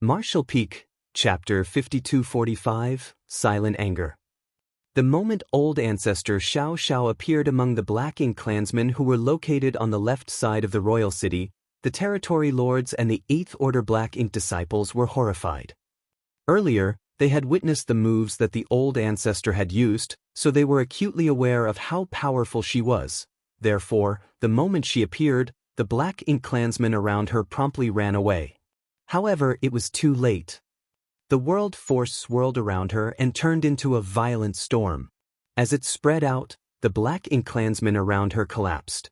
Martial Peak, Chapter 5245, Silent Anger. The moment old ancestor Xianxia appeared among the Black Ink clansmen who were located on the left side of the royal city, the territory lords and the 8th Order Black Ink disciples were horrified. Earlier, they had witnessed the moves that the old ancestor had used, so they were acutely aware of how powerful she was. Therefore, the moment she appeared, the Black Ink clansmen around her promptly ran away. However, it was too late. The world force swirled around her and turned into a violent storm. As it spread out, the Black Ink clansmen around her collapsed.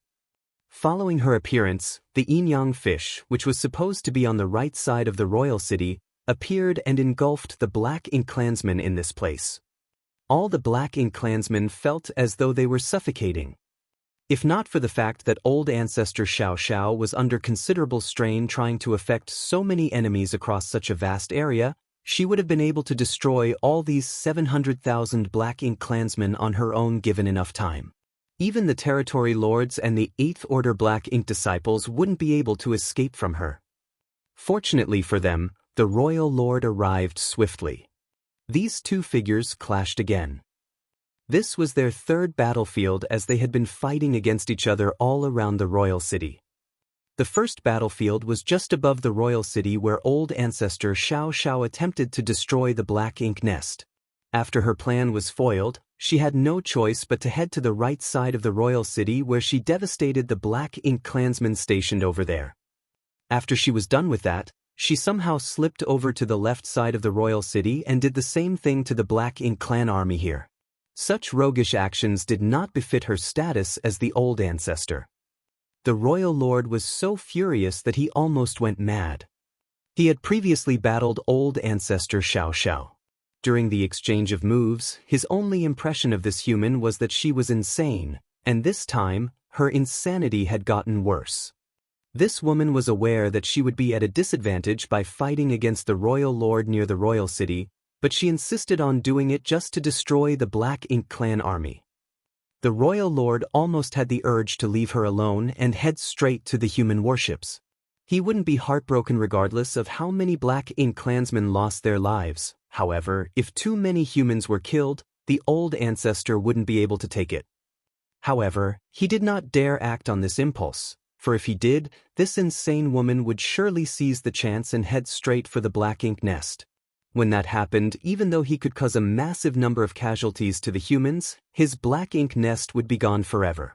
Following her appearance, the yin-yang fish, which was supposed to be on the right side of the royal city, appeared and engulfed the Black Ink clansmen in this place. All the Black Ink clansmen felt as though they were suffocating. If not for the fact that old ancestor Xianxia was under considerable strain trying to affect so many enemies across such a vast area, she would have been able to destroy all these 700,000 Black Ink clansmen on her own given enough time. Even the territory lords and the 8th Order Black Ink disciples wouldn't be able to escape from her. Fortunately for them, the royal lord arrived swiftly. These two figures clashed again. This was their third battlefield as they had been fighting against each other all around the royal city. The first battlefield was just above the royal city where old ancestor Xianxia attempted to destroy the Black Ink nest. After her plan was foiled, she had no choice but to head to the right side of the royal city where she devastated the Black Ink clansmen stationed over there. After she was done with that, she somehow slipped over to the left side of the royal city and did the same thing to the Black Ink clan army here. Such roguish actions did not befit her status as the old ancestor. The royal lord was so furious that he almost went mad. He had previously battled old ancestor Xianxia. During the exchange of moves, his only impression of this human was that she was insane, and this time, her insanity had gotten worse. This woman was aware that she would be at a disadvantage by fighting against the royal lord near the royal city, but she insisted on doing it just to destroy the Black Ink clan army. The royal lord almost had the urge to leave her alone and head straight to the human warships. He wouldn't be heartbroken regardless of how many Black Ink clansmen lost their lives. However, if too many humans were killed, the old ancestor wouldn't be able to take it. However, he did not dare act on this impulse, for if he did, this insane woman would surely seize the chance and head straight for the Black Ink nest. When that happened, even though he could cause a massive number of casualties to the humans, his Black Ink nest would be gone forever.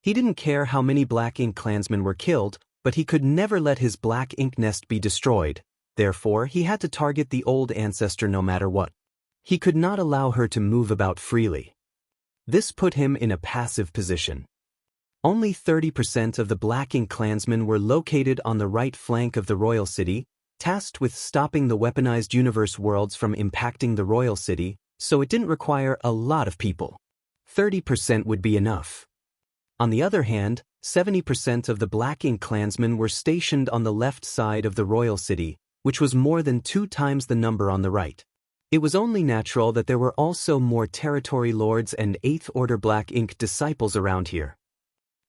He didn't care how many Black Ink clansmen were killed, but he could never let his Black Ink nest be destroyed. Therefore, he had to target the old ancestor no matter what. He could not allow her to move about freely. This put him in a passive position. Only 30% of the Black Ink clansmen were located on the right flank of the royal city, tasked with stopping the weaponized universe worlds from impacting the royal city, so it didn't require a lot of people. 30% would be enough. On the other hand, 70% of the Black Ink clansmen were stationed on the left side of the royal city, which was more than 2 times the number on the right. It was only natural that there were also more territory lords and 8th Order Black Ink disciples around here.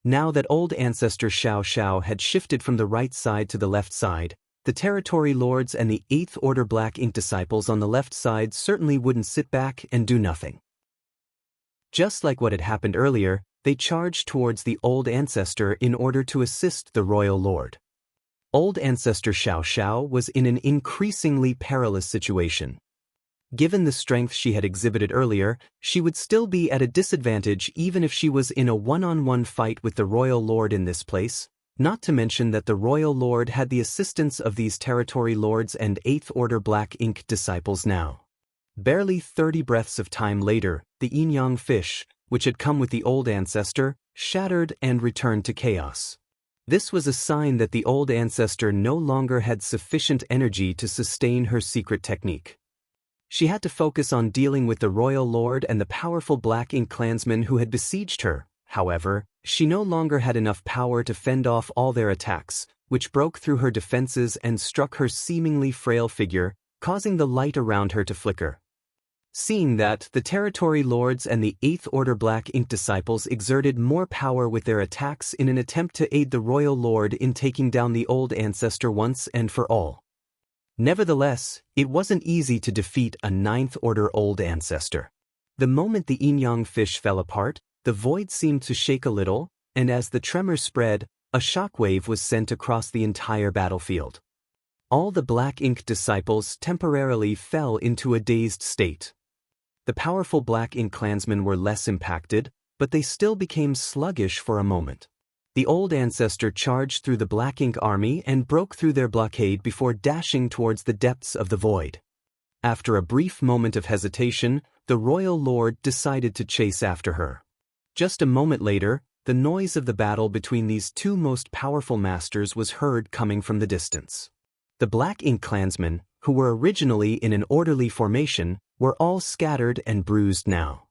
Now that old ancestor Xianxia had shifted from the right side to the left side, the territory lords and the 8th Order Black Ink disciples on the left side certainly wouldn't sit back and do nothing. Just like what had happened earlier, they charged towards the old ancestor in order to assist the royal lord. Old ancestor Xianxia was in an increasingly perilous situation. Given the strength she had exhibited earlier, she would still be at a disadvantage even if she was in a one-on-one fight with the royal lord in this place. Not to mention that the royal lord had the assistance of these territory lords and 8th Order Black Ink disciples now. Barely 30 breaths of time later, the yin-yang fish, which had come with the old ancestor, shattered and returned to chaos. This was a sign that the old ancestor no longer had sufficient energy to sustain her secret technique. She had to focus on dealing with the royal lord and the powerful Black Ink clansmen who had besieged her. However, she no longer had enough power to fend off all their attacks, which broke through her defenses and struck her seemingly frail figure, causing the light around her to flicker. Seeing that, the territory lords and the 8th Order Black Ink disciples exerted more power with their attacks in an attempt to aid the royal lord in taking down the old ancestor once and for all. Nevertheless, it wasn't easy to defeat a ninth-order old ancestor. The moment the yin-yang fish fell apart, the void seemed to shake a little, and as the tremor spread, a shockwave was sent across the entire battlefield. All the black ink disciples temporarily fell into a dazed state. The powerful black ink clansmen were less impacted, but they still became sluggish for a moment. The old ancestor charged through the black ink army and broke through their blockade before dashing towards the depths of the void. After a brief moment of hesitation, the royal lord decided to chase after her. Just a moment later, the noise of the battle between these two most powerful masters was heard coming from the distance. The black ink clansmen, who were originally in an orderly formation, were all scattered and bruised now.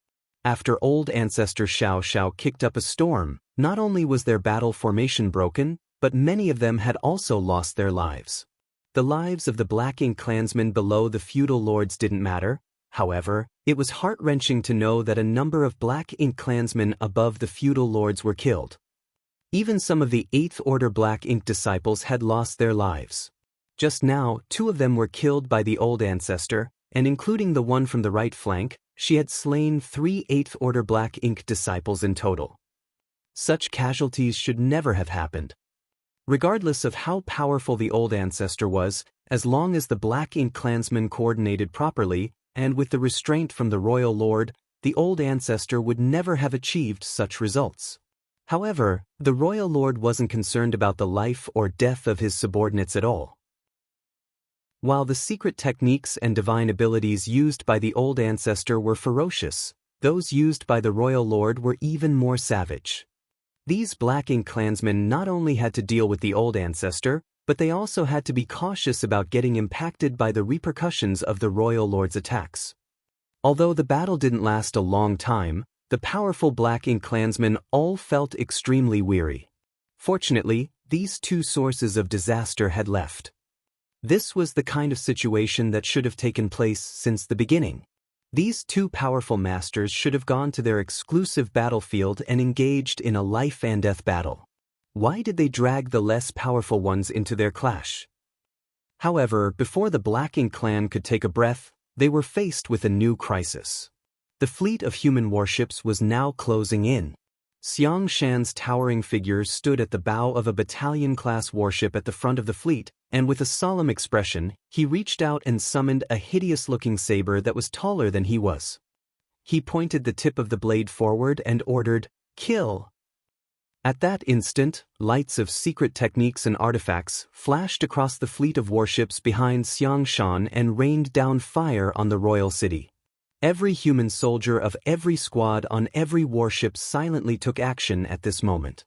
After old ancestor Xianxia kicked up a storm, not only was their battle formation broken, but many of them had also lost their lives. The lives of the black ink clansmen below the feudal lords didn't matter. However, it was heart-wrenching to know that a number of black ink clansmen above the feudal lords were killed. Even some of the 8th Order black ink disciples had lost their lives. Just now, 2 of them were killed by the old ancestor, and including the one from the right flank, she had slain 3 8th Order black ink disciples in total. Such casualties should never have happened. Regardless of how powerful the old ancestor was, as long as the black ink clansmen coordinated properly, and with the restraint from the royal lord, the old ancestor would never have achieved such results. However, the royal lord wasn't concerned about the life or death of his subordinates at all. While the secret techniques and divine abilities used by the old ancestor were ferocious, those used by the royal lord were even more savage. These black ink clansmen not only had to deal with the old ancestor, but they also had to be cautious about getting impacted by the repercussions of the royal lord's attacks. Although the battle didn't last a long time, the powerful black ink clansmen all felt extremely weary. Fortunately, these 2 sources of disaster had left. This was the kind of situation that should have taken place since the beginning. These 2 powerful masters should have gone to their exclusive battlefield and engaged in a life-and-death battle. Why did they drag the less powerful ones into their clash? However, before the black ink clan could take a breath, they were faced with a new crisis. The fleet of human warships was now closing in. Xianxia's towering figure stood at the bow of a battalion-class warship at the front of the fleet, and with a solemn expression, he reached out and summoned a hideous-looking saber that was taller than he was. He pointed the tip of the blade forward and ordered, "Kill!" At that instant, lights of secret techniques and artifacts flashed across the fleet of warships behind Xianxia and rained down fire on the royal city. Every human soldier of every squad on every warship silently took action at this moment.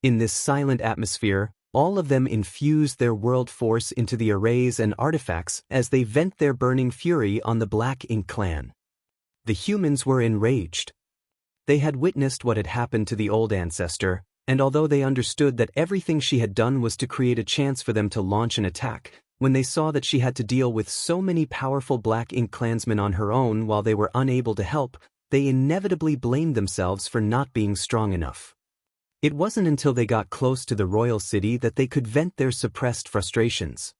In this silent atmosphere, all of them infused their world force into the arrays and artifacts as they vent their burning fury on the Black Ink clan. The humans were enraged. They had witnessed what had happened to the old ancestor, and although they understood that everything she had done was to create a chance for them to launch an attack, when they saw that she had to deal with so many powerful Black Ink clansmen on her own while they were unable to help, they inevitably blamed themselves for not being strong enough. It wasn't until they got close to the royal city that they could vent their suppressed frustrations.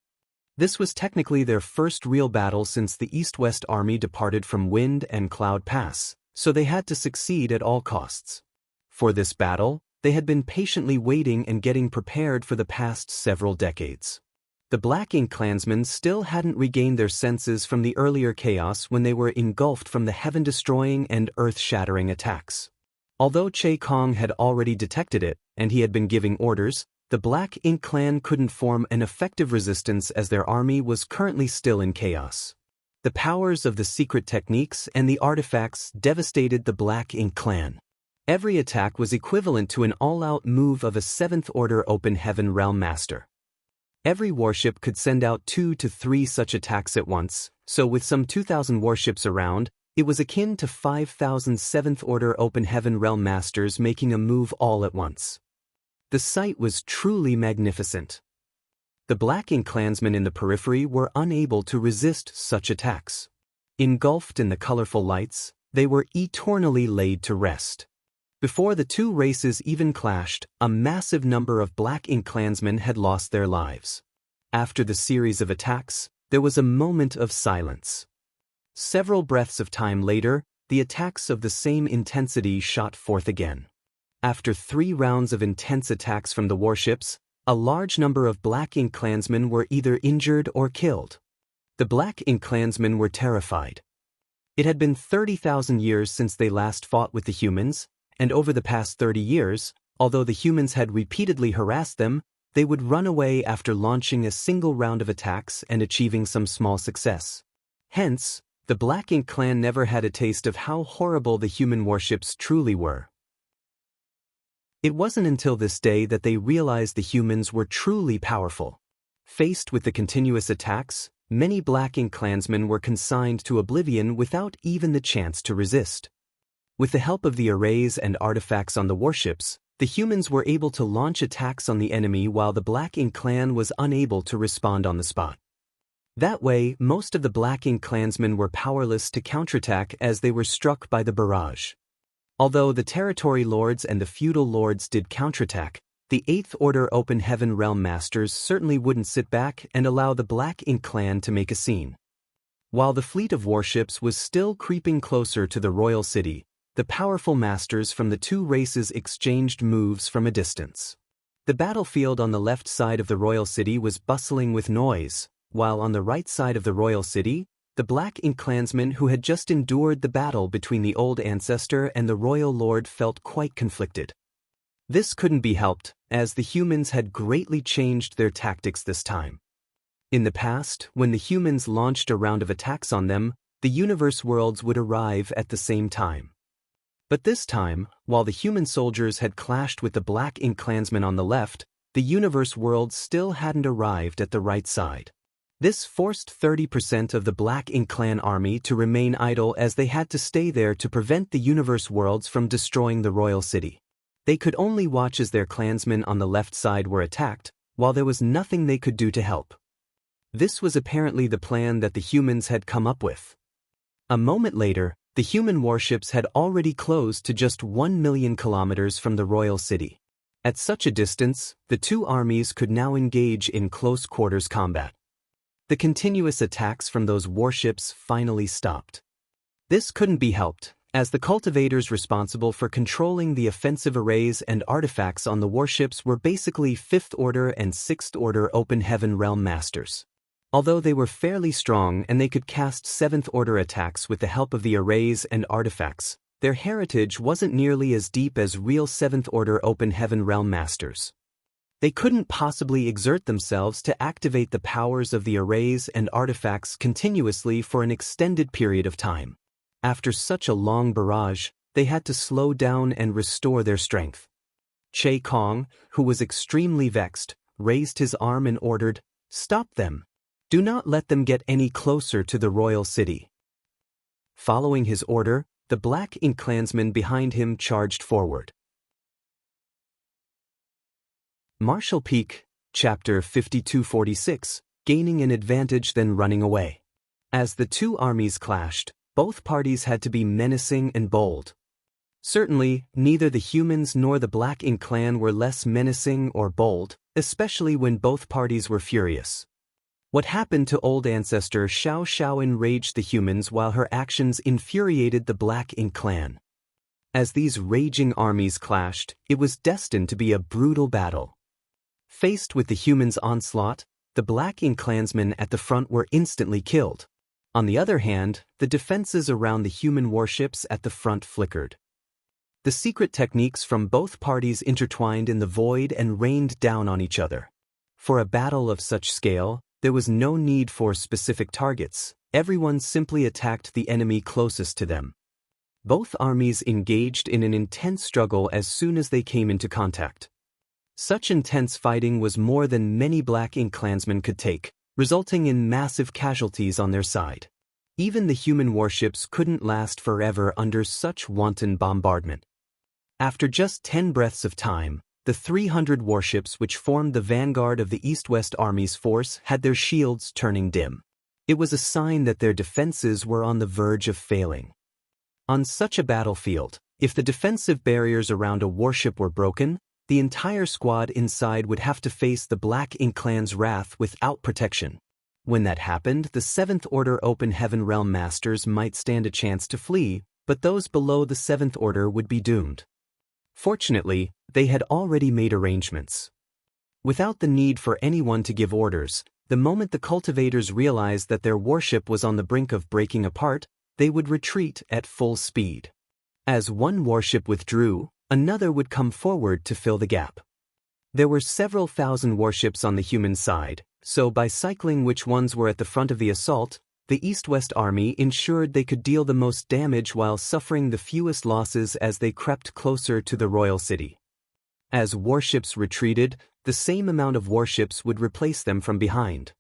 This was technically their first real battle since the East-West Army departed from Wind and Cloud Pass, so they had to succeed at all costs. For this battle, they had been patiently waiting and getting prepared for the past several decades. The Black Ink clansmen still hadn't regained their senses from the earlier chaos when they were engulfed from the heaven-destroying and earth-shattering attacks. Although Che Kong had already detected it, and he had been giving orders, the Black Ink clan couldn't form an effective resistance as their army was currently still in chaos. The powers of the secret techniques and the artifacts devastated the Black Ink clan. Every attack was equivalent to an all-out move of a 7th Order Open Heaven Realm Master. Every warship could send out 2 to 3 such attacks at once, so with some 2,000 warships around, it was akin to 5,000 7th Order Open Heaven Realm Masters making a move all at once. The sight was truly magnificent. The Black Ink clansmen in the periphery were unable to resist such attacks. Engulfed in the colorful lights, they were eternally laid to rest. Before the two races even clashed, a massive number of Black Ink clansmen had lost their lives. After the series of attacks, There was a moment of silence. Several breaths of time later, the attacks of the same intensity shot forth again. After 3 rounds of intense attacks from the warships, a large number of Black Ink clansmen were either injured or killed. The Black Ink clansmen were terrified. It had been 30,000 years since they last fought with the humans, and over the past 30 years, although the humans had repeatedly harassed them, they would run away after launching a single round of attacks and achieving some small success. Hence, the Black Ink clan never had a taste of how horrible the human warships truly were. It wasn't until this day that they realized the humans were truly powerful. Faced with the continuous attacks, many Black Ink clansmen were consigned to oblivion without even the chance to resist. With the help of the arrays and artifacts on the warships, the humans were able to launch attacks on the enemy while the Black Ink clan was unable to respond on the spot. That way, most of the Black Ink clansmen were powerless to counterattack as they were struck by the barrage. Although the territory lords and the feudal lords did counterattack, the 8th Order Open Heaven Realm Masters certainly wouldn't sit back and allow the Black Ink clan to make a scene. While the fleet of warships was still creeping closer to the royal city, the powerful masters from the 2 races exchanged moves from a distance. The battlefield on the left side of the royal city was bustling with noise, while on the right side of the royal city, the Black Ink clansmen who had just endured the battle between the old ancestor and the royal lord felt quite conflicted. This couldn't be helped, as the humans had greatly changed their tactics this time. In the past, when the humans launched a round of attacks on them, the universe worlds would arrive at the same time. But this time, while the human soldiers had clashed with the Black Ink clansmen on the left, the universe worlds still hadn't arrived at the right side. This forced 30% of the Black Ink clan army to remain idle as they had to stay there to prevent the universe worlds from destroying the royal city. They could only watch as their clansmen on the left side were attacked, while there was nothing they could do to help. This was apparently the plan that the humans had come up with. A moment later, the human warships had already closed to just 1 million kilometers from the royal city. At such a distance, the 2 armies could now engage in close quarters combat. The continuous attacks from those warships finally stopped. This couldn't be helped, as the cultivators responsible for controlling the offensive arrays and artifacts on the warships were basically 5th Order and 6th Order Open Heaven Realm Masters. Although they were fairly strong and they could cast 7th Order attacks with the help of the arrays and artifacts, their heritage wasn't nearly as deep as real 7th Order Open Heaven Realm Masters. They couldn't possibly exert themselves to activate the powers of the arrays and artifacts continuously for an extended period of time. After such a long barrage, they had to slow down and restore their strength. Che Kong, who was extremely vexed, raised his arm and ordered, "Stop them! Do not let them get any closer to the royal city." Following his order, the Black Ink clansmen behind him charged forward. Martial Peak, Chapter 5246, Gaining an Advantage then Running Away. As the 2 armies clashed, both parties had to be menacing and bold. Certainly, neither the humans nor the Black Ink clan were less menacing or bold, especially when both parties were furious. What happened to old ancestor Xianxia enraged the humans while her actions infuriated the Black Ink clan. As these raging armies clashed, it was destined to be a brutal battle. Faced with the humans' onslaught, the Black Ink clansmen at the front were instantly killed. On the other hand, the defenses around the human warships at the front flickered. The secret techniques from both parties intertwined in the void and rained down on each other. For a battle of such scale, there was no need for specific targets. Everyone simply attacked the enemy closest to them. Both armies engaged in an intense struggle as soon as they came into contact. Such intense fighting was more than many Black Ink clansmen could take, resulting in massive casualties on their side. Even the human warships couldn't last forever under such wanton bombardment. After just 10 breaths of time, the 300 warships which formed the vanguard of the East-West Army's force had their shields turning dim. It was a sign that their defenses were on the verge of failing. On such a battlefield, if the defensive barriers around a warship were broken, the entire squad inside would have to face the Black Ink clan's wrath without protection. When that happened, the 7th Order Open Heaven Realm Masters might stand a chance to flee, but those below the 7th Order would be doomed. Fortunately, they had already made arrangements. Without the need for anyone to give orders, the moment the cultivators realized that their warship was on the brink of breaking apart, they would retreat at full speed. As one warship withdrew, another would come forward to fill the gap. There were several thousand warships on the human side, so by cycling which ones were at the front of the assault, the East-West Army ensured they could deal the most damage while suffering the fewest losses as they crept closer to the royal city. As warships retreated, the same amount of warships would replace them from behind.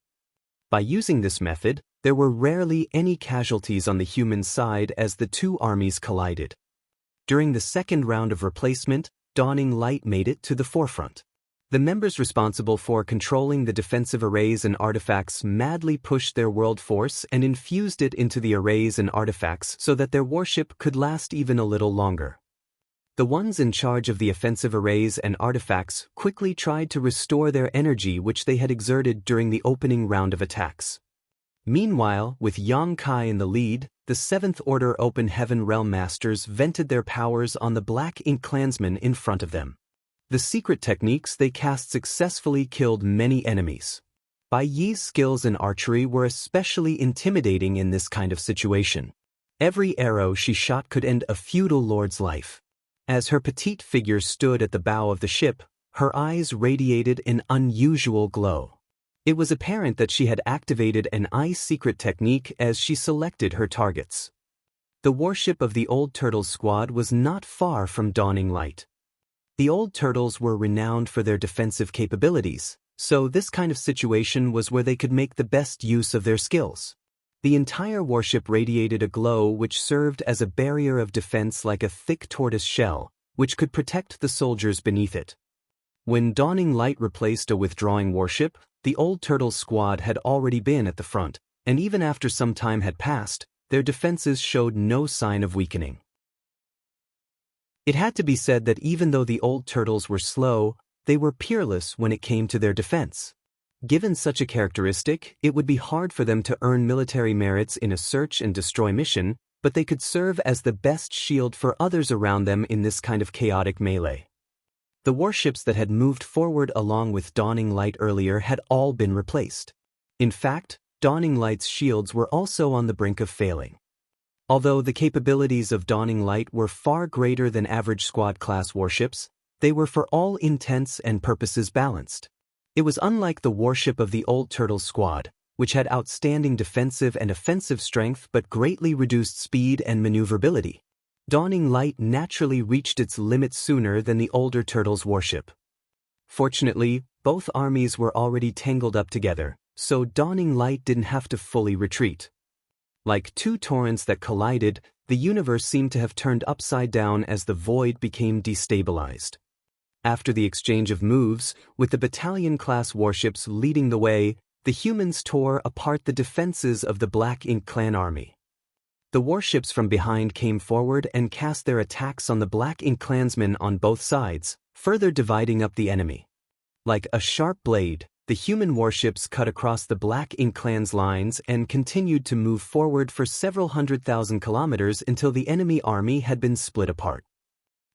By using this method, there were rarely any casualties on the human side as the two armies collided. During the second round of replacement, Dawning Light made it to the forefront. The members responsible for controlling the defensive arrays and artifacts madly pushed their world force and infused it into the arrays and artifacts so that their warship could last even a little longer. The ones in charge of the offensive arrays and artifacts quickly tried to restore their energy which they had exerted during the opening round of attacks. Meanwhile, with Xianxia in the lead, the 7th Order Open Heaven Realm Masters vented their powers on the Black Ink Clansmen in front of them. The secret techniques they cast successfully killed many enemies. Bai Yi's skills in archery were especially intimidating in this kind of situation. Every arrow she shot could end a feudal lord's life. As her petite figure stood at the bow of the ship, her eyes radiated an unusual glow. It was apparent that she had activated an ice secret technique as she selected her targets. The warship of the Old Turtles squad was not far from Dawning Light. The Old Turtles were renowned for their defensive capabilities, so this kind of situation was where they could make the best use of their skills. The entire warship radiated a glow which served as a barrier of defense like a thick tortoise shell, which could protect the soldiers beneath it. When Dawning Light replaced a withdrawing warship, the Old Turtles squad had already been at the front, and even after some time had passed, their defenses showed no sign of weakening. It had to be said that even though the Old Turtles were slow, they were peerless when it came to their defense. Given such a characteristic, it would be hard for them to earn military merits in a search and destroy mission, but they could serve as the best shield for others around them in this kind of chaotic melee. The warships that had moved forward along with Dawning Light earlier had all been replaced. In fact, Dawning Light's shields were also on the brink of failing. Although the capabilities of Dawning Light were far greater than average squad-class warships, they were for all intents and purposes balanced. It was unlike the warship of the Old Turtles squad, which had outstanding defensive and offensive strength but greatly reduced speed and maneuverability. Dawning Light naturally reached its limit sooner than the older Turtles warship. Fortunately, both armies were already tangled up together, so Dawning Light didn't have to fully retreat. Like two torrents that collided, the universe seemed to have turned upside down as the void became destabilized. After the exchange of moves, with the battalion-class warships leading the way, the humans tore apart the defenses of the Black Ink Clan army. The warships from behind came forward and cast their attacks on the Black Ink Clansmen on both sides, further dividing up the enemy. Like a sharp blade, the human warships cut across the Black Ink Clan's lines and continued to move forward for several 100,000 kilometers until the enemy army had been split apart.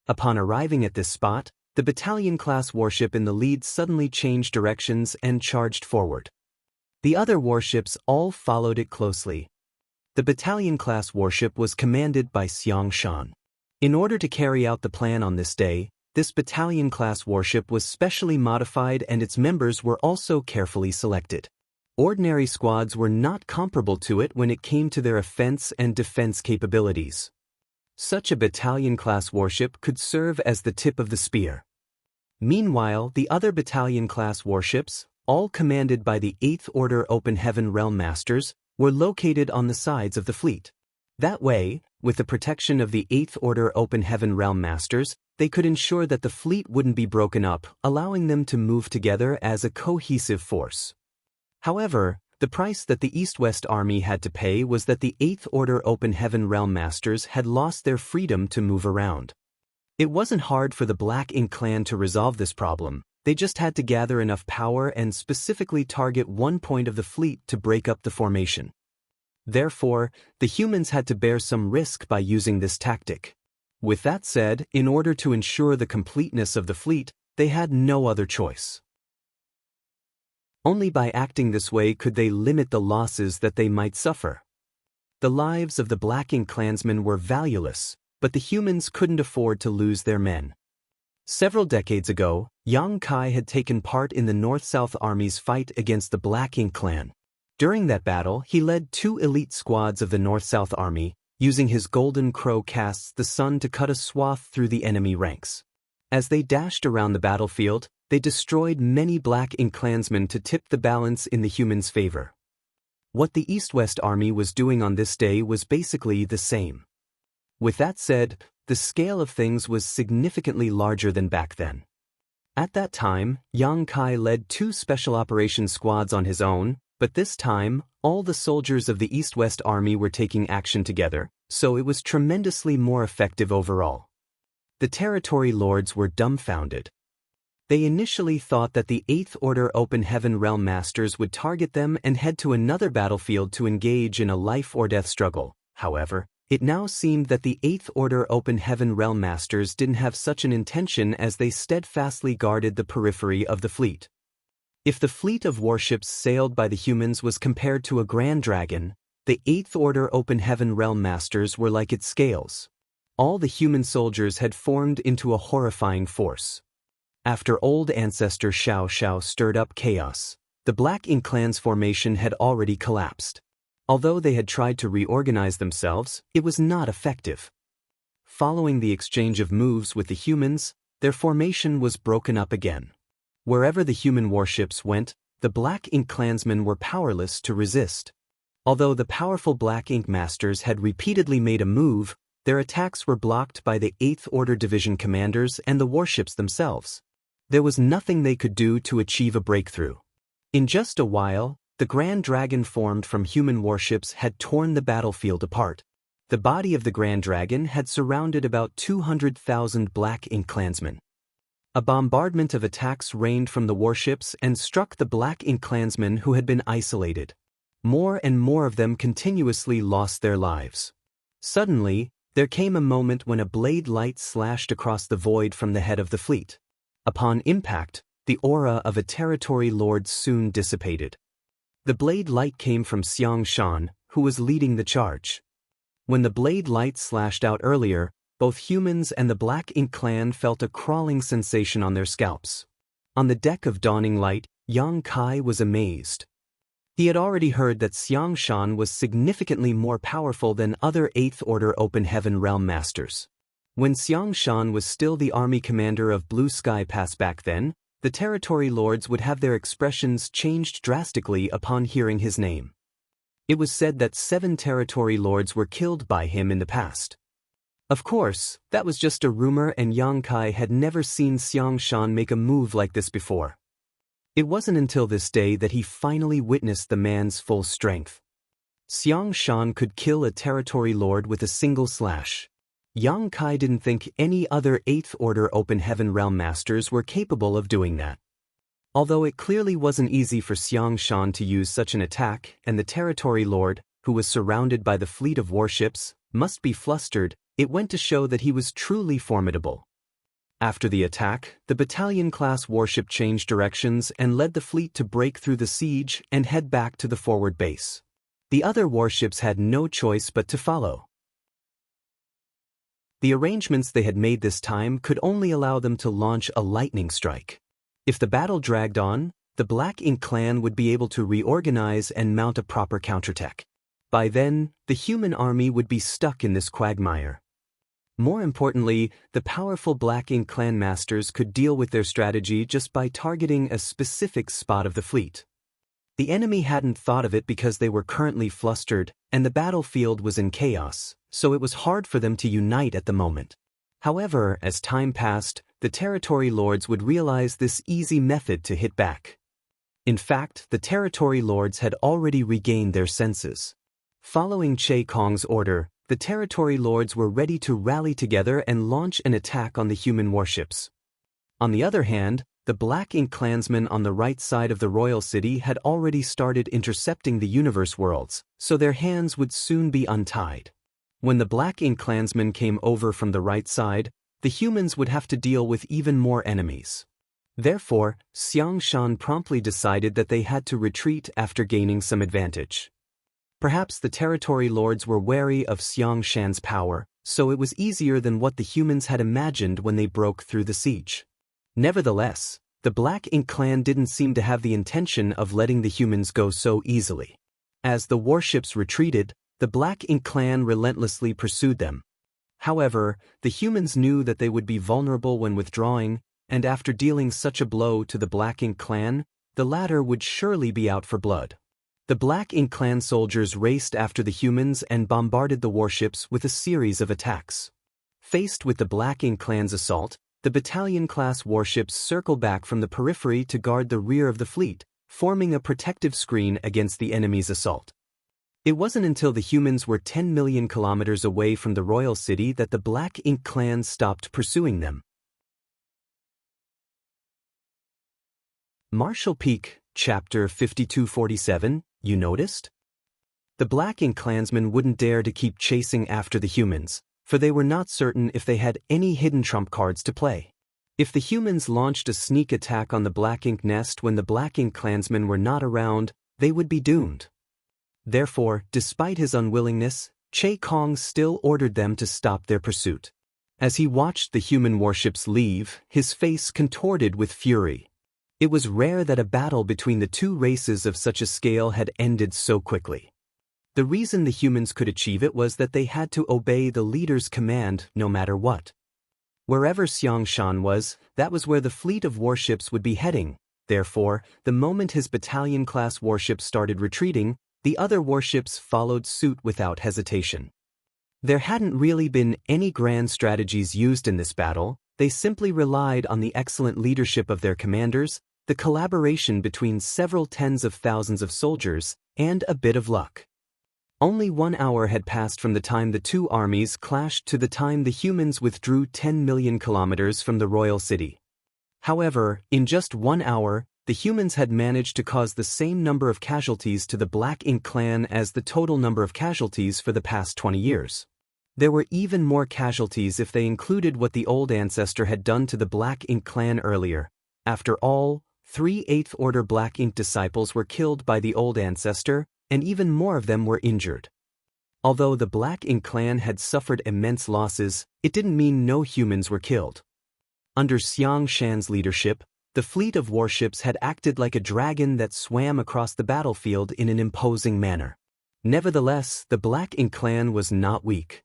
Upon arriving at this spot, the battalion-class warship in the lead suddenly changed directions and charged forward. The other warships all followed it closely. The battalion-class warship was commanded by Xianxia. In order to carry out the plan on this day, this battalion-class warship was specially modified and its members were also carefully selected. Ordinary squads were not comparable to it when it came to their offense and defense capabilities. Such a battalion-class warship could serve as the tip of the spear. Meanwhile, the other battalion-class warships, all commanded by the 8th Order Open Heaven Realm Masters, were located on the sides of the fleet. That way, with the protection of the 8th Order Open Heaven Realm Masters, they could ensure that the fleet wouldn't be broken up, allowing them to move together as a cohesive force. However, the price that the East-West Army had to pay was that the 8th Order Open Heaven Realm Masters had lost their freedom to move around. It wasn't hard for the Black Ink Clan to resolve this problem, They just had to gather enough power and specifically target one point of the fleet to break up the formation. Therefore, the humans had to bear some risk by using this tactic. With that said, in order to ensure the completeness of the fleet, they had no other choice. Only by acting this way could they limit the losses that they might suffer. The lives of the Black Ink clansmen were valueless, but the humans couldn't afford to lose their men. Several decades ago, Yang Kai had taken part in the North-South Army's fight against the Black Ink clan. During that battle, he led 2 elite squads of the North-South Army, using his golden crow casts the sun to cut a swath through the enemy ranks. As they dashed around the battlefield, they destroyed many Black Ink clansmen to tip the balance in the humans' favor. What the East-West Army was doing on this day was basically the same. With that said, the scale of things was significantly larger than back then. At that time, Yang Kai led 2 special operations squads on his own, but this time, all the soldiers of the East-West Army were taking action together, so it was tremendously more effective overall. The territory lords were dumbfounded. They initially thought that the 8th Order Open Heaven Realm Masters would target them and head to another battlefield to engage in a life-or-death struggle. However, it now seemed that the 8th Order Open Heaven Realm Masters didn't have such an intention, as they steadfastly guarded the periphery of the fleet. If the fleet of warships sailed by the humans was compared to a grand dragon, the 8th Order Open Heaven Realm Masters were like its scales. All the human soldiers had formed into a horrifying force. After old ancestor Xianxia stirred up chaos, the Black Ink clan's formation had already collapsed. Although they had tried to reorganize themselves, it was not effective. Following the exchange of moves with the humans, their formation was broken up again. Wherever the human warships went, the Black Ink clansmen were powerless to resist. Although the powerful Black Ink masters had repeatedly made a move, their attacks were blocked by the 8th Order Division commanders and the warships themselves. There was nothing they could do to achieve a breakthrough. In just a while, the Grand Dragon formed from human warships had torn the battlefield apart. The body of the Grand Dragon had surrounded about 200,000 Black Ink clansmen. A bombardment of attacks rained from the warships and struck the Black Ink clansmen who had been isolated. More and more of them continuously lost their lives. Suddenly, there came a moment when a blade light slashed across the void from the head of the fleet. Upon impact, the aura of a territory lord soon dissipated. The blade light came from Xianxia, who was leading the charge. When the blade light slashed out earlier, both humans and the Black Ink clan felt a crawling sensation on their scalps. On the deck of Dawning Light, Yang Kai was amazed. He had already heard that Xianxia was significantly more powerful than other 8th Order Open Heaven Realm Masters. When Xianxia was still the army commander of Blue Sky Pass back then, the territory lords would have their expressions changed drastically upon hearing his name. It was said that 7 territory lords were killed by him in the past. Of course, that was just a rumor, and Yang Kai had never seen Xianxia make a move like this before. It wasn't until this day that he finally witnessed the man's full strength. Xianxia could kill a territory lord with a single slash. Yang Kai didn't think any other 8th Order Open Heaven Realm Masters were capable of doing that. Although it clearly wasn't easy for Xianxia to use such an attack, and the territory lord, who was surrounded by the fleet of warships, must be flustered, it went to show that he was truly formidable. After the attack, the battalion-class warship changed directions and led the fleet to break through the siege and head back to the forward base. The other warships had no choice but to follow. The arrangements they had made this time could only allow them to launch a lightning strike. If the battle dragged on, the Black Ink clan would be able to reorganize and mount a proper counterattack. By then, the human army would be stuck in this quagmire. More importantly, the powerful Black Ink clan masters could deal with their strategy just by targeting a specific spot of the fleet. The enemy hadn't thought of it because they were currently flustered, and the battlefield was in chaos, so it was hard for them to unite at the moment. However, as time passed, the territory lords would realize this easy method to hit back. In fact, the territory lords had already regained their senses. Following Che Kong's order, the territory lords were ready to rally together and launch an attack on the human warships. On the other hand, the Black Ink clansmen on the right side of the royal city had already started intercepting the universe worlds, so their hands would soon be untied. When the Black Ink clansmen came over from the right side, the humans would have to deal with even more enemies. Therefore, Xianxia promptly decided that they had to retreat after gaining some advantage. Perhaps the territory lords were wary of Xianxia's power, so it was easier than what the humans had imagined when they broke through the siege. Nevertheless, the Black Ink clan didn't seem to have the intention of letting the humans go so easily. As the warships retreated, the Black Ink clan relentlessly pursued them. However, the humans knew that they would be vulnerable when withdrawing, and after dealing such a blow to the Black Ink clan, the latter would surely be out for blood. The Black Ink clan soldiers raced after the humans and bombarded the warships with a series of attacks. Faced with the Black Ink clan's assault, the battalion-class warships circled back from the periphery to guard the rear of the fleet, forming a protective screen against the enemy's assault. It wasn't until the humans were 10 million kilometers away from the royal city that the Black Ink clan stopped pursuing them. Marshall Peak, Chapter 5247, you noticed? The Black Ink clansmen wouldn't dare to keep chasing after the humans, for they were not certain if they had any hidden trump cards to play. If the humans launched a sneak attack on the Black Ink nest when the Black Ink clansmen were not around, they would be doomed. Therefore, despite his unwillingness, Che Kong still ordered them to stop their pursuit. As he watched the human warships leave, his face contorted with fury. It was rare that a battle between the two races of such a scale had ended so quickly. The reason the humans could achieve it was that they had to obey the leader's command no matter what. Wherever Xianxia was, that was where the fleet of warships would be heading. Therefore, the moment his battalion-class warships started retreating, the other warships followed suit without hesitation. There hadn't really been any grand strategies used in this battle. They simply relied on the excellent leadership of their commanders, the collaboration between several tens of thousands of soldiers, and a bit of luck. Only 1 hour had passed from the time the two armies clashed to the time the humans withdrew 10 million kilometers from the royal city. However, in just 1 hour, the humans had managed to cause the same number of casualties to the Black Ink clan as the total number of casualties for the past 20 years. There were even more casualties if they included what the old ancestor had done to the Black Ink clan earlier. After all, 3 8th Order Black Ink disciples were killed by the old ancestor, and even more of them were injured. Although the Black Ink clan had suffered immense losses, it didn't mean no humans were killed. Under Xianxia's leadership, the fleet of warships had acted like a dragon that swam across the battlefield in an imposing manner. Nevertheless, the Black Ink clan was not weak.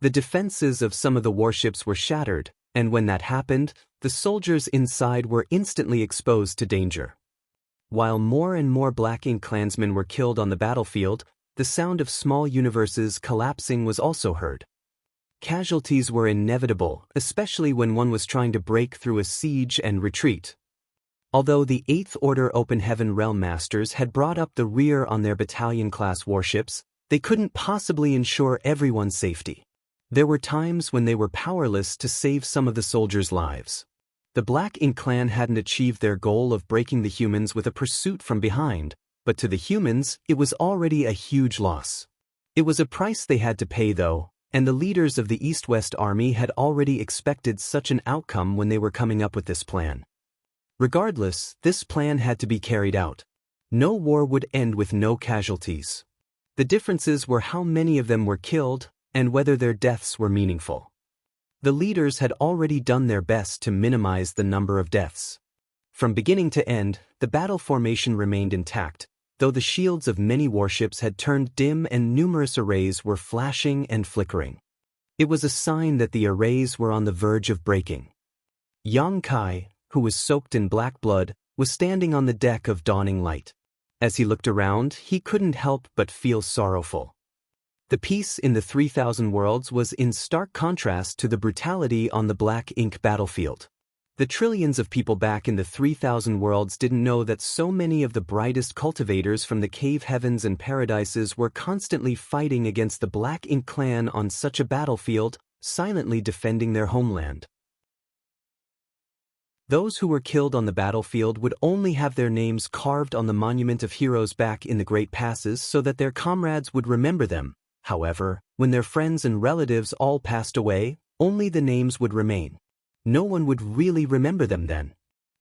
The defenses of some of the warships were shattered, and when that happened, the soldiers inside were instantly exposed to danger. While more and more Black Ink clansmen were killed on the battlefield, the sound of small universes collapsing was also heard. Casualties were inevitable, especially when one was trying to break through a siege and retreat. Although the 8th Order Open Heaven Realm Masters had brought up the rear on their battalion-class warships, they couldn't possibly ensure everyone's safety. There were times when they were powerless to save some of the soldiers' lives. The Black Ink clan hadn't achieved their goal of breaking the humans with a pursuit from behind, but to the humans, it was already a huge loss. It was a price they had to pay though, and the leaders of the East-West Army had already expected such an outcome when they were coming up with this plan. Regardless, this plan had to be carried out. No war would end with no casualties. The differences were how many of them were killed, and whether their deaths were meaningful. The leaders had already done their best to minimize the number of deaths. From beginning to end, the battle formation remained intact, though the shields of many warships had turned dim and numerous arrays were flashing and flickering. It was a sign that the arrays were on the verge of breaking. Yang Kai, who was soaked in black blood, was standing on the deck of Dawning Light. As he looked around, he couldn't help but feel sorrowful. The peace in the 3000 worlds was in stark contrast to the brutality on the Black Ink battlefield. The trillions of people back in the 3000 worlds didn't know that so many of the brightest cultivators from the cave heavens and paradises were constantly fighting against the Black Ink clan on such a battlefield, silently defending their homeland. Those who were killed on the battlefield would only have their names carved on the monument of heroes back in the Great Passes so that their comrades would remember them. However, when their friends and relatives all passed away, only the names would remain. No one would really remember them then.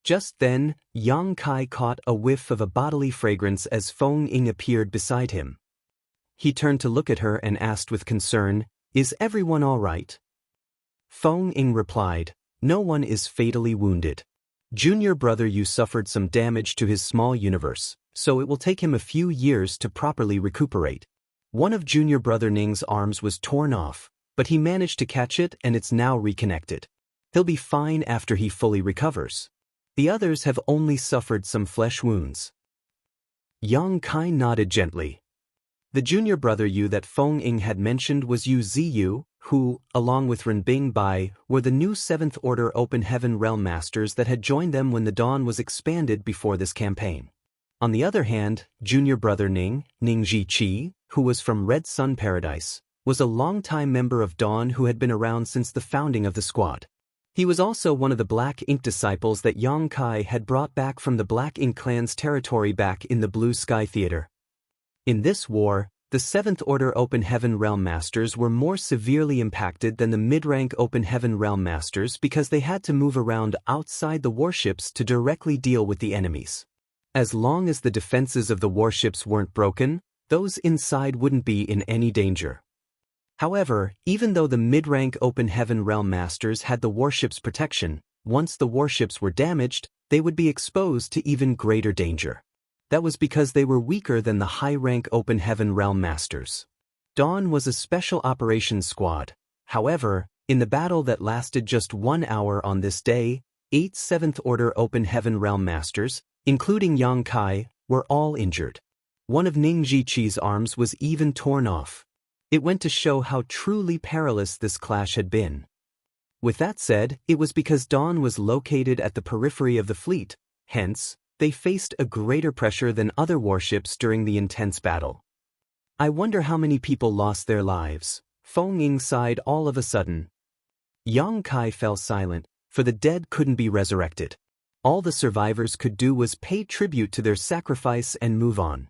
Just then, Yang Kai caught a whiff of a bodily fragrance as Feng Ying appeared beside him. He turned to look at her and asked with concern, "Is everyone all right?" Feng Ying replied, "No one is fatally wounded. Junior brother Yu suffered some damage to his small universe, so it will take him a few years to properly recuperate. One of junior brother Ning's arms was torn off, but he managed to catch it and it's now reconnected. He'll be fine after he fully recovers. The others have only suffered some flesh wounds." Yang Kai nodded gently. The junior brother Yu that Feng Ying had mentioned was Yu Ziyu, who, along with Renbing Bai, were the new 7th Order Open Heaven Realm Masters that had joined them when the Dawn was expanded before this campaign. On the other hand, junior brother Ning Zhiqi, who was from Red Sun Paradise, was a long-time member of Dawn who had been around since the founding of the squad. He was also one of the Black Ink disciples that Yang Kai had brought back from the Black Ink clan's territory back in the Blue Sky Theater. In this war, the 7th Order Open Heaven Realm Masters were more severely impacted than the mid-rank Open Heaven Realm Masters because they had to move around outside the warships to directly deal with the enemies. As long as the defenses of the warships weren't broken, those inside wouldn't be in any danger. However, even though the mid-rank Open Heaven Realm Masters had the warship's protection, once the warships were damaged, they would be exposed to even greater danger. That was because they were weaker than the high-rank Open Heaven Realm Masters. Dawn was a special operations squad. However, in the battle that lasted just 1 hour on this day, 8 7th Order Open Heaven Realm Masters, including Yang Kai, were all injured. One of Ning Zhiqi's arms was even torn off. It went to show how truly perilous this clash had been. With that said, it was because Dawn was located at the periphery of the fleet, hence, they faced a greater pressure than other warships during the intense battle. "I wonder how many people lost their lives," Feng Ying sighed all of a sudden. Yang Kai fell silent, for the dead couldn't be resurrected. All the survivors could do was pay tribute to their sacrifice and move on.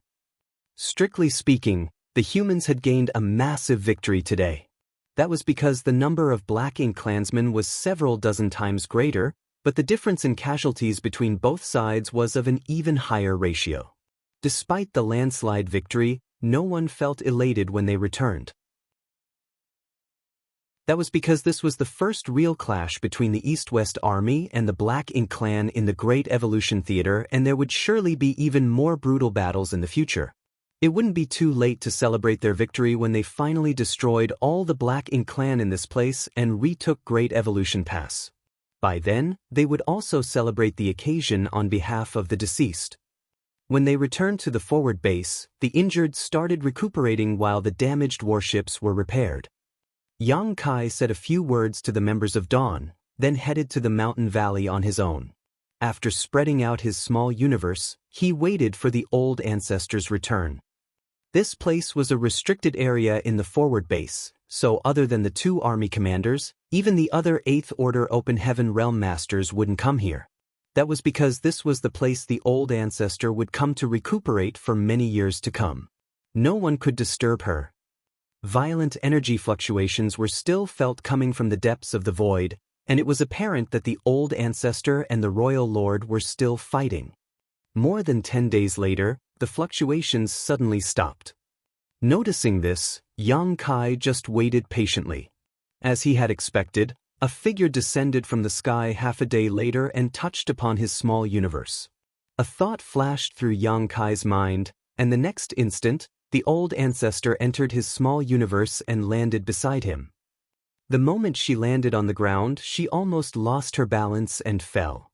Strictly speaking, the humans had gained a massive victory today. That was because the number of Black Ink clansmen was several dozen times greater, but the difference in casualties between both sides was of an even higher ratio. Despite the landslide victory, no one felt elated when they returned. That was because this was the first real clash between the East-West Army and the Black Ink clan in the Great Evolution Theater, and there would surely be even more brutal battles in the future. It wouldn't be too late to celebrate their victory when they finally destroyed all the Black Ink clan in this place and retook Great Evolution Pass. By then, they would also celebrate the occasion on behalf of the deceased. When they returned to the forward base, the injured started recuperating while the damaged warships were repaired. Yang Kai said a few words to the members of Dawn, then headed to the mountain valley on his own. After spreading out his small universe, he waited for the old ancestor's return. This place was a restricted area in the forward base, so other than the 2 army commanders, even the other 8th Order Open Heaven Realm Masters wouldn't come here. That was because this was the place the old ancestor would come to recuperate for many years to come. No one could disturb her. Violent energy fluctuations were still felt coming from the depths of the void, and it was apparent that the old ancestor and the royal lord were still fighting. More than 10 days later, the fluctuations suddenly stopped. Noticing this, Yang Kai just waited patiently. As he had expected, a figure descended from the sky half a day later and touched upon his small universe. A thought flashed through Yang Kai's mind, and the next instant, the old ancestor entered his small universe and landed beside him. The moment she landed on the ground, she almost lost her balance and fell.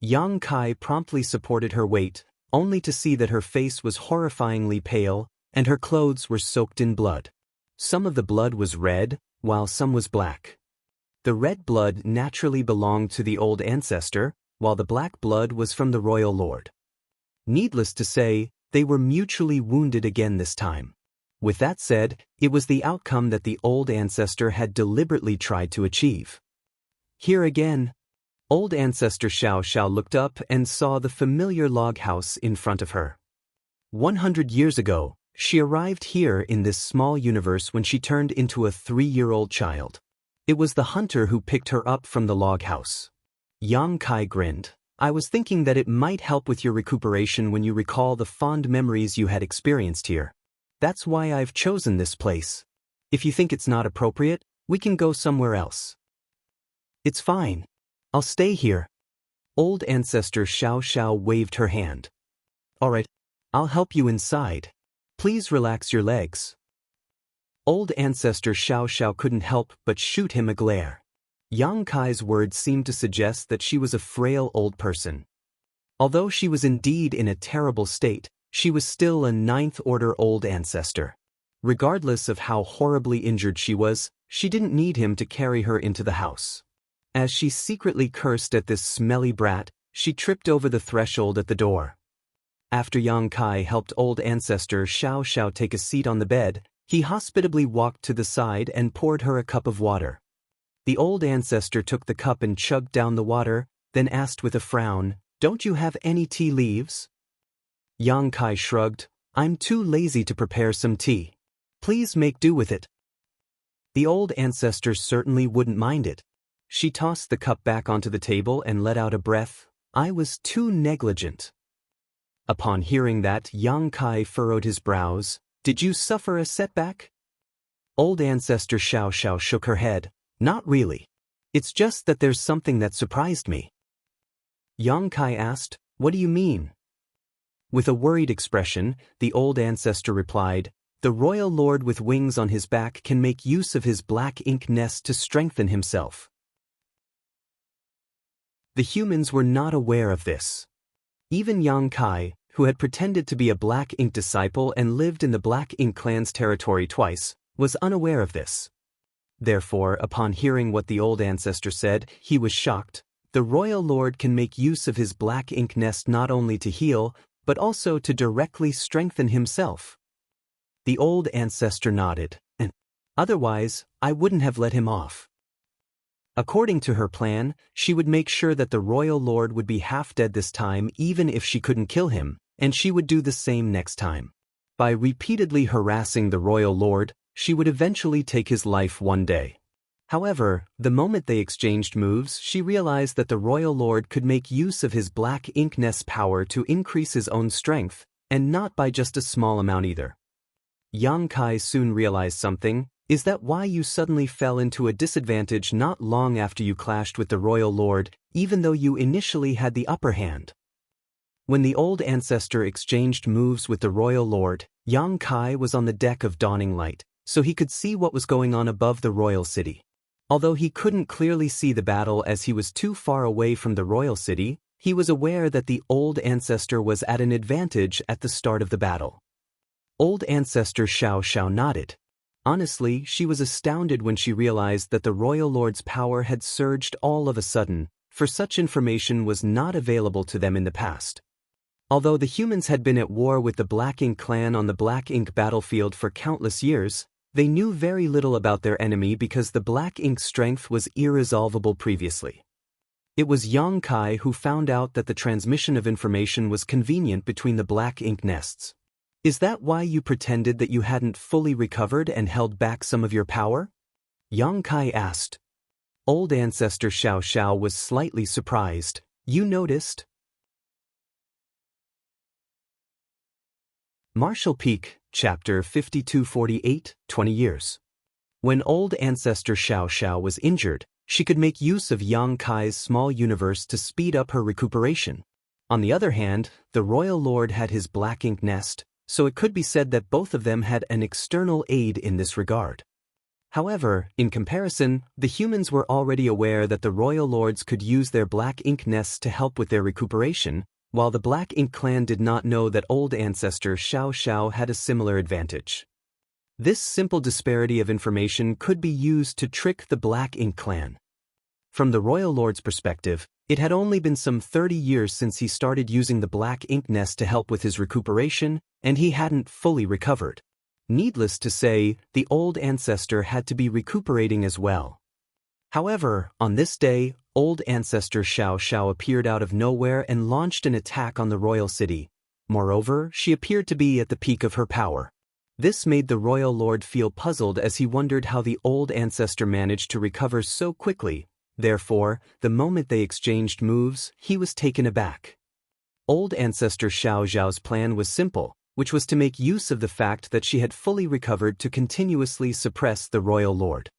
Yang Kai promptly supported her weight, only to see that her face was horrifyingly pale, and her clothes were soaked in blood. Some of the blood was red, while some was black. The red blood naturally belonged to the old ancestor, while the black blood was from the royal lord. Needless to say, they were mutually wounded again this time. With that said, it was the outcome that the old ancestor had deliberately tried to achieve. Here again, Old ancestor Xiaoxiao looked up and saw the familiar log house in front of her. 100 years ago, she arrived here in this small universe when she turned into a 3-year-old child. It was the hunter who picked her up from the log house. Yang Kai grinned. I was thinking that it might help with your recuperation when you recall the fond memories you had experienced here. That's why I've chosen this place. If you think it's not appropriate, we can go somewhere else. It's fine. I'll stay here. Old ancestor Xiaoxiao waved her hand. All right, I'll help you inside. Please relax your legs. Old ancestor Xiaoxiao couldn't help but shoot him a glare. Yang Kai's words seemed to suggest that she was a frail old person. Although she was indeed in a terrible state, she was still a 9th-order old ancestor. Regardless of how horribly injured she was, she didn't need him to carry her into the house. As she secretly cursed at this smelly brat, she tripped over the threshold at the door. After Yang Kai helped old ancestor Xiaoxiao take a seat on the bed, he hospitably walked to the side and poured her a cup of water. The old ancestor took the cup and chugged down the water, then asked with a frown, "Don't you have any tea leaves?" Yang Kai shrugged, "I'm too lazy to prepare some tea. Please make do with it." The old ancestor certainly wouldn't mind it. She tossed the cup back onto the table and let out a breath. "I was too negligent." Upon hearing that, Yang Kai furrowed his brows. "Did you suffer a setback?" Old ancestor Xiaoxiao shook her head. "Not really. It's just that there's something that surprised me." Yang Kai asked, "What do you mean?" With a worried expression, the old ancestor replied, "The royal lord with wings on his back can make use of his black ink nest to strengthen himself." The humans were not aware of this. Even Yang Kai, who had pretended to be a black ink disciple and lived in the Black Ink clan's territory twice, was unaware of this. Therefore, upon hearing what the old ancestor said, he was shocked. The royal lord can make use of his black ink nest not only to heal, but also to directly strengthen himself. The old ancestor nodded, and otherwise, I wouldn't have let him off. According to her plan, she would make sure that the royal lord would be half dead this time even if she couldn't kill him, and she would do the same next time. By repeatedly harassing the royal lord, she would eventually take his life one day. However, the moment they exchanged moves, she realized that the royal lord could make use of his black ink nest power to increase his own strength, and not by just a small amount either. Yang Kai soon realized something. Is that why you suddenly fell into a disadvantage not long after you clashed with the royal lord, even though you initially had the upper hand? When the old ancestor exchanged moves with the royal lord, Yang Kai was on the deck of Dawning Light, so he could see what was going on above the royal city. Although he couldn't clearly see the battle as he was too far away from the royal city, he was aware that the old ancestor was at an advantage at the start of the battle. Old ancestor Xiaoxiao nodded. Honestly, she was astounded when she realized that the royal lord's power had surged all of a sudden, for such information was not available to them in the past. Although the humans had been at war with the Black Ink clan on the Black Ink battlefield for countless years, they knew very little about their enemy because the Black Ink's strength was irresolvable previously. It was Yang Kai who found out that the transmission of information was convenient between the Black Ink nests. Is that why you pretended that you hadn't fully recovered and held back some of your power? Yang Kai asked. Old ancestor Xiaoxiao was slightly surprised. You noticed? Martial Peak, Chapter 5248, 20 years. When old ancestor Xiaoxiao was injured, she could make use of Yang Kai's small universe to speed up her recuperation. On the other hand, the royal lord had his black ink nest, so it could be said that both of them had an external aid in this regard. However, in comparison, the humans were already aware that the royal lords could use their black ink nests to help with their recuperation, while the Black Ink clan did not know that old ancestor Xiaoxiao had a similar advantage. This simple disparity of information could be used to trick the Black Ink clan. From the royal lord's perspective, it had only been some 30 years since he started using the black ink nest to help with his recuperation, and he hadn't fully recovered. Needless to say, the old ancestor had to be recuperating as well. However, on this day, old ancestor Xianxia appeared out of nowhere and launched an attack on the royal city. Moreover, she appeared to be at the peak of her power. This made the royal lord feel puzzled as he wondered how the old ancestor managed to recover so quickly. Therefore, the moment they exchanged moves, he was taken aback. Old ancestor Xiaoxiao's plan was simple, which was to make use of the fact that she had fully recovered to continuously suppress the royal lord.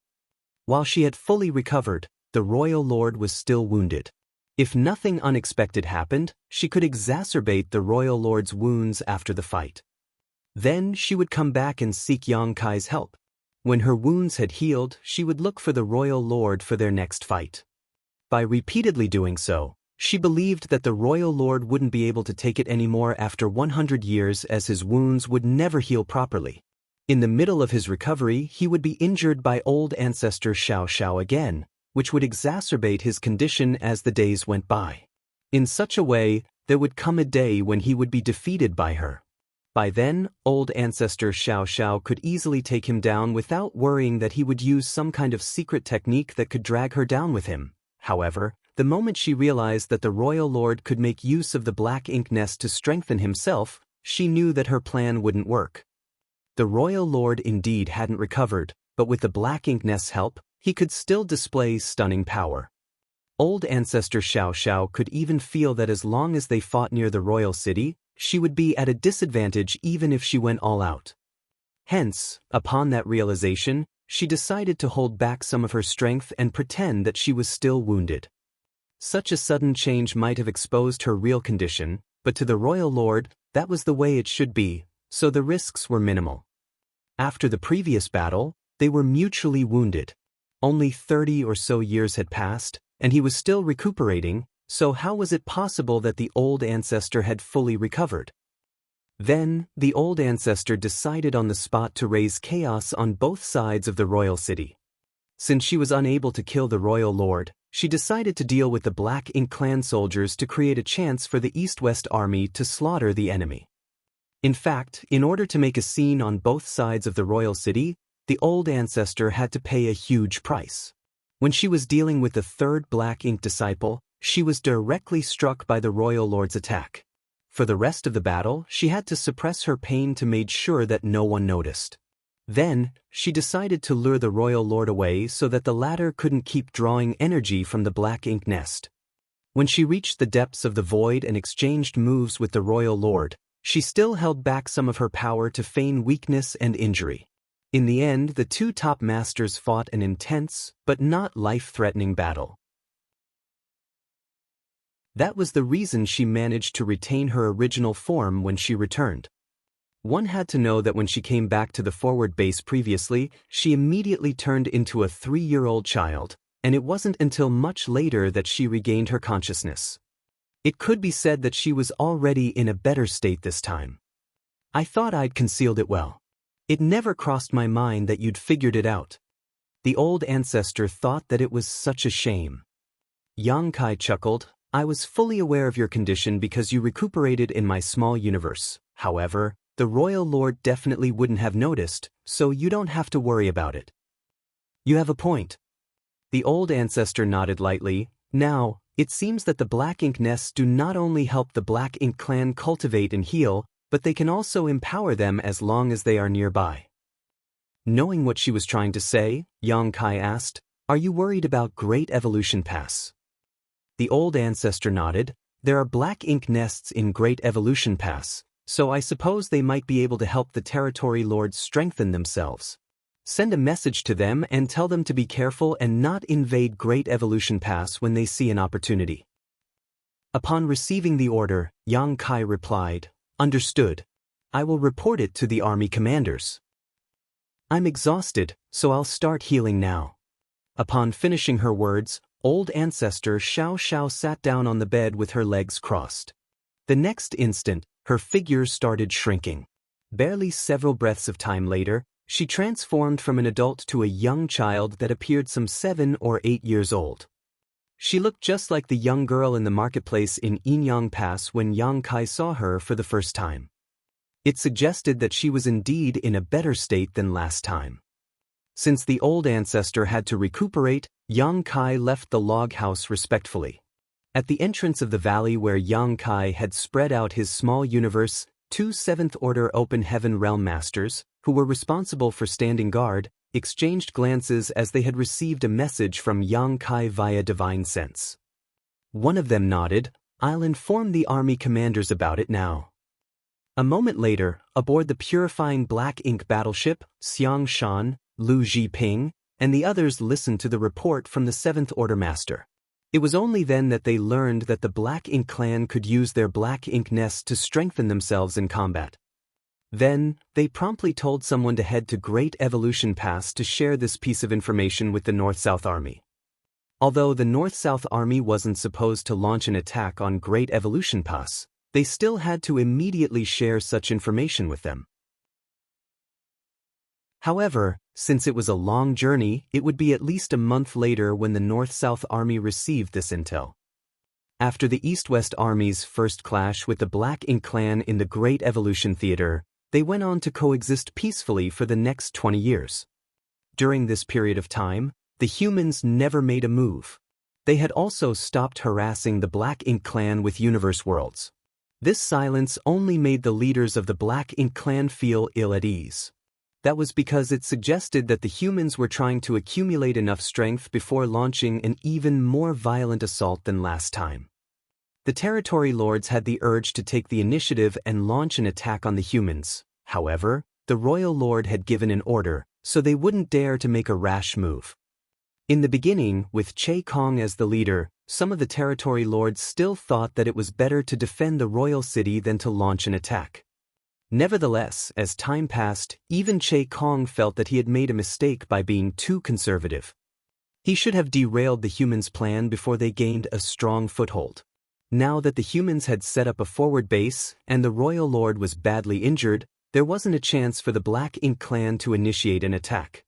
While she had fully recovered, the royal lord was still wounded. If nothing unexpected happened, she could exacerbate the royal lord's wounds after the fight. Then she would come back and seek Yang Kai's help. When her wounds had healed, she would look for the royal lord for their next fight. By repeatedly doing so, she believed that the royal lord wouldn't be able to take it anymore after 100 years, as his wounds would never heal properly. In the middle of his recovery, he would be injured by old ancestor Xiaoxiao again, which would exacerbate his condition as the days went by. In such a way, there would come a day when he would be defeated by her. By then, old ancestor Xiaoxiao could easily take him down without worrying that he would use some kind of secret technique that could drag her down with him. However, the moment she realized that the royal lord could make use of the black ink nest to strengthen himself, she knew that her plan wouldn't work. The royal lord indeed hadn't recovered, but with the black ink nest's help, he could still display stunning power. Old ancestor Xiaoxiao could even feel that as long as they fought near the royal city, she would be at a disadvantage even if she went all out. Hence, upon that realization, she decided to hold back some of her strength and pretend that she was still wounded. Such a sudden change might have exposed her real condition, but to the royal lord, that was the way it should be, so the risks were minimal. After the previous battle, they were mutually wounded. Only 30 or so years had passed, and he was still recuperating, so how was it possible that the old ancestor had fully recovered? Then, the old ancestor decided on the spot to raise chaos on both sides of the royal city. Since she was unable to kill the royal lord, she decided to deal with the Black Ink clan soldiers to create a chance for the East-West army to slaughter the enemy. In fact, in order to make a scene on both sides of the royal city, the old ancestor had to pay a huge price. When she was dealing with the third Black Ink disciple, she was directly struck by the royal lord's attack. For the rest of the battle, she had to suppress her pain to make sure that no one noticed. Then, she decided to lure the royal lord away so that the latter couldn't keep drawing energy from the black ink nest. When she reached the depths of the void and exchanged moves with the royal lord, she still held back some of her power to feign weakness and injury. In the end, the two top masters fought an intense, but not life-threatening battle. That was the reason she managed to retain her original form when she returned. One had to know that when she came back to the forward base previously, she immediately turned into a 3-year-old child, and it wasn't until much later that she regained her consciousness. It could be said that she was already in a better state this time. I thought I'd concealed it well. It never crossed my mind that you'd figured it out. The old ancestor thought that it was such a shame. Yang Kai chuckled. I was fully aware of your condition because you recuperated in my small universe. However, the royal lord definitely wouldn't have noticed, so you don't have to worry about it. You have a point. The old ancestor nodded lightly. Now, it seems that the black ink nests do not only help the Black Ink clan cultivate and heal, but they can also empower them as long as they are nearby. Knowing what she was trying to say, Yang Kai asked, are you worried about Great Evolution Pass? The old ancestor nodded. There are black ink nests in Great Evolution Pass, so I suppose they might be able to help the territory lords strengthen themselves. Send a message to them and tell them to be careful and not invade Great Evolution Pass when they see an opportunity. Upon receiving the order, Yang Kai replied, understood. I will report it to the army commanders. I'm exhausted, so I'll start healing now. Upon finishing her words, old ancestor Xiaoxiao sat down on the bed with her legs crossed. The next instant, her figure started shrinking. Barely several breaths of time later, she transformed from an adult to a young child that appeared some 7 or 8 years old. She looked just like the young girl in the marketplace in Yinyang Pass when Yang Kai saw her for the first time. It suggested that she was indeed in a better state than last time. Since the old ancestor had to recuperate, Yang Kai left the log house respectfully. At the entrance of the valley where Yang Kai had spread out his small universe, two Seventh-Order Open Heaven Realm Masters, who were responsible for standing guard, exchanged glances as they had received a message from Yang Kai via divine sense. One of them nodded. "I'll inform the army commanders about it now." A moment later, aboard the purifying black ink battleship, Xianxia, Lu Jiping, and the others listened to the report from the Seventh Order Master. It was only then that they learned that the Black Ink clan could use their black ink nest to strengthen themselves in combat. Then, they promptly told someone to head to Great Evolution Pass to share this piece of information with the North-South Army. Although the North-South Army wasn't supposed to launch an attack on Great Evolution Pass, they still had to immediately share such information with them. However, since it was a long journey, it would be at least a month later when the North-South Army received this intel. After the East-West Army's first clash with the Black Ink clan in the Great Evolution Theater, they went on to coexist peacefully for the next 20 years. During this period of time, the humans never made a move. They had also stopped harassing the Black Ink clan with universe worlds. This silence only made the leaders of the Black Ink clan feel ill at ease. That was because it suggested that the humans were trying to accumulate enough strength before launching an even more violent assault than last time. The territory lords had the urge to take the initiative and launch an attack on the humans. However, the royal lord had given an order, so they wouldn't dare to make a rash move. In the beginning, with Che Kong as the leader, some of the territory lords still thought that it was better to defend the royal city than to launch an attack. Nevertheless, as time passed, even Che Kong felt that he had made a mistake by being too conservative. He should have derailed the humans' plan before they gained a strong foothold. Now that the humans had set up a forward base and the royal lord was badly injured, there wasn't a chance for the Black Ink clan to initiate an attack.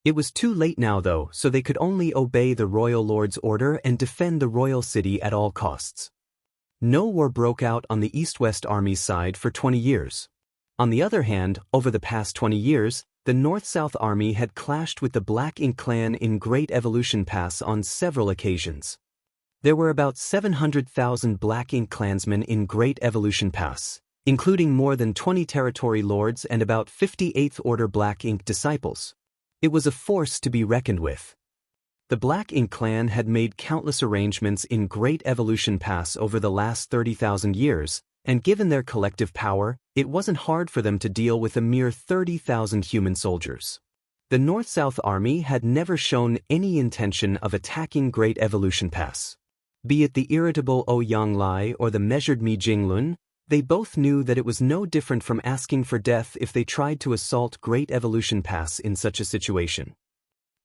It was too late now though, so they could only obey the royal lord's order and defend the royal city at all costs. No war broke out on the East-West Army's side for 20 years. On the other hand, over the past 20 years, the North-South Army had clashed with the Black Ink clan in Great Evolution Pass on several occasions. There were about 700,000 Black Ink clansmen in Great Evolution Pass, including more than 20 territory lords and about 50 Eighth Order Black Ink disciples. It was a force to be reckoned with. The Black Ink clan had made countless arrangements in Great Evolution Pass over the last 30,000 years, and given their collective power, it wasn't hard for them to deal with a mere 30,000 human soldiers. The North-South Army had never shown any intention of attacking Great Evolution Pass. Be it the irritable Ouyang Lai or the measured Mi Jinglun, they both knew that it was no different from asking for death if they tried to assault Great Evolution Pass in such a situation.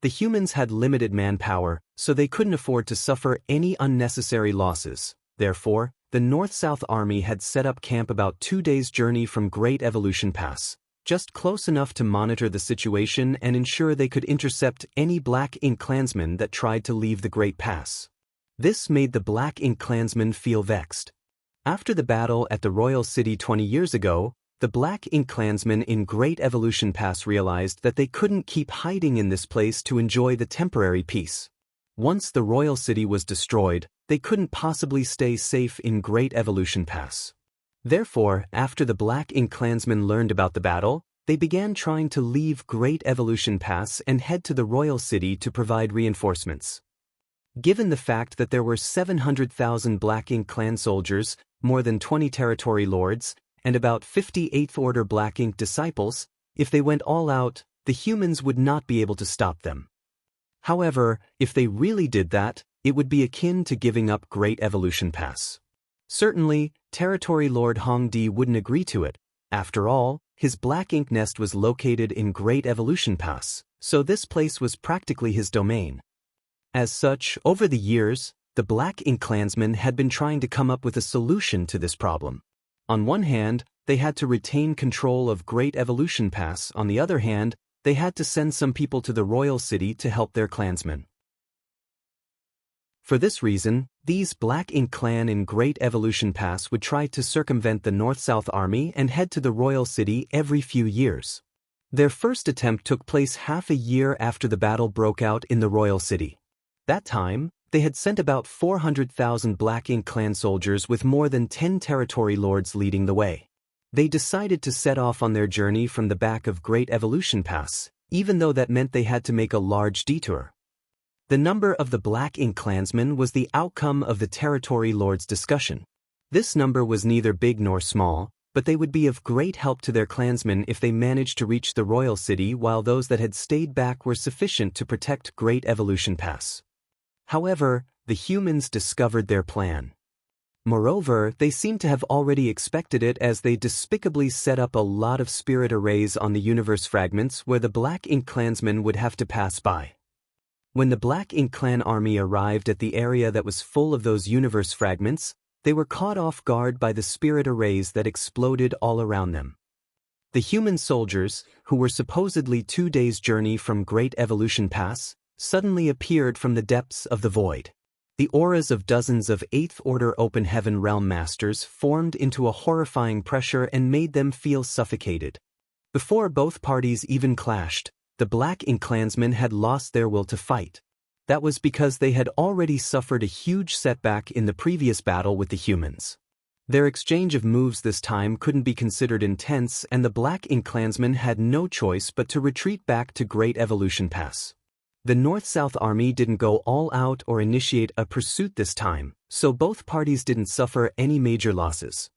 The humans had limited manpower, so they couldn't afford to suffer any unnecessary losses. Therefore, the North-South Army had set up camp about 2 days' journey from Great Evolution Pass, just close enough to monitor the situation and ensure they could intercept any Black Ink clansmen that tried to leave the Great Pass. This made the Black Ink clansmen feel vexed. After the battle at the Royal City 20 years ago, the Black Ink clansmen in Great Evolution Pass realized that they couldn't keep hiding in this place to enjoy the temporary peace. Once the Royal City was destroyed, they couldn't possibly stay safe in Great Evolution Pass. Therefore, after the Black Ink clansmen learned about the battle, they began trying to leave Great Evolution Pass and head to the Royal City to provide reinforcements. Given the fact that there were 700,000 Black Ink clan soldiers, more than 20 territory lords, and about 50 Eighth Order Black Ink disciples, if they went all out, the humans would not be able to stop them. However, if they really did that, it would be akin to giving up Great Evolution Pass. Certainly, Territory Lord Hongdi wouldn't agree to it. After all, his Black Ink nest was located in Great Evolution Pass, so this place was practically his domain. As such, over the years, the Black Ink clansmen had been trying to come up with a solution to this problem. On one hand, they had to retain control of Great Evolution Pass. On the other hand, they had to send some people to the Royal City to help their clansmen. For this reason, these Black Ink clan in Great Evolution Pass would try to circumvent the North-South Army and head to the Royal City every few years. Their first attempt took place half a year after the battle broke out in the royal city. That time, they had sent about 400,000 Black Ink clan soldiers with more than 10 territory lords leading the way. They decided to set off on their journey from the back of Great Evolution Pass, even though that meant they had to make a large detour. The number of the Black Ink clansmen was the outcome of the territory lords' discussion. This number was neither big nor small, but they would be of great help to their clansmen if they managed to reach the royal city, while those that had stayed back were sufficient to protect Great Evolution Pass. However, the humans discovered their plan. Moreover, they seemed to have already expected it, as they despicably set up a lot of spirit arrays on the universe fragments where the Black Ink clansmen would have to pass by. When the Black Ink clan army arrived at the area that was full of those universe fragments, they were caught off guard by the spirit arrays that exploded all around them. The human soldiers, who were supposedly 2 days' journey from Great Evolution Pass, suddenly appeared from the depths of the void. The auras of dozens of 8th Order Open Heaven Realm Masters formed into a horrifying pressure and made them feel suffocated. Before both parties even clashed, the Black Ink clansmen had lost their will to fight. That was because they had already suffered a huge setback in the previous battle with the humans. Their exchange of moves this time couldn't be considered intense, and the Black Ink clansmen had no choice but to retreat back to Great Evolution Pass. The North-South army didn't go all out or initiate a pursuit this time, so both parties didn't suffer any major losses.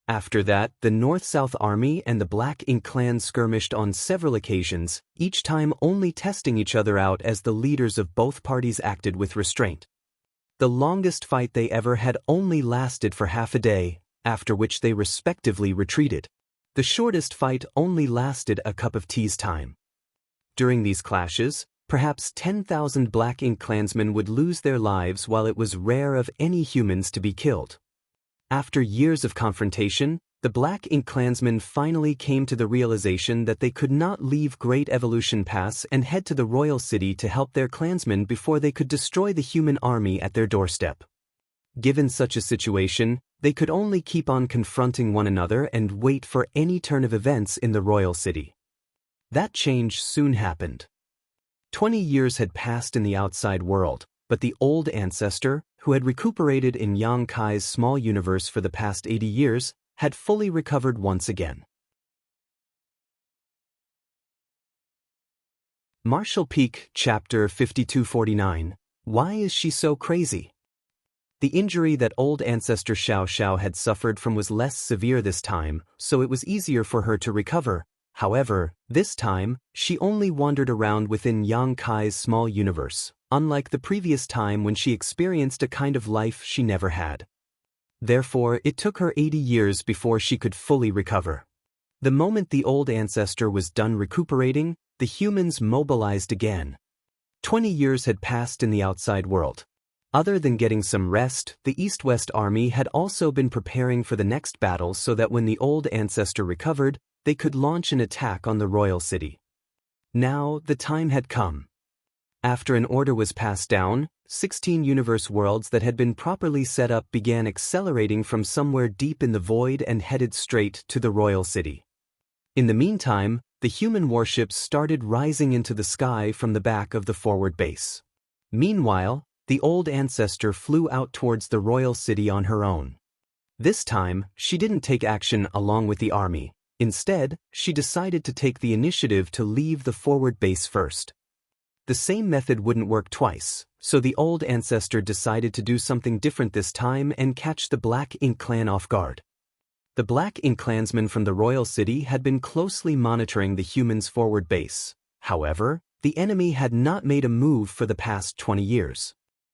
After that, the North-South army and the Black Ink clan skirmished on several occasions, each time only testing each other out as the leaders of both parties acted with restraint. The longest fight they ever had only lasted for half a day, after which they respectively retreated. The shortest fight only lasted a cup of tea's time. During these clashes, perhaps 10,000 Black Ink clansmen would lose their lives, while it was rare of any humans to be killed. After years of confrontation, the Black Ink clansmen finally came to the realization that they could not leave Great Evolution Pass and head to the royal city to help their clansmen before they could destroy the human army at their doorstep. Given such a situation, they could only keep on confronting one another and wait for any turn of events in the royal city. That change soon happened. 20 years had passed in the outside world, but the old ancestor, who had recuperated in Xianxia's small universe for the past 80 years, had fully recovered once again. Martial Peak, Chapter 5249. Why is she so crazy? The injury that old ancestor Xianxia had suffered from was less severe this time, so it was easier for her to recover. However, this time, she only wandered around within Xianxia's small universe, unlike the previous time when she experienced a kind of life she never had. Therefore, it took her 80 years before she could fully recover. The moment the old ancestor was done recuperating, the humans mobilized again. 20 years had passed in the outside world. Other than getting some rest, the East-West army had also been preparing for the next battle so that when the old ancestor recovered, they could launch an attack on the royal city. Now, the time had come. After an order was passed down, 16 universe worlds that had been properly set up began accelerating from somewhere deep in the void and headed straight to the royal city. In the meantime, the human warships started rising into the sky from the back of the forward base. Meanwhile, the old ancestor flew out towards the royal city on her own. This time, she didn't take action along with the army. Instead, she decided to take the initiative to leave the forward base first. The same method wouldn't work twice, so the old ancestor decided to do something different this time and catch the Black Ink clan off guard. The Black Ink clansmen from the royal city had been closely monitoring the humans' forward base. However, the enemy had not made a move for the past 20 years.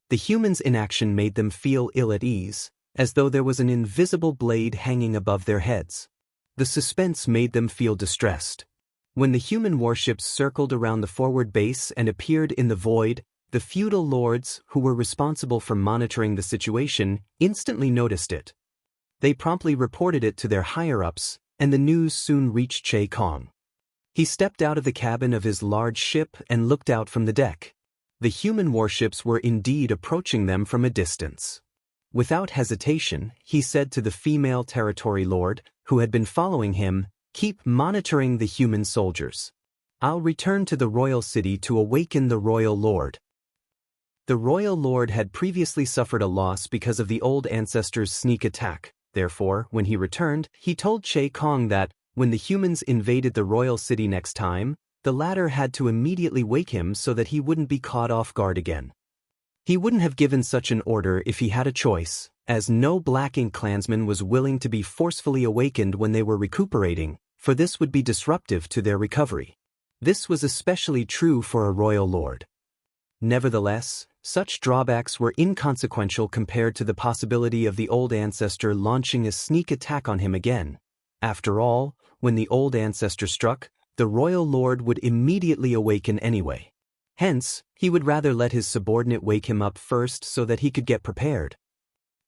The humans' inaction made them feel ill at ease, as though there was an invisible blade hanging above their heads. The suspense made them feel distressed. When the human warships circled around the forward base and appeared in the void, the feudal lords, who were responsible for monitoring the situation, instantly noticed it. They promptly reported it to their higher-ups, and the news soon reached Che Kong. He stepped out of the cabin of his large ship and looked out from the deck. The human warships were indeed approaching them from a distance. Without hesitation, he said to the female territory lord, who had been following him, "Keep monitoring the human soldiers. I'll return to the royal city to awaken the royal lord. The royal lord had previously suffered a loss because of the old ancestor's sneak attack. Therefore, when he returned, he told Che Kong that, when the humans invaded the royal city next time, the latter had to immediately wake him so that he wouldn't be caught off guard again. He wouldn't have given such an order if he had a choice, as no Black Ink clansman was willing to be forcefully awakened when they were recuperating, for this would be disruptive to their recovery. This was especially true for a royal lord. Nevertheless, such drawbacks were inconsequential compared to the possibility of the old ancestor launching a sneak attack on him again. After all, when the old ancestor struck, the royal lord would immediately awaken anyway. Hence, he would rather let his subordinate wake him up first so that he could get prepared.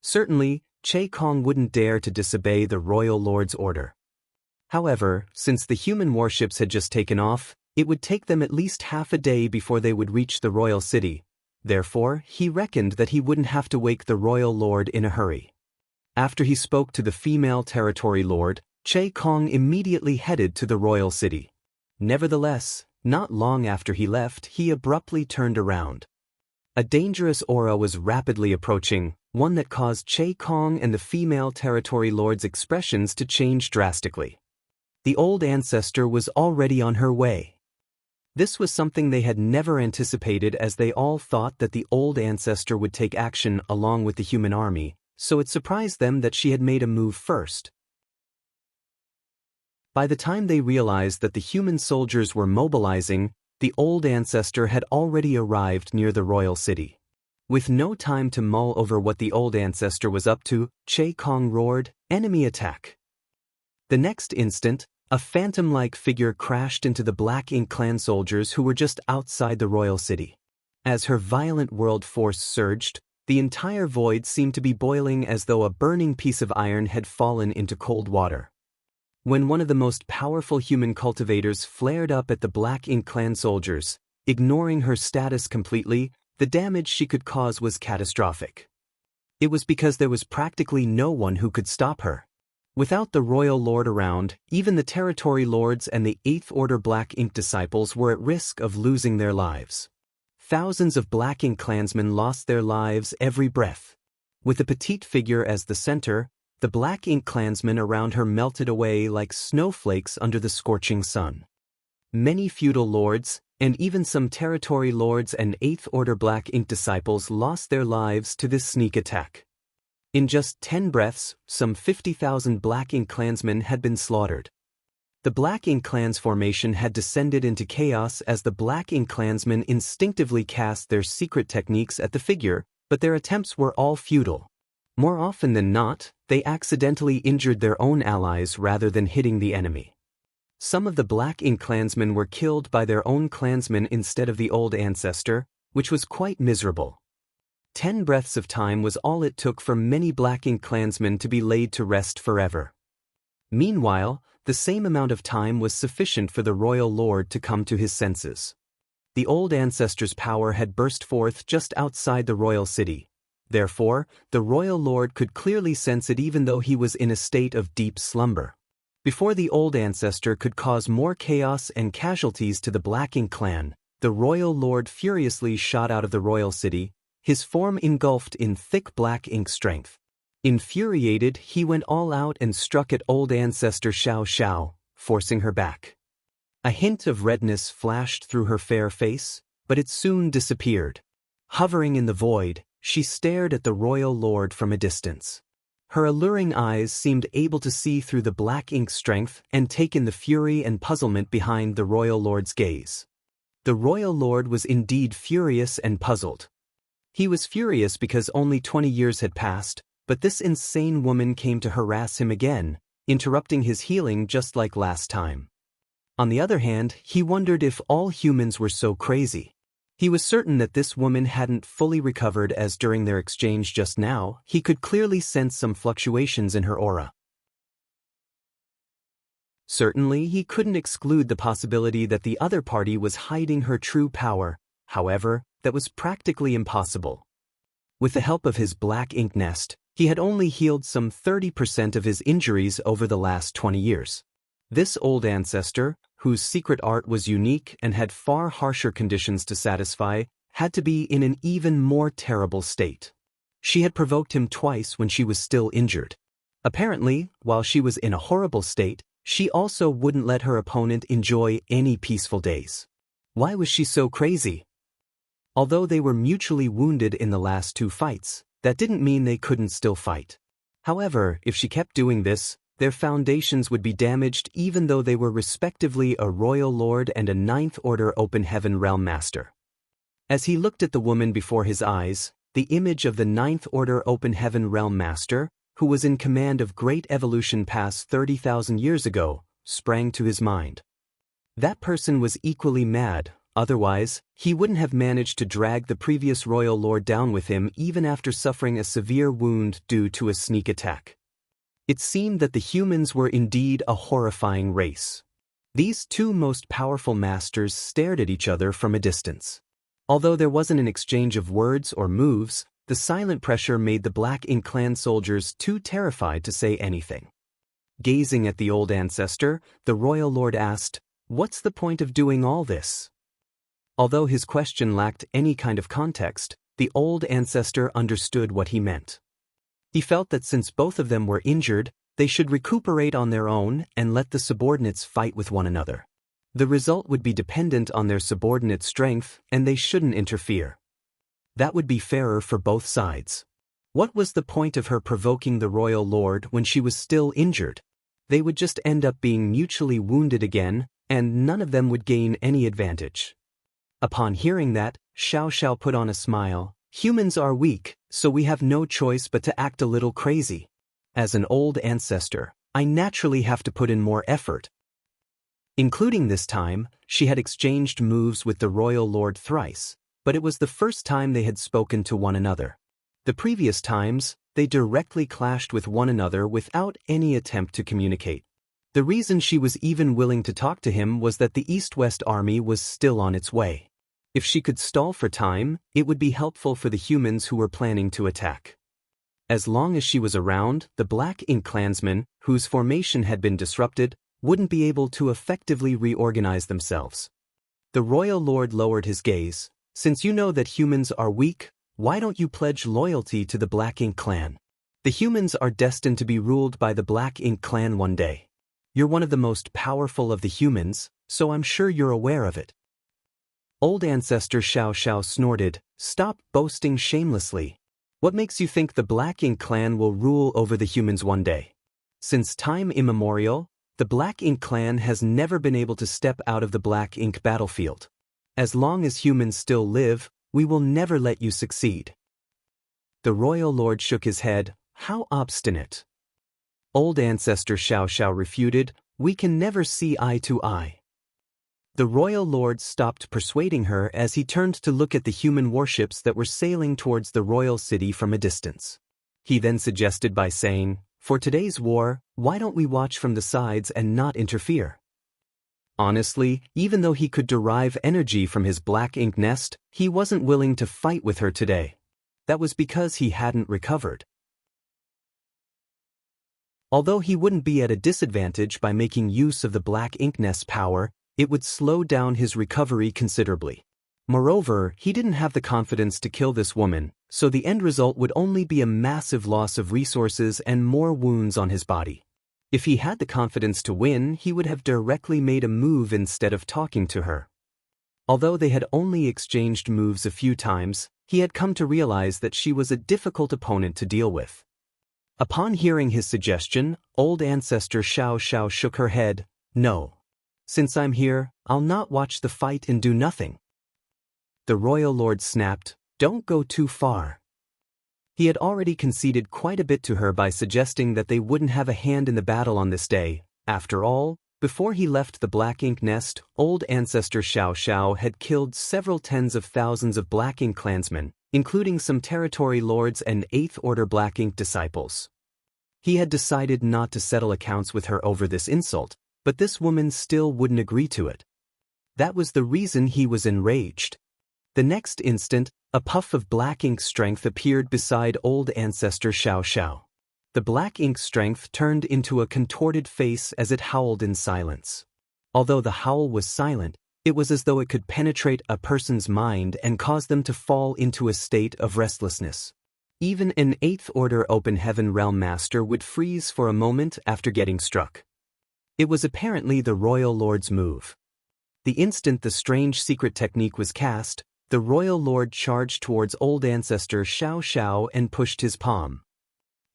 Certainly, Che Kong wouldn't dare to disobey the royal lord's order. However, since the human warships had just taken off, it would take them at least half a day before they would reach the royal city. Therefore, he reckoned that he wouldn't have to wake the royal lord in a hurry. After he spoke to the female territory lord, Che Kong immediately headed to the royal city. Nevertheless, not long after he left, he abruptly turned around. A dangerous aura was rapidly approaching, one that caused Che Kong and the female territory lord's expressions to change drastically. The old ancestor was already on her way. This was something they had never anticipated, as they all thought that the old ancestor would take action along with the human army, so it surprised them that she had made a move first. By the time they realized that the human soldiers were mobilizing, the old ancestor had already arrived near the royal city. With no time to mull over what the old ancestor was up to, Che Kong roared, "Enemy attack!" The next instant, a phantom-like figure crashed into the Black Ink clan soldiers who were just outside the royal city. As her violent world force surged, the entire void seemed to be boiling as though a burning piece of iron had fallen into cold water. When one of the most powerful human cultivators flared up at the Black Ink clan soldiers, ignoring her status completely, the damage she could cause was catastrophic. It was because there was practically no one who could stop her. Without the royal lord around, even the territory lords and the 8th Order Black Ink disciples were at risk of losing their lives. Thousands of Black Ink clansmen lost their lives every breath. With the petite figure as the center, the Black Ink clansmen around her melted away like snowflakes under the scorching sun. Many feudal lords, and even some territory lords and 8th Order Black Ink disciples lost their lives to this sneak attack. In just 10 breaths, some 50,000 Black Ink clansmen had been slaughtered. The Black Ink clan's formation had descended into chaos as the Black Ink clansmen instinctively cast their secret techniques at the figure, but their attempts were all futile. More often than not, they accidentally injured their own allies rather than hitting the enemy. Some of the Black Ink clansmen were killed by their own clansmen instead of the old ancestor, which was quite miserable. 10 breaths of time was all it took for many Black Ink clansmen to be laid to rest forever. Meanwhile, the same amount of time was sufficient for the royal lord to come to his senses. The old ancestor's power had burst forth just outside the royal city. Therefore, the royal lord could clearly sense it even though he was in a state of deep slumber. Before the old ancestor could cause more chaos and casualties to the Black Ink clan, the royal lord furiously shot out of the royal city, his form engulfed in thick Black Ink strength. Infuriated, he went all out and struck at old ancestor Xianxia, forcing her back. A hint of redness flashed through her fair face, but it soon disappeared. Hovering in the void, she stared at the royal lord from a distance. Her alluring eyes seemed able to see through the Black Ink strength and take in the fury and puzzlement behind the royal lord's gaze. The royal lord was indeed furious and puzzled. He was furious because only 20 years had passed, but this insane woman came to harass him again, interrupting his healing just like last time. On the other hand, he wondered if all humans were so crazy. He was certain that this woman hadn't fully recovered, as during their exchange just now, he could clearly sense some fluctuations in her aura. Certainly, he couldn't exclude the possibility that the other party was hiding her true power. However, that was practically impossible. With the help of his Black Ink nest, he had only healed some 30% of his injuries over the last 20 years. This old ancestor, whose secret art was unique and had far harsher conditions to satisfy, had to be in an even more terrible state. She had provoked him twice when she was still injured. Apparently, while she was in a horrible state, she also wouldn't let her opponent enjoy any peaceful days. Why was she so crazy? Although they were mutually wounded in the last 2 fights, that didn't mean they couldn't still fight. However, if she kept doing this, their foundations would be damaged even though they were respectively a royal lord and a 9th Order Open Heaven Realm Master. As he looked at the woman before his eyes, the image of the 9th Order Open Heaven Realm Master, who was in command of great evolution past 30,000 years ago, sprang to his mind. That person was equally mad, otherwise, he wouldn't have managed to drag the previous royal lord down with him even after suffering a severe wound due to a sneak attack. It seemed that the humans were indeed a horrifying race. These 2 most powerful masters stared at each other from a distance. Although there wasn't an exchange of words or moves, the silent pressure made the Black Ink clan soldiers too terrified to say anything. Gazing at the old ancestor, the royal lord asked, "What's the point of doing all this?" Although his question lacked any kind of context, the old ancestor understood what he meant. He felt that since both of them were injured, they should recuperate on their own and let the subordinates fight with one another. The result would be dependent on their subordinate strength, and they shouldn't interfere. That would be fairer for both sides. What was the point of her provoking the royal lord when she was still injured? They would just end up being mutually wounded again, and none of them would gain any advantage. Upon hearing that, Xianxia put on a smile. "Humans are weak, so we have no choice but to act a little crazy. As an old ancestor, I naturally have to put in more effort." Including this time, she had exchanged moves with the royal lord thrice, but it was the first time they had spoken to one another. The previous times, they directly clashed with one another without any attempt to communicate. The reason she was even willing to talk to him was that the East-West army was still on its way. If she could stall for time, it would be helpful for the humans who were planning to attack. As long as she was around, the Black Ink clansmen, whose formation had been disrupted, wouldn't be able to effectively reorganize themselves. The royal lord lowered his gaze. "Since you know that humans are weak, why don't you pledge loyalty to the Black Ink clan? The humans are destined to be ruled by the Black Ink clan one day. You're one of the most powerful of the humans, so I'm sure you're aware of it." Old ancestor Xianxia snorted, "Stop boasting shamelessly. What makes you think the Black Ink clan will rule over the humans one day? Since time immemorial, the Black Ink clan has never been able to step out of the Black Ink battlefield. As long as humans still live, we will never let you succeed." The royal lord shook his head. "How obstinate." Old ancestor Xianxia refuted, "We can never see eye to eye." The royal lord stopped persuading her as he turned to look at the human warships that were sailing towards the royal city from a distance. He then suggested by saying, "For today's war, why don't we watch from the sides and not interfere?" Honestly, even though he could derive energy from his Black Ink nest, he wasn't willing to fight with her today. That was because he hadn't recovered. Although he wouldn't be at a disadvantage by making use of the Black Ink nest's power, it would slow down his recovery considerably. Moreover, he didn't have the confidence to kill this woman, so the end result would only be a massive loss of resources and more wounds on his body. If he had the confidence to win, he would have directly made a move instead of talking to her. Although they had only exchanged moves a few times, he had come to realize that she was a difficult opponent to deal with. Upon hearing his suggestion, old ancestor Xianxia shook her head. "No. Since I'm here, I'll not watch the fight and do nothing." The royal lord snapped, "Don't go too far." He had already conceded quite a bit to her by suggesting that they wouldn't have a hand in the battle on this day. After all, before he left the Black Ink nest, old ancestor Xianxia had killed several tens of thousands of Black Ink clansmen, including some territory lords and 8th Order Black Ink disciples. He had decided not to settle accounts with her over this insult, but this woman still wouldn't agree to it. That was the reason he was enraged. The next instant, a puff of Black Ink strength appeared beside old ancestor Xianxia. The black ink strength turned into a contorted face as it howled in silence. Although the howl was silent, it was as though it could penetrate a person's mind and cause them to fall into a state of restlessness. Even an 8th Order Open Heaven Realm Master would freeze for a moment after getting struck. It was apparently the Royal Lord's move. The instant the strange secret technique was cast, the Royal Lord charged towards Old Ancestor Xianxia and pushed his palm.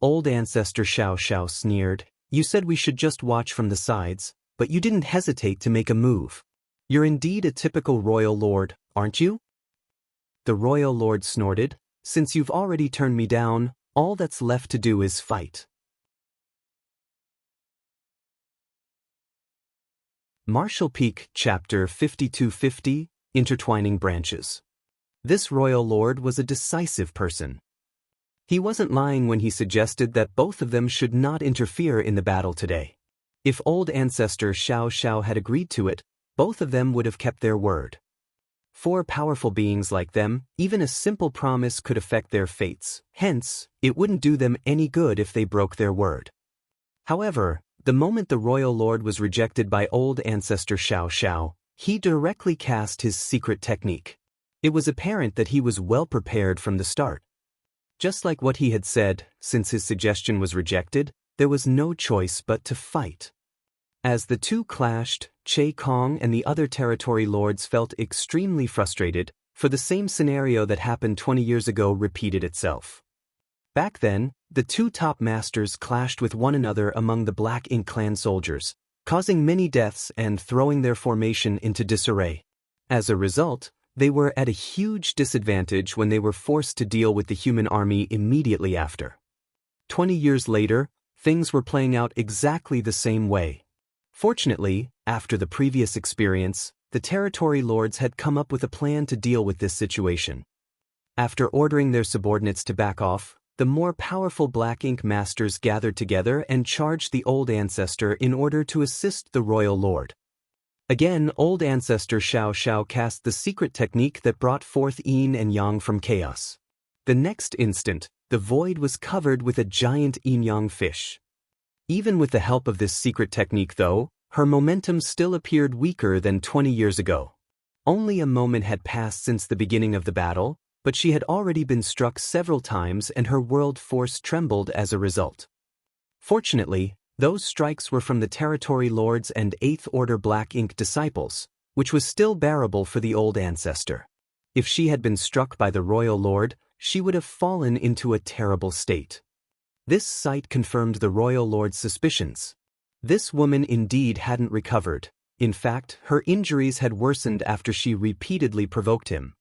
Old Ancestor Xianxia sneered, "You said we should just watch from the sides, but you didn't hesitate to make a move. You're indeed a typical Royal Lord, aren't you?" The Royal Lord snorted, "Since you've already turned me down, all that's left to do is fight." Martial Peak, Chapter 5250, Intertwining Branches. This Royal Lord was a decisive person. He wasn't lying when he suggested that both of them should not interfere in the battle today. If Old Ancestor Xianxia had agreed to it, both of them would have kept their word. For powerful beings like them, even a simple promise could affect their fates, hence, it wouldn't do them any good if they broke their word. However, the moment the Royal Lord was rejected by Old Ancestor Xianxia, he directly cast his secret technique. It was apparent that he was well prepared from the start. Just like what he had said, since his suggestion was rejected, there was no choice but to fight. As the two clashed, Che Kong and the other territory lords felt extremely frustrated, for the same scenario that happened 20 years ago repeated itself. Back then, the two top masters clashed with one another among the Black Ink clan soldiers, causing many deaths and throwing their formation into disarray. As a result, they were at a huge disadvantage when they were forced to deal with the human army immediately after. 20 years later, things were playing out exactly the same way. Fortunately, after the previous experience, the territory lords had come up with a plan to deal with this situation. After ordering their subordinates to back off, the more powerful Black Ink masters gathered together and charged the Old Ancestor in order to assist the Royal Lord. Again, Old Ancestor Xianxia cast the secret technique that brought forth yin and yang from chaos. The next instant, the void was covered with a giant yin-yang fish. Even with the help of this secret technique though, her momentum still appeared weaker than 20 years ago. Only a moment had passed since the beginning of the battle, but she had already been struck several times and her world force trembled as a result. Fortunately, those strikes were from the territory lords and 8th Order Black Ink disciples, which was still bearable for the Old Ancestor. If she had been struck by the Royal Lord, she would have fallen into a terrible state. This sight confirmed the Royal Lord's suspicions. This woman indeed hadn't recovered. In fact, her injuries had worsened after she repeatedly provoked him.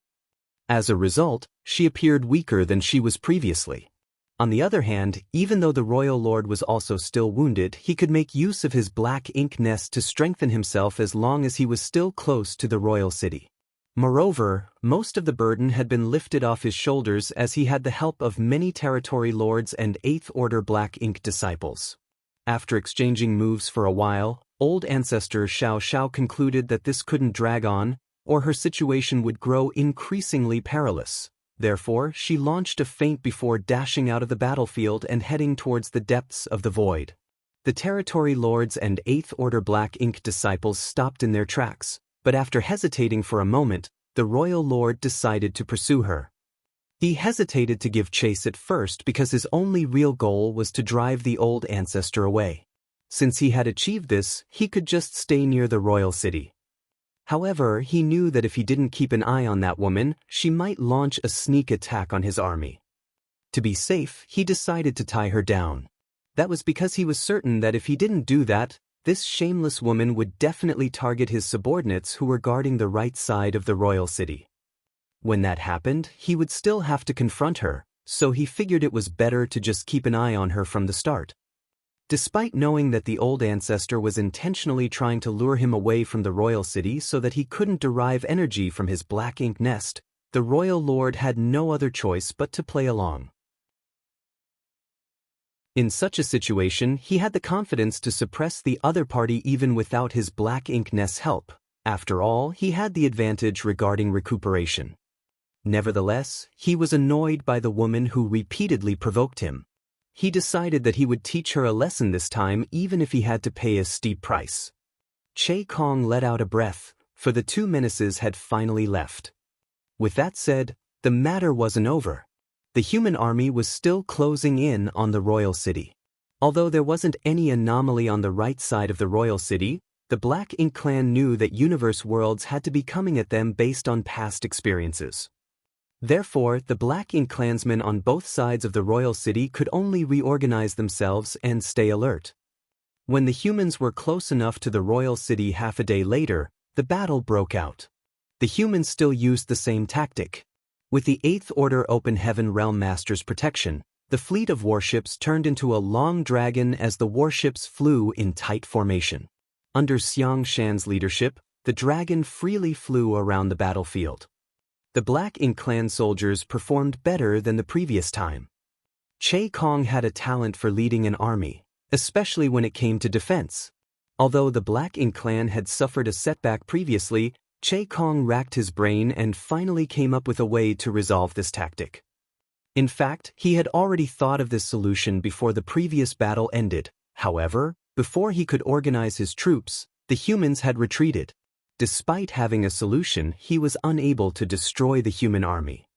As a result, she appeared weaker than she was previously. On the other hand, even though the Royal Lord was also still wounded, he could make use of his Black Ink nest to strengthen himself as long as he was still close to the royal city. Moreover, most of the burden had been lifted off his shoulders as he had the help of many territory lords and 8th Order Black Ink disciples. After exchanging moves for a while, Old Ancestor Xianxia concluded that this couldn't drag on, or her situation would grow increasingly perilous. Therefore, she launched a feint before dashing out of the battlefield and heading towards the depths of the void. The territory lords and 8th Order Black Ink disciples stopped in their tracks, but after hesitating for a moment, the Royal Lord decided to pursue her. He hesitated to give chase at first because his only real goal was to drive the Old Ancestor away. Since he had achieved this, he could just stay near the royal city. However, he knew that if he didn't keep an eye on that woman, she might launch a sneak attack on his army. To be safe, he decided to tie her down. That was because he was certain that if he didn't do that, this shameless woman would definitely target his subordinates who were guarding the right side of the royal city. When that happened, he would still have to confront her, so he figured it was better to just keep an eye on her from the start. Despite knowing that the Old Ancestor was intentionally trying to lure him away from the royal city so that he couldn't derive energy from his Black Ink nest, the Royal Lord had no other choice but to play along. In such a situation, he had the confidence to suppress the other party even without his Black Ink nest's help. After all, he had the advantage regarding recuperation. Nevertheless, he was annoyed by the woman who repeatedly provoked him. he decided that he would teach her a lesson this time even if he had to pay a steep price. Che Kong let out a breath, for the two menaces had finally left. With that said, the matter wasn't over. The human army was still closing in on the royal city. Although there wasn't any anomaly on the right side of the royal city, the Black Ink clan knew that universe worlds had to be coming at them based on past experiences. Therefore, the Black Ink clansmen on both sides of the royal city could only reorganize themselves and stay alert. When the humans were close enough to the royal city half a day later, the battle broke out. The humans still used the same tactic. With the 8th Order Open Heaven Realm Master's protection, the fleet of warships turned into a long dragon as the warships flew in tight formation. Under Xianxia's leadership, the dragon freely flew around the battlefield. The Black Ink clan soldiers performed better than the previous time. Che Kong had a talent for leading an army, especially when it came to defense. Although the Black Ink clan had suffered a setback previously, Che Kong racked his brain and finally came up with a way to resolve this tactic. In fact, he had already thought of this solution before the previous battle ended. However, before he could organize his troops, the humans had retreated. Despite having a solution, he was unable to destroy the human army.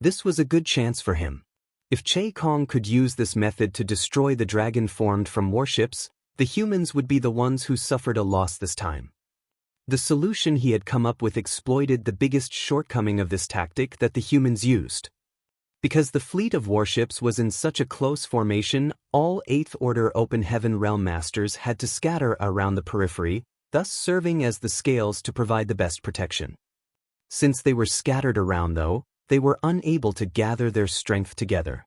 This was a good chance for him. If Che Kong could use this method to destroy the dragon formed from warships, the humans would be the ones who suffered a loss this time. The solution he had come up with exploited the biggest shortcoming of this tactic that the humans used. Because the fleet of warships was in such a close formation, all 8th Order Open Heaven Realm Masters had to scatter around the periphery, thus serving as the scales to provide the best protection. Since they were scattered around though, they were unable to gather their strength together.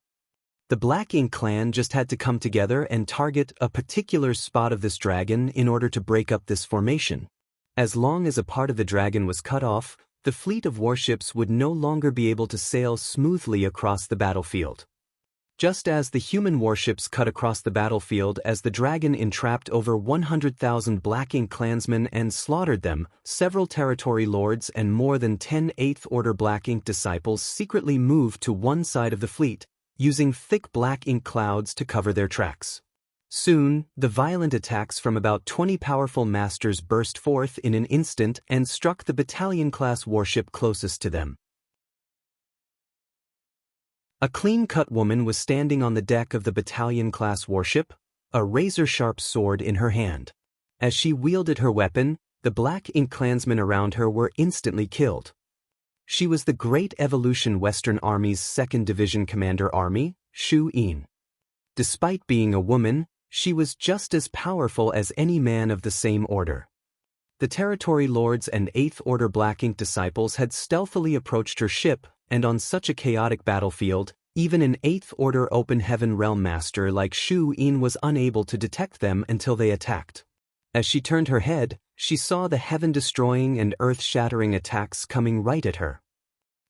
The Black Ink clan just had to come together and target a particular spot of this dragon in order to break up this formation. As long as a part of the dragon was cut off, the fleet of warships would no longer be able to sail smoothly across the battlefield. Just as the human warships cut across the battlefield as the dragon entrapped over 100,000 Black Ink clansmen and slaughtered them, several territory lords and more than 10 8th Order Black Ink disciples secretly moved to one side of the fleet, using thick black ink clouds to cover their tracks. Soon, the violent attacks from about 20 powerful masters burst forth in an instant and struck the battalion-class warship closest to them. A clean-cut woman was standing on the deck of the battalion-class warship, a razor-sharp sword in her hand. As she wielded her weapon, the Black Ink clansmen around her were instantly killed. She was the Great Evolution Western Army's 2nd Division Commander Army, Xu Yin. Despite being a woman, she was just as powerful as any man of the same order. The territory lords and 8th Order Black Ink disciples had stealthily approached her ship, and on such a chaotic battlefield, even an 8th Order Open Heaven Realm Master like Xu Yin was unable to detect them until they attacked. As she turned her head, she saw the heaven-destroying and earth-shattering attacks coming right at her.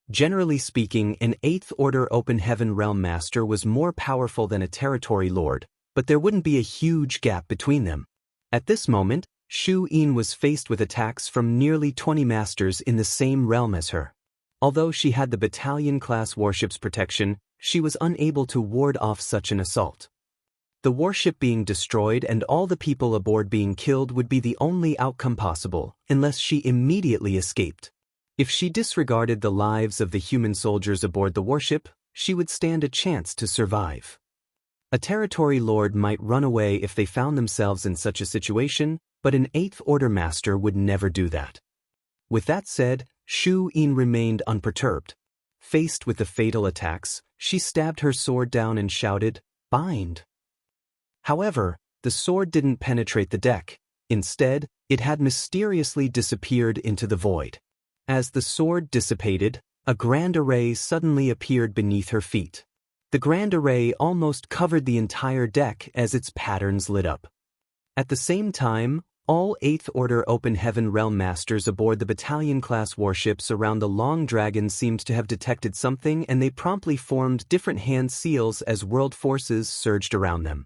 Generally speaking, an 8th Order Open Heaven Realm Master was more powerful than a territory lord, but there wouldn't be a huge gap between them. At this moment, Xu Yin was faced with attacks from nearly 20 masters in the same realm as her. Although she had the battalion-class warship's protection, she was unable to ward off such an assault. The warship being destroyed and all the people aboard being killed would be the only outcome possible, unless she immediately escaped. If she disregarded the lives of the human soldiers aboard the warship, she would stand a chance to survive. A territory lord might run away if they found themselves in such a situation, but an 8th Order Master would never do that. With that said, Xu Yin remained unperturbed. Faced with the fatal attacks, she stabbed her sword down and shouted, "Bind!" However, the sword didn't penetrate the deck. Instead, it had mysteriously disappeared into the void. As the sword dissipated, a grand array suddenly appeared beneath her feet. The grand array almost covered the entire deck as its patterns lit up. At the same time, all 8th Order Open Heaven Realm Masters aboard the battalion-class warships around the Long Dragon seemed to have detected something, and they promptly formed different hand seals as world forces surged around them.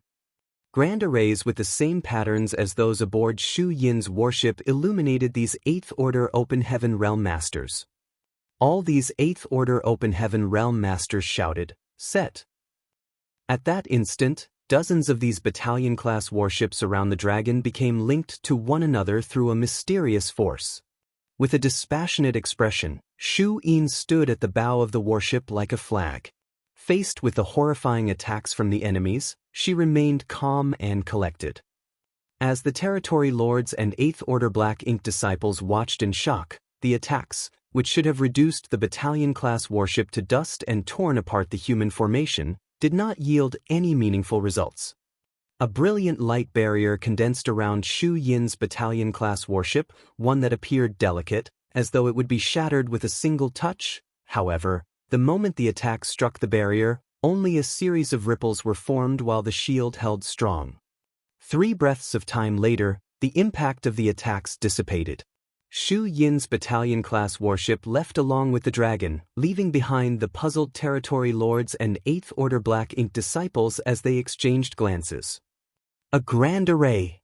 Grand arrays with the same patterns as those aboard Xu Yin's warship illuminated these 8th Order Open Heaven Realm Masters. All these 8th Order Open Heaven Realm Masters shouted, "Set!" At that instant, dozens of these battalion-class warships around the dragon became linked to one another through a mysterious force. With a dispassionate expression, Shu Yin stood at the bow of the warship like a flag. Faced with the horrifying attacks from the enemies, she remained calm and collected. As the Territory Lords and Eighth Order Black Ink disciples watched in shock, the attacks, which should have reduced the battalion-class warship to dust and torn apart the human formation, did not yield any meaningful results. A brilliant light barrier condensed around Shu Yin's battalion-class warship, one that appeared delicate, as though it would be shattered with a single touch. However, the moment the attack struck the barrier, only a series of ripples were formed while the shield held strong. 3 breaths of time later, the impact of the attacks dissipated. Shu Yin's battalion-class warship left along with the dragon, leaving behind the puzzled Territory Lords and Eighth Order Black Ink disciples as they exchanged glances. A grand array!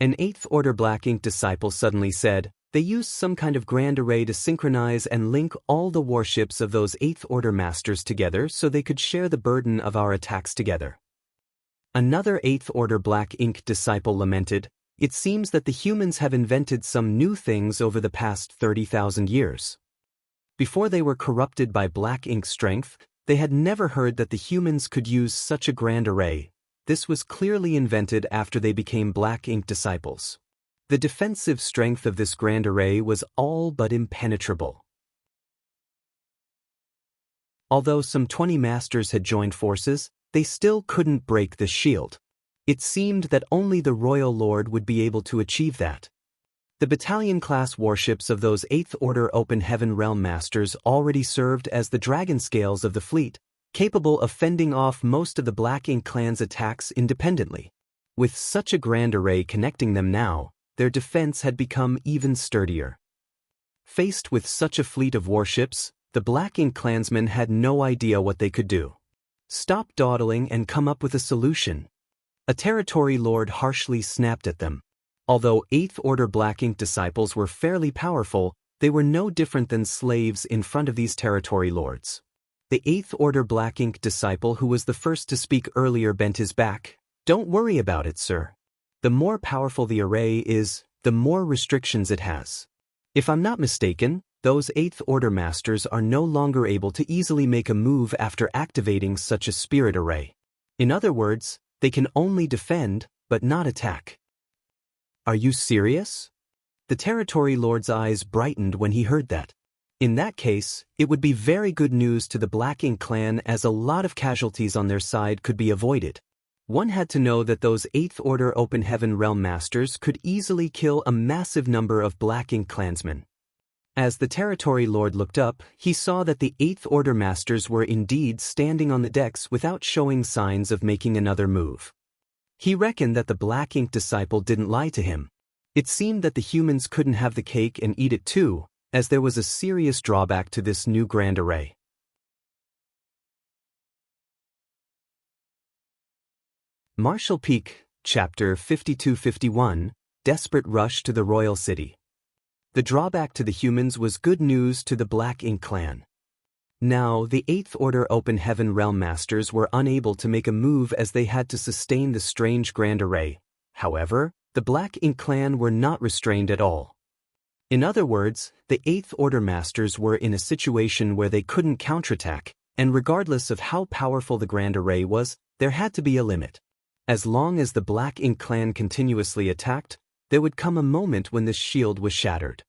An Eighth Order Black Ink disciple suddenly said. They used some kind of grand array to synchronize and link all the warships of those Eighth Order Masters together so they could share the burden of our attacks together. Another Eighth Order Black Ink disciple lamented, "It seems that the humans have invented some new things over the past 30,000 years. Before they were corrupted by Black Ink strength, they had never heard that the humans could use such a grand array. This was clearly invented after they became Black Ink disciples." The defensive strength of this grand array was all but impenetrable. Although some 20 masters had joined forces, they still couldn't break the shield. It seemed that only the Royal Lord would be able to achieve that. The battalion-class warships of those Eighth Order Open Heaven Realm Masters already served as the dragon scales of the fleet, capable of fending off most of the Black Ink clan's attacks independently. With such a grand array connecting them now, their defense had become even sturdier. Faced with such a fleet of warships, the Black Ink clansmen had no idea what they could do. Stop dawdling and come up with a solution. A Territory Lord harshly snapped at them. Although Eighth Order Black Ink disciples were fairly powerful, they were no different than slaves in front of these Territory Lords. The Eighth Order Black Ink disciple who was the first to speak earlier bent his back. "Don't worry about it, sir. The more powerful the array is, the more restrictions it has. If I'm not mistaken, those Eighth Order Masters are no longer able to easily make a move after activating such a spirit array. In other words, they can only defend, but not attack." "Are you serious?" The Territory Lord's eyes brightened when he heard that. In that case, it would be very good news to the Black Ink clan as a lot of casualties on their side could be avoided. One had to know that those Eighth Order Open Heaven Realm Masters could easily kill a massive number of Black Ink clansmen. As the Territory Lord looked up, he saw that the Eighth Order Masters were indeed standing on the decks without showing signs of making another move. He reckoned that the Black Ink disciple didn't lie to him. It seemed that the humans couldn't have the cake and eat it too, as there was a serious drawback to this new grand array. Marshall Peak, Chapter 5251, Desperate Rush to the Royal City. The drawback to the humans was good news to the Black Ink clan. Now, the Eighth Order Open Heaven Realm Masters were unable to make a move as they had to sustain the strange grand array. However, the Black Ink clan were not restrained at all. In other words, the Eighth Order Masters were in a situation where they couldn't counterattack, and regardless of how powerful the grand array was, there had to be a limit. As long as the Black Ink clan continuously attacked, there would come a moment when this shield was shattered.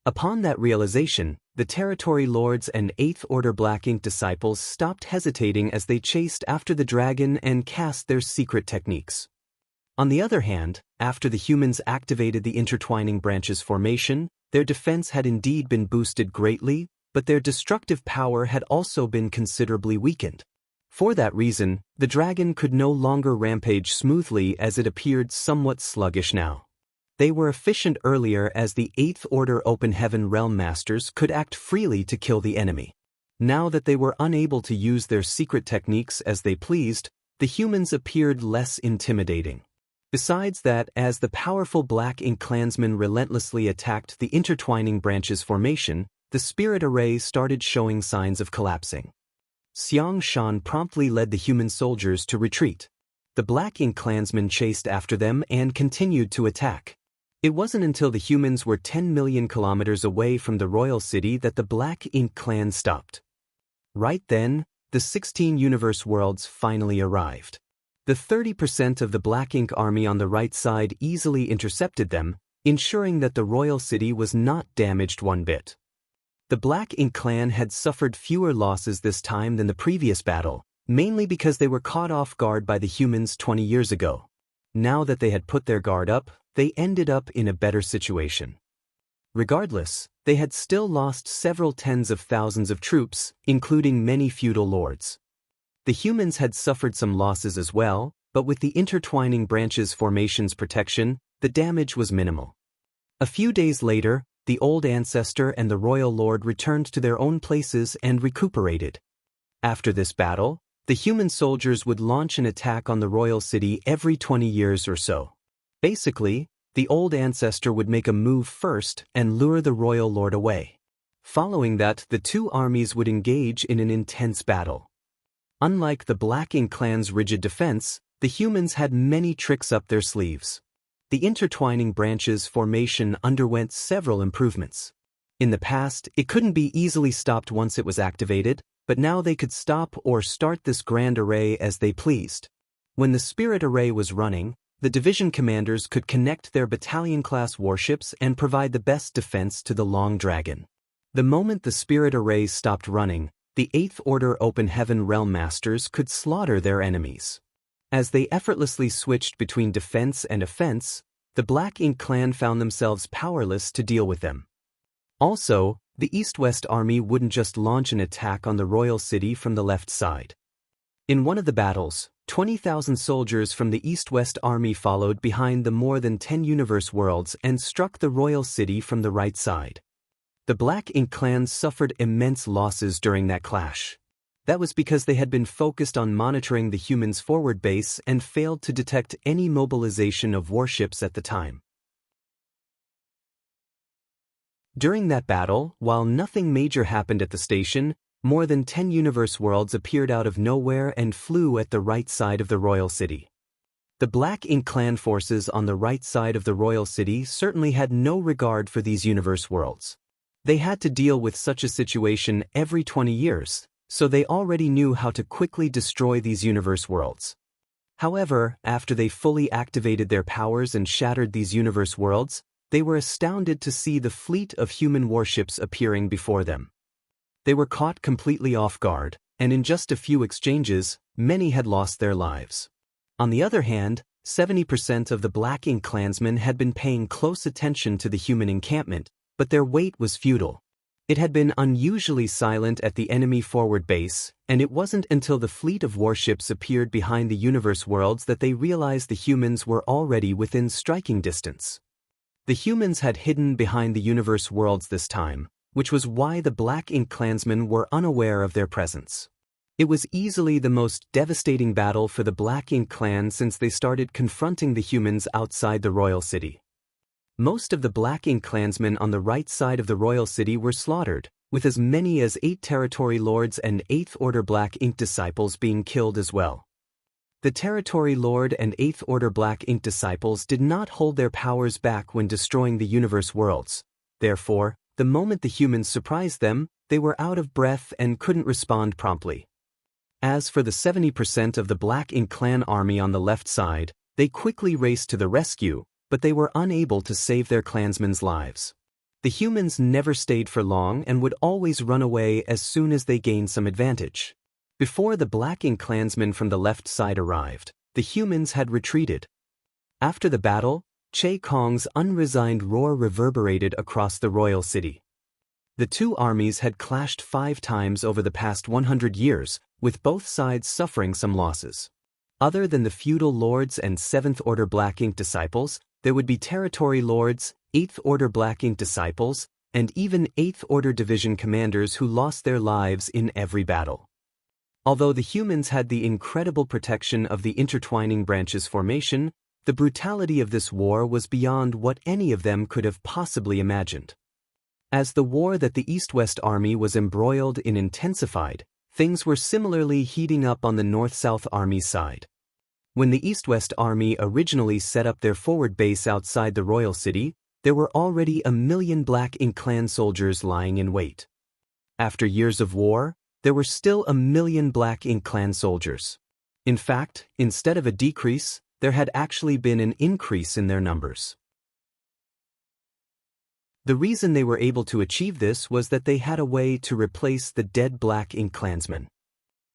Upon that realization, the Territory Lords and Eighth Order Black Ink disciples stopped hesitating as they chased after the dragon and cast their secret techniques. On the other hand, after the humans activated the intertwining branches formation, their defense had indeed been boosted greatly, but their destructive power had also been considerably weakened. For that reason, the dragon could no longer rampage smoothly as it appeared somewhat sluggish now. They were efficient earlier as the Eighth Order Open Heaven Realm Masters could act freely to kill the enemy. Now that they were unable to use their secret techniques as they pleased, the humans appeared less intimidating. Besides that, as the powerful Black Ink clansmen relentlessly attacked the intertwining branches formation, the spirit array started showing signs of collapsing. Xianxia promptly led the human soldiers to retreat. The Black Ink clansmen chased after them and continued to attack. It wasn't until the humans were 10 million kilometers away from the royal city that the Black Ink clan stopped. Right then, the 16 universe worlds finally arrived. The 30% of the Black Ink army on the right side easily intercepted them, ensuring that the royal city was not damaged one bit. The Black Ink clan had suffered fewer losses this time than the previous battle, mainly because they were caught off guard by the humans 20 years ago. Now that they had put their guard up, they ended up in a better situation. Regardless, they had still lost several tens of thousands of troops, including many feudal lords. The humans had suffered some losses as well, but with the intertwining branches formation's protection, the damage was minimal. A few days later, the old ancestor and the royal lord returned to their own places and recuperated. After this battle, the human soldiers would launch an attack on the royal city every 20 years or so. Basically, the old ancestor would make a move first and lure the royal lord away. Following that, the two armies would engage in an intense battle. Unlike the Black Ink clan's rigid defense, the humans had many tricks up their sleeves. The intertwining branches formation underwent several improvements. In the past, it couldn't be easily stopped once it was activated, but now they could stop or start this grand array as they pleased. When the spirit array was running, the division commanders could connect their battalion-class warships and provide the best defense to the Long Dragon. The moment the spirit arrays stopped running, the 8th Order Open Heaven Realm Masters could slaughter their enemies. As they effortlessly switched between defense and offense, the Black Ink clan found themselves powerless to deal with them. Also, the East-West army wouldn't just launch an attack on the royal city from the left side. In one of the battles, 20,000 soldiers from the East-West army followed behind the more than 10 universe worlds and struck the royal city from the right side. The Black Ink clan suffered immense losses during that clash. That was because they had been focused on monitoring the humans' forward base and failed to detect any mobilization of warships at the time. During that battle, while nothing major happened at the station, more than 10 universe worlds appeared out of nowhere and flew at the right side of the royal city. The Black Ink clan forces on the right side of the royal city certainly had no regard for these universe worlds. They had to deal with such a situation every 20 years, so they already knew how to quickly destroy these universe worlds. However, after they fully activated their powers and shattered these universe worlds, they were astounded to see the fleet of human warships appearing before them. They were caught completely off guard, and in just a few exchanges, many had lost their lives. On the other hand, 70% of the Black Ink clansmen had been paying close attention to the human encampment, but their weight was futile. It had been unusually silent at the enemy forward base, and it wasn't until the fleet of warships appeared behind the universe worlds that they realized the humans were already within striking distance. The humans had hidden behind the universe worlds this time, which was why the Black Ink clansmen were unaware of their presence. It was easily the most devastating battle for the Black Ink clan since they started confronting the humans outside the royal city. Most of the Black Ink clansmen on the right side of the royal city were slaughtered, with as many as 8 territory lords and 8th Order Black Ink disciples being killed as well. The territory lord and 8th Order Black Ink disciples did not hold their powers back when destroying the universe worlds. Therefore, the moment the humans surprised them, they were out of breath and couldn't respond promptly. As for the 70% of the Black Ink clan army on the left side, they quickly raced to the rescue, but they were unable to save their clansmen's lives. The humans never stayed for long and would always run away as soon as they gained some advantage. Before the Black Ink clansmen from the left side arrived, the humans had retreated. After the battle, Che Kong's unresigned roar reverberated across the royal city. The two armies had clashed 5 times over the past 100 years, with both sides suffering some losses. Other than the feudal lords and 7th Order Black Ink disciples, there would be territory lords, 8th Order Black Ink disciples, and even 8th Order division commanders who lost their lives in every battle. Although the humans had the incredible protection of the intertwining branches formation, the brutality of this war was beyond what any of them could have possibly imagined. As the war that the East-West army was embroiled in intensified, things were similarly heating up on the North-South Army side. When the East-West Army originally set up their forward base outside the royal city, there were already 1 million Black Ink clan soldiers lying in wait. After years of war, there were still 1 million Black Ink clan soldiers. In fact, instead of a decrease, there had actually been an increase in their numbers. The reason they were able to achieve this was that they had a way to replace the dead Black Ink clansmen.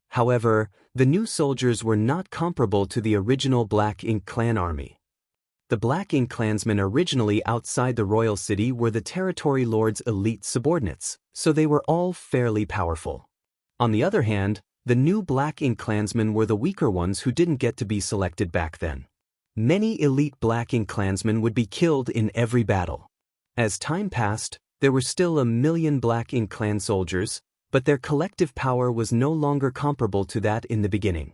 However, the new soldiers were not comparable to the original Black Ink clan army. The Black Ink clansmen originally outside the royal city were the territory lord's elite subordinates, so they were all fairly powerful. On the other hand, the new Black Ink clansmen were the weaker ones who didn't get to be selected back then. Many elite Black Ink clansmen would be killed in every battle. As time passed, there were still 1 million Black Ink clan soldiers, but their collective power was no longer comparable to that in the beginning.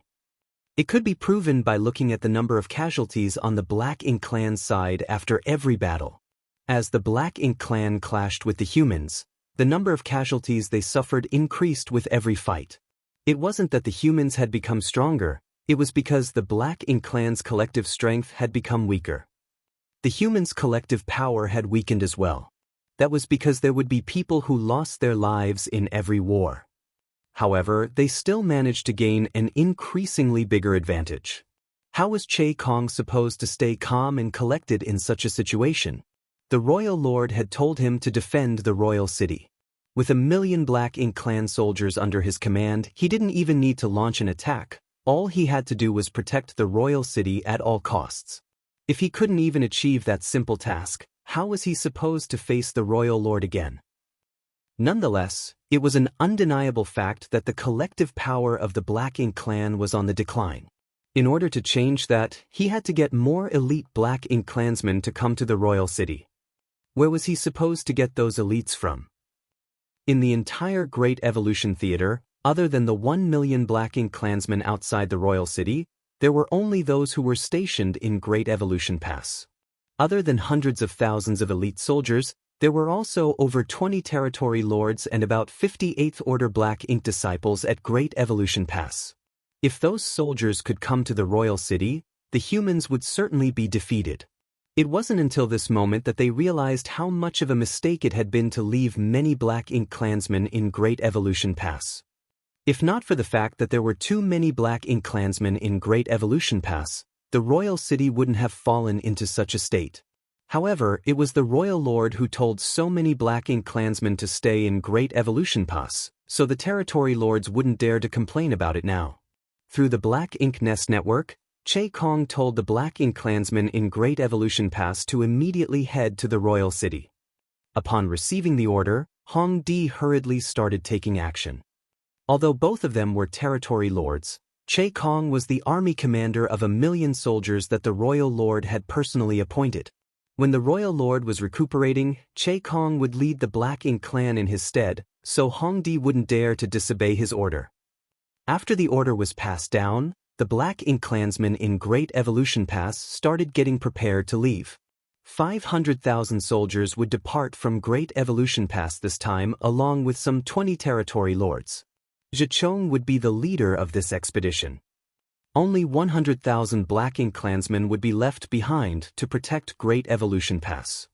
It could be proven by looking at the number of casualties on the Black Ink clan side after every battle. As the Black Ink clan clashed with the humans, the number of casualties they suffered increased with every fight. It wasn't that the humans had become stronger, it was because the Black Ink clan's collective strength had become weaker. The humans' collective power had weakened as well. That was because there would be people who lost their lives in every war. However, they still managed to gain an increasingly bigger advantage. How was Che Kong supposed to stay calm and collected in such a situation? The royal lord had told him to defend the royal city. With 1 million Black Ink clan soldiers under his command, he didn't even need to launch an attack. All he had to do was protect the royal city at all costs. If he couldn't even achieve that simple task, how was he supposed to face the royal lord again? Nonetheless, it was an undeniable fact that the collective power of the Black Ink clan was on the decline. In order to change that, he had to get more elite Black Ink clansmen to come to the royal city. Where was he supposed to get those elites from? In the entire Great Evolution Theater, other than the 1 million Black Ink clansmen outside the royal city, there were only those who were stationed in Great Evolution Pass. Other than hundreds of thousands of elite soldiers, there were also over 20 territory lords and about 50 8th Order Black Ink disciples at Great Evolution Pass. If those soldiers could come to the royal city, the humans would certainly be defeated. It wasn't until this moment that they realized how much of a mistake it had been to leave many Black Ink clansmen in Great Evolution Pass. If not for the fact that there were too many Black Ink clansmen in Great Evolution Pass, the royal city wouldn't have fallen into such a state. However, it was the royal lord who told so many Black Ink clansmen to stay in Great Evolution Pass, so the territory lords wouldn't dare to complain about it now. Through the Black Ink Nest network, Che Kong told the Black Ink clansmen in Great Evolution Pass to immediately head to the royal city. Upon receiving the order, Hong Di hurriedly started taking action. Although both of them were territory lords, Che Kong was the army commander of 1 million soldiers that the royal lord had personally appointed. When the royal lord was recuperating, Che Kong would lead the Black Ink clan in his stead, so Hong Di wouldn't dare to disobey his order. After the order was passed down, the Black Ink clansmen in Great Evolution Pass started getting prepared to leave. 500,000 soldiers would depart from Great Evolution Pass this time along with some 20 territory lords. Zhichong would be the leader of this expedition. Only 100,000 Black Ink clansmen would be left behind to protect Great Evolution Pass.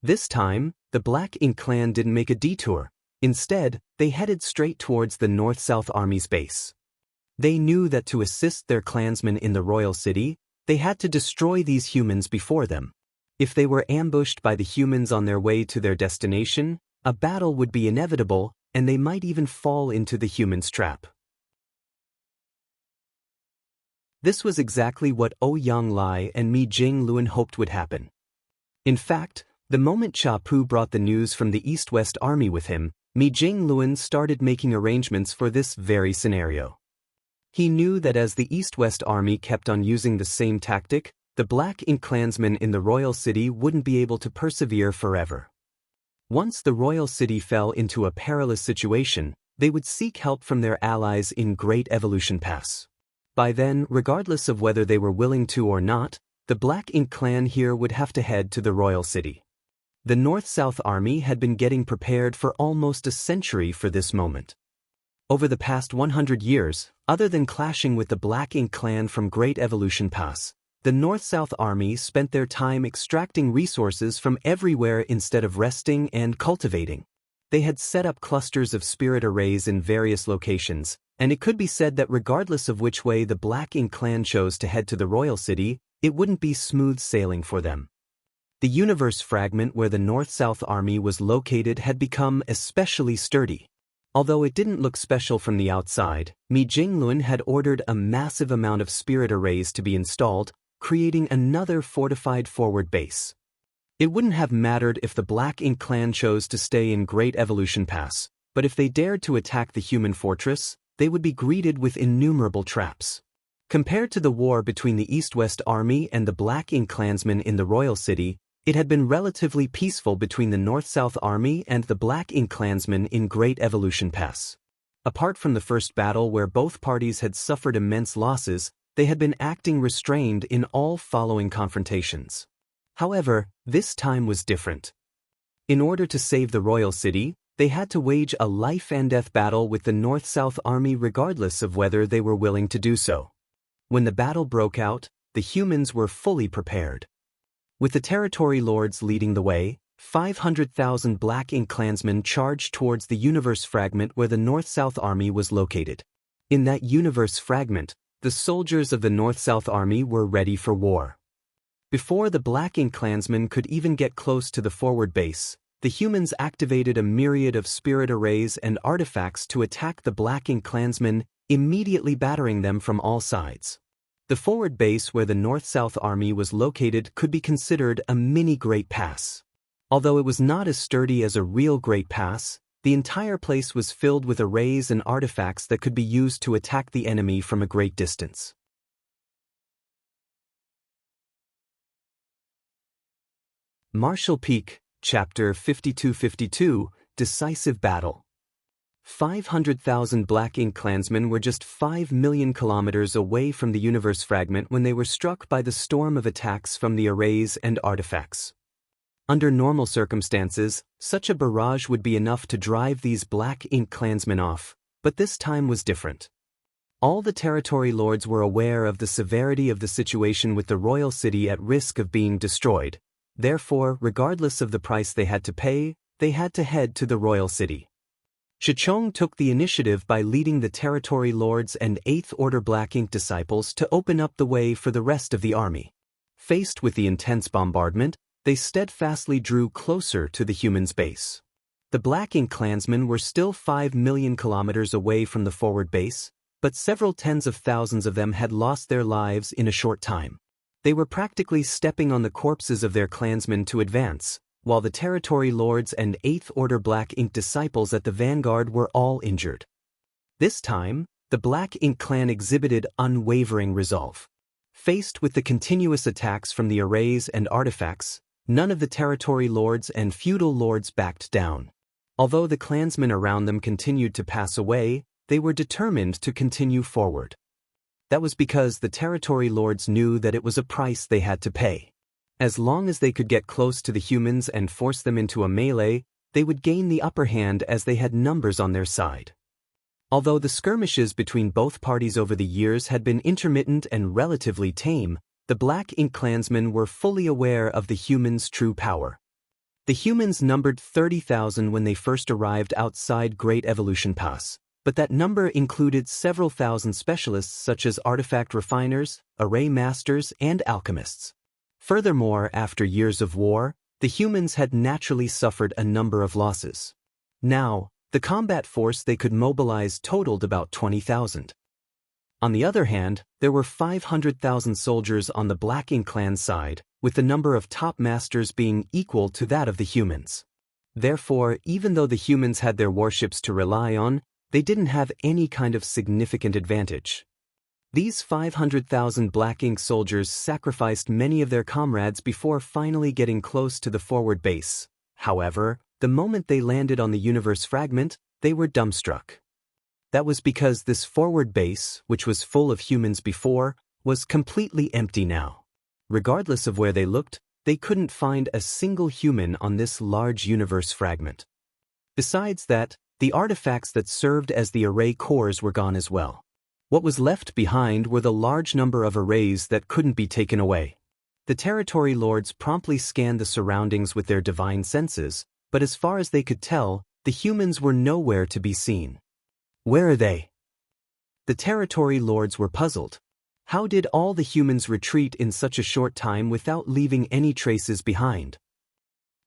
This time, the Black Ink clan didn't make a detour. Instead, they headed straight towards the North-South Army's base. They knew that to assist their clansmen in the royal city, they had to destroy these humans before them. If they were ambushed by the humans on their way to their destination, a battle would be inevitable, and they might even fall into the humans' trap. This was exactly what Ouyang Lai and Mi Jingluan hoped would happen. In fact, the moment Cha Pu brought the news from the East-West Army with him, Mi Jingluan started making arrangements for this very scenario. He knew that as the East-West Army kept on using the same tactic, the Black Ink clansmen in the royal city wouldn't be able to persevere forever. Once the royal city fell into a perilous situation, they would seek help from their allies in Great Evolution Pass. By then, regardless of whether they were willing to or not, the Black Ink clan here would have to head to the royal city. The North-South Army had been getting prepared for almost a century for this moment. Over the past 100 years, other than clashing with the Black Ink clan from Great Evolution Pass, the North-South Army spent their time extracting resources from everywhere instead of resting and cultivating. They had set up clusters of spirit arrays in various locations, and it could be said that regardless of which way the Black Ink clan chose to head to the royal city, it wouldn't be smooth sailing for them. The universe fragment where the North-South Army was located had become especially sturdy. Although it didn't look special from the outside, Mi Jinglun had ordered a massive amount of spirit arrays to be installed, creating another fortified forward base. It wouldn't have mattered if the Black Ink clan chose to stay in Great Evolution Pass, but if they dared to attack the human fortress, they would be greeted with innumerable traps. Compared to the war between the East-West Army and the Black Ink clansmen in the royal city, it had been relatively peaceful between the North-South Army and the Black Ink clansmen in Great Evolution Pass. Apart from the first battle where both parties had suffered immense losses, they had been acting restrained in all following confrontations. However, this time was different. In order to save the royal city, they had to wage a life-and-death battle with the North-South Army regardless of whether they were willing to do so. When the battle broke out, the humans were fully prepared. With the territory lords leading the way, 500,000 Black Ink clansmen charged towards the universe fragment where the North-South Army was located. In that universe fragment, the soldiers of the North-South Army were ready for war. Before the Black Ink clansmen could even get close to the forward base, the humans activated a myriad of spirit arrays and artifacts to attack the Black Ink clansmen, immediately battering them from all sides. The forward base where the North-South Army was located could be considered a mini Great Pass. Although it was not as sturdy as a real Great Pass, the entire place was filled with arrays and artifacts that could be used to attack the enemy from a great distance. Martial Peak, Chapter 5252, Decisive Battle. 500,000 Black Ink clansmen were just 5 million kilometers away from the universe fragment when they were struck by the storm of attacks from the arrays and artifacts. Under normal circumstances, such a barrage would be enough to drive these Black Ink clansmen off, but this time was different. All the territory lords were aware of the severity of the situation with the royal city at risk of being destroyed. Therefore, regardless of the price they had to pay, they had to head to the royal city. Shichong took the initiative by leading the territory lords and 8th Order Black Ink disciples to open up the way for the rest of the army. Faced with the intense bombardment, they steadfastly drew closer to the humans' base. The Black Ink clansmen were still 5 million kilometers away from the forward base, but several tens of thousands of them had lost their lives in a short time. They were practically stepping on the corpses of their clansmen to advance, while the territory lords and 8th Order Black Ink disciples at the vanguard were all injured. This time, the Black Ink clan exhibited unwavering resolve. Faced with the continuous attacks from the arrays and artifacts, none of the territory lords and feudal lords backed down. Although the clansmen around them continued to pass away, they were determined to continue forward. That was because the territory lords knew that it was a price they had to pay. As long as they could get close to the humans and force them into a melee, they would gain the upper hand as they had numbers on their side. Although the skirmishes between both parties over the years had been intermittent and relatively tame, the Black Ink clansmen were fully aware of the humans' true power. The humans numbered 30,000 when they first arrived outside Great Evolution Pass, but that number included several thousand specialists such as artifact refiners, array masters, and alchemists. Furthermore, after years of war, the humans had naturally suffered a number of losses. Now, the combat force they could mobilize totaled about 20,000. On the other hand, there were 500,000 soldiers on the Black Ink clan side, with the number of top masters being equal to that of the humans. Therefore, even though the humans had their warships to rely on, they didn't have any kind of significant advantage. These 500,000 Black Ink soldiers sacrificed many of their comrades before finally getting close to the forward base. However, the moment they landed on the universe fragment, they were dumbstruck. That was because this forward base, which was full of humans before, was completely empty now. Regardless of where they looked, they couldn't find a single human on this large universe fragment. Besides that, The artifacts that served as the array cores were gone as well. What was left behind were the large number of arrays that couldn't be taken away. The territory lords promptly scanned the surroundings with their divine senses, but as far as they could tell, the humans were nowhere to be seen. Where are they? The territory lords were puzzled. How did all the humans retreat in such a short time without leaving any traces behind?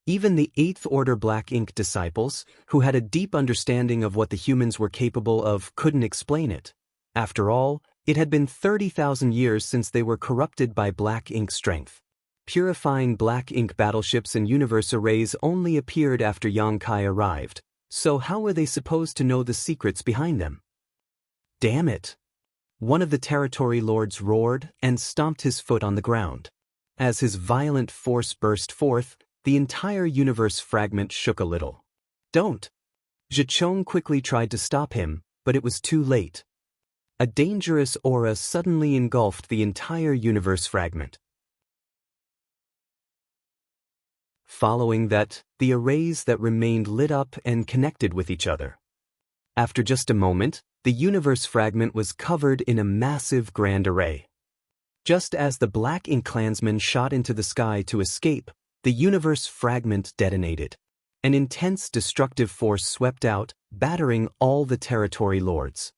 Even the Eighth Order Black Ink disciples, who had a deep understanding of what the humans were capable of, couldn't explain it. After all, it had been 30,000 years since they were corrupted by Black Ink strength. Purifying Black Ink battleships and universe arrays only appeared after Xianxia arrived, so how were they supposed to know the secrets behind them? Damn it! One of the territory lords roared and stomped his foot on the ground. As his violent force burst forth, the entire universe fragment shook a little. Don't! Xichong quickly tried to stop him, but it was too late. A dangerous aura suddenly engulfed the entire universe fragment. Following that, the arrays that remained lit up and connected with each other. After just a moment, the universe fragment was covered in a massive grand array. Just as the Black Ink clansmen shot into the sky to escape, the universe fragment detonated. An intense destructive force swept out, battering all the territory lords.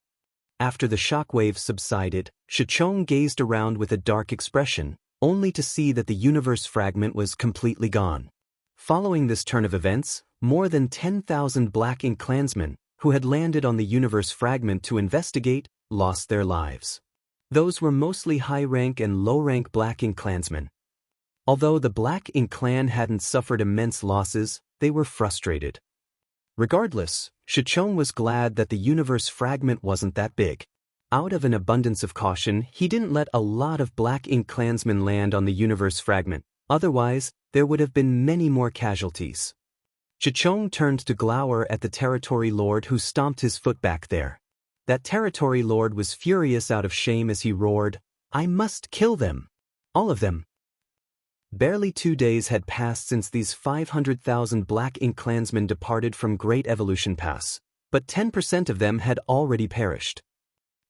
After the shockwave subsided, Xichong gazed around with a dark expression, only to see that the universe fragment was completely gone. Following this turn of events, more than 10,000 Black Ink clansmen, who had landed on the universe fragment to investigate, lost their lives. Those were mostly high-rank and low-rank Black Ink clansmen. Although the Black Ink clan hadn't suffered immense losses, they were frustrated. Regardless, Xichong was glad that the universe fragment wasn't that big. Out of an abundance of caution, he didn't let a lot of Black Ink clansmen land on the universe fragment, otherwise, there would have been many more casualties. Xichong turned to glower at the territory lord who stomped his foot back there. That territory lord was furious out of shame as he roared, "I must kill them! All of them!" Barely 2 days had passed since these 500,000 Black Ink clansmen departed from Great Evolution Pass, but 10% of them had already perished.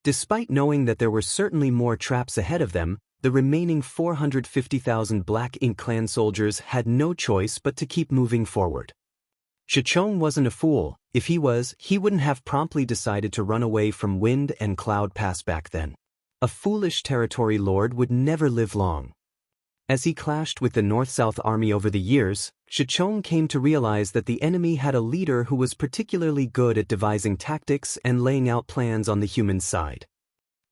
Despite knowing that there were certainly more traps ahead of them, the remaining 450,000 Black Ink clan soldiers had no choice but to keep moving forward. Xichong wasn't a fool. If he was, he wouldn't have promptly decided to run away from Wind and Cloud Pass back then. A foolish territory lord would never live long. As he clashed with the North-South army over the years, Xichong came to realize that the enemy had a leader who was particularly good at devising tactics and laying out plans on the human side.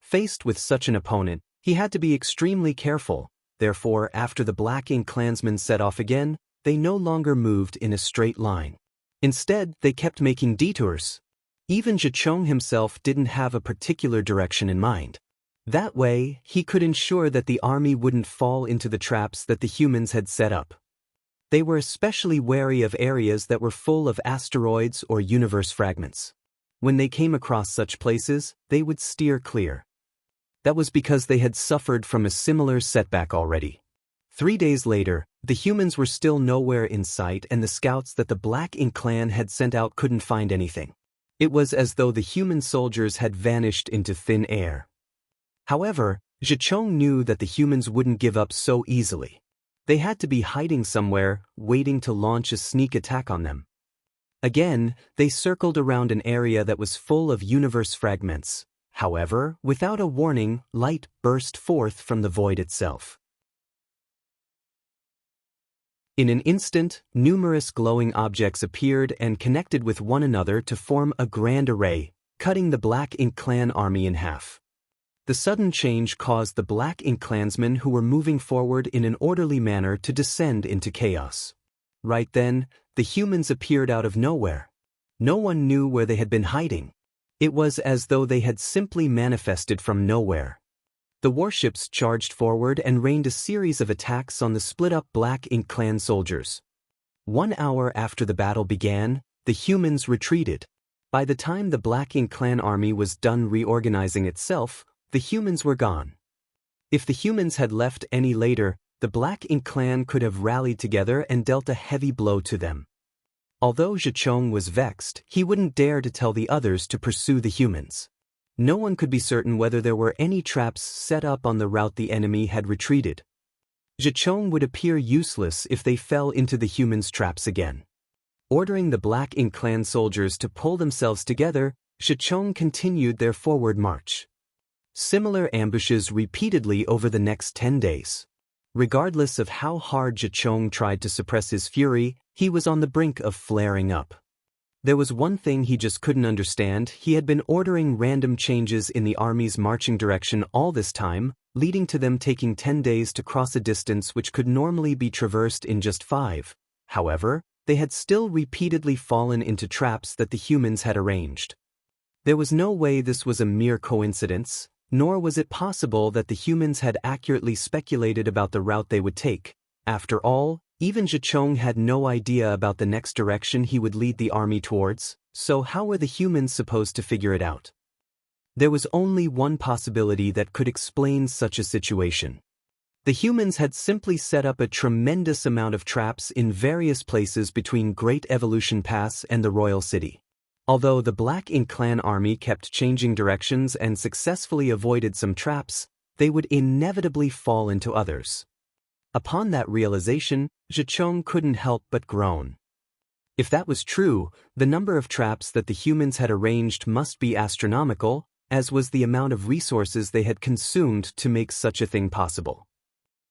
Faced with such an opponent, he had to be extremely careful. Therefore, after the Black Ink clansmen set off again, they no longer moved in a straight line. Instead, they kept making detours. Even Xichong himself didn't have a particular direction in mind. That way, he could ensure that the army wouldn't fall into the traps that the humans had set up. They were especially wary of areas that were full of asteroids or universe fragments. When they came across such places, they would steer clear. That was because they had suffered from a similar setback already. 3 days later, the humans were still nowhere in sight and the scouts that the Black Ink clan had sent out couldn't find anything. It was as though the human soldiers had vanished into thin air. However, Xichong knew that the humans wouldn't give up so easily. They had to be hiding somewhere, waiting to launch a sneak attack on them. Again, they circled around an area that was full of universe fragments. However, without a warning, light burst forth from the void itself. In an instant, numerous glowing objects appeared and connected with one another to form a grand array, cutting the Black Ink clan army in half. The sudden change caused the Black Ink clansmen who were moving forward in an orderly manner to descend into chaos. Right then, the humans appeared out of nowhere. No one knew where they had been hiding. It was as though they had simply manifested from nowhere. The warships charged forward and rained a series of attacks on the split-up Black Ink clan soldiers. 1 hour after the battle began, the humans retreated. By the time the Black Ink clan army was done reorganizing itself, the humans were gone. If the humans had left any later, the Black Ink clan could have rallied together and dealt a heavy blow to them. Although Zhicheng was vexed, he wouldn't dare to tell the others to pursue the humans. No one could be certain whether there were any traps set up on the route the enemy had retreated. Zhicheng would appear useless if they fell into the humans' traps again. Ordering the Black Ink clan soldiers to pull themselves together, Zhicheng continued their forward march. Similar ambushes repeatedly over the next 10 days. Regardless of how hard Zhicheng tried to suppress his fury, he was on the brink of flaring up. There was one thing he just couldn't understand. He had been ordering random changes in the army's marching direction all this time, leading to them taking 10 days to cross a distance which could normally be traversed in just 5. However, they had still repeatedly fallen into traps that the humans had arranged. There was no way this was a mere coincidence, nor was it possible that the humans had accurately speculated about the route they would take. After all, even Zhicheng had no idea about the next direction he would lead the army towards, so how were the humans supposed to figure it out? There was only one possibility that could explain such a situation. The humans had simply set up a tremendous amount of traps in various places between Great Evolution Pass and the Royal City. Although the Black Ink clan army kept changing directions and successfully avoided some traps, they would inevitably fall into others. Upon that realization, Zhicheng couldn't help but groan. If that was true, the number of traps that the humans had arranged must be astronomical, as was the amount of resources they had consumed to make such a thing possible.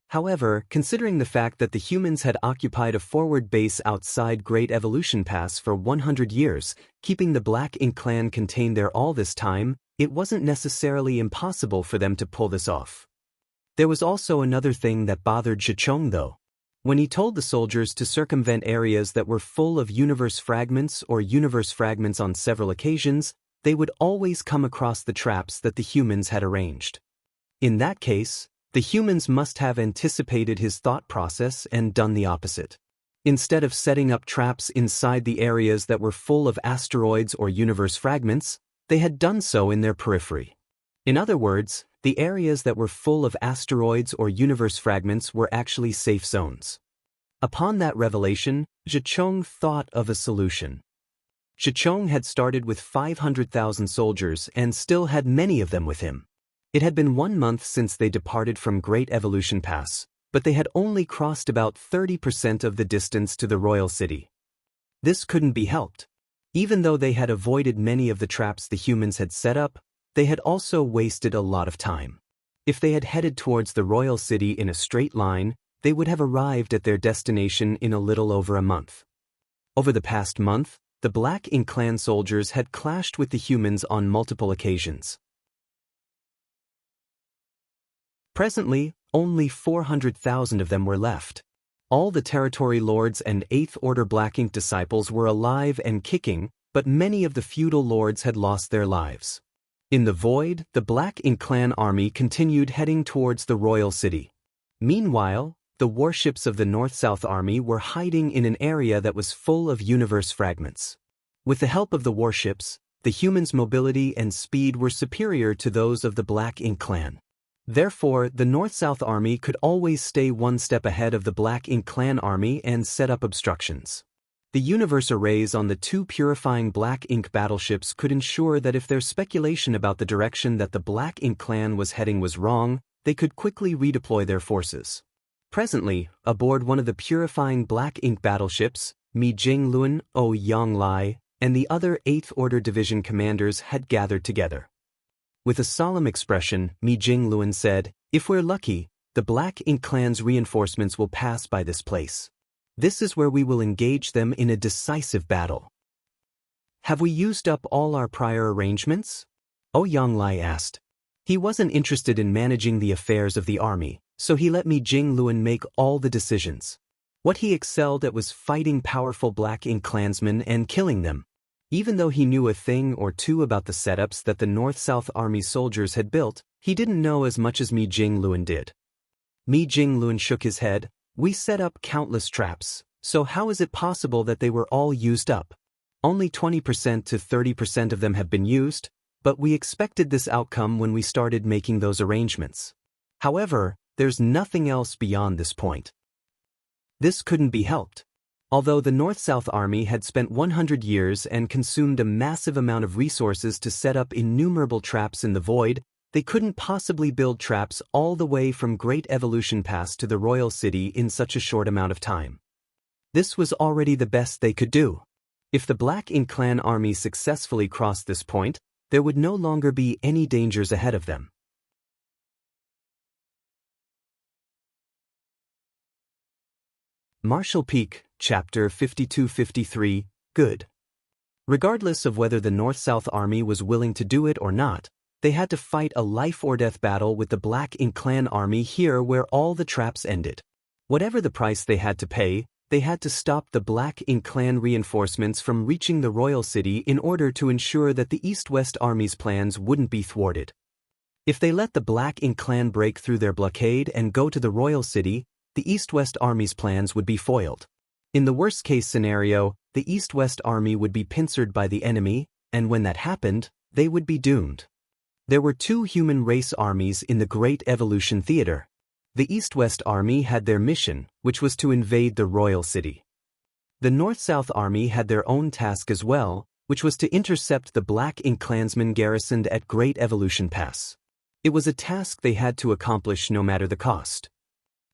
However, considering the fact that the humans had occupied a forward base outside Great Evolution Pass for 100 years, keeping the Black Ink clan contained there all this time, it wasn't necessarily impossible for them to pull this off. There was also another thing that bothered Zhicheng though. When he told the soldiers to circumvent areas that were full of universe fragments on several occasions, they would always come across the traps that the humans had arranged. In that case, the humans must have anticipated his thought process and done the opposite. Instead of setting up traps inside the areas that were full of asteroids or universe fragments, they had done so in their periphery. In other words, the areas that were full of asteroids or universe fragments were actually safe zones. Upon that revelation, Zhicheng thought of a solution. Zhicheng had started with 500,000 soldiers and still had many of them with him. It had been 1 month since they departed from Great Evolution Pass, but they had only crossed about 30% of the distance to the Royal City. This couldn't be helped. Even though they had avoided many of the traps the humans had set up, they had also wasted a lot of time. If they had headed towards the Royal City in a straight line, they would have arrived at their destination in a little over a month. Over the past month, the Black Ink clan soldiers had clashed with the humans on multiple occasions. Presently, only 400,000 of them were left. All the territory lords and 8th Order Black Ink disciples were alive and kicking, but many of the feudal lords had lost their lives. In the void, the Black Ink clan army continued heading towards the Royal City. Meanwhile, the warships of the North-South Army were hiding in an area that was full of universe fragments. With the help of the warships, the humans' mobility and speed were superior to those of the Black Ink clan. Therefore, the North-South Army could always stay one step ahead of the Black Ink clan army and set up obstructions. The universe arrays on the 2 purifying Black Ink battleships could ensure that if their speculation about the direction that the Black Ink clan was heading was wrong, they could quickly redeploy their forces. Presently, aboard one of the purifying Black Ink battleships, Mi Jingluan, Yang Lai, and the other 8th Order Division commanders had gathered together. With a solemn expression, Mi Jingluan said, "If we're lucky, the Black Ink clan's reinforcements will pass by this place. This is where we will engage them in a decisive battle." "Have we used up all our prior arrangements?" Yang Lai asked. He wasn't interested in managing the affairs of the army, so he let Mi Jingluan make all the decisions. What he excelled at was fighting powerful Black Ink clansmen and killing them. Even though he knew a thing or two about the setups that the North-South Army soldiers had built, he didn't know as much as Mi Jingluan did. Mi Jingluan shook his head. "We set up countless traps, so how is it possible that they were all used up? Only 20% to 30% of them have been used, but we expected this outcome when we started making those arrangements. However, there's nothing else beyond this point. This couldn't be helped. Although the North-South Army had spent 100 years and consumed a massive amount of resources to set up innumerable traps in the void, they couldn't possibly build traps all the way from Great Evolution Pass to the Royal City in such a short amount of time. This was already the best they could do. If the Black Ink Clan army successfully crossed this point, there would no longer be any dangers ahead of them. Martial Peak, Chapter 5253, Good. Regardless of whether the North-South Army was willing to do it or not, they had to fight a life-or-death battle with the Black Ink Clan army here where all the traps ended. Whatever the price they had to pay, they had to stop the Black Ink Clan reinforcements from reaching the Royal City in order to ensure that the East-West Army's plans wouldn't be thwarted. If they let the Black Ink Clan break through their blockade and go to the Royal City, the East-West Army's plans would be foiled. In the worst-case scenario, the East-West Army would be pincered by the enemy, and when that happened, they would be doomed. There were two human race armies in the Great Evolution Theater. The East-West Army had their mission, which was to invade the Royal City. The North-South Army had their own task as well, which was to intercept the Black Ink Klansmen garrisoned at Great Evolution Pass. It was a task they had to accomplish no matter the cost.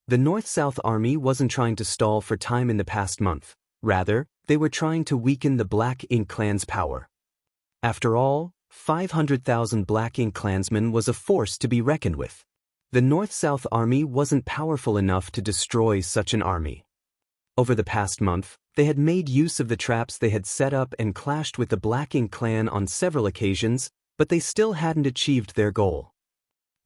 The North-South Army wasn't trying to stall for time in the past month. Rather, they were trying to weaken the Black Ink Clan's power. After all, 500,000 Black Ink Klansmen was a force to be reckoned with. The North-South Army wasn't powerful enough to destroy such an army. Over the past month, they had made use of the traps they had set up and clashed with the Black Ink Clan on several occasions, but they still hadn't achieved their goal.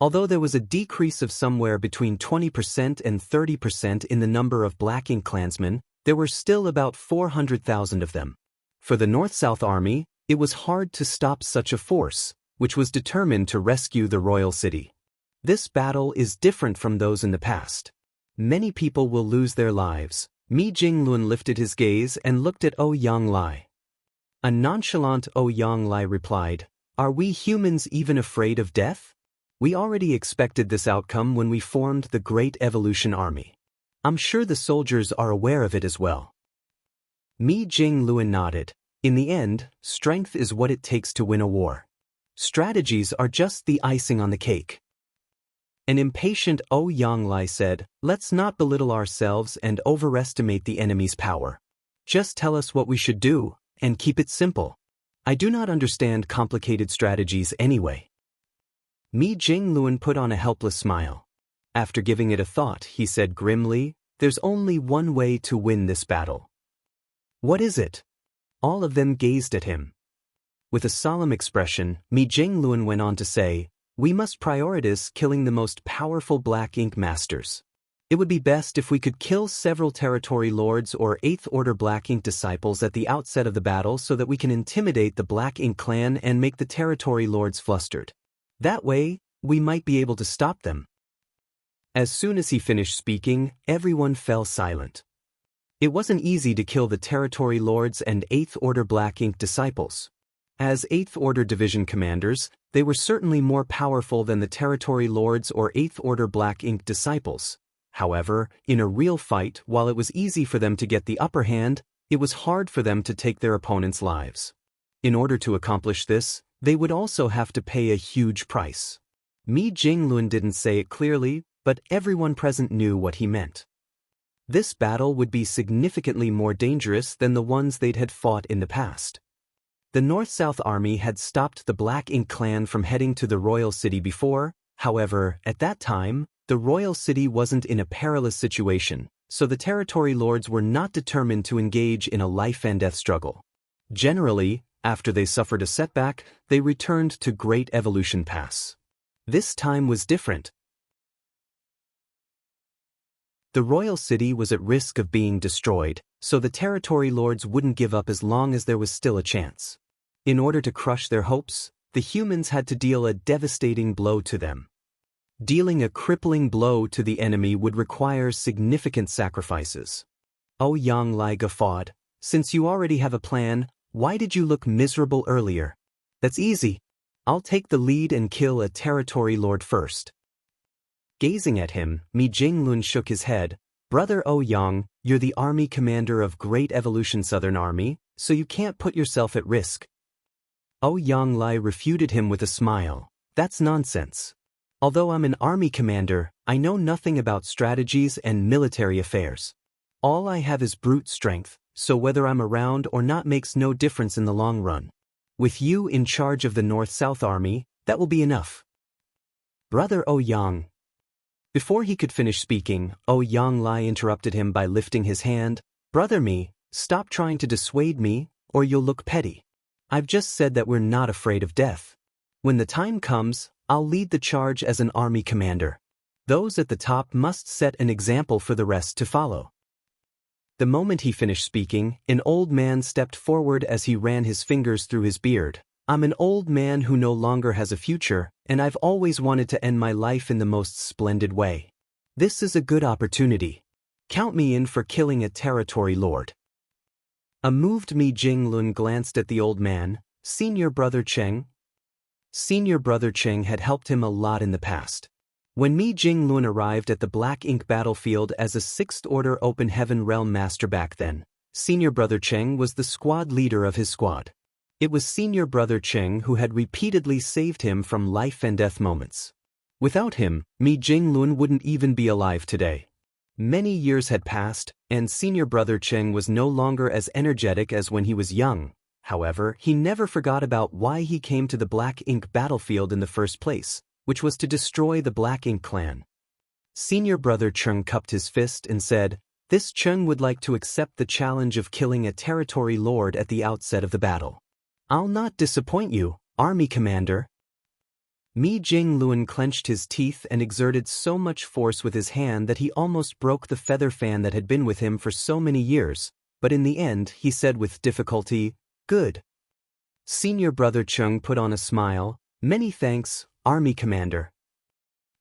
Although there was a decrease of somewhere between 20% and 30% in the number of Black Ink Klansmen, there were still about 400,000 of them. For the North-South Army, it was hard to stop such a force, which was determined to rescue the Royal City. This battle is different from those in the past. Many people will lose their lives. Mi Jinglun lifted his gaze and looked at Ouyang Lai. A nonchalant Ouyang Lai replied, "Are we humans even afraid of death? We already expected this outcome when we formed the Great Evolution Army. I'm sure the soldiers are aware of it as well." Mi Jinglun nodded. In the end, strength is what it takes to win a war. Strategies are just the icing on the cake. An impatient Ouyang Lai said, "Let's not belittle ourselves and overestimate the enemy's power. Just tell us what we should do, and keep it simple. I do not understand complicated strategies anyway." Mi Jinglun put on a helpless smile. After giving it a thought, he said grimly, "There's only one way to win this battle." "What is it?" All of them gazed at him. With a solemn expression, Mi Jinglun went on to say, "We must prioritize killing the most powerful Black Ink Masters. It would be best if we could kill several Territory Lords or 8th Order Black Ink Disciples at the outset of the battle so that we can intimidate the Black Ink Clan and make the Territory Lords flustered. That way, we might be able to stop them." As soon as he finished speaking, everyone fell silent. It wasn't easy to kill the Territory Lords and 8th Order Black Ink Disciples. As 8th Order Division commanders, they were certainly more powerful than the Territory Lords or 8th Order Black Ink Disciples. However, in a real fight, while it was easy for them to get the upper hand, it was hard for them to take their opponents' lives. In order to accomplish this, they would also have to pay a huge price. Mi Jinglun didn't say it clearly, but everyone present knew what he meant. This battle would be significantly more dangerous than the ones they'd had fought in the past. The North-South Army had stopped the Black Ink Clan from heading to the Royal City before. However, at that time, the Royal City wasn't in a perilous situation, so the Territory Lords were not determined to engage in a life-and-death struggle. Generally, after they suffered a setback, they returned to Great Evolution Pass. This time was different. The Royal City was at risk of being destroyed, so the Territory Lords wouldn't give up as long as there was still a chance. In order to crush their hopes, the humans had to deal a devastating blow to them. Dealing a crippling blow to the enemy would require significant sacrifices. Ouyang Lai guffawed. "Since you already have a plan, why did you look miserable earlier? That's easy. I'll take the lead and kill a Territory Lord first." Gazing at him, Mi Jinglun shook his head. Brother Ouyang, you're the army commander of Great Evolution Southern Army, so you can't put yourself at risk. Ouyang Lai refuted him with a smile. That's nonsense. Although I'm an army commander, I know nothing about strategies and military affairs. All I have is brute strength, so whether I'm around or not makes no difference in the long run. With you in charge of the North-South Army, that will be enough. Brother Ouyang. Before he could finish speaking, Ouyang Lai interrupted him by lifting his hand. Brother me, stop trying to dissuade me, or you'll look petty. I've just said that we're not afraid of death. When the time comes, I'll lead the charge as an army commander. Those at the top must set an example for the rest to follow. The moment he finished speaking, an old man stepped forward as he ran his fingers through his beard. I'm an old man who no longer has a future, and I've always wanted to end my life in the most splendid way. This is a good opportunity. Count me in for killing a territory lord. A moved Mi Jinglun glanced at the old man. Senior Brother Cheng? Senior Brother Cheng had helped him a lot in the past. When Mi Jinglun arrived at the Black Ink battlefield as a 6th Order Open Heaven Realm Master back then, Senior Brother Cheng was the squad leader of his squad. It was Senior Brother Cheng who had repeatedly saved him from life and death moments. Without him, Mi Jinglun wouldn't even be alive today. Many years had passed, and Senior Brother Cheng was no longer as energetic as when he was young. However, he never forgot about why he came to the Black Ink battlefield in the first place, which was to destroy the Black Ink clan. Senior Brother Cheng cupped his fist and said, "This Cheng would like to accept the challenge of killing a territory lord at the outset of the battle. I'll not disappoint you, Army Commander." Mi Jinglun clenched his teeth and exerted so much force with his hand that he almost broke the feather fan that had been with him for so many years, but in the end he said with difficulty, "Good." Senior Brother Cheng put on a smile. "Many thanks, Army Commander."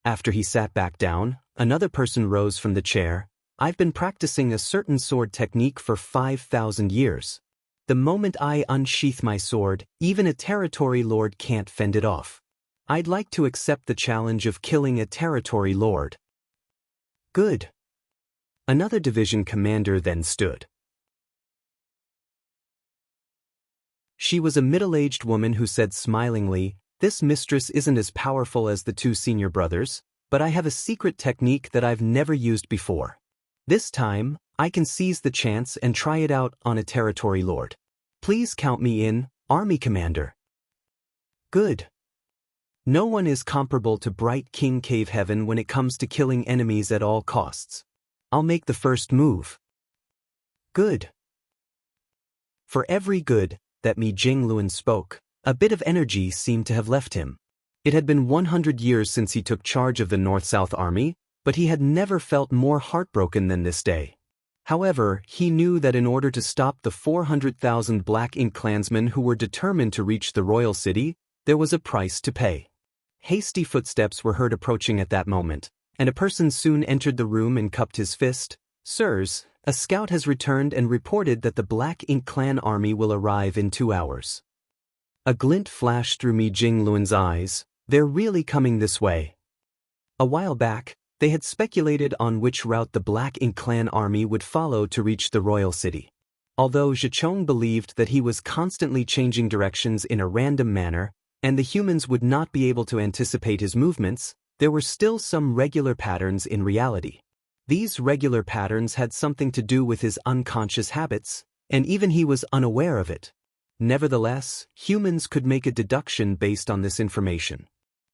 After he sat back down, another person rose from the chair. "I've been practicing a certain sword technique for 5,000 years. The moment I unsheath my sword, even a territory lord can't fend it off. I'd like to accept the challenge of killing a territory lord." "Good." Another division commander then stood. She was a middle-aged woman who said smilingly, "This mistress isn't as powerful as the two senior brothers, but I have a secret technique that I've never used before. This time, I can seize the chance and try it out on a territory lord. Please count me in, Army Commander." "Good." No one is comparable to Bright King Cave Heaven when it comes to killing enemies at all costs. I'll make the first move." "Good." For every good that Mi Jinglun spoke, a bit of energy seemed to have left him. It had been 100 years since he took charge of the North-South Army, but he had never felt more heartbroken than this day. However, he knew that in order to stop the 400,000 Black Ink clansmen who were determined to reach the royal city, there was a price to pay. Hasty footsteps were heard approaching at that moment, and a person soon entered the room and cupped his fist. "Sirs, a scout has returned and reported that the Black Ink clan army will arrive in 2 hours. A glint flashed through Mi Jinglun's eyes. They're really coming this way. A while back, they had speculated on which route the Black Ink clan army would follow to reach the royal city. Although Zhichong believed that he was constantly changing directions in a random manner, and the humans would not be able to anticipate his movements, there were still some regular patterns in reality. These regular patterns had something to do with his unconscious habits, and even he was unaware of it. Nevertheless, humans could make a deduction based on this information.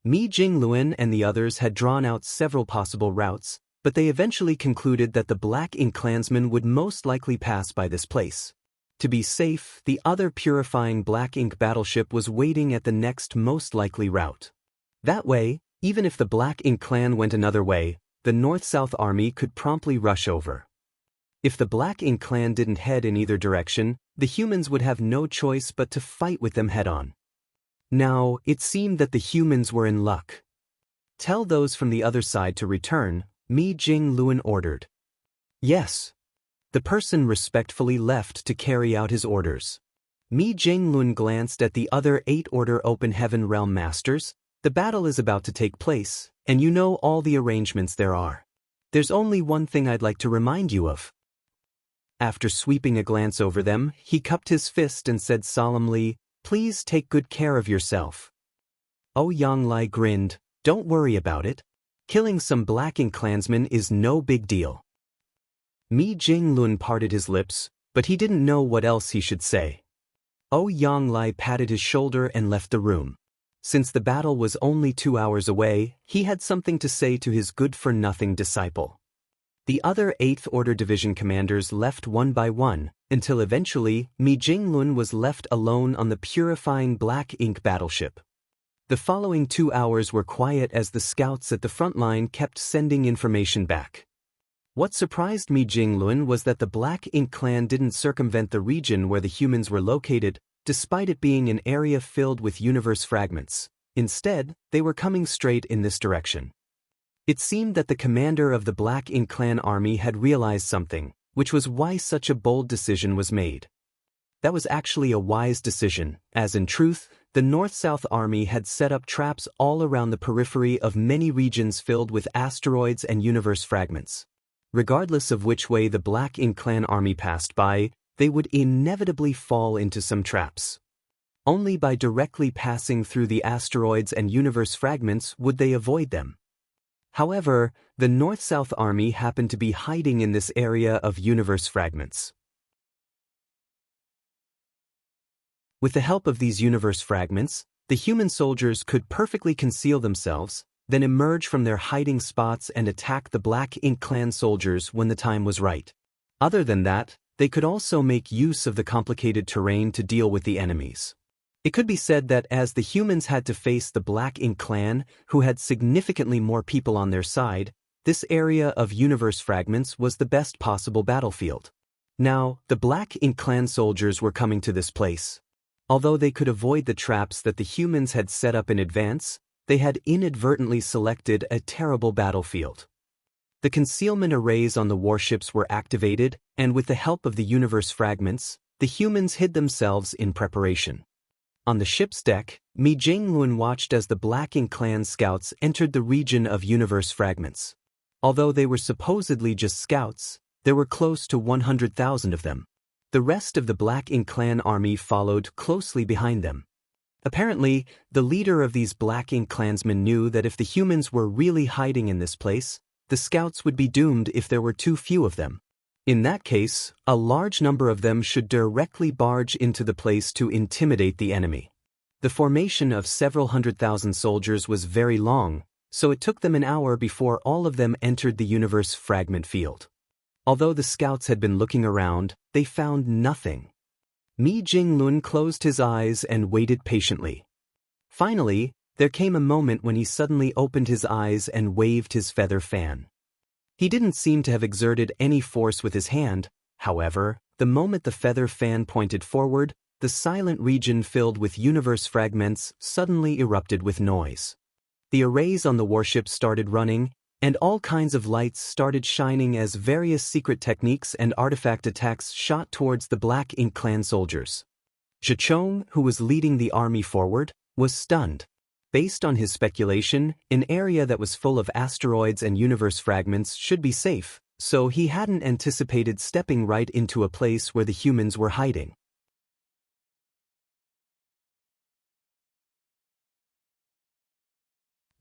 Mi Jinglun and the others had drawn out several possible routes, but they eventually concluded that the Black Ink clansmen would most likely pass by this place. To be safe, the other purifying Black Ink battleship was waiting at the next most likely route. That way, even if the Black Ink clan went another way, the North-South Army could promptly rush over. If the Black Ink clan didn't head in either direction, the humans would have no choice but to fight with them head-on. Now, it seemed that the humans were in luck. "Tell those from the other side to return," Mi Jinglun ordered. "Yes." The person respectfully left to carry out his orders. Mi Jinglun glanced at the other 8 Order Open Heaven Realm Masters. "The battle is about to take place, and you know all the arrangements there are. There's only one thing I'd like to remind you of. After sweeping a glance over them, he cupped his fist and said solemnly, "Please take good care of yourself." Xianxia grinned. "Don't worry about it. Killing some Black Ink clansmen is no big deal." Mi Jinglun parted his lips, but he didn't know what else he should say. Xianxia patted his shoulder and left the room. Since the battle was only 2 hours away, he had something to say to his good-for-nothing disciple. The other 8th Order Division commanders left one by one, until eventually Mi Jinglun was left alone on the purifying Black Ink battleship. The following 2 hours were quiet as the scouts at the front line kept sending information back. What surprised Mi Jinglun was that the Black Ink clan didn't circumvent the region where the humans were located, despite it being an area filled with universe fragments. Instead, they were coming straight in this direction. It seemed that the commander of the Black Ink clan army had realized something, which was why such a bold decision was made. That was actually a wise decision, as in truth, the North-South Army had set up traps all around the periphery of many regions filled with asteroids and universe fragments. Regardless of which way the Black Ink clan army passed by, they would inevitably fall into some traps. Only by directly passing through the asteroids and universe fragments would they avoid them. However, the North-South Army happened to be hiding in this area of universe fragments. With the help of these universe fragments, the human soldiers could perfectly conceal themselves, then emerge from their hiding spots and attack the Black Ink clan soldiers when the time was right. Other than that, they could also make use of the complicated terrain to deal with the enemies. It could be said that as the humans had to face the Black Ink clan, who had significantly more people on their side, this area of universe fragments was the best possible battlefield. Now, the Black Ink clan soldiers were coming to this place. Although they could avoid the traps that the humans had set up in advance, they had inadvertently selected a terrible battlefield. The concealment arrays on the warships were activated, and with the help of the universe fragments, the humans hid themselves in preparation. On the ship's deck, Mi Jinglun watched as the Black Ink clan scouts entered the region of universe fragments. Although they were supposedly just scouts, there were close to 100,000 of them. The rest of the Black Ink clan army followed closely behind them. Apparently, the leader of these Black Ink clansmen knew that if the humans were really hiding in this place, the scouts would be doomed if there were too few of them. In that case, a large number of them should directly barge into the place to intimidate the enemy. The formation of several 100,000 soldiers was very long, so it took them an hour before all of them entered the universe fragment field. Although the scouts had been looking around, they found nothing. Mi Jinglun closed his eyes and waited patiently. Finally, there came a moment when he suddenly opened his eyes and waved his feather fan. He didn't seem to have exerted any force with his hand. However, the moment the feather fan pointed forward, the silent region filled with universe fragments suddenly erupted with noise. The arrays on the warship started running, and all kinds of lights started shining as various secret techniques and artifact attacks shot towards the Black Ink clan soldiers. Xianxia, who was leading the army forward, was stunned. Based on his speculation, an area that was full of asteroids and universe fragments should be safe, so he hadn't anticipated stepping right into a place where the humans were hiding.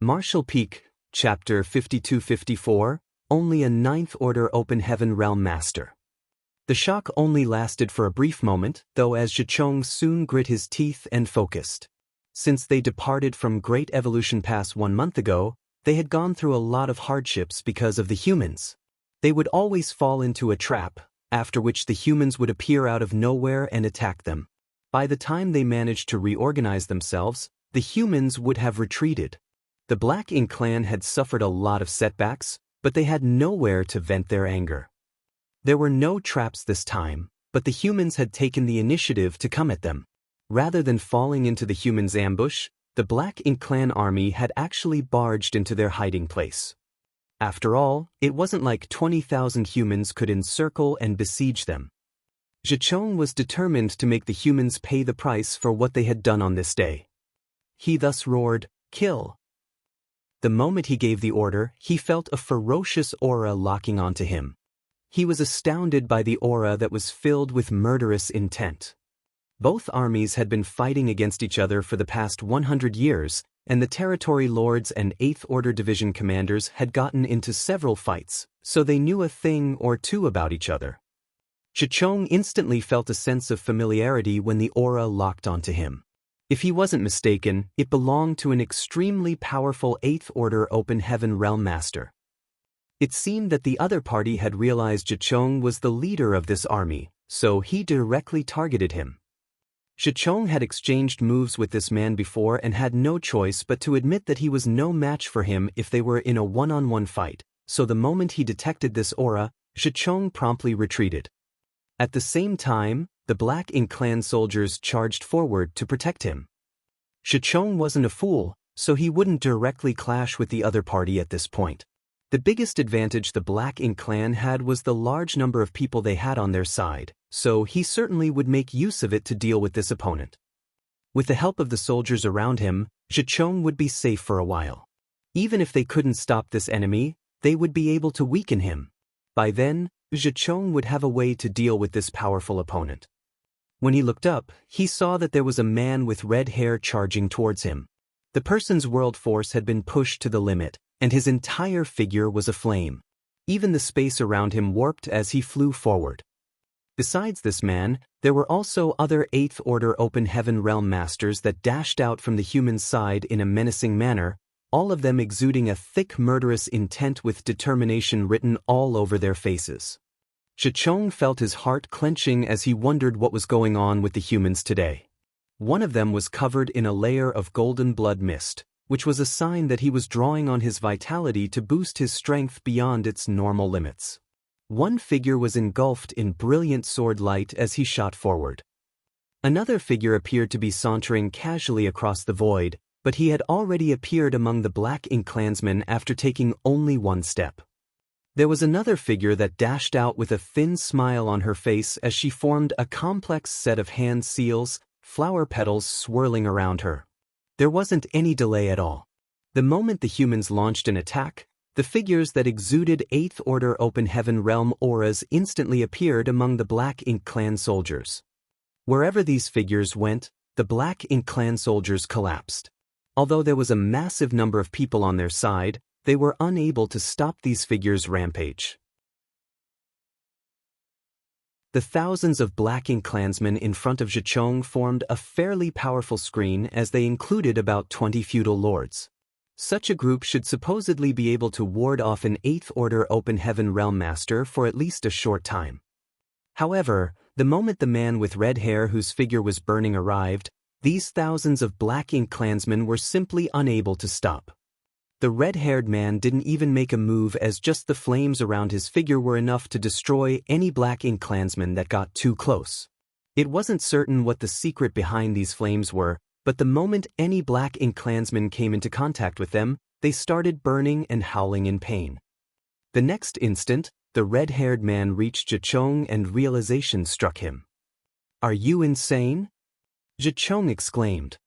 Martial Peak, Chapter 5254, Only a Ninth Order Open Heaven Realm Master. The shock only lasted for a brief moment, though, as Xianxia soon grit his teeth and focused. Since they departed from Great Evolution Pass 1 month ago, they had gone through a lot of hardships because of the humans. They would always fall into a trap, after which the humans would appear out of nowhere and attack them. By the time they managed to reorganize themselves, the humans would have retreated. The Black Ink clan had suffered a lot of setbacks, but they had nowhere to vent their anger. There were no traps this time, but the humans had taken the initiative to come at them. Rather than falling into the humans' ambush, the Black Ink clan army had actually barged into their hiding place. After all, it wasn't like 20,000 humans could encircle and besiege them. Xianxia was determined to make the humans pay the price for what they had done on this day. He thus roared, "Kill!" The moment he gave the order, he felt a ferocious aura locking onto him. He was astounded by the aura that was filled with murderous intent. Both armies had been fighting against each other for the past 100 years, and the territory lords and 8th Order Division commanders had gotten into several fights, so they knew a thing or two about each other. Xianxia instantly felt a sense of familiarity when the aura locked onto him. If he wasn't mistaken, it belonged to an extremely powerful 8th Order Open Heaven Realm Master. It seemed that the other party had realized Xianxia was the leader of this army, so he directly targeted him. Xianxia had exchanged moves with this man before and had no choice but to admit that he was no match for him if they were in a one-on-one fight, so the moment he detected this aura, Xianxia promptly retreated. At the same time, the Black Ink clan soldiers charged forward to protect him. Xianxia wasn't a fool, so he wouldn't directly clash with the other party at this point. The biggest advantage the Black Ink clan had was the large number of people they had on their side, so he certainly would make use of it to deal with this opponent. With the help of the soldiers around him, Xianxia would be safe for a while. Even if they couldn't stop this enemy, they would be able to weaken him. By then, Xianxia would have a way to deal with this powerful opponent. When he looked up, he saw that there was a man with red hair charging towards him. The person's world force had been pushed to the limit, and his entire figure was aflame. Even the space around him warped as he flew forward. Besides this man, there were also other 8th Order Open Heaven Realm Masters that dashed out from the human side in a menacing manner, all of them exuding a thick murderous intent with determination written all over their faces. Xianxia felt his heart clenching as he wondered what was going on with the humans today. One of them was covered in a layer of golden blood mist, which was a sign that he was drawing on his vitality to boost his strength beyond its normal limits. One figure was engulfed in brilliant sword light as he shot forward. Another figure appeared to be sauntering casually across the void, but he had already appeared among the Black Ink clansmen after taking only one step. There was another figure that dashed out with a thin smile on her face as she formed a complex set of hand seals, flower petals swirling around her. There wasn't any delay at all. The moment the humans launched an attack, the figures that exuded 8th Order Open Heaven Realm auras instantly appeared among the Black Ink clan soldiers. Wherever these figures went, the Black Ink clan soldiers collapsed. Although there was a massive number of people on their side, they were unable to stop these figures' rampage. The thousands of Black Ink clansmen in front of Xianxia formed a fairly powerful screen as they included about 20 feudal lords. Such a group should supposedly be able to ward off an 8th Order Open Heaven Realm Master for at least a short time. However, the moment the man with red hair whose figure was burning arrived, these thousands of Black Ink clansmen were simply unable to stop. The red-haired man didn't even make a move as just the flames around his figure were enough to destroy any Black Ink clansman that got too close. It wasn't certain what the secret behind these flames were, but the moment any Black Ink clansman came into contact with them, they started burning and howling in pain. The next instant, the red-haired man reached Xianxia and realization struck him. "Are you insane?" Xianxia exclaimed.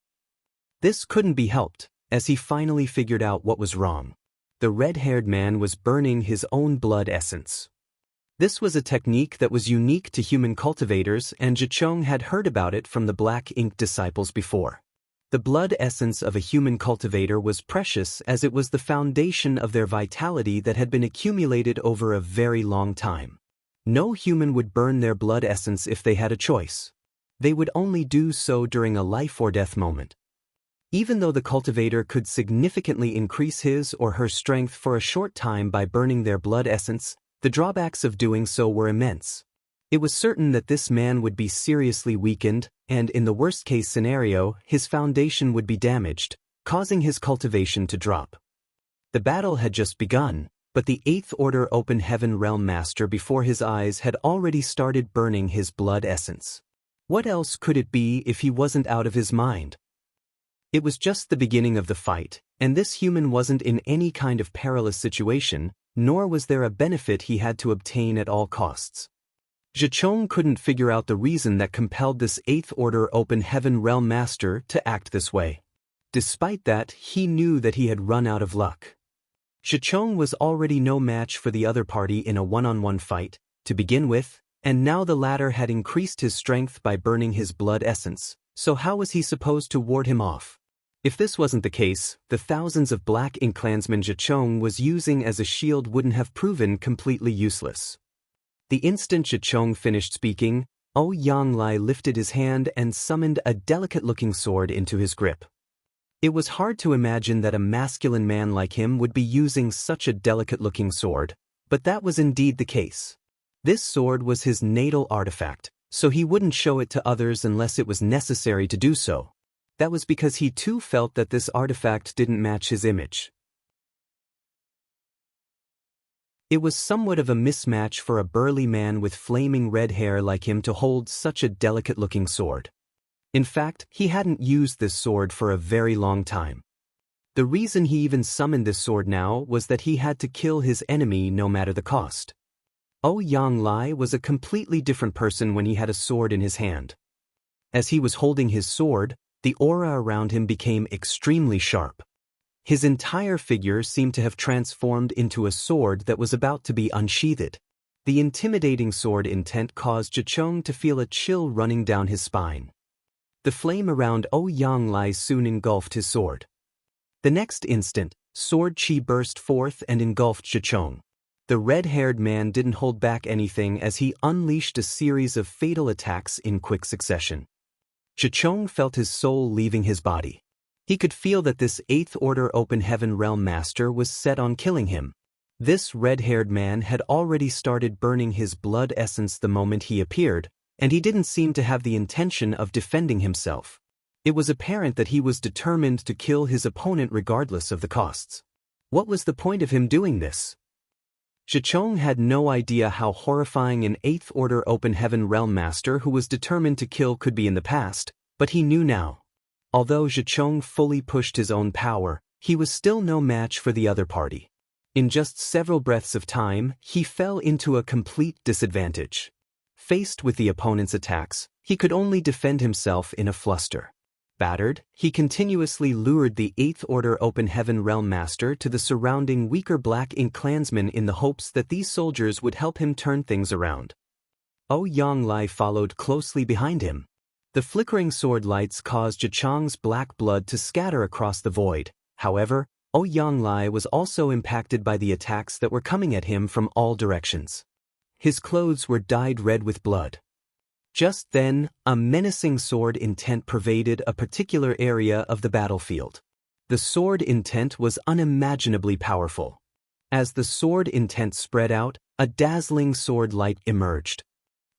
This couldn't be helped, as he finally figured out what was wrong. The red-haired man was burning his own blood essence. This was a technique that was unique to human cultivators, and Xianxia had heard about it from the Black Ink disciples before. The blood essence of a human cultivator was precious as it was the foundation of their vitality that had been accumulated over a very long time. No human would burn their blood essence if they had a choice. They would only do so during a life-or-death moment. Even though the cultivator could significantly increase his or her strength for a short time by burning their blood essence, the drawbacks of doing so were immense. It was certain that this man would be seriously weakened, and in the worst-case scenario, his foundation would be damaged, causing his cultivation to drop. The battle had just begun, but the 8th Order Open Heaven Realm Master before his eyes had already started burning his blood essence. What else could it be if he wasn't out of his mind? It was just the beginning of the fight, and this human wasn't in any kind of perilous situation, nor was there a benefit he had to obtain at all costs. Xianxia couldn't figure out the reason that compelled this 8th Order Open Heaven Realm Master to act this way. Despite that, he knew that he had run out of luck. Xicheng was already no match for the other party in a one-on-one fight, to begin with, and now the latter had increased his strength by burning his blood essence, so how was he supposed to ward him off? If this wasn't the case, the thousands of black ink clansmen Xicheng was using as a shield wouldn't have proven completely useless. The instant Xicheng finished speaking, Ouyang lifted his hand and summoned a delicate-looking sword into his grip. It was hard to imagine that a masculine man like him would be using such a delicate-looking sword, but that was indeed the case. This sword was his natal artifact, so he wouldn't show it to others unless it was necessary to do so. That was because he too felt that this artifact didn't match his image. It was somewhat of a mismatch for a burly man with flaming red hair like him to hold such a delicate-looking sword. In fact, he hadn't used this sword for a very long time. The reason he even summoned this sword now was that he had to kill his enemy no matter the cost. Ouyang was a completely different person when he had a sword in his hand. As he was holding his sword, the aura around him became extremely sharp. His entire figure seemed to have transformed into a sword that was about to be unsheathed. The intimidating sword intent caused Xicheng to feel a chill running down his spine. The flame around Ouyang soon engulfed his sword. The next instant, sword chi burst forth and engulfed Xicheng. The red-haired man didn't hold back anything as he unleashed a series of fatal attacks in quick succession. Xicheng felt his soul leaving his body. He could feel that this 8th Order Open Heaven Realm Master was set on killing him. This red-haired man had already started burning his blood essence the moment he appeared, and he didn't seem to have the intention of defending himself. It was apparent that he was determined to kill his opponent regardless of the costs. What was the point of him doing this? Xicheng had no idea how horrifying an 8th Order Open Heaven Realm Master who was determined to kill could be in the past, but he knew now. Although Xicheng fully pushed his own power, he was still no match for the other party. In just several breaths of time, he fell into a complete disadvantage. Faced with the opponent's attacks, he could only defend himself in a fluster. Battered, he continuously lured the 8th Order Open Heaven Realm Master to the surrounding weaker black ink clansmen in the hopes that these soldiers would help him turn things around. Ouyang followed closely behind him. The flickering sword lights caused Xicheng's black blood to scatter across the void. However, Ouyang was also impacted by the attacks that were coming at him from all directions. His clothes were dyed red with blood. Just then, a menacing sword intent pervaded a particular area of the battlefield. The sword intent was unimaginably powerful. As the sword intent spread out, a dazzling sword light emerged.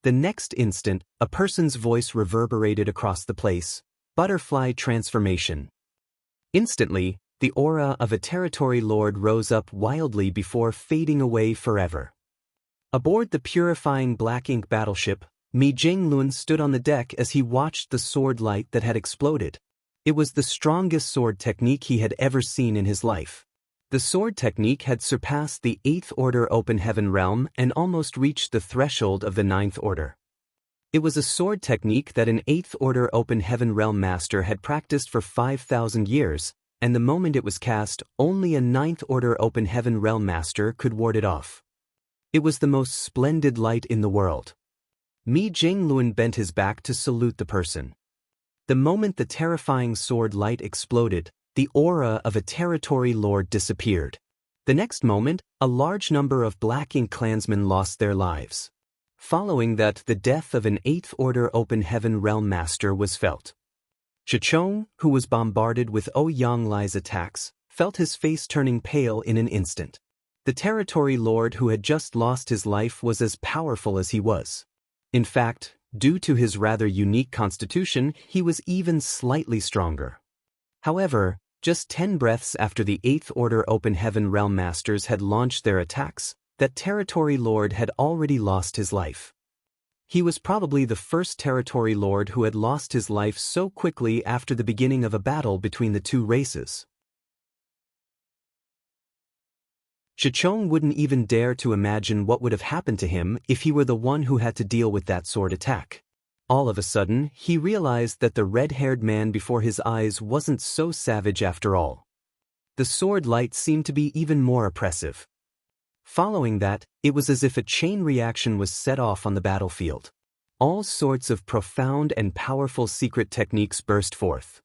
The next instant, a person's voice reverberated across the place. Butterfly transformation. Instantly, the aura of a territory lord rose up wildly before fading away forever. Aboard the purifying black ink battleship, Mi Jinglun stood on the deck as he watched the sword light that had exploded. It was the strongest sword technique he had ever seen in his life. The sword technique had surpassed the 8th Order Open Heaven realm and almost reached the threshold of the 9th Order. It was a sword technique that an 8th Order Open Heaven realm master had practiced for 5,000 years, and the moment it was cast, only a 9th Order Open Heaven realm master could ward it off. It was the most splendid light in the world. Mi Jinglun bent his back to salute the person. The moment the terrifying sword light exploded, the aura of a territory lord disappeared. The next moment, a large number of black ink clansmen lost their lives. Following that, the death of an 8th Order Open Heaven realm master was felt. Xicheng, who was bombarded with Ouyang attacks, felt his face turning pale in an instant. The territory lord who had just lost his life was as powerful as he was. In fact, due to his rather unique constitution, he was even slightly stronger. However, just 10 breaths after the 8th Order Open Heaven realm masters had launched their attacks, that territory lord had already lost his life. He was probably the first territory lord who had lost his life so quickly after the beginning of a battle between the two races. Xicheng wouldn't even dare to imagine what would have happened to him if he were the one who had to deal with that sword attack. All of a sudden, he realized that the red-haired man before his eyes wasn't so savage after all. The sword light seemed to be even more oppressive. Following that, it was as if a chain reaction was set off on the battlefield. All sorts of profound and powerful secret techniques burst forth.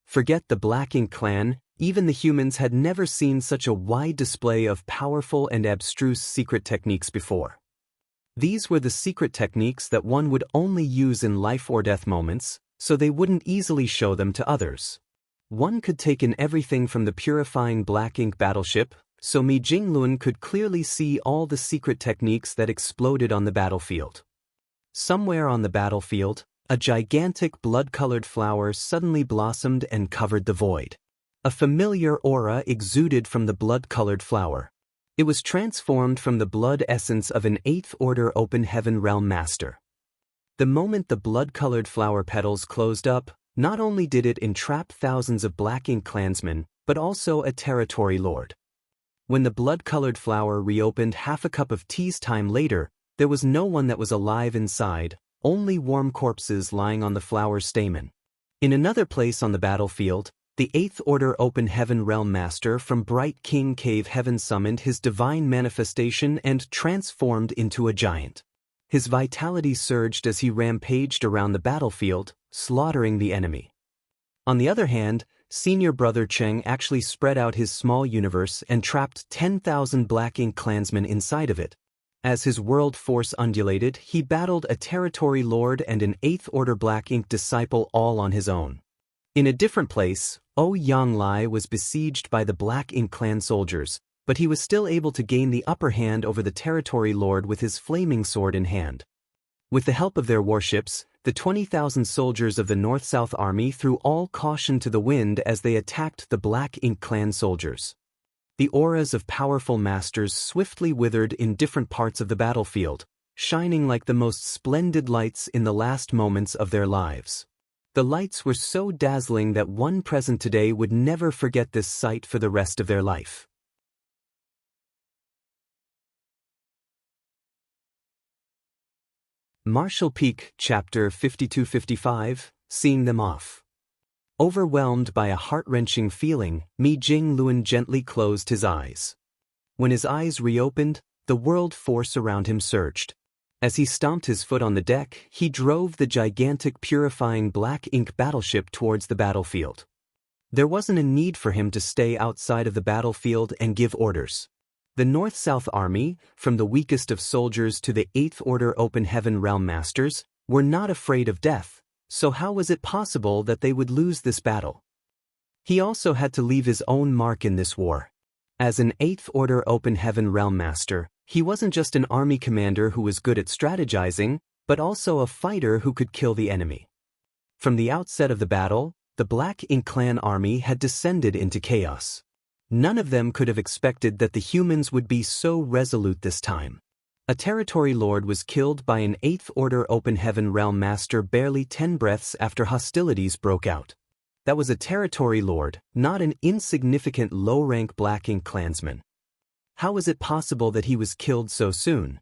Forget the Black Ink clan, even the humans had never seen such a wide display of powerful and abstruse secret techniques before. These were the secret techniques that one would only use in life or death moments, so they wouldn't easily show them to others. One could take in everything from the purifying Black Ink battleship, so Mi Jinglun could clearly see all the secret techniques that exploded on the battlefield. Somewhere on the battlefield, a gigantic blood-colored flower suddenly blossomed and covered the void. A familiar aura exuded from the blood-colored flower. It was transformed from the blood essence of an 8th Order Open Heaven Realm Master. The moment the blood-colored flower petals closed up, not only did it entrap thousands of Black Ink clansmen, but also a territory lord. When the blood-colored flower reopened half a cup of tea's time later, there was no one that was alive inside, only warm corpses lying on the flower's stamen. In another place on the battlefield, the 8th Order Open Heaven Realm Master from Bright King Cave Heaven summoned his divine manifestation and transformed into a giant. His vitality surged as he rampaged around the battlefield, slaughtering the enemy. On the other hand, Senior Brother Cheng actually spread out his small universe and trapped 10,000 Black Ink clansmen inside of it. As his world force undulated, he battled a territory lord and an 8th Order Black Ink disciple all on his own. In a different place, Yanglai was besieged by the Black Ink clan soldiers, but he was still able to gain the upper hand over the territory lord with his flaming sword in hand. With the help of their warships, the 20,000 soldiers of the North-South Army threw all caution to the wind as they attacked the Black Ink clan soldiers. The auras of powerful masters swiftly withered in different parts of the battlefield, shining like the most splendid lights in the last moments of their lives. The lights were so dazzling that one present today would never forget this sight for the rest of their life. Martial Peak, Chapter 52-55, Seeing Them Off. Overwhelmed by a heart-wrenching feeling, Mi Jinglun gently closed his eyes. When his eyes reopened, the world force around him surged. As he stomped his foot on the deck, he drove the gigantic purifying Black Ink battleship towards the battlefield. There wasn't a need for him to stay outside of the battlefield and give orders. The North-South Army, from the weakest of soldiers to the 8th Order Open Heaven Realm Masters, were not afraid of death, so how was it possible that they would lose this battle? He also had to leave his own mark in this war. As an 8th Order Open Heaven Realm Master, he wasn't just an army commander who was good at strategizing, but also a fighter who could kill the enemy. From the outset of the battle, the Black Ink clan army had descended into chaos. None of them could have expected that the humans would be so resolute this time. A territory lord was killed by an 8th Order Open Heaven Realm Master barely 10 breaths after hostilities broke out. That was a territory lord, not an insignificant low-rank Black Ink clansman. How was it possible that he was killed so soon?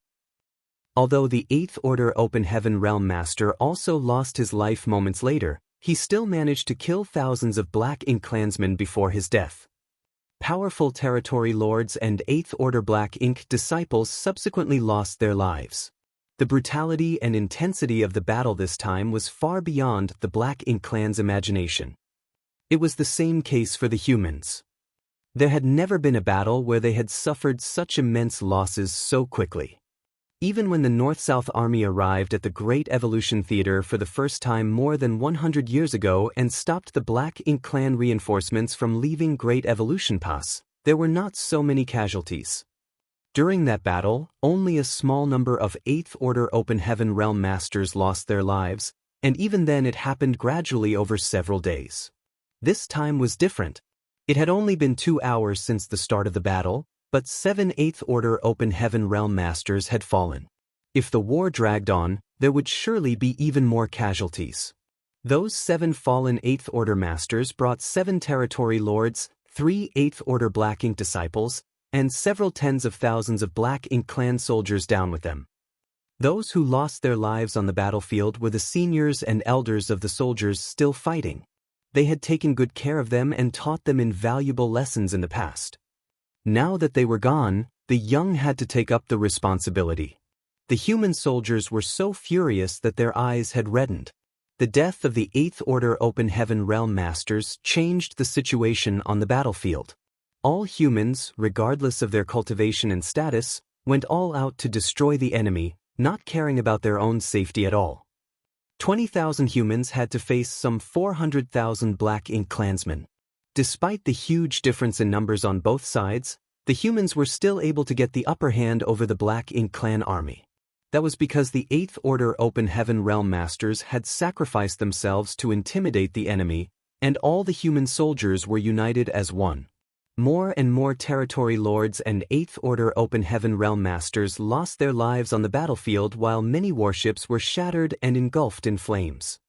Although the 8th Order Open Heaven Realm Master also lost his life moments later, he still managed to kill thousands of Black Ink clansmen before his death. Powerful territory lords and 8th Order Black Ink disciples subsequently lost their lives. The brutality and intensity of the battle this time was far beyond the Black Ink clan's imagination. It was the same case for the humans. There had never been a battle where they had suffered such immense losses so quickly. Even when the North-South Army arrived at the Great Evolution Theater for the first time more than 100 years ago and stopped the Black Ink clan reinforcements from leaving Great Evolution Pass, there were not so many casualties. During that battle, only a small number of 8th Order Open Heaven Realm Masters lost their lives, and even then it happened gradually over several days. This time was different. It had only been 2 hours since the start of the battle, but 7 8th Order Open Heaven Realm Masters had fallen. If the war dragged on, there would surely be even more casualties. Those 7 fallen 8th Order Masters brought 7 territory lords, 3 8th Order Black Ink disciples, and several tens of thousands of Black Ink clan soldiers down with them. Those who lost their lives on the battlefield were the seniors and elders of the soldiers still fighting. They had taken good care of them and taught them invaluable lessons in the past. Now that they were gone, the young had to take up the responsibility. The human soldiers were so furious that their eyes had reddened. The death of the Eighth Order Open Heaven Realm Masters changed the situation on the battlefield. All humans, regardless of their cultivation and status, went all out to destroy the enemy, not caring about their own safety at all. 20,000 humans had to face some 400,000 Black Ink clansmen. Despite the huge difference in numbers on both sides, the humans were still able to get the upper hand over the Black Ink clan army. That was because the Eighth Order Open Heaven Realm Masters had sacrificed themselves to intimidate the enemy, and all the human soldiers were united as one. More and more territory lords and Eighth Order Open Heaven Realm Masters lost their lives on the battlefield while many warships were shattered and engulfed in flames.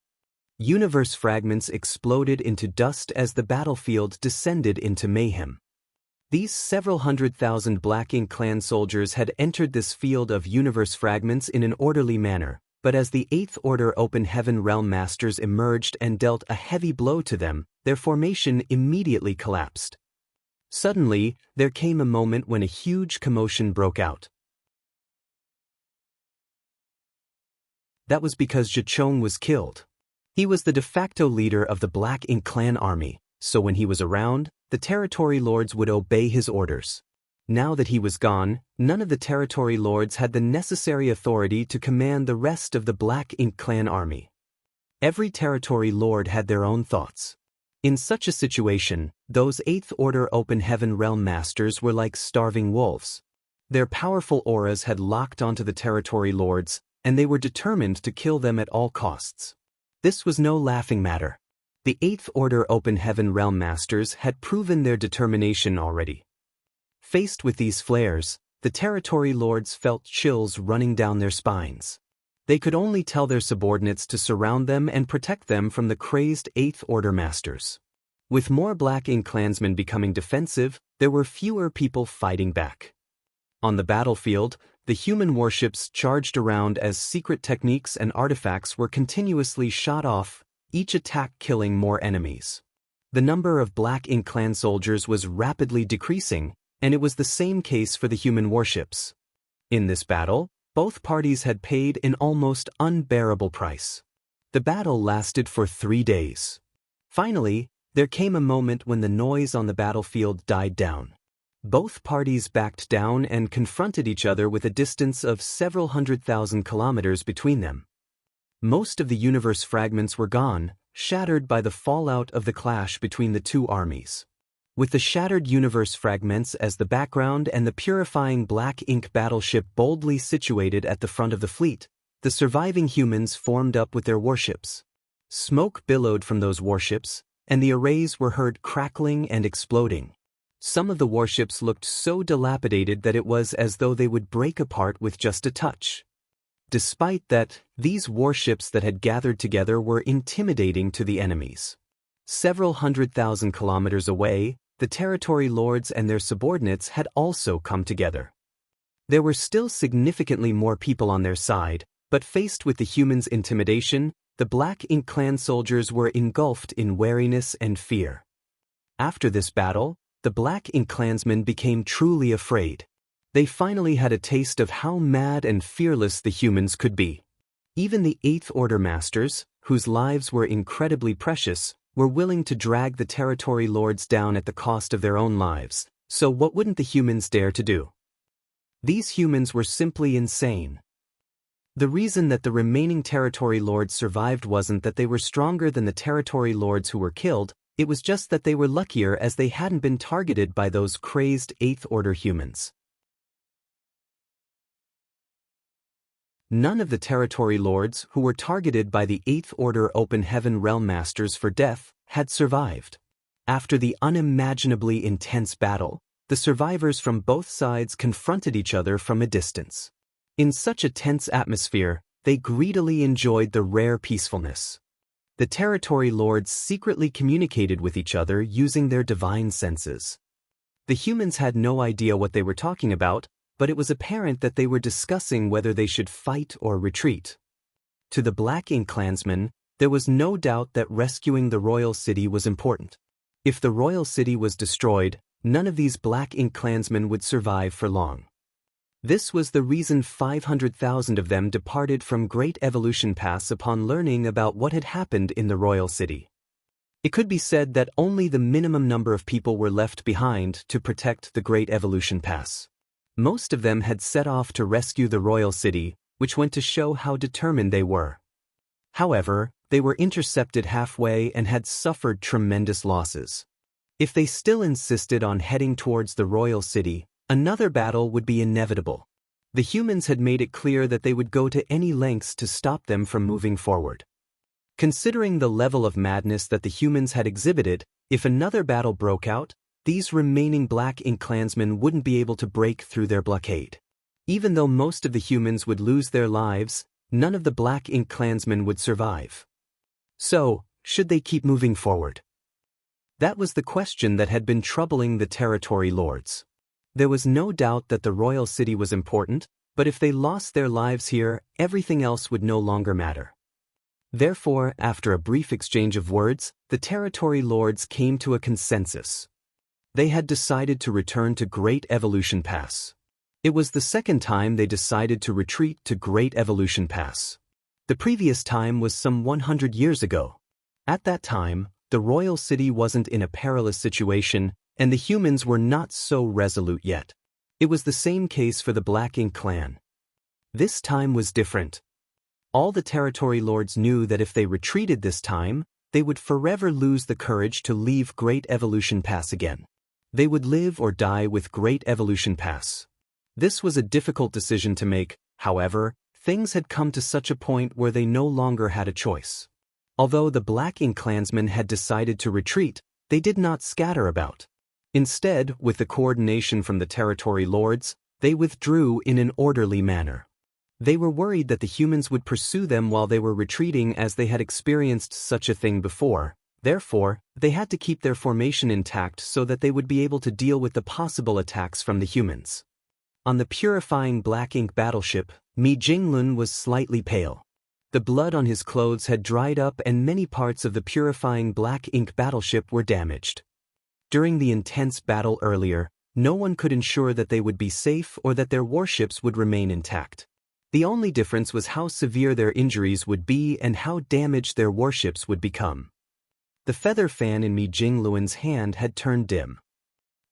Universe fragments exploded into dust as the battlefield descended into mayhem. These several 100,000 Black Ink clan soldiers had entered this field of universe fragments in an orderly manner, but as the Eighth Order Open Heaven Realm Masters emerged and dealt a heavy blow to them, their formation immediately collapsed. Suddenly, there came a moment when a huge commotion broke out. That was because Zhichong was killed. He was the de facto leader of the Black Ink clan army, so when he was around, the territory lords would obey his orders. Now that he was gone, none of the territory lords had the necessary authority to command the rest of the Black Ink clan army. Every territory lord had their own thoughts. In such a situation, those Eighth Order Open Heaven Realm Masters were like starving wolves. Their powerful auras had locked onto the territory lords, and they were determined to kill them at all costs. This was no laughing matter. The Eighth Order Open Heaven Realm Masters had proven their determination already. Faced with these flares, the territory lords felt chills running down their spines. They could only tell their subordinates to surround them and protect them from the crazed Eighth Order Masters. With more Black Ink clansmen becoming defensive, there were fewer people fighting back. On the battlefield, the human warships charged around as secret techniques and artifacts were continuously shot off, each attack killing more enemies. The number of Black Ink clan soldiers was rapidly decreasing, and it was the same case for the human warships. In this battle, both parties had paid an almost unbearable price. The battle lasted for 3 days. Finally, there came a moment when the noise on the battlefield died down. Both parties backed down and confronted each other with a distance of several 100,000 kilometers between them. Most of the universe fragments were gone, shattered by the fallout of the clash between the two armies. With the shattered universe fragments as the background and the purifying Black Ink battleship boldly situated at the front of the fleet, the surviving humans formed up with their warships. Smoke billowed from those warships, and the arrays were heard crackling and exploding. Some of the warships looked so dilapidated that it was as though they would break apart with just a touch. Despite that, these warships that had gathered together were intimidating to the enemies. Several 100,000 kilometers away, the territory lords and their subordinates had also come together. There were still significantly more people on their side, but faced with the humans' intimidation, the Black Ink clan soldiers were engulfed in wariness and fear. After this battle, the Black Ink clansmen became truly afraid. They finally had a taste of how mad and fearless the humans could be. Even the Eighth Order Masters, whose lives were incredibly precious, were willing to drag the territory lords down at the cost of their own lives, so what wouldn't the humans dare to do? These humans were simply insane. The reason that the remaining territory lords survived wasn't that they were stronger than the territory lords who were killed, it was just that they were luckier as they hadn't been targeted by those crazed Eighth Order humans. None of the territory lords who were targeted by the Eighth Order Open Heaven Realm Masters for death had survived. After the unimaginably intense battle, the survivors from both sides confronted each other from a distance. In such a tense atmosphere, they greedily enjoyed the rare peacefulness. The territory lords secretly communicated with each other using their divine senses. The humans had no idea what they were talking about, but it was apparent that they were discussing whether they should fight or retreat. To the Black Ink clansmen, there was no doubt that rescuing the royal city was important. If the royal city was destroyed, none of these Black Ink clansmen would survive for long. This was the reason 500,000 of them departed from Great Evolution Pass upon learning about what had happened in the royal city. It could be said that only the minimum number of people were left behind to protect the Great Evolution Pass. Most of them had set off to rescue the royal city, which went to show how determined they were. However, they were intercepted halfway and had suffered tremendous losses. If they still insisted on heading towards the royal city, another battle would be inevitable. The humans had made it clear that they would go to any lengths to stop them from moving forward. Considering the level of madness that the humans had exhibited, if another battle broke out, these remaining Black Ink clansmen wouldn't be able to break through their blockade. Even though most of the humans would lose their lives, none of the Black Ink clansmen would survive. So, should they keep moving forward? That was the question that had been troubling the territory lords. There was no doubt that the royal city was important, but if they lost their lives here, everything else would no longer matter. Therefore, after a brief exchange of words, the territory lords came to a consensus. They had decided to return to Great Evolution Pass. It was the second time they decided to retreat to Great Evolution Pass. The previous time was some 100 years ago. At that time, the royal city wasn't in a perilous situation, and the humans were not so resolute yet. It was the same case for the Black Ink clan. This time was different. All the territory lords knew that if they retreated this time, they would forever lose the courage to leave Great Evolution Pass again. They would live or die with Great Evolution Pass. This was a difficult decision to make, however, things had come to such a point where they no longer had a choice. Although the Black Ink clansmen had decided to retreat, they did not scatter about. Instead, with the coordination from the territory lords, they withdrew in an orderly manner. They were worried that the humans would pursue them while they were retreating, as they had experienced such a thing before. Therefore, they had to keep their formation intact so that they would be able to deal with the possible attacks from the humans. On the purifying Black Ink battleship, Mi Jinglun was slightly pale. The blood on his clothes had dried up and many parts of the purifying Black Ink battleship were damaged. During the intense battle earlier, no one could ensure that they would be safe or that their warships would remain intact. The only difference was how severe their injuries would be and how damaged their warships would become. The feather fan in Mi Jingluan's hand had turned dim.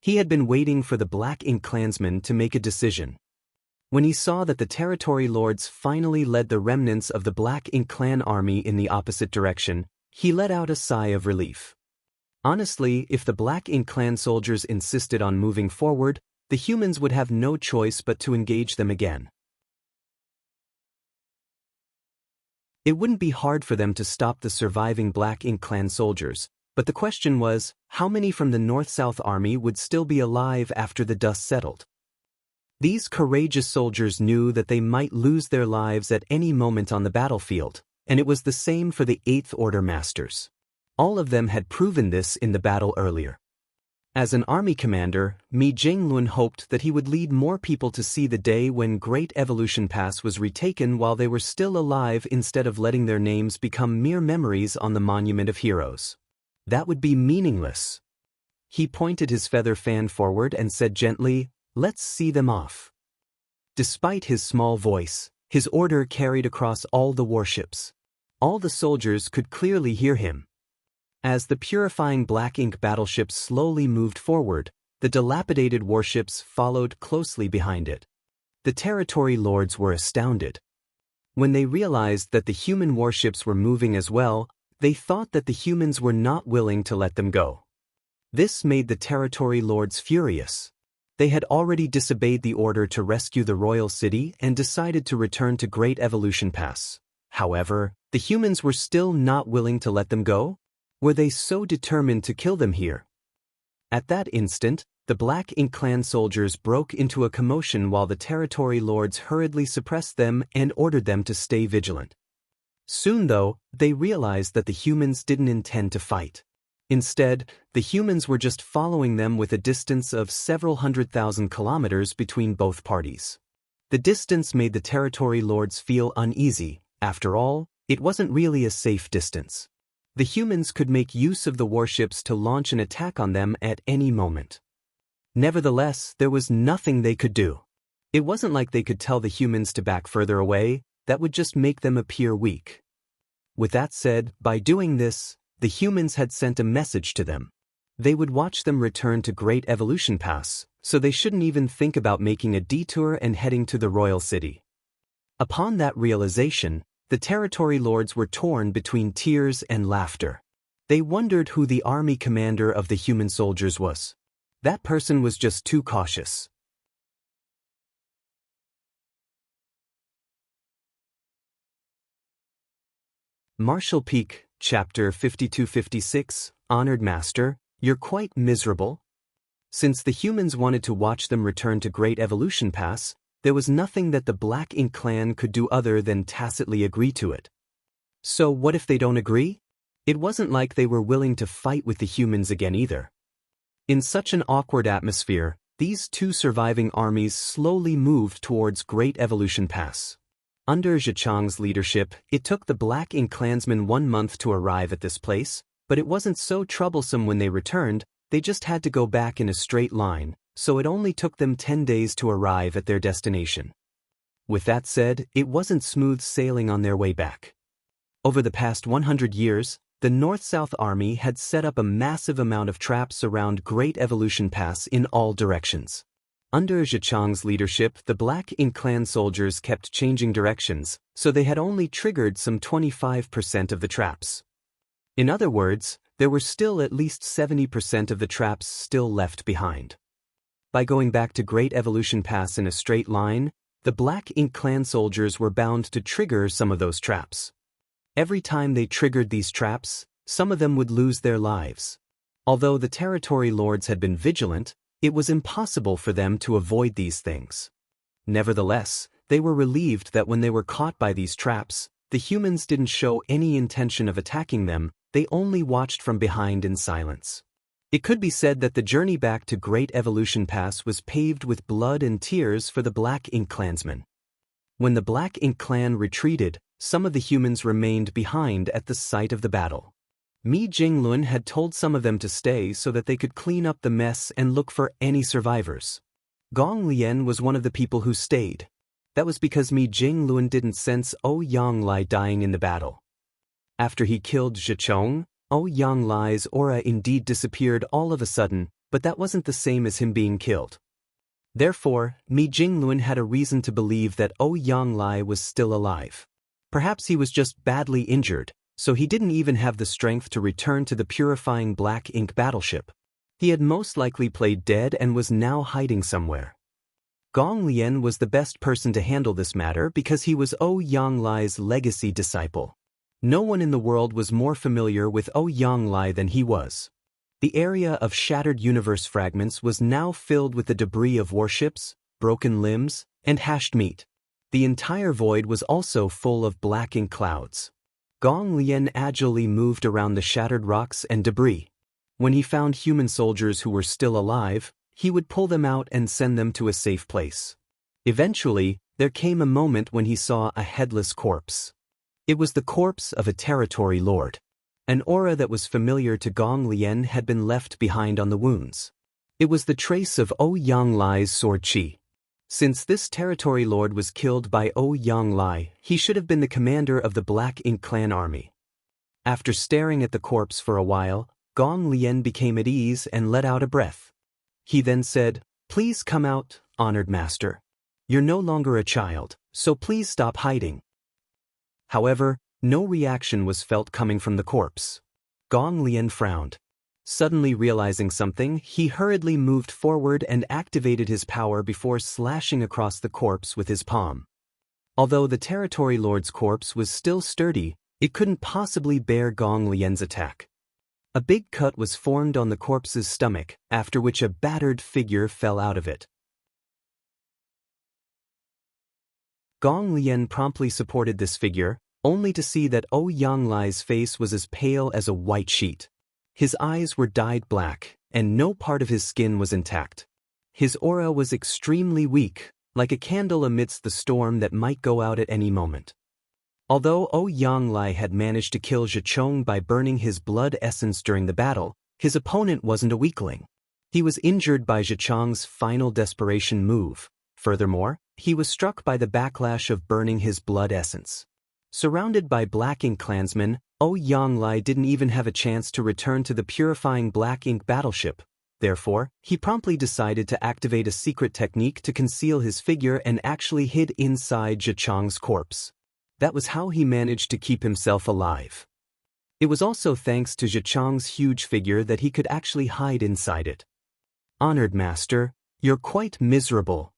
He had been waiting for the Black Ink clansmen to make a decision. When he saw that the territory lords finally led the remnants of the Black Ink clan army in the opposite direction, he let out a sigh of relief. Honestly, if the Black Ink clan soldiers insisted on moving forward, the humans would have no choice but to engage them again. It wouldn't be hard for them to stop the surviving Black Ink clan soldiers, but the question was, how many from the North-South army would still be alive after the dust settled? These courageous soldiers knew that they might lose their lives at any moment on the battlefield, and it was the same for the Eighth Order Masters. All of them had proven this in the battle earlier. As an army commander, Mi Jinglun hoped that he would lead more people to see the day when Great Evolution Pass was retaken while they were still alive, instead of letting their names become mere memories on the Monument of Heroes. That would be meaningless. He pointed his feather fan forward and said gently, "Let's see them off." Despite his small voice, his order carried across all the warships. All the soldiers could clearly hear him. As the purifying Black Ink battleship slowly moved forward, the dilapidated warships followed closely behind it. The territory lords were astounded. When they realized that the human warships were moving as well, they thought that the humans were not willing to let them go. This made the territory lords furious. They had already disobeyed the order to rescue the royal city and decided to return to Great Evolution Pass. However, the humans were still not willing to let them go. Were they so determined to kill them here? At that instant, the Black Ink clan soldiers broke into a commotion while the territory lords hurriedly suppressed them and ordered them to stay vigilant. Soon, though, they realized that the humans didn't intend to fight. Instead, the humans were just following them with a distance of several 100,000 kilometers between both parties. The distance made the territory lords feel uneasy. After all, it wasn't really a safe distance. The humans could make use of the warships to launch an attack on them at any moment. Nevertheless, there was nothing they could do. It wasn't like they could tell the humans to back further away. That would just make them appear weak. With that said, by doing this, the humans had sent a message to them. They would watch them return to Great Evolution Pass, so they shouldn't even think about making a detour and heading to the royal city. Upon that realization, the territory lords were torn between tears and laughter. They wondered who the army commander of the human soldiers was. That person was just too cautious. Martial Peak, Chapter 52-56, Honored Master, you're quite miserable? Since the humans wanted to watch them return to Great Evolution Pass, there was nothing that the Black Ink clan could do other than tacitly agree to it. So what if they don't agree? It wasn't like they were willing to fight with the humans again either. In such an awkward atmosphere, these two surviving armies slowly moved towards Great Evolution Pass. Under Xianxia's leadership, it took the Black Ink clansmen 1 month to arrive at this place, but it wasn't so troublesome when they returned. They just had to go back in a straight line, so it only took them 10 days to arrive at their destination. With that said, it wasn't smooth sailing on their way back. Over the past 100 years, the North-South Army had set up a massive amount of traps around Great Evolution Pass in all directions. Under Xianxia's leadership, the Black Ink clan soldiers kept changing directions, so they had only triggered some 25% of the traps. In other words, there were still at least 70% of the traps still left behind. By going back to Great Evolution Pass in a straight line, the Black Ink clan soldiers were bound to trigger some of those traps. Every time they triggered these traps, some of them would lose their lives. Although the territory lords had been vigilant, it was impossible for them to avoid these things. Nevertheless, they were relieved that when they were caught by these traps, the humans didn't show any intention of attacking them. They only watched from behind in silence. It could be said that the journey back to Great Evolution Pass was paved with blood and tears for the Black Ink clansmen. When the Black Ink clan retreated, some of the humans remained behind at the site of the battle. Mi Jinglun had told some of them to stay so that they could clean up the mess and look for any survivors. Gong Lian was one of the people who stayed. That was because Mi Jinglun didn't sense Yanglai dying in the battle. After he killed Zhichong, Yanglai's aura indeed disappeared all of a sudden, but that wasn't the same as him being killed. Therefore, Mi Jinglun had a reason to believe that Yanglai was still alive. Perhaps he was just badly injured, so he didn't even have the strength to return to the purifying Black Ink battleship. He had most likely played dead and was now hiding somewhere. Gong Lian was the best person to handle this matter because he was Yanglai's legacy disciple. No one in the world was more familiar with Yanglai than he was. The area of shattered universe fragments was now filled with the debris of warships, broken limbs, and hashed meat. The entire void was also full of Black Ink clouds. Gong Lian agilely moved around the shattered rocks and debris. When he found human soldiers who were still alive, he would pull them out and send them to a safe place. Eventually, there came a moment when he saw a headless corpse. It was the corpse of a territory lord. An aura that was familiar to Gong Lian had been left behind on the wounds. It was the trace of Yanglai's sword chi. Since this territory lord was killed by Yanglai, he should have been the commander of the Black Ink clan army. After staring at the corpse for a while, Gong Lian became at ease and let out a breath. He then said, "Please come out, honored master. You're no longer a child, so please stop hiding." However, no reaction was felt coming from the corpse. Gong Lian frowned. Suddenly realizing something, he hurriedly moved forward and activated his power before slashing across the corpse with his palm. Although the territory lord's corpse was still sturdy, it couldn't possibly bear Gong Lian's attack. A big cut was formed on the corpse's stomach, after which a battered figure fell out of it. Gong Lian promptly supported this figure, only to see that Yanglai's face was as pale as a white sheet. His eyes were dyed black, and no part of his skin was intact. His aura was extremely weak, like a candle amidst the storm that might go out at any moment. Although Yanglai had managed to kill Zhichong by burning his blood essence during the battle, his opponent wasn't a weakling. He was injured by Zhichong's final desperation move. Furthermore, he was struck by the backlash of burning his blood essence. Surrounded by Black Ink clansmen, Yanglai didn't even have a chance to return to the purifying Black Ink battleship. Therefore, he promptly decided to activate a secret technique to conceal his figure and actually hid inside Zhichong's corpse. That was how he managed to keep himself alive. It was also thanks to Zhichong's huge figure that he could actually hide inside it. "Honored master, you're quite miserable,"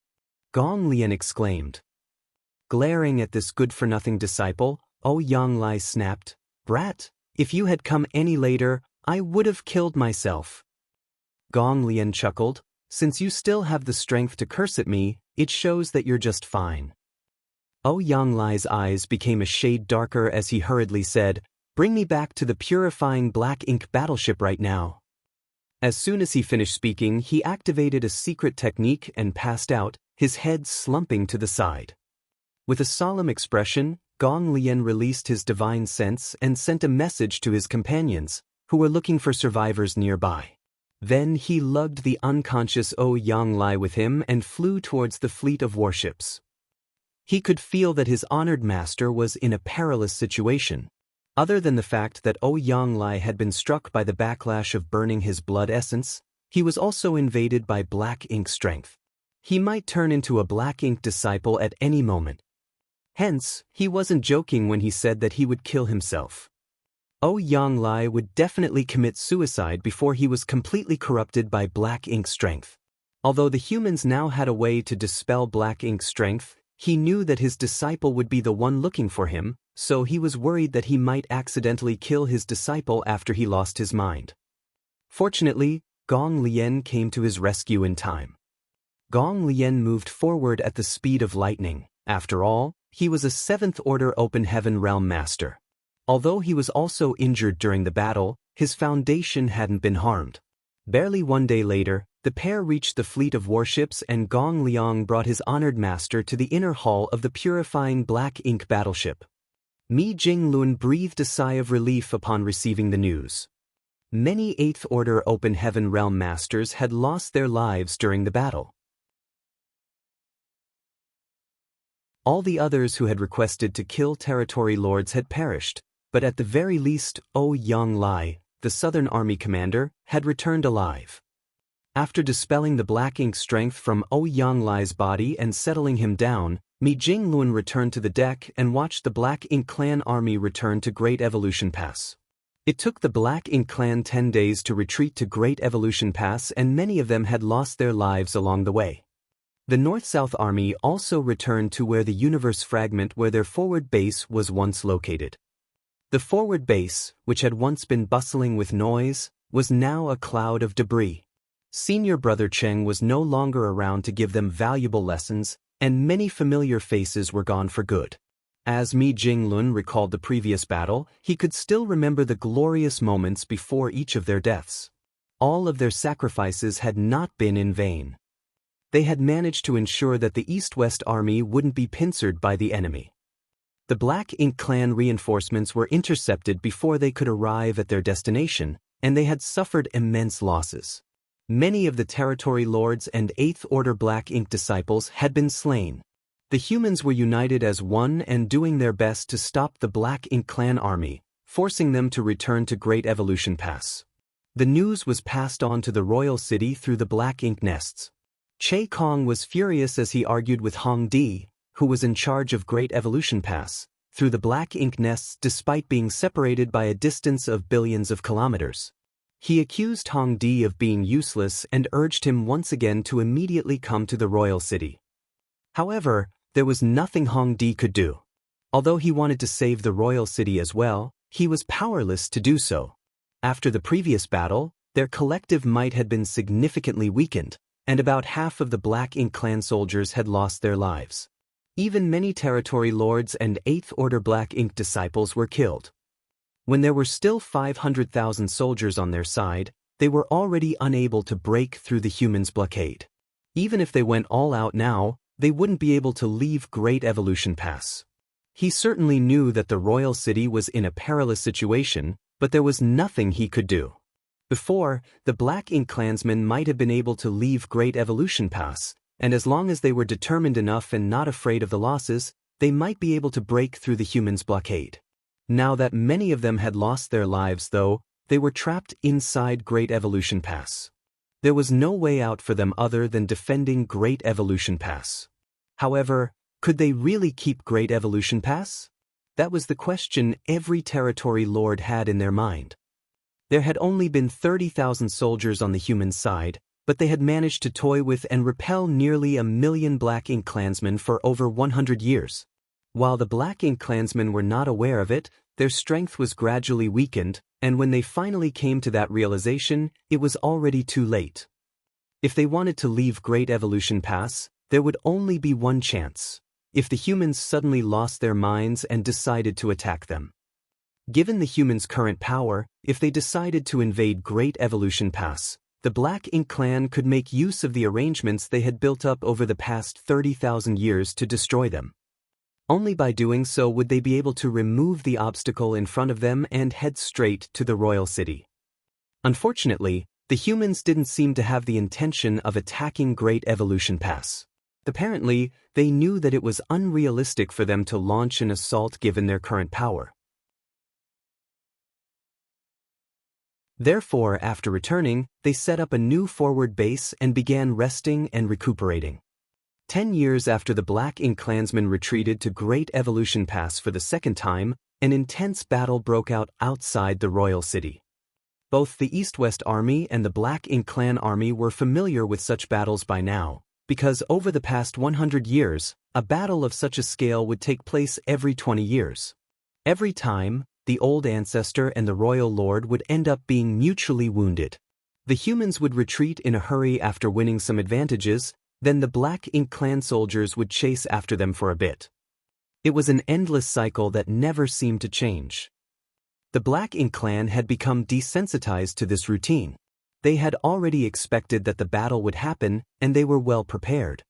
Gong Lian exclaimed. Glaring at this good-for-nothing disciple, Yanglai snapped, "Brat, if you had come any later, I would have killed myself." Gong Lian chuckled, "Since you still have the strength to curse at me, it shows that you're just fine." Yanglai's eyes became a shade darker as he hurriedly said, "Bring me back to the purifying Black Ink battleship right now." As soon as he finished speaking, he activated a secret technique and passed out, his head slumping to the side. With a solemn expression, Gong Lian released his divine sense and sent a message to his companions, who were looking for survivors nearby. Then he lugged the unconscious Yanglai with him and flew towards the fleet of warships. He could feel that his honored master was in a perilous situation. Other than the fact that Yanglai had been struck by the backlash of burning his blood essence, he was also invaded by Black Ink strength. He might turn into a Black Ink disciple at any moment. Hence, he wasn't joking when he said that he would kill himself. Yanglai would definitely commit suicide before he was completely corrupted by Black Ink strength. Although the humans now had a way to dispel Black Ink strength, he knew that his disciple would be the one looking for him, so he was worried that he might accidentally kill his disciple after he lost his mind. Fortunately, Gong Lian came to his rescue in time. Gong Lian moved forward at the speed of lightning. After all, he was a 7th Order Open Heaven Realm Master. Although he was also injured during the battle, his foundation hadn't been harmed. Barely one day later, the pair reached the fleet of warships and Gong Liang brought his honored master to the inner hall of the purifying Black Ink battleship. Mi Jinglun breathed a sigh of relief upon receiving the news. Many 8th Order Open Heaven Realm Masters had lost their lives during the battle. All the others who had requested to kill territory lords had perished, but at the very least, Yanglai, the Southern Army commander, had returned alive. After dispelling the Black Ink strength from Yanglai's body and settling him down, Mi Jinglun returned to the deck and watched the Black Ink clan army return to Great Evolution Pass. It took the Black Ink clan 10 days to retreat to Great Evolution Pass, and many of them had lost their lives along the way. The North-South Army also returned to where the universe fragment where their forward base was once located. The forward base, which had once been bustling with noise, was now a cloud of debris. Senior Brother Cheng was no longer around to give them valuable lessons, and many familiar faces were gone for good. As Mi Jinglun recalled the previous battle, he could still remember the glorious moments before each of their deaths. All of their sacrifices had not been in vain. They had managed to ensure that the East-West Army wouldn't be pincered by the enemy. The Black Ink clan reinforcements were intercepted before they could arrive at their destination, and they had suffered immense losses. Many of the territory lords and 8th Order Black Ink disciples had been slain. The humans were united as one and doing their best to stop the Black Ink clan army, forcing them to return to Great Evolution Pass. The news was passed on to the royal city through the Black Ink nests. Che Kong was furious as he argued with Hong Di, who was in charge of Great Evolution Pass, through the Black Ink nests despite being separated by a distance of billions of kilometers. He accused Hong Di of being useless and urged him once again to immediately come to the royal city. However, there was nothing Hong Di could do. Although he wanted to save the royal city as well, he was powerless to do so. After the previous battle, their collective might had been significantly weakened, and about half of the Black Ink clan soldiers had lost their lives. Even many territory lords and 8th Order Black Ink disciples were killed. When there were still 500,000 soldiers on their side, they were already unable to break through the humans' blockade. Even if they went all out now, they wouldn't be able to leave Great Evolution Pass. He certainly knew that the royal city was in a perilous situation, but there was nothing he could do. Before, the Black Ink clansmen might have been able to leave Great Evolution Pass, and as long as they were determined enough and not afraid of the losses, they might be able to break through the humans' blockade. Now that many of them had lost their lives though, they were trapped inside Great Evolution Pass. There was no way out for them other than defending Great Evolution Pass. However, could they really keep Great Evolution Pass? That was the question every territory lord had in their mind. There had only been 30,000 soldiers on the human side, but they had managed to toy with and repel nearly 1 million Black Ink clansmen for over 100 years. While the Black Ink clansmen were not aware of it, their strength was gradually weakened, and when they finally came to that realization, it was already too late. If they wanted to leave Great Evolution Pass, there would only be one chance: if the humans suddenly lost their minds and decided to attack them. Given the humans' current power, if they decided to invade Great Evolution Pass, the Black Ink clan could make use of the arrangements they had built up over the past 30,000 years to destroy them. Only by doing so would they be able to remove the obstacle in front of them and head straight to the royal city. Unfortunately, the humans didn't seem to have the intention of attacking Great Evolution Pass. Apparently, they knew that it was unrealistic for them to launch an assault given their current power. Therefore, after returning, they set up a new forward base and began resting and recuperating. 10 years after the Black Ink clansmen retreated to Great Evolution Pass for the second time, an intense battle broke out outside the royal city. Both the East-West Army and the Black Ink clan army were familiar with such battles by now, because over the past 100 years, a battle of such a scale would take place every 20 years. Every time, the old ancestor and the royal lord would end up being mutually wounded. The humans would retreat in a hurry after winning some advantages, then the Black Ink clan soldiers would chase after them for a bit. It was an endless cycle that never seemed to change. The Black Ink clan had become desensitized to this routine. They had already expected that the battle would happen, and they were well prepared.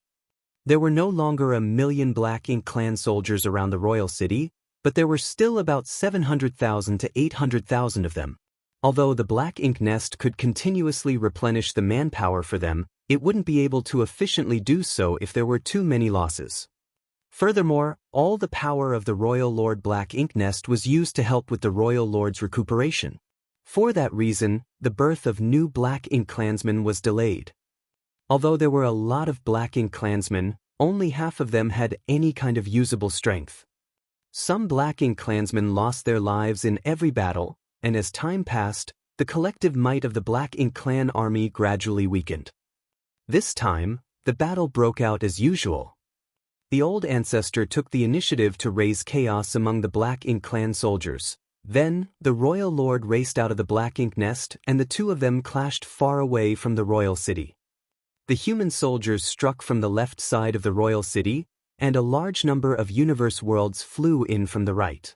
There were no longer 1 million Black Ink clan soldiers around the royal city, but there were still about 700,000 to 800,000 of them. Although the Black Ink nest could continuously replenish the manpower for them, it wouldn't be able to efficiently do so if there were too many losses. Furthermore, all the power of the Royal Lord Black Ink nest was used to help with the Royal Lord's recuperation. For that reason, the birth of new Black Ink clansmen was delayed. Although there were a lot of Black Ink clansmen, only half of them had any kind of usable strength. Some Black Ink clansmen lost their lives in every battle, and as time passed, the collective might of the Black Ink clan army gradually weakened. This time, the battle broke out as usual. The old ancestor took the initiative to raise chaos among the Black Ink clan soldiers. Then, the royal lord raced out of the Black Ink nest and the two of them clashed far away from the royal city. The human soldiers struck from the left side of the royal city, and a large number of universe worlds flew in from the right.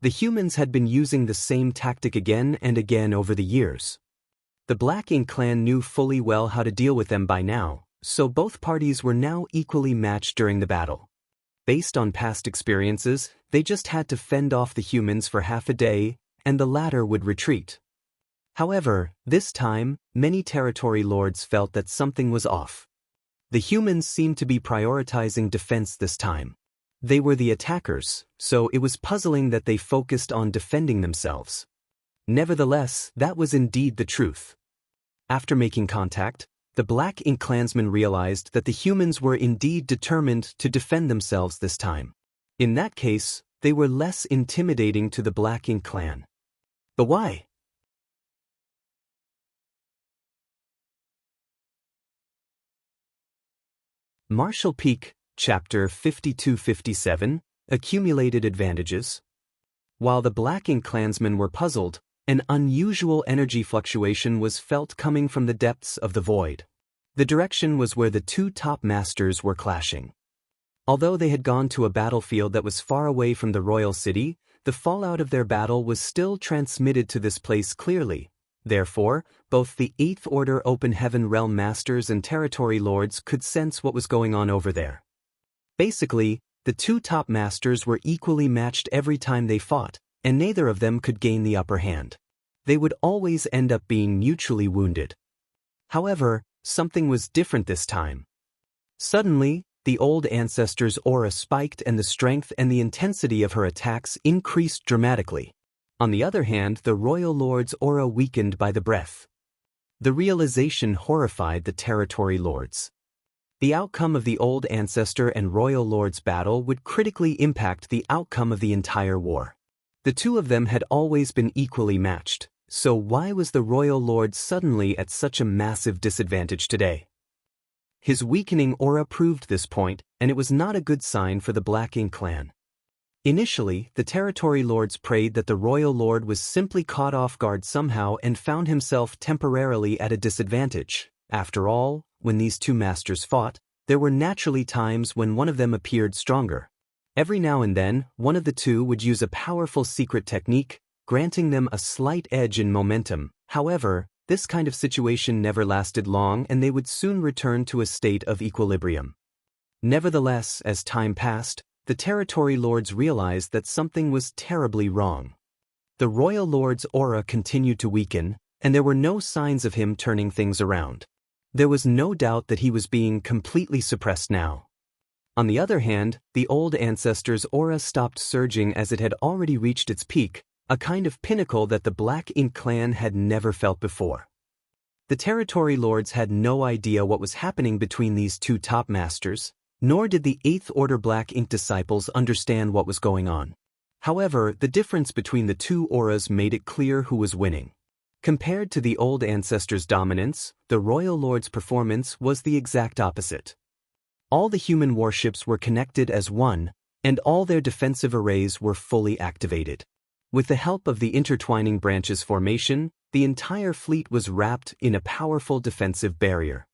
The humans had been using the same tactic again and again over the years. The Black Ink clan knew fully well how to deal with them by now, so both parties were now equally matched during the battle. Based on past experiences, they just had to fend off the humans for half a day, and the latter would retreat. However, this time, many territory lords felt that something was off. The humans seemed to be prioritizing defense this time. They were the attackers, so it was puzzling that they focused on defending themselves. Nevertheless, that was indeed the truth. After making contact, the Black Ink clansmen realized that the humans were indeed determined to defend themselves this time. In that case, they were less intimidating to the Black Ink clan. But why? Martial Peak, Chapter 52-57, Accumulated Advantages. While the Black Ink clansmen were puzzled, an unusual energy fluctuation was felt coming from the depths of the void. The direction was where the two top masters were clashing. Although they had gone to a battlefield that was far away from the royal city, the fallout of their battle was still transmitted to this place clearly. Therefore, both the Eighth Order Open Heaven Realm Masters and Territory Lords could sense what was going on over there. Basically, the two top masters were equally matched every time they fought, and neither of them could gain the upper hand. They would always end up being mutually wounded. However, something was different this time. Suddenly, the old ancestor's aura spiked and the strength and the intensity of her attacks increased dramatically. On the other hand, the royal lord's aura weakened by the breath. The realization horrified the territory lords. The outcome of the old ancestor and royal lord's battle would critically impact the outcome of the entire war. The two of them had always been equally matched, so why was the royal lord suddenly at such a massive disadvantage today? His weakening aura proved this point, and it was not a good sign for the Black Ink clan. Initially, the territory lords prayed that the royal lord was simply caught off guard somehow and found himself temporarily at a disadvantage. After all, when these two masters fought, there were naturally times when one of them appeared stronger. Every now and then, one of the two would use a powerful secret technique, granting them a slight edge in momentum. However, this kind of situation never lasted long and they would soon return to a state of equilibrium. Nevertheless, as time passed, the territory lords realized that something was terribly wrong. The royal lord's aura continued to weaken, and there were no signs of him turning things around. There was no doubt that he was being completely suppressed now. On the other hand, the old ancestor's aura stopped surging as it had already reached its peak, a kind of pinnacle that the Black Ink clan had never felt before. The territory lords had no idea what was happening between these two top masters, nor did the Eighth Order Black Ink disciples understand what was going on. However, the difference between the two auras made it clear who was winning. Compared to the old ancestors' dominance, the royal lord's performance was the exact opposite. All the human warships were connected as one, and all their defensive arrays were fully activated. With the help of the intertwining branches formation, the entire fleet was wrapped in a powerful defensive barrier.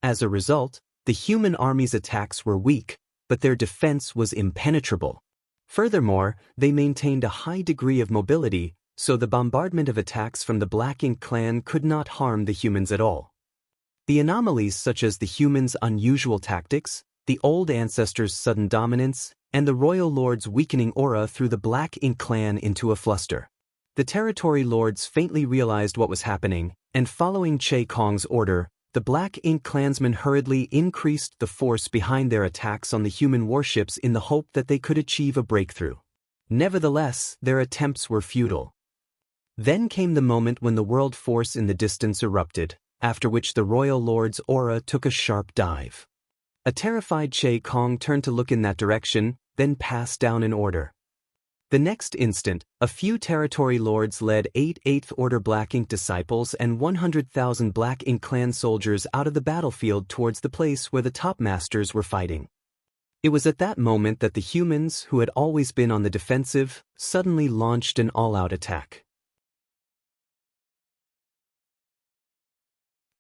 As a result, the human army's attacks were weak, but their defense was impenetrable. Furthermore, they maintained a high degree of mobility, so the bombardment of attacks from the Black Ink clan could not harm the humans at all. The anomalies such as the humans' unusual tactics, the old ancestors' sudden dominance, and the royal lord's weakening aura threw the Black Ink clan into a fluster. The territory lords faintly realized what was happening, and following Che Kong's order, the Black Ink clansmen hurriedly increased the force behind their attacks on the human warships in the hope that they could achieve a breakthrough. Nevertheless, their attempts were futile. Then came the moment when the world force in the distance erupted, after which the royal lord's aura took a sharp dive. A terrified Che Kong turned to look in that direction, then passed down an order. The next instant, a few territory lords led 8 Eighth Order Black Ink disciples and 100,000 Black Ink clan soldiers out of the battlefield towards the place where the top masters were fighting. It was at that moment that the humans, who had always been on the defensive, suddenly launched an all-out attack.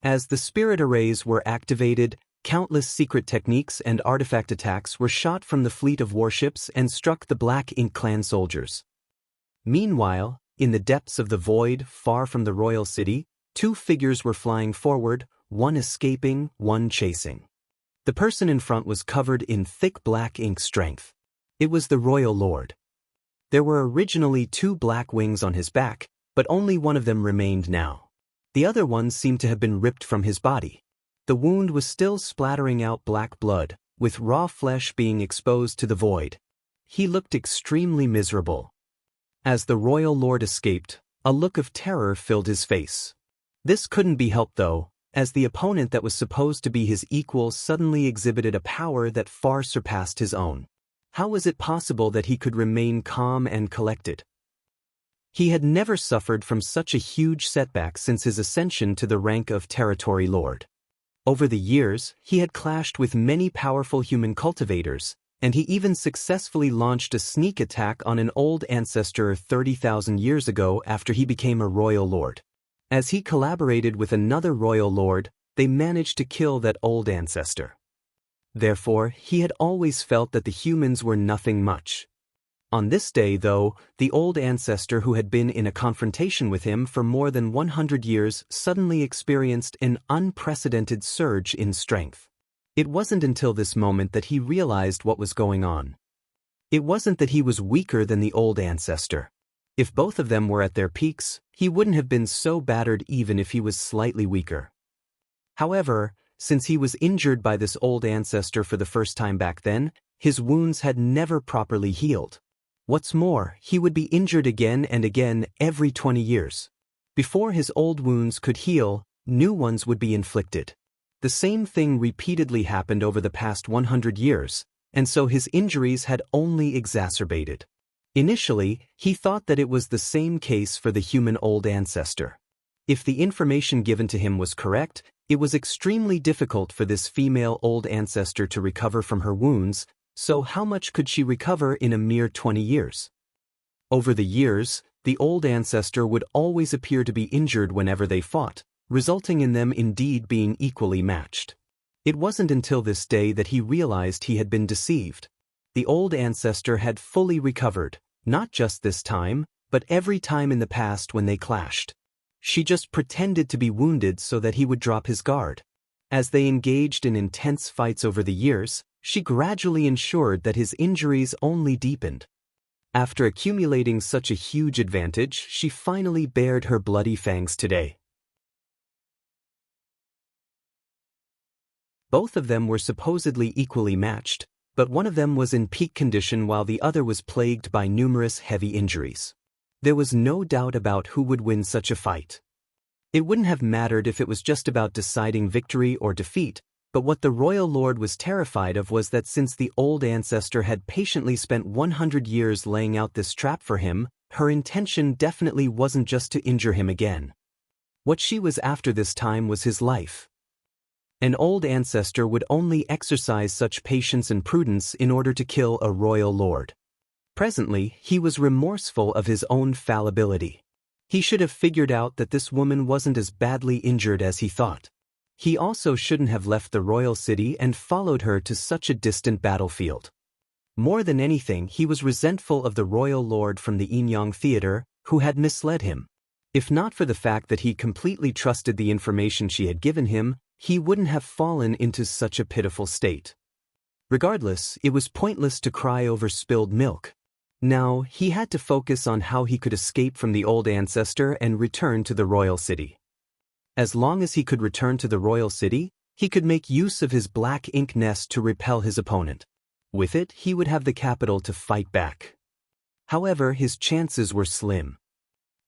As the spirit arrays were activated, countless secret techniques and artifact attacks were shot from the fleet of warships and struck the Black Ink clan soldiers. Meanwhile, in the depths of the void, far from the royal city, two figures were flying forward, one escaping, one chasing. The person in front was covered in thick black ink strength. It was the royal lord. There were originally 2 black wings on his back, but only one of them remained now. The other one seemed to have been ripped from his body. The wound was still splattering out black blood, with raw flesh being exposed to the void. He looked extremely miserable. As the royal lord escaped, a look of terror filled his face. This couldn't be helped though, as the opponent that was supposed to be his equal suddenly exhibited a power that far surpassed his own. How was it possible that he could remain calm and collected? He had never suffered from such a huge setback since his ascension to the rank of territory lord. Over the years, he had clashed with many powerful human cultivators, and he even successfully launched a sneak attack on an old ancestor 30,000 years ago after he became a royal lord. As he collaborated with another royal lord, they managed to kill that old ancestor. Therefore, he had always felt that the humans were nothing much. On this day, though, the old ancestor who had been in a confrontation with him for more than 100 years suddenly experienced an unprecedented surge in strength. It wasn't until this moment that he realized what was going on. It wasn't that he was weaker than the old ancestor. If both of them were at their peaks, he wouldn't have been so battered even if he was slightly weaker. However, since he was injured by this old ancestor for the first time back then, his wounds had never properly healed. What's more, he would be injured again and again every 20 years. Before his old wounds could heal, new ones would be inflicted. The same thing repeatedly happened over the past 100 years, and so his injuries had only exacerbated. Initially, he thought that it was the same case for the human old ancestor. If the information given to him was correct, it was extremely difficult for this female old ancestor to recover from her wounds, so how much could she recover in a mere 20 years? Over the years, the old ancestor would always appear to be injured whenever they fought, resulting in them indeed being equally matched. It wasn't until this day that he realized he had been deceived. The old ancestor had fully recovered, not just this time, but every time in the past when they clashed. She just pretended to be wounded so that he would drop his guard. As they engaged in intense fights over the years, she gradually ensured that his injuries only deepened. After accumulating such a huge advantage, she finally bared her bloody fangs today. Both of them were supposedly equally matched, but one of them was in peak condition while the other was plagued by numerous heavy injuries. There was no doubt about who would win such a fight. It wouldn't have mattered if it was just about deciding victory or defeat, but what the royal lord was terrified of was that since the old ancestor had patiently spent 100 years laying out this trap for him, her intention definitely wasn't just to injure him again. What she was after this time was his life. An old ancestor would only exercise such patience and prudence in order to kill a royal lord. Presently, he was remorseful of his own fallibility. He should have figured out that this woman wasn't as badly injured as he thought. He also shouldn't have left the royal city and followed her to such a distant battlefield. More than anything, he was resentful of the royal lord from the Yinyang theater, who had misled him. If not for the fact that he completely trusted the information she had given him, he wouldn't have fallen into such a pitiful state. Regardless, it was pointless to cry over spilled milk. Now, he had to focus on how he could escape from the old ancestor and return to the royal city. As long as he could return to the royal city, he could make use of his black ink nest to repel his opponent. With it, he would have the capital to fight back. However, his chances were slim.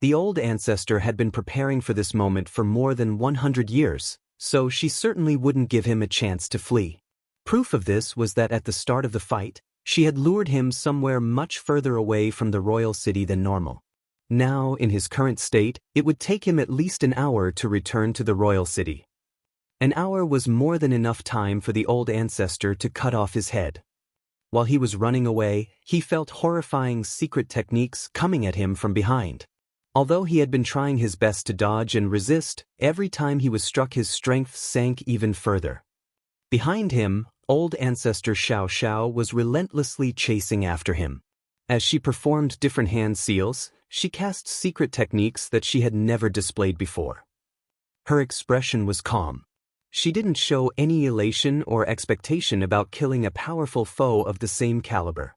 The old ancestor had been preparing for this moment for more than 100 years, so she certainly wouldn't give him a chance to flee. Proof of this was that at the start of the fight, she had lured him somewhere much further away from the royal city than normal. Now, in his current state, it would take him at least an hour to return to the royal city. An hour was more than enough time for the old ancestor to cut off his head. While he was running away, he felt horrifying secret techniques coming at him from behind. Although he had been trying his best to dodge and resist, every time he was struck his strength sank even further. Behind him, old ancestor Xianxia was relentlessly chasing after him. As she performed different hand seals, she cast secret techniques that she had never displayed before. Her expression was calm. She didn't show any elation or expectation about killing a powerful foe of the same caliber.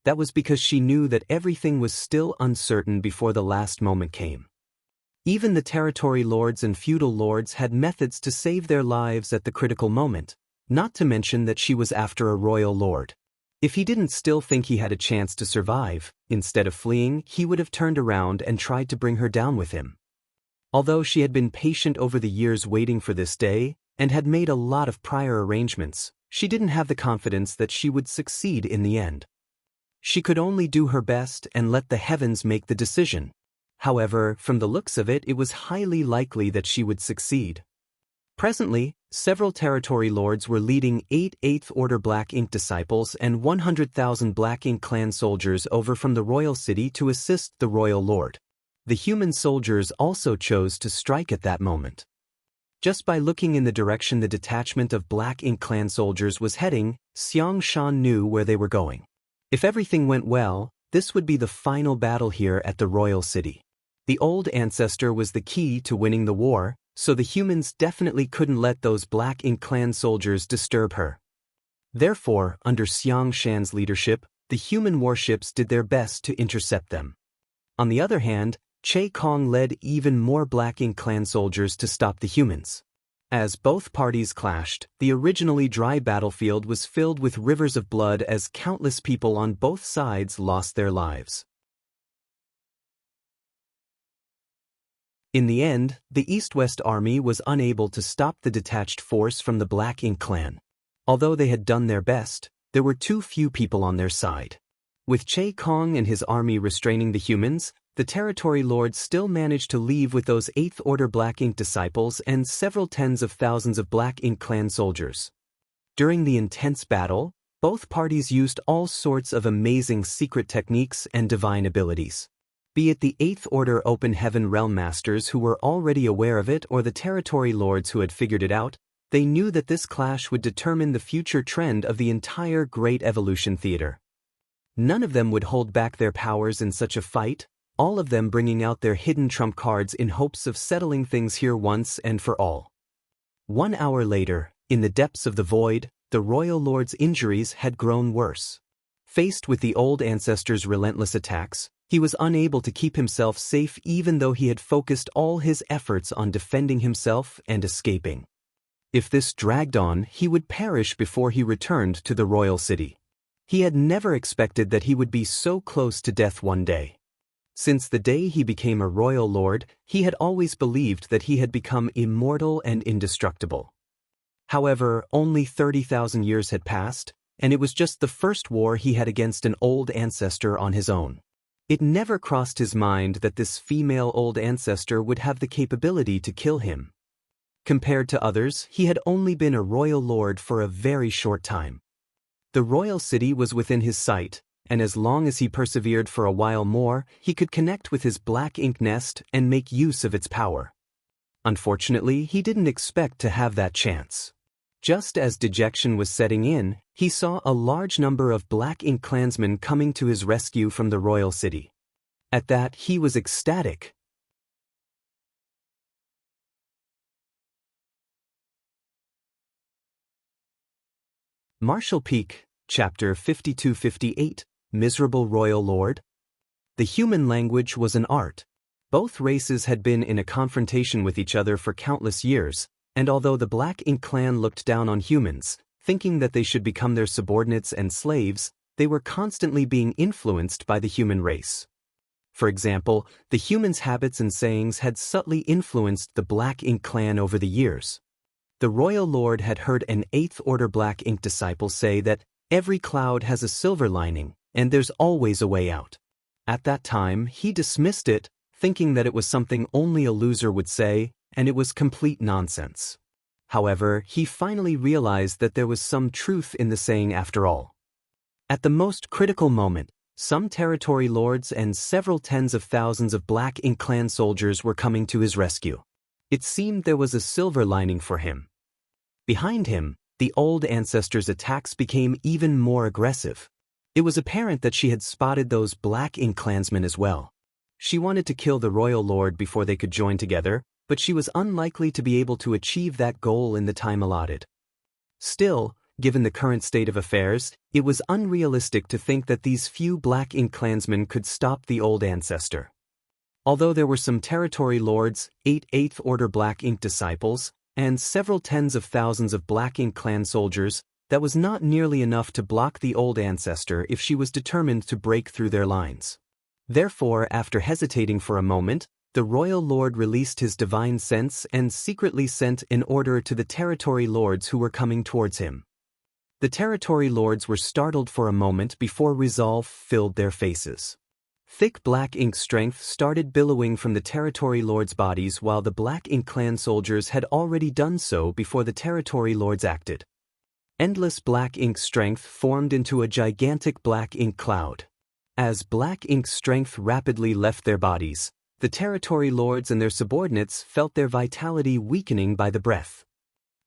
That was because she knew that everything was still uncertain before the last moment came. Even the territory lords and feudal lords had methods to save their lives at the critical moment, not to mention that she was after a royal lord. If he didn't still think he had a chance to survive, instead of fleeing, he would have turned around and tried to bring her down with him. Although she had been patient over the years waiting for this day, and had made a lot of prior arrangements, she didn't have the confidence that she would succeed in the end. She could only do her best and let the heavens make the decision. However, from the looks of it, it was highly likely that she would succeed. Presently, several territory lords were leading 8 8th Order Black Ink disciples and 100,000 Black Ink clan soldiers over from the royal city to assist the royal lord. The human soldiers also chose to strike at that moment. Just by looking in the direction the detachment of Black Ink clan soldiers was heading, Xianxia knew where they were going. If everything went well, this would be the final battle here at the royal city. The old ancestor was the key to winning the war, so the humans definitely couldn't let those Black Ink clan soldiers disturb her. Therefore, under Xianxia's leadership, the human warships did their best to intercept them. On the other hand, Che Kong led even more Black Ink clan soldiers to stop the humans. As both parties clashed, the originally dry battlefield was filled with rivers of blood as countless people on both sides lost their lives. In the end, the East-West army was unable to stop the detached force from the Black Ink clan. Although they had done their best, there were too few people on their side. With Che Kong and his army restraining the humans, the territory lords still managed to leave with those 8th Order Black Ink disciples and several tens of thousands of Black Ink clan soldiers. During the intense battle, both parties used all sorts of amazing secret techniques and divine abilities. Be it the 8th Order Open Heaven Realm Masters who were already aware of it or the territory lords who had figured it out, they knew that this clash would determine the future trend of the entire Great Evolution Theater. None of them would hold back their powers in such a fight, all of them bringing out their hidden trump cards in hopes of settling things here once and for all. 1 hour later, in the depths of the void, the royal lord's injuries had grown worse. Faced with the old ancestor's relentless attacks, he was unable to keep himself safe even though he had focused all his efforts on defending himself and escaping. If this dragged on, he would perish before he returned to the royal city. He had never expected that he would be so close to death one day. Since the day he became a royal lord, he had always believed that he had become immortal and indestructible. However, only 30,000 years had passed, and it was just the first war he had against an old ancestor on his own. It never crossed his mind that this female old ancestor would have the capability to kill him. Compared to others, he had only been a royal lord for a very short time. The royal city was within his sight, and as long as he persevered for a while more, he could connect with his Black Ink nest and make use of its power. Unfortunately, he didn't expect to have that chance. Just as dejection was setting in, he saw a large number of Black Ink clansmen coming to his rescue from the royal city. At that, he was ecstatic. Martial Peak, Chapter 5258, Miserable Royal Lord. The human language was an art. Both races had been in a confrontation with each other for countless years, and although the Black Ink clan looked down on humans, thinking that they should become their subordinates and slaves, they were constantly being influenced by the human race. For example, the humans' habits and sayings had subtly influenced the Black Ink clan over the years. The royal lord had heard an 8th Order Black Ink disciple say that every cloud has a silver lining, and there's always a way out. At that time, he dismissed it, thinking that it was something only a loser would say, and it was complete nonsense. However, he finally realized that there was some truth in the saying after all. At the most critical moment, some territory lords and several tens of thousands of Black Ink clan soldiers were coming to his rescue. It seemed there was a silver lining for him. Behind him, the old ancestor's attacks became even more aggressive. It was apparent that she had spotted those Black Ink clansmen as well. She wanted to kill the royal lord before they could join together, but she was unlikely to be able to achieve that goal in the time allotted. Still, given the current state of affairs, it was unrealistic to think that these few Black Ink clansmen could stop the old ancestor. Although there were some territory lords, 8 8th Order Black Ink disciples, and several tens of thousands of Black Ink clan soldiers, that was not nearly enough to block the old ancestor if she was determined to break through their lines. Therefore, after hesitating for a moment, the royal lord released his divine sense and secretly sent an order to the territory lords who were coming towards him. The territory lords were startled for a moment before resolve filled their faces. Thick Black Ink strength started billowing from the territory lords' bodies while the Black Ink clan soldiers had already done so before the territory lords acted. Endless Black Ink strength formed into a gigantic Black Ink cloud. As Black Ink strength rapidly left their bodies, the territory lords and their subordinates felt their vitality weakening by the breath.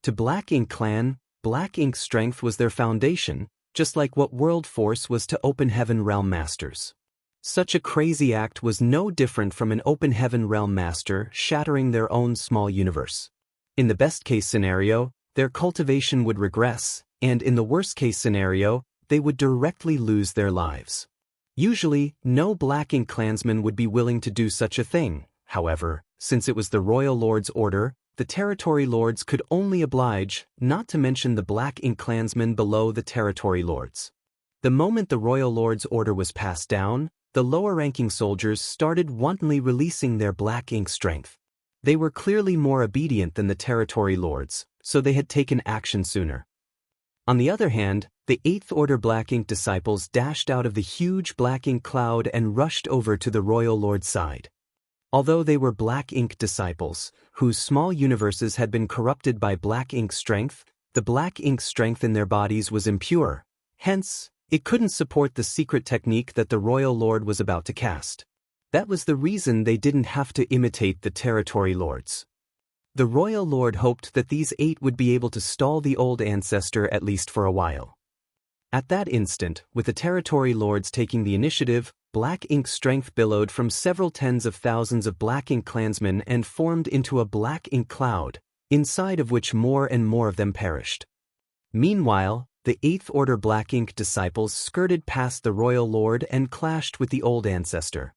To Black Ink clan, Black Ink strength was their foundation, just like what World Force was to Open Heaven Realm Masters. Such a crazy act was no different from an open heaven realm master shattering their own small universe. In the best-case scenario, their cultivation would regress, and in the worst-case scenario, they would directly lose their lives. Usually, no Black Ink clansman would be willing to do such a thing. However, since it was the Royal Lord's order, the Territory Lords could only oblige, not to mention the Black Ink clansmen below the Territory Lords. The moment the Royal Lord's order was passed down, the lower-ranking soldiers started wantonly releasing their Black Ink strength. They were clearly more obedient than the Territory Lords, so they had taken action sooner. On the other hand, the 8th Order Black Ink disciples dashed out of the huge Black Ink cloud and rushed over to the Royal Lord's side. Although they were Black Ink disciples, whose small universes had been corrupted by Black Ink strength, the Black Ink strength in their bodies was impure. Hence, it couldn't support the secret technique that the Royal Lord was about to cast. That was the reason they didn't have to imitate the Territory Lords. The Royal Lord hoped that these 8 would be able to stall the old ancestor at least for a while. At that instant, with the Territory Lords taking the initiative, Black Ink strength billowed from several tens of thousands of Black Ink clansmen and formed into a Black Ink cloud, inside of which more and more of them perished. Meanwhile, the 8th Order Black Ink disciples skirted past the Royal Lord and clashed with the old ancestor.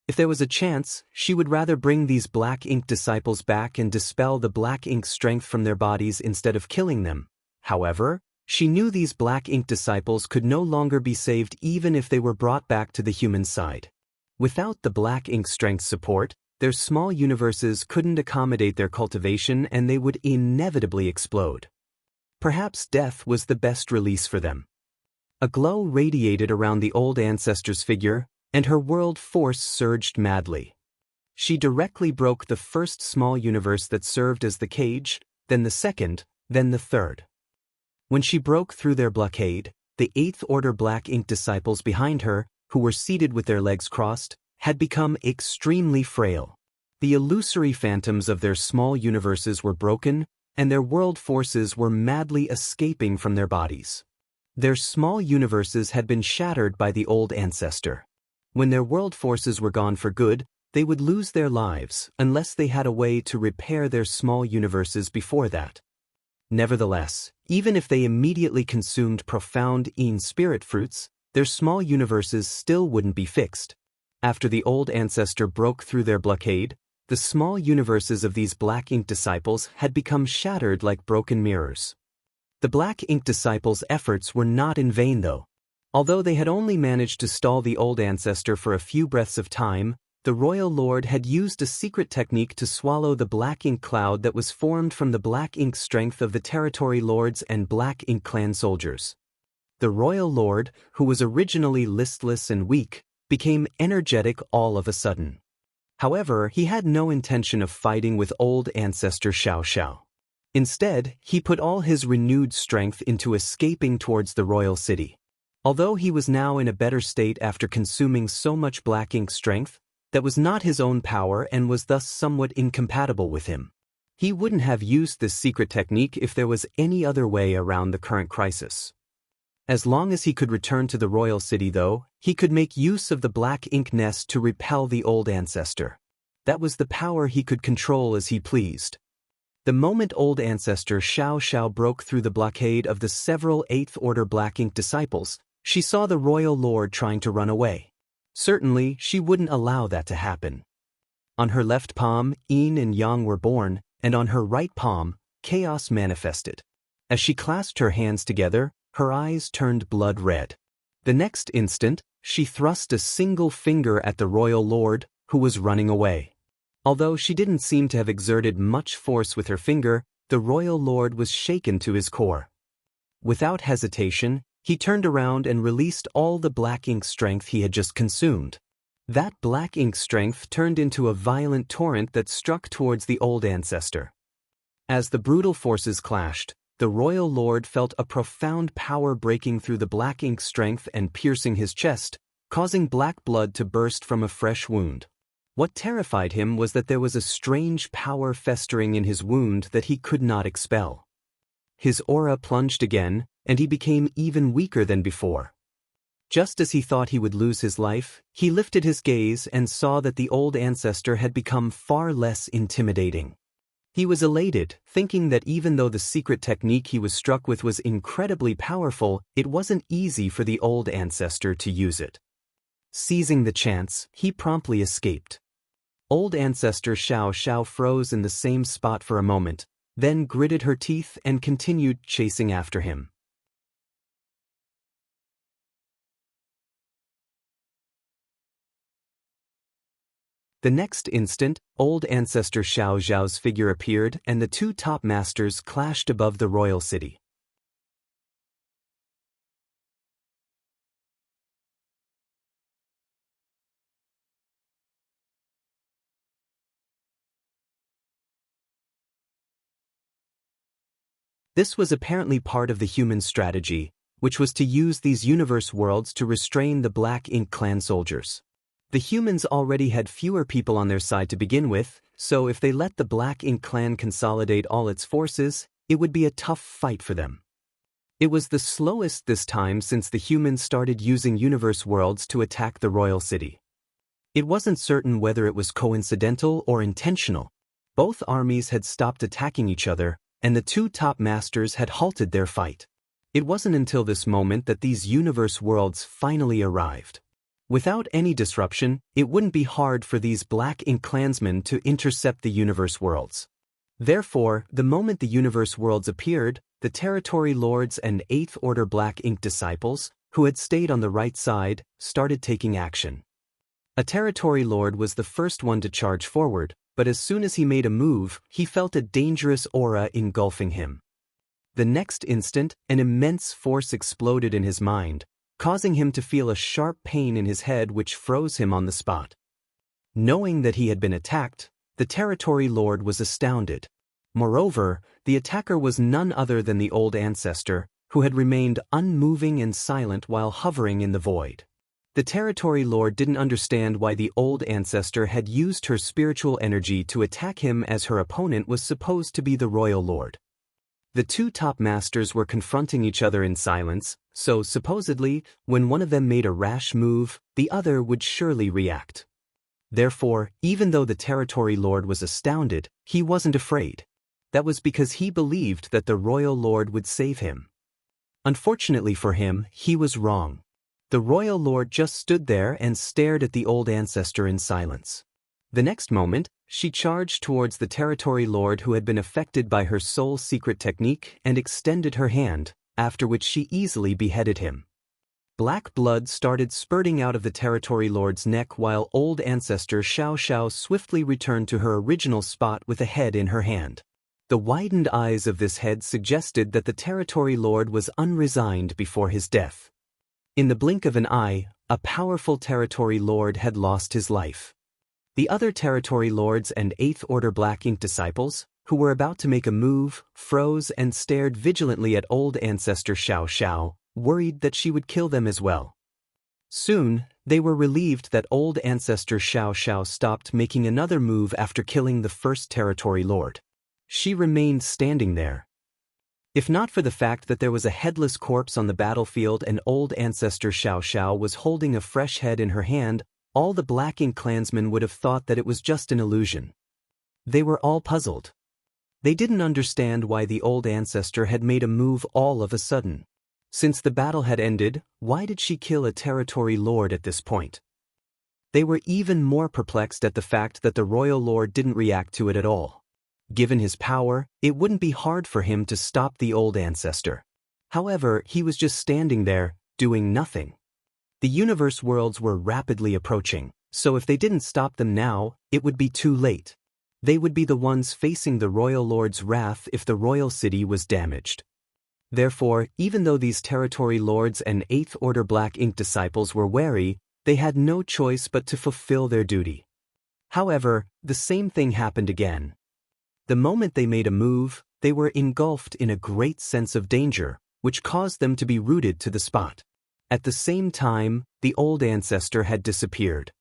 If there was a chance, she would rather bring these Black Ink disciples back and dispel the Black Ink strength from their bodies instead of killing them. However, she knew these Black Ink disciples could no longer be saved even if they were brought back to the human side. Without the Black Ink strength support, their small universes couldn't accommodate their cultivation and they would inevitably explode. Perhaps death was the best release for them. A glow radiated around the old ancestor's figure, and her world force surged madly. She directly broke the first small universe that served as the cage, then the second, then the third. When she broke through their blockade, the 8th Order Black Ink disciples behind her, who were seated with their legs crossed, had become extremely frail. The illusory phantoms of their small universes were broken, and their world forces were madly escaping from their bodies. Their small universes had been shattered by the old ancestor. When their world forces were gone for good, they would lose their lives unless they had a way to repair their small universes before that. Nevertheless, even if they immediately consumed profound spirit fruits, their small universes still wouldn't be fixed. After the old ancestor broke through their blockade, the small universes of these Black Ink disciples had become shattered like broken mirrors. The Black Ink disciples' efforts were not in vain though. Although they had only managed to stall the old ancestor for a few breaths of time, the Royal Lord had used a secret technique to swallow the Black Ink cloud that was formed from the Black Ink strength of the Territory Lords and Black Ink clan soldiers. The Royal Lord, who was originally listless and weak, became energetic all of a sudden. However, he had no intention of fighting with old ancestor Xianxia. Instead, he put all his renewed strength into escaping towards the royal city. Although he was now in a better state after consuming so much Black Ink strength, that was not his own power and was thus somewhat incompatible with him. He wouldn't have used this secret technique if there was any other way around the current crisis. As long as he could return to the royal city though, he could make use of the Black Ink nest to repel the old ancestor. That was the power he could control as he pleased. The moment old ancestor Xianxia broke through the blockade of the several 8th Order Black Ink disciples, she saw the Royal Lord trying to run away. Certainly, she wouldn't allow that to happen. On her left palm, Yin and Yang were born, and on her right palm, chaos manifested. As she clasped her hands together, her eyes turned blood red. The next instant, she thrust a single finger at the Royal Lord, who was running away. Although she didn't seem to have exerted much force with her finger, the Royal Lord was shaken to his core. Without hesitation, he turned around and released all the Black Ink strength he had just consumed. That Black Ink strength turned into a violent torrent that struck towards the old ancestor. As the brutal forces clashed, the Royal Lord felt a profound power breaking through the Black Ink strength and piercing his chest, causing black blood to burst from a fresh wound. What terrified him was that there was a strange power festering in his wound that he could not expel. his aura plunged again, and he became even weaker than before. Just as he thought he would lose his life, he lifted his gaze and saw that the old ancestor had become far less intimidating. He was elated, thinking that even though the secret technique he was struck with was incredibly powerful, it wasn't easy for the old ancestor to use it. Seizing the chance, he promptly escaped. Old ancestor Xianxia froze in the same spot for a moment, then gritted her teeth and continued chasing after him. The next instant, old ancestor Xiaoxiao's figure appeared and the two top masters clashed above the royal city. This was apparently part of the human strategy, which was to use these universe worlds to restrain the Black Ink clan soldiers. The humans already had fewer people on their side to begin with, so if they let the Black Ink clan consolidate all its forces, it would be a tough fight for them. It was the slowest this time since the humans started using universe worlds to attack the royal city. It wasn't certain whether it was coincidental or intentional. Both armies had stopped attacking each other, and the two top masters had halted their fight. It wasn't until this moment that these universe worlds finally arrived. Without any disruption, it wouldn't be hard for these Black Ink clansmen to intercept the universe worlds. Therefore, the moment the universe worlds appeared, the territory lords and Eighth Order Black Ink disciples, who had stayed on the right side, started taking action. A territory lord was the first one to charge forward, but as soon as he made a move, he felt a dangerous aura engulfing him. The next instant, an immense force exploded in his mind, causing him to feel a sharp pain in his head which froze him on the spot. Knowing that he had been attacked, the territory lord was astounded. Moreover, the attacker was none other than the old ancestor, who had remained unmoving and silent while hovering in the void. The territory lord didn't understand why the old ancestor had used her spiritual energy to attack him as her opponent was supposed to be the royal lord. The two top masters were confronting each other in silence, so supposedly, when one of them made a rash move, the other would surely react. Therefore, even though the territory lord was astounded, he wasn't afraid. That was because he believed that the royal lord would save him. Unfortunately for him, he was wrong. The royal lord just stood there and stared at the old ancestor in silence. The next moment, she charged towards the territory lord who had been affected by her soul secret technique and extended her hand, after which she easily beheaded him. Black blood started spurting out of the territory lord's neck while old ancestor Xianxia swiftly returned to her original spot with a head in her hand. The widened eyes of this head suggested that the territory lord was unresigned before his death. In the blink of an eye, a powerful territory lord had lost his life. The other territory lords and Eighth Order Black Ink disciples, who were about to make a move, froze and stared vigilantly at old ancestor Xianxia, worried that she would kill them as well. Soon, they were relieved that old ancestor Xianxia stopped making another move after killing the first territory lord. She remained standing there. If not for the fact that there was a headless corpse on the battlefield and old ancestor Xianxia was holding a fresh head in her hand, all the Black Ink clansmen would have thought that it was just an illusion. They were all puzzled. They didn't understand why the old ancestor had made a move all of a sudden. Since the battle had ended, why did she kill a territory lord at this point? They were even more perplexed at the fact that the royal lord didn't react to it at all. Given his power, it wouldn't be hard for him to stop the old ancestor. However, he was just standing there, doing nothing. The universe worlds were rapidly approaching, so if they didn't stop them now, it would be too late. They would be the ones facing the royal lord's wrath if the royal city was damaged. Therefore, even though these territory lords and Eighth Order Black Ink disciples were wary, they had no choice but to fulfill their duty. However, the same thing happened again. The moment they made a move, they were engulfed in a great sense of danger, which caused them to be rooted to the spot. At the same time, the old ancestor had disappeared.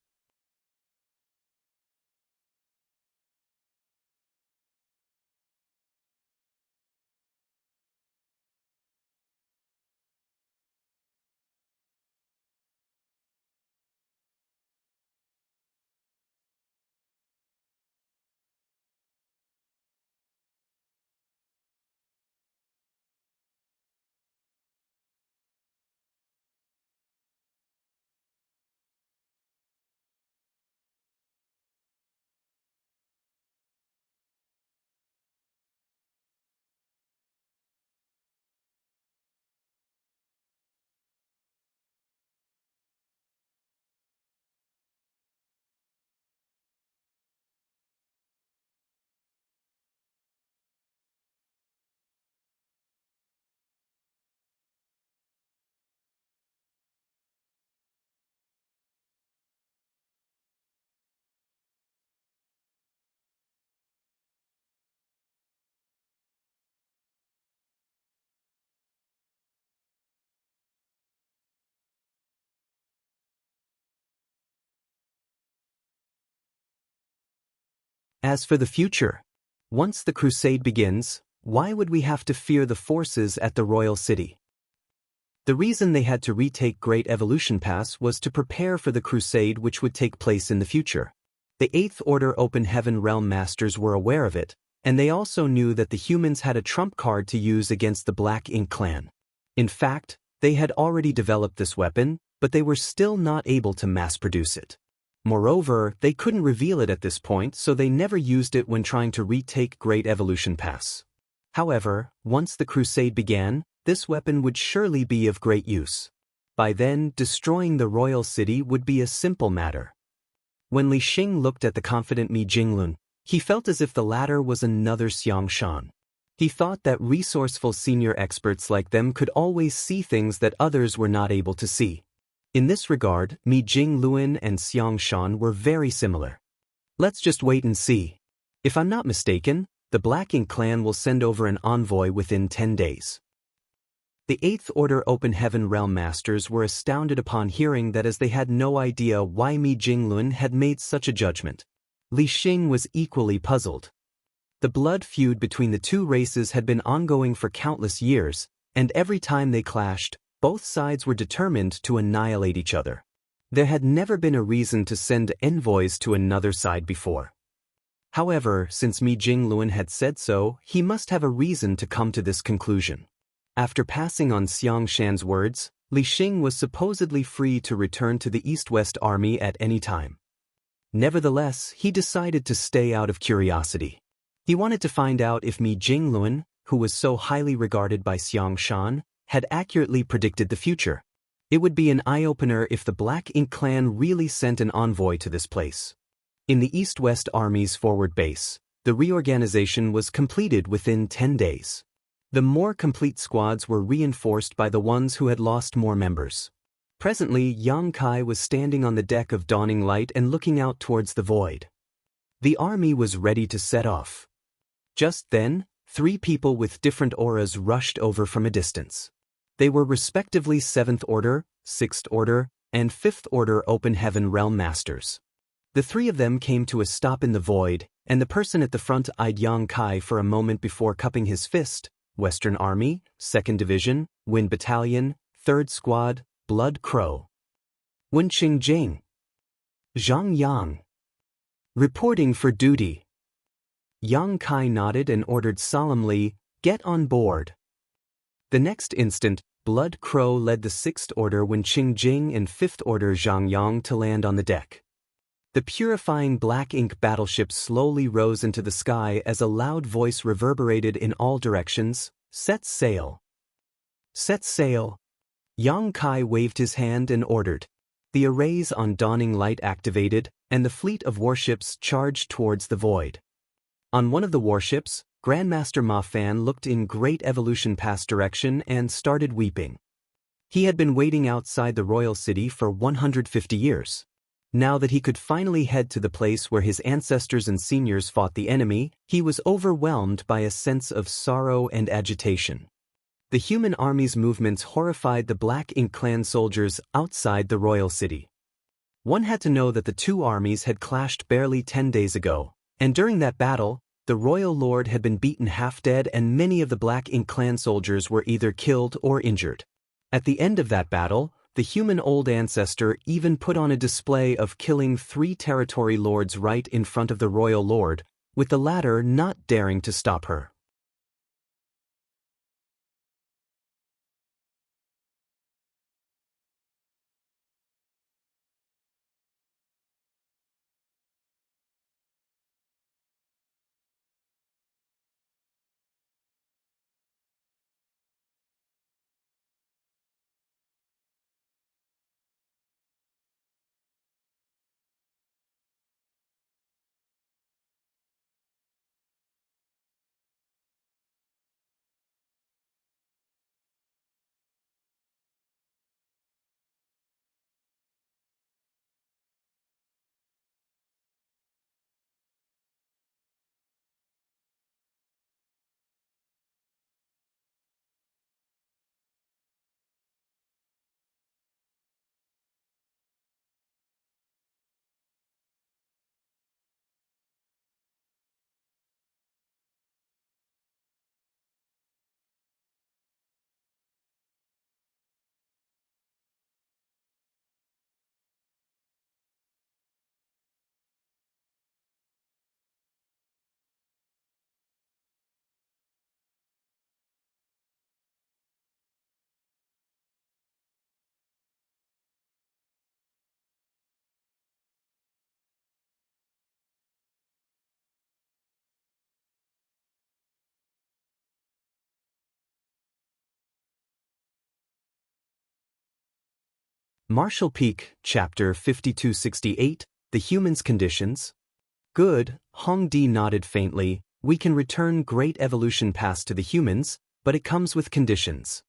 As for the future, once the crusade begins, why would we have to fear the forces at the royal city? The reason they had to retake Great Evolution Pass was to prepare for the crusade which would take place in the future. The Eighth Order Open Heaven Realm Masters were aware of it, and they also knew that the humans had a trump card to use against the Black Ink clan. In fact, they had already developed this weapon, but they were still not able to mass-produce it. Moreover, they couldn't reveal it at this point, so they never used it when trying to retake Great Evolution Pass. However, once the crusade began, this weapon would surely be of great use. By then, destroying the royal city would be a simple matter. When Li Xing looked at the confident Mi Jinglun, he felt as if the latter was another Xianxia. He thought that resourceful senior experts like them could always see things that others were not able to see. In this regard, Mi Jinglun and Xianxia were very similar. Let's just wait and see. If I'm not mistaken, the Black Ink clan will send over an envoy within 10 days. The Eighth Order Open Heaven Realm Masters were astounded upon hearing that, as they had no idea why Mi Jinglun had made such a judgment. Li Xing was equally puzzled. The blood feud between the two races had been ongoing for countless years, and every time they clashed, both sides were determined to annihilate each other. There had never been a reason to send envoys to another side before. However, since Mi Jinglun had said so, he must have a reason to come to this conclusion. After passing on Xianxia's words, Li Xing was supposedly free to return to the East-West Army at any time. Nevertheless, he decided to stay out of curiosity. He wanted to find out if Mi Jinglun, who was so highly regarded by Xianxia, had accurately predicted the future. It would be an eye-opener if the Black Ink clan really sent an envoy to this place. In the East-West Army's forward base, the reorganization was completed within 10 days. The more complete squads were reinforced by the ones who had lost more members. Presently, Yang Kai was standing on the deck of Dawning Light and looking out towards the void. The army was ready to set off. Just then, 3 people with different auras rushed over from a distance. They were respectively 7th Order, 6th Order, and 5th Order Open Heaven Realm Masters. The 3 of them came to a stop in the void, and the person at the front eyed Yang Kai for a moment before cupping his fist. Western Army, 2nd Division, Wind Battalion, 3rd Squad, Blood Crow. Wenqing Jing. Zhang Yang. Reporting for duty. Yang Kai nodded and ordered solemnly, "Get on board." The next instant, Blood Crow led the 6th Order Wenqing Jing and 5th Order Zhang Yang to land on the deck. The purifying Black Ink battleship slowly rose into the sky as a loud voice reverberated in all directions, "Set sail." Set sail. Yang Kai waved his hand and ordered. The arrays on Dawning Light activated, and the fleet of warships charged towards the void. On one of the warships, Grandmaster Ma Fan looked in Great Evolution Pass direction and started weeping. He had been waiting outside the royal city for 150 years. Now that he could finally head to the place where his ancestors and seniors fought the enemy, he was overwhelmed by a sense of sorrow and agitation. The human army's movements horrified the Black Ink clan soldiers outside the royal city. One had to know that the two armies had clashed barely 10 days ago, and during that battle, the royal lord had been beaten half-dead and many of the Black Ink clan soldiers were either killed or injured. At the end of that battle, the human old ancestor even put on a display of killing 3 territory lords right in front of the royal lord, with the latter not daring to stop her. Marshall Peak, Chapter 5268, The Human's Conditions. Good, Hong Di nodded faintly. We can return Great Evolution Pass to the humans, but it comes with conditions.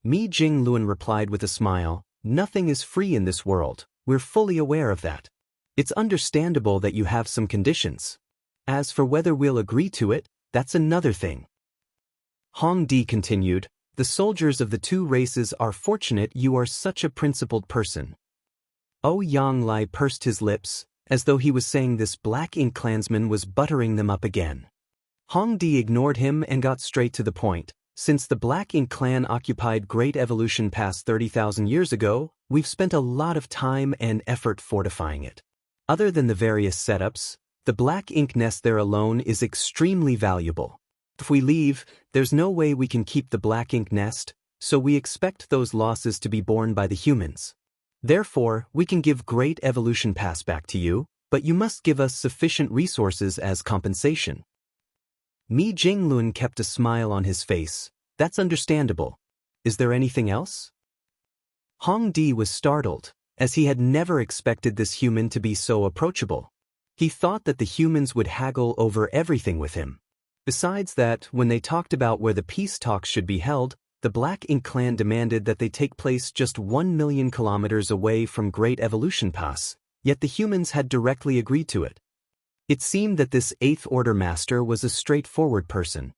Mi Jing Luan replied with a smile, nothing is free in this world, we're fully aware of that. It's understandable that you have some conditions. As for whether we'll agree to it, that's another thing. Hong Di continued, the soldiers of the two races are fortunate you are such a principled person. Yang Lai pursed his lips, as though he was saying this black ink clansman was buttering them up again. Hong Di ignored him and got straight to the point. Since the Black Ink clan occupied Great Evolution Pass 30,000 years ago, we've spent a lot of time and effort fortifying it. Other than the various setups, the Black Ink nest there alone is extremely valuable. If we leave, there's no way we can keep the Black Ink nest, so we expect those losses to be borne by the humans. Therefore, we can give Great Evolution Pass back to you, but you must give us sufficient resources as compensation. Mi Jinglun kept a smile on his face. That's understandable. Is there anything else? Hong Di was startled, as he had never expected this human to be so approachable. He thought that the humans would haggle over everything with him. Besides that, when they talked about where the peace talks should be held, the Black Ink clan demanded that they take place just 1 million kilometers away from Great Evolution Pass, yet the humans had directly agreed to it. It seemed that this Eighth Order master was a straightforward person.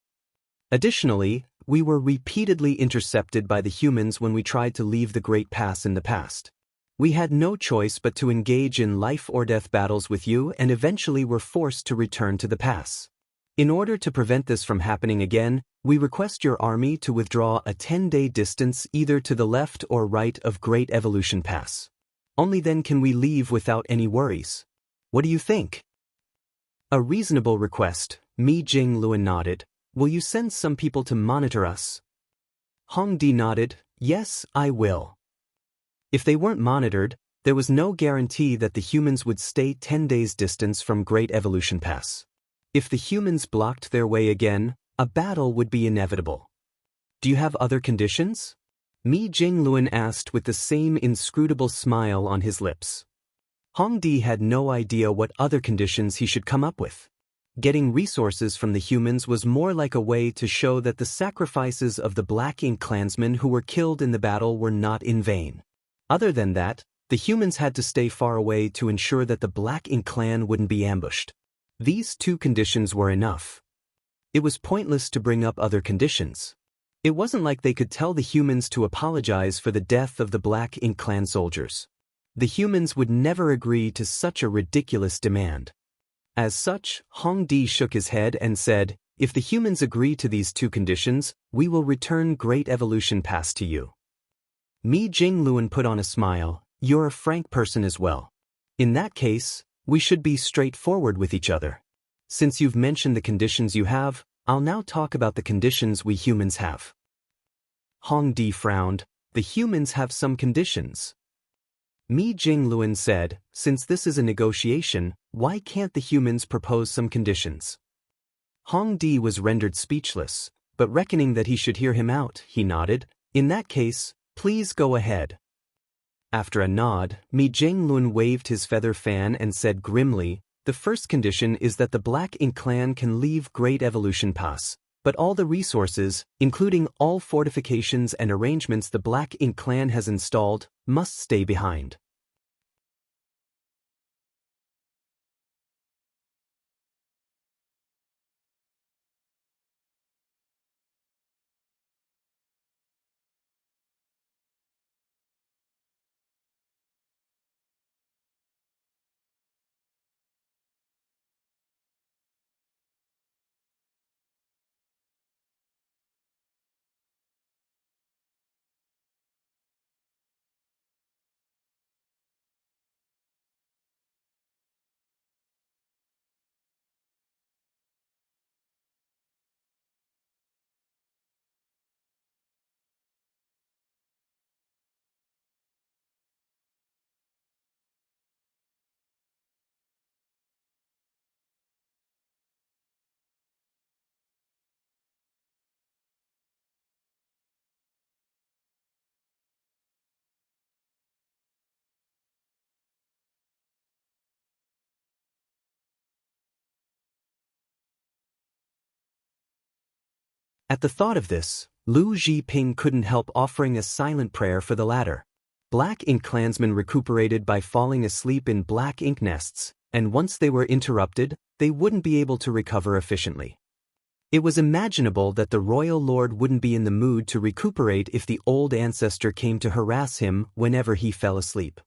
Additionally, we were repeatedly intercepted by the humans when we tried to leave the Great Pass in the past. We had no choice but to engage in life-or-death battles with you and eventually were forced to return to the pass. In order to prevent this from happening again, we request your army to withdraw a 10-day distance either to the left or right of Great Evolution Pass. Only then can we leave without any worries. What do you think? A reasonable request, Mi Jing Luan nodded. Will you send some people to monitor us? Hong Di nodded. Yes, I will. If they weren't monitored, there was no guarantee that the humans would stay 10 days distance from Great Evolution Pass. If the humans blocked their way again, a battle would be inevitable. Do you have other conditions? Mi Jing Luan asked with the same inscrutable smile on his lips. Hong Di had no idea what other conditions he should come up with. Getting resources from the humans was more like a way to show that the sacrifices of the Black Ink clansmen who were killed in the battle were not in vain. Other than that, the humans had to stay far away to ensure that the Black Ink clan wouldn't be ambushed. These two conditions were enough. It was pointless to bring up other conditions. It wasn't like they could tell the humans to apologize for the death of the Black Ink clan soldiers. The humans would never agree to such a ridiculous demand. As such, Hong Di shook his head and said, if the humans agree to these two conditions, we will return Great Evolution Pass to you. Mi Jing Luan put on a smile. You're a frank person as well. In that case, we should be straightforward with each other. Since you've mentioned the conditions you have, I'll now talk about the conditions we humans have. Hong Di frowned. The humans have some conditions. Mi Jing Luan said, since this is a negotiation, why can't the humans propose some conditions? Hong Di was rendered speechless, but reckoning that he should hear him out, he nodded. In that case, please go ahead. After a nod, Mi Jing Luan waved his feather fan and said grimly, the first condition is that the Black Ink clan can leave Great Evolution Pass, but all the resources, including all fortifications and arrangements the Black Ink clan has installed, must stay behind. At the thought of this, Lu Zhiping couldn't help offering a silent prayer for the latter. Black ink clansmen recuperated by falling asleep in black ink nests, and once they were interrupted, they wouldn't be able to recover efficiently. It was imaginable that the royal lord wouldn't be in the mood to recuperate if the old ancestor came to harass him whenever he fell asleep.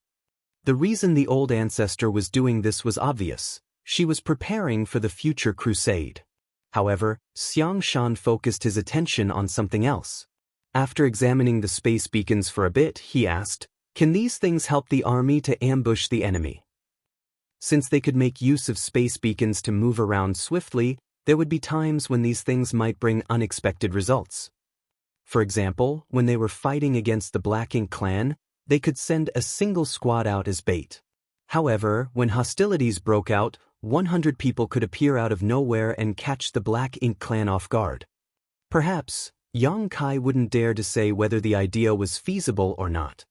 The reason the old ancestor was doing this was obvious. She was preparing for the future crusade. However, Xianxia focused his attention on something else. After examining the space beacons for a bit, he asked, "Can these things help the army to ambush the enemy?" Since they could make use of space beacons to move around swiftly, there would be times when these things might bring unexpected results. For example, when they were fighting against the Black Ink clan, they could send a single squad out as bait. However, when hostilities broke out, 100 people could appear out of nowhere and catch the Black Ink clan off guard. Perhaps, Yang Kai wouldn't dare to say whether the idea was feasible or not.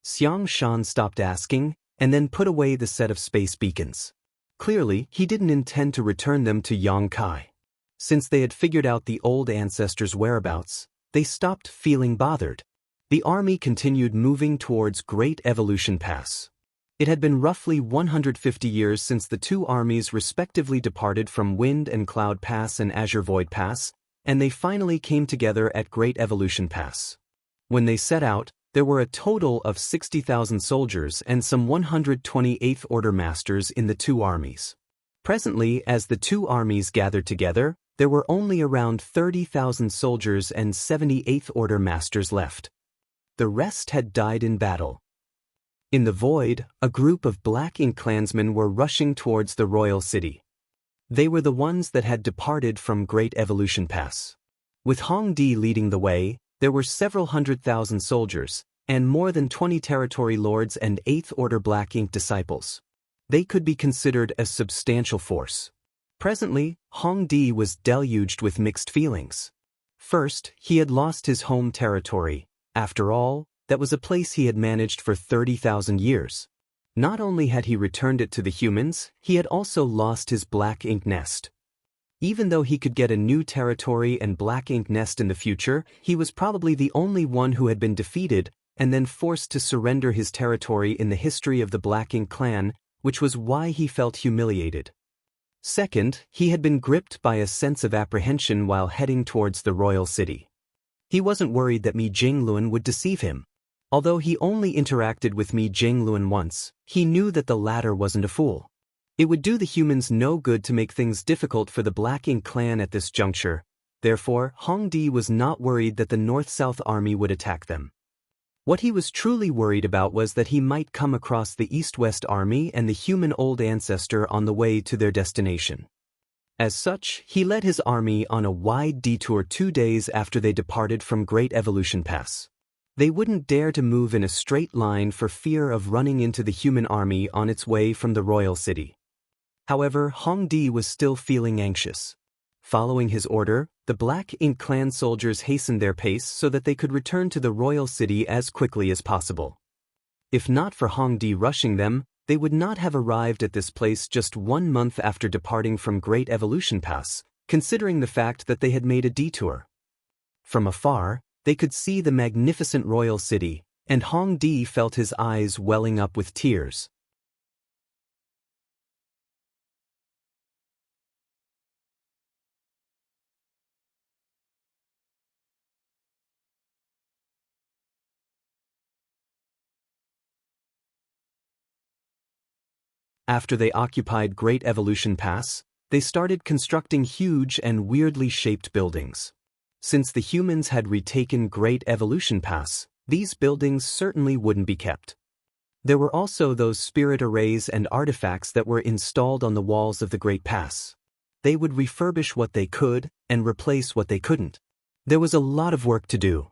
Xianxia stopped asking, and then put away the set of space beacons. Clearly, he didn't intend to return them to Yang Kai. Since they had figured out the old ancestors' whereabouts, they stopped feeling bothered. The army continued moving towards Great Evolution Pass. It had been roughly 150 years since the two armies respectively departed from Wind and Cloud Pass and Azure Void Pass, and they finally came together at Great Evolution Pass. When they set out, there were a total of 60,000 soldiers and some 128th Order Masters in the two armies. Presently, as the two armies gathered together, there were only around 30,000 soldiers and 78th Order Masters left. The rest had died in battle. In the void, a group of Black Ink clansmen were rushing towards the royal city. They were the ones that had departed from Great Evolution Pass. With Hong Di leading the way, there were several 100,000 soldiers, and more than 20 territory lords and 8th Order Black Ink disciples. They could be considered a substantial force. Presently, Hong Di was deluged with mixed feelings. First, he had lost his home territory. After all, that was a place he had managed for 30,000 years. Not only had he returned it to the humans, he had also lost his Black Ink nest. Even though he could get a new territory and Black Ink nest in the future, he was probably the only one who had been defeated and then forced to surrender his territory in the history of the Black Ink clan, which was why he felt humiliated. Second, he had been gripped by a sense of apprehension while heading towards the royal city. He wasn't worried that Mi Jingluan would deceive him. Although he only interacted with Mi Jingluan once, he knew that the latter wasn't a fool. It would do the humans no good to make things difficult for the Black Ink clan at this juncture. Therefore, Hong Di was not worried that the North-South army would attack them. What he was truly worried about was that he might come across the East-West army and the human old ancestor on the way to their destination. As such, he led his army on a wide detour 2 days after they departed from Great Evolution Pass. They wouldn't dare to move in a straight line for fear of running into the human army on its way from the royal city. However, Hong Di was still feeling anxious. Following his order, the Black Ink clan soldiers hastened their pace so that they could return to the royal city as quickly as possible. If not for Hong Di rushing them, they would not have arrived at this place just 1 month after departing from Great Evolution Pass, considering the fact that they had made a detour. From afar, they could see the magnificent royal city, and Hong Di felt his eyes welling up with tears. After they occupied Great Evolution Pass, they started constructing huge and weirdly shaped buildings. Since the humans had retaken Great Evolution Pass, these buildings certainly wouldn't be kept. There were also those spirit arrays and artifacts that were installed on the walls of the Great Pass. They would refurbish what they could and replace what they couldn't. There was a lot of work to do.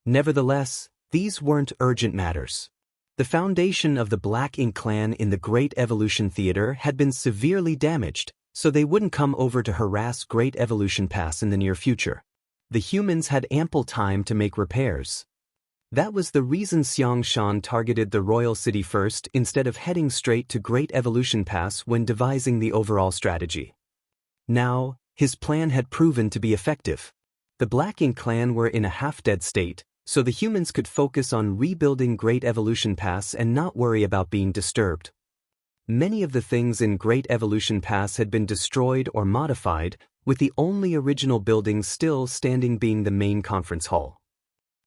Nevertheless, these weren't urgent matters. The foundation of the Black Ink clan in the Great Evolution Theater had been severely damaged, so they wouldn't come over to harass Great Evolution Pass in the near future. The humans had ample time to make repairs. That was the reason Xianxia targeted the royal city first instead of heading straight to Great Evolution Pass when devising the overall strategy. Now, his plan had proven to be effective. The Black Ink clan were in a half-dead state, so the humans could focus on rebuilding Great Evolution Pass and not worry about being disturbed. Many of the things in Great Evolution Pass had been destroyed or modified, with the only original buildings still standing being the main conference hall.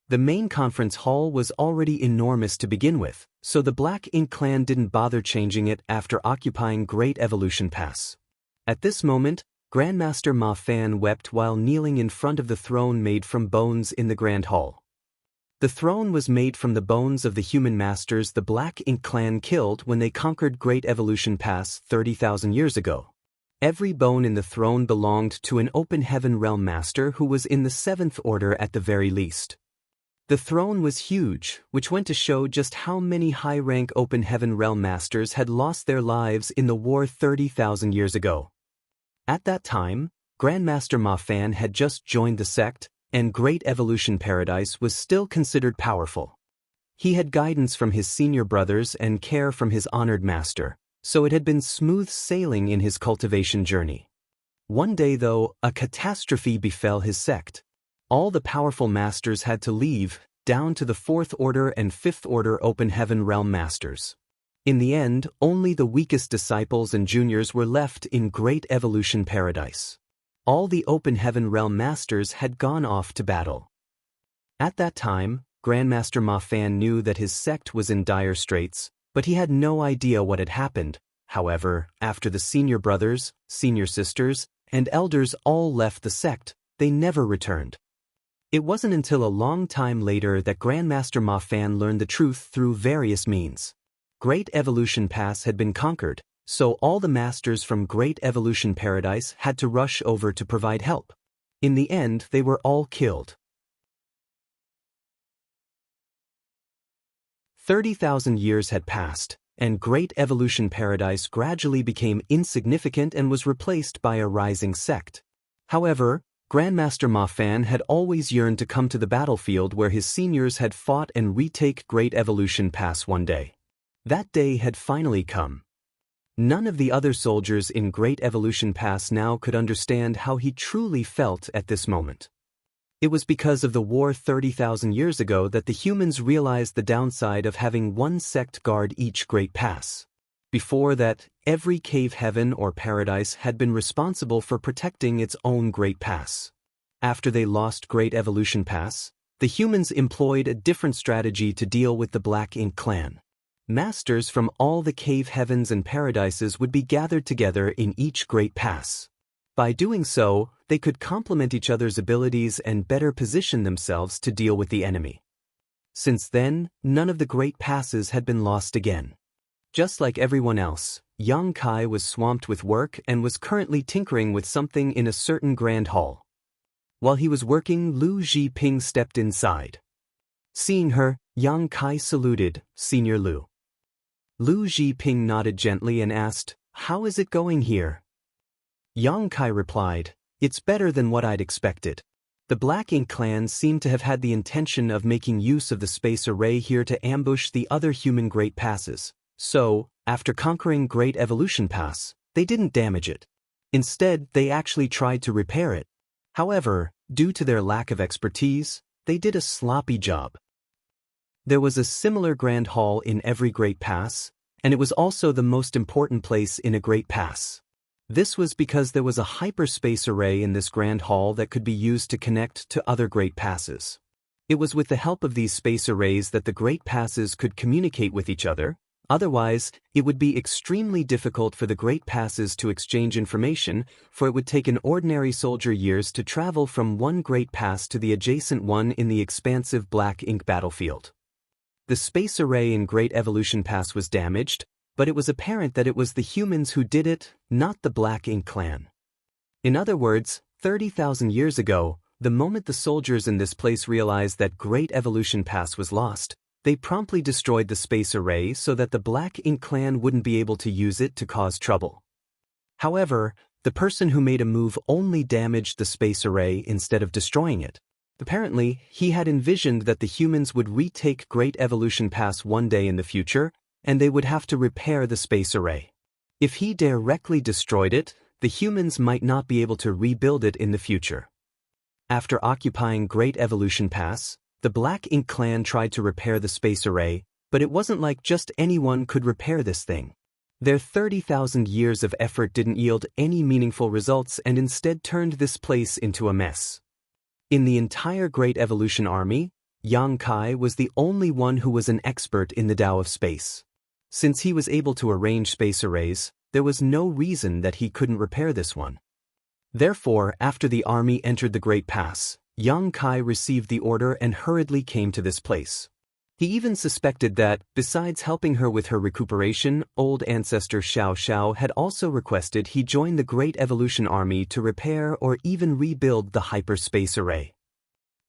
The main conference hall was already enormous to begin with, so the Black Ink clan didn't bother changing it after occupying Great Evolution Pass. At this moment, Grandmaster Ma Fan wept while kneeling in front of the throne made from bones in the Grand Hall. The throne was made from the bones of the human masters the Black Ink clan killed when they conquered Great Evolution Pass 30,000 years ago. Every bone in the throne belonged to an Open Heaven Realm master who was in the 7th Order at the very least. The throne was huge, which went to show just how many high-rank Open Heaven Realm masters had lost their lives in the war 30,000 years ago. At that time, Grandmaster Ma Fan had just joined the sect, and Great Evolution Paradise was still considered powerful. He had guidance from his senior brothers and care from his honored master, so it had been smooth sailing in his cultivation journey. One day, though, a catastrophe befell his sect. All the powerful masters had to leave, down to the 4th Order and 5th Order Open Heaven Realm masters. In the end, only the weakest disciples and juniors were left in Great Evolution Paradise. All the Open Heaven Realm masters had gone off to battle. At that time, Grandmaster Ma Fan knew that his sect was in dire straits, but he had no idea what had happened. However, after the senior brothers, senior sisters, and elders all left the sect, they never returned. It wasn't until a long time later that Grandmaster Ma Fan learned the truth through various means. Great Evolution Pass had been conquered, so all the masters from Great Evolution Paradise had to rush over to provide help. In the end, they were all killed. 30,000 years had passed, and Great Evolution Paradise gradually became insignificant and was replaced by a rising sect. However, Grandmaster Ma Fan had always yearned to come to the battlefield where his seniors had fought and retake Great Evolution Pass one day. That day had finally come. None of the other soldiers in Great Evolution Pass now could understand how he truly felt at this moment. It was because of the war 30,000 years ago that the humans realized the downside of having one sect guard each great pass. Before that, every cave heaven or paradise had been responsible for protecting its own great pass. After they lost Great Evolution Pass, the humans employed a different strategy to deal with the Black Ink clan. Masters from all the cave heavens and paradises would be gathered together in each great pass. By doing so, they could complement each other's abilities and better position themselves to deal with the enemy. Since then, none of the great passes had been lost again. Just like everyone else, Yang Kai was swamped with work and was currently tinkering with something in a certain grand hall. While he was working, Lu Zhiping stepped inside. Seeing her, Yang Kai saluted, "Senior Lu." Lu Zhiping nodded gently and asked, "How is it going here?" Yang Kai replied, "It's better than what I'd expected." The Black Ink clan seemed to have had the intention of making use of the space array here to ambush the other human great passes. So, after conquering Great Evolution Pass, they didn't damage it. Instead, they actually tried to repair it. However, due to their lack of expertise, they did a sloppy job. There was a similar grand hall in every great pass, and it was also the most important place in a great pass. This was because there was a hyperspace array in this grand hall that could be used to connect to other great passes. It was with the help of these space arrays that the great passes could communicate with each other. Otherwise, it would be extremely difficult for the great passes to exchange information, for it would take an ordinary soldier years to travel from one great pass to the adjacent one in the expansive Black Ink battlefield. The space array in Great Evolution Pass was damaged, but it was apparent that it was the humans who did it, not the Black Ink clan. In other words, 30,000 years ago, the moment the soldiers in this place realized that Great Evolution Pass was lost, they promptly destroyed the space array so that the Black Ink clan wouldn't be able to use it to cause trouble. However, the person who made a move only damaged the space array instead of destroying it. Apparently, he had envisioned that the humans would retake Great Evolution Pass one day in the future, and they would have to repair the space array. If he directly destroyed it, the humans might not be able to rebuild it in the future. After occupying Great Evolution Pass, the Black Ink clan tried to repair the space array, but it wasn't like just anyone could repair this thing. Their 30,000 years of effort didn't yield any meaningful results and instead turned this place into a mess. In the entire Great Evolution Army, Xianxia was the only one who was an expert in the Tao of space. Since he was able to arrange space arrays, there was no reason that he couldn't repair this one. Therefore, after the army entered the Great Pass, Xianxia received the order and hurriedly came to this place. He even suspected that, besides helping her with her recuperation, old ancestor Xiaoxiao had also requested he join the Great Evolution Army to repair or even rebuild the hyperspace array.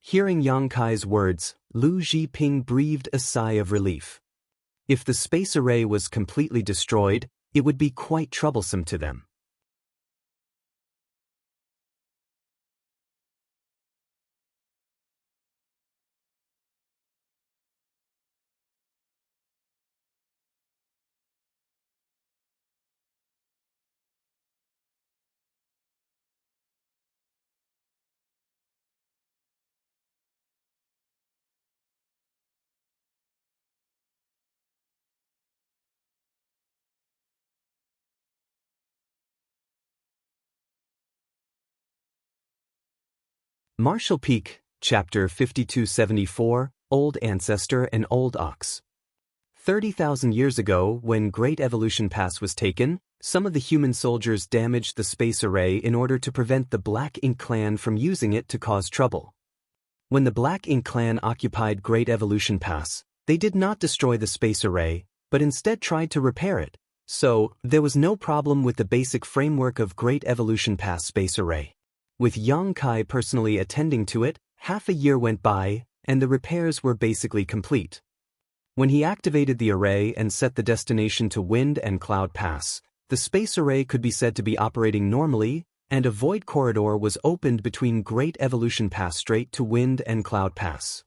Hearing Xianxia's words, Lu Zhiping breathed a sigh of relief. If the space array was completely destroyed, it would be quite troublesome to them. Martial Peak, Chapter 5274, Old Ancestor and Old Ox. 30,000 years ago, when Great Evolution Pass was taken, some of the human soldiers damaged the space array in order to prevent the Black Ink clan from using it to cause trouble. When the Black Ink clan occupied Great Evolution Pass, they did not destroy the space array, but instead tried to repair it, so there was no problem with the basic framework of Great Evolution Pass space array. With Xianxia personally attending to it, half a year went by, and the repairs were basically complete. When he activated the array and set the destination to Wind and Cloud Pass, the space array could be said to be operating normally, and a void corridor was opened between Great Evolution Pass straight to Wind and Cloud Pass.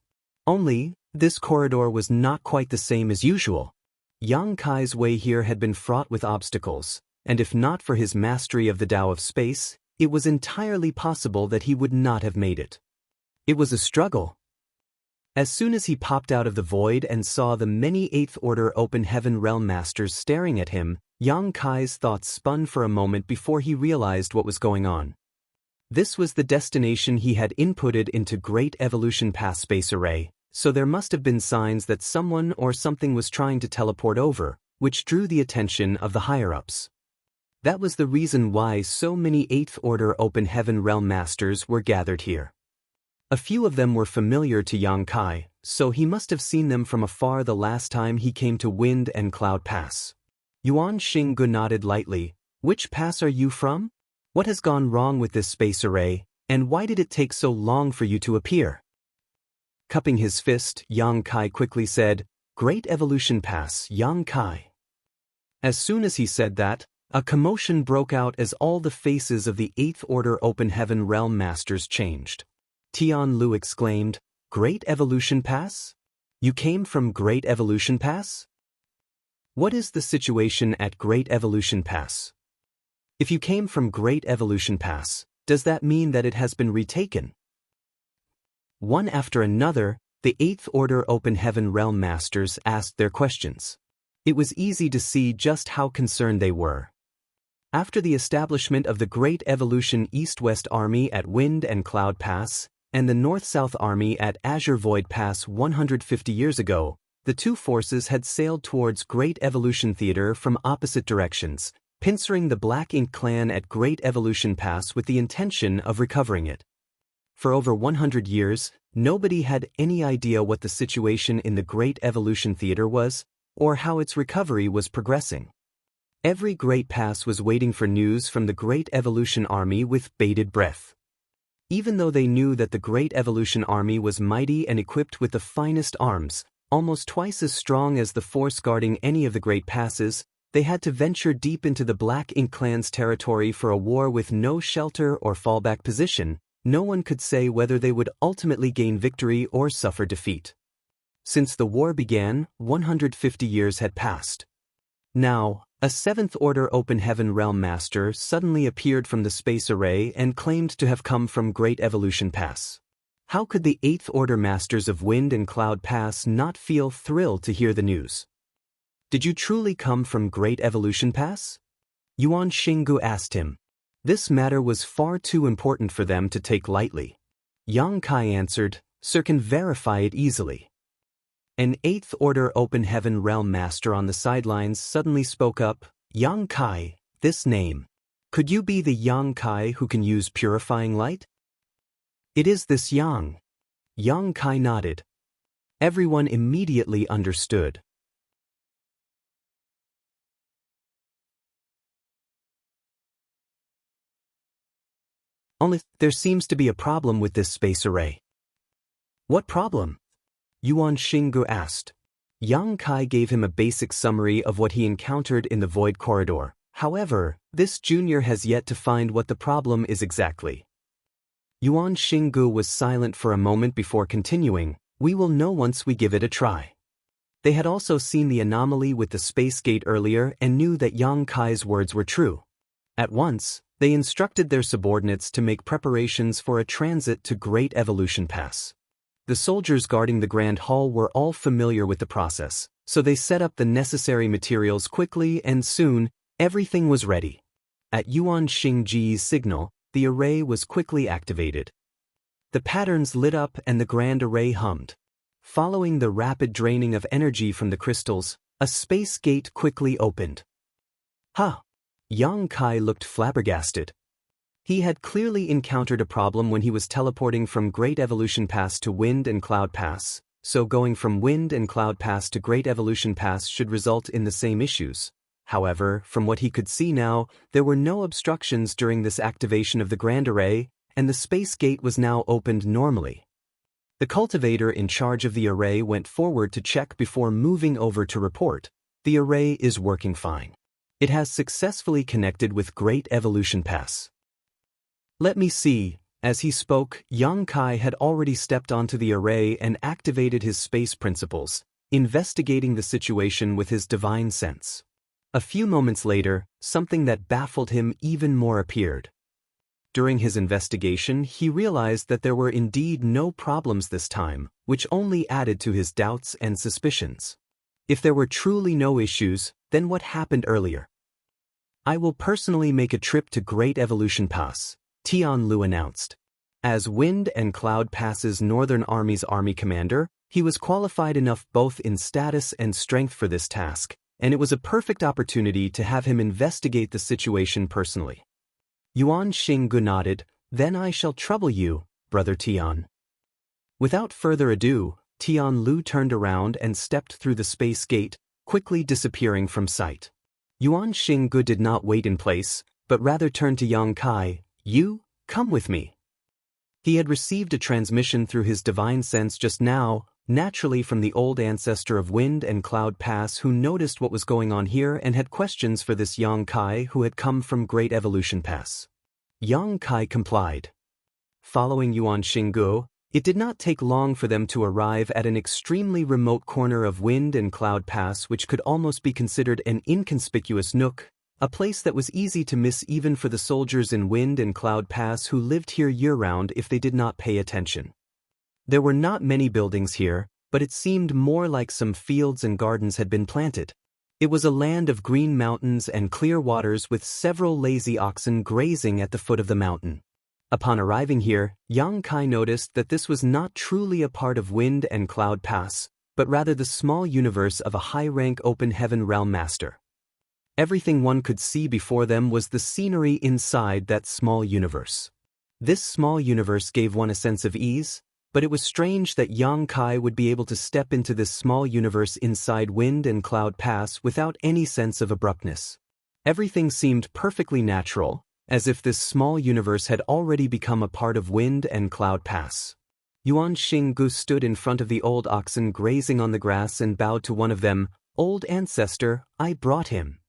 Only, this corridor was not quite the same as usual. Xianxia's way here had been fraught with obstacles, and if not for his mastery of the Tao of space, it was entirely possible that he would not have made it. It was a struggle. As soon as he popped out of the void and saw the many Eighth Order Open Heaven Realm Masters staring at him, Xianxia's thoughts spun for a moment before he realized what was going on. This was the destination he had inputted into Great Evolution Pass space array, so there must have been signs that someone or something was trying to teleport over, which drew the attention of the higher-ups. That was the reason why so many Eighth Order Open Heaven Realm Masters were gathered here. A few of them were familiar to Xianxia, so he must have seen them from afar the last time he came to Wind and Cloud Pass. Yuan Xinggu nodded lightly. Which pass are you from? What has gone wrong with this space array, and why did it take so long for you to appear? Cupping his fist, Xianxia quickly said, Great Evolution Pass, Xianxia. As soon as he said that, a commotion broke out as all the faces of the Eighth Order Open Heaven Realm Masters changed. Tian Lu exclaimed, Great Evolution Pass? You came from Great Evolution Pass? What is the situation at Great Evolution Pass? If you came from Great Evolution Pass, does that mean that it has been retaken? One after another, the Eighth Order Open Heaven Realm Masters asked their questions. It was easy to see just how concerned they were. After the establishment of the Great Evolution East-West Army at Wind and Cloud Pass, and the North-South Army at Azure Void Pass 150 years ago, the two forces had sailed towards Great Evolution Theater from opposite directions, pincering the Black Ink clan at Great Evolution Pass with the intention of recovering it. For over 100 years, nobody had any idea what the situation in the Great Evolution Theater was, or how its recovery was progressing. Every Great Pass was waiting for news from the Great Evolution Army with bated breath. Even though they knew that the Great Evolution Army was mighty and equipped with the finest arms, almost twice as strong as the force guarding any of the Great Passes, they had to venture deep into the Black Ink clan's territory for a war with no shelter or fallback position. No one could say whether they would ultimately gain victory or suffer defeat. Since the war began, 150 years had passed. Now, a seventh order open heaven realm master suddenly appeared from the space array and claimed to have come from Great Evolution Pass. How could the eighth order masters of Wind and Cloud Pass not feel thrilled to hear the news? Did you truly come from Great Evolution Pass? Yuan Xinggu asked him. This matter was far too important for them to take lightly. Yang Kai answered, "Sir can verify it easily." An eighth order open heaven realm master on the sidelines suddenly spoke up, "Yang Kai, this name. Could you be the Yang Kai who can use purifying light?" "It is this Yang." Yang Kai nodded. Everyone immediately understood. Only, there seems to be a problem with this space array. What problem? Yuan Xinggu asked. Yang Kai gave him a basic summary of what he encountered in the void corridor. However, this junior has yet to find what the problem is exactly. Yuan Xinggu was silent for a moment before continuing. "We will know once we give it a try." They had also seen the anomaly with the space gate earlier and knew that Yang Kai's words were true. At once, they instructed their subordinates to make preparations for a transit to Great Evolution Pass. The soldiers guarding the Grand Hall were all familiar with the process, so they set up the necessary materials quickly and soon, everything was ready. At Yuan Xingji's signal, the array was quickly activated. The patterns lit up and the grand array hummed. Following the rapid draining of energy from the crystals, a space gate quickly opened. "Huh!" Yang Kai looked flabbergasted. He had clearly encountered a problem when he was teleporting from Great Evolution Pass to Wind and Cloud Pass, so going from Wind and Cloud Pass to Great Evolution Pass should result in the same issues. However, from what he could see now, there were no obstructions during this activation of the Grand Array, and the space gate was now opened normally. The cultivator in charge of the array went forward to check before moving over to report. The array is working fine. It has successfully connected with Great Evolution Pass. Let me see. As he spoke, Yang Kai had already stepped onto the array and activated his space principles, investigating the situation with his divine sense. A few moments later, something that baffled him even more appeared. During his investigation, he realized that there were indeed no problems this time, which only added to his doubts and suspicions. If there were truly no issues, then what happened earlier? "I will personally make a trip to Great Evolution Pass," Tian Lu announced. As Wind and Cloud Pass's Northern Army's army commander, he was qualified enough both in status and strength for this task, and it was a perfect opportunity to have him investigate the situation personally. Yuan Xinggu nodded. "Then I shall trouble you, Brother Tian." Without further ado, Tian Lu turned around and stepped through the space gate, quickly disappearing from sight. Yuan Xinggu did not wait in place, but rather turned to Yang Kai. "You, come with me." He had received a transmission through his divine sense just now, naturally from the old ancestor of Wind and Cloud Pass who noticed what was going on here and had questions for this Yang Kai who had come from Great Evolution Pass. Yang Kai complied. Following Yuan Xinggu, it did not take long for them to arrive at an extremely remote corner of Wind and Cloud Pass which could almost be considered an inconspicuous nook, a place that was easy to miss even for the soldiers in Wind and Cloud Pass who lived here year-round if they did not pay attention. There were not many buildings here, but it seemed more like some fields and gardens had been planted. It was a land of green mountains and clear waters with several lazy oxen grazing at the foot of the mountain. Upon arriving here, Yang Kai noticed that this was not truly a part of Wind and Cloud Pass, but rather the small universe of a high-rank open heaven realm master. Everything one could see before them was the scenery inside that small universe. This small universe gave one a sense of ease, but it was strange that Yang Kai would be able to step into this small universe inside Wind and Cloud Pass without any sense of abruptness. Everything seemed perfectly natural, as if this small universe had already become a part of Wind and Cloud Pass. Yuan Xinggu stood in front of the old oxen grazing on the grass and bowed to one of them. "Old ancestor, I brought him."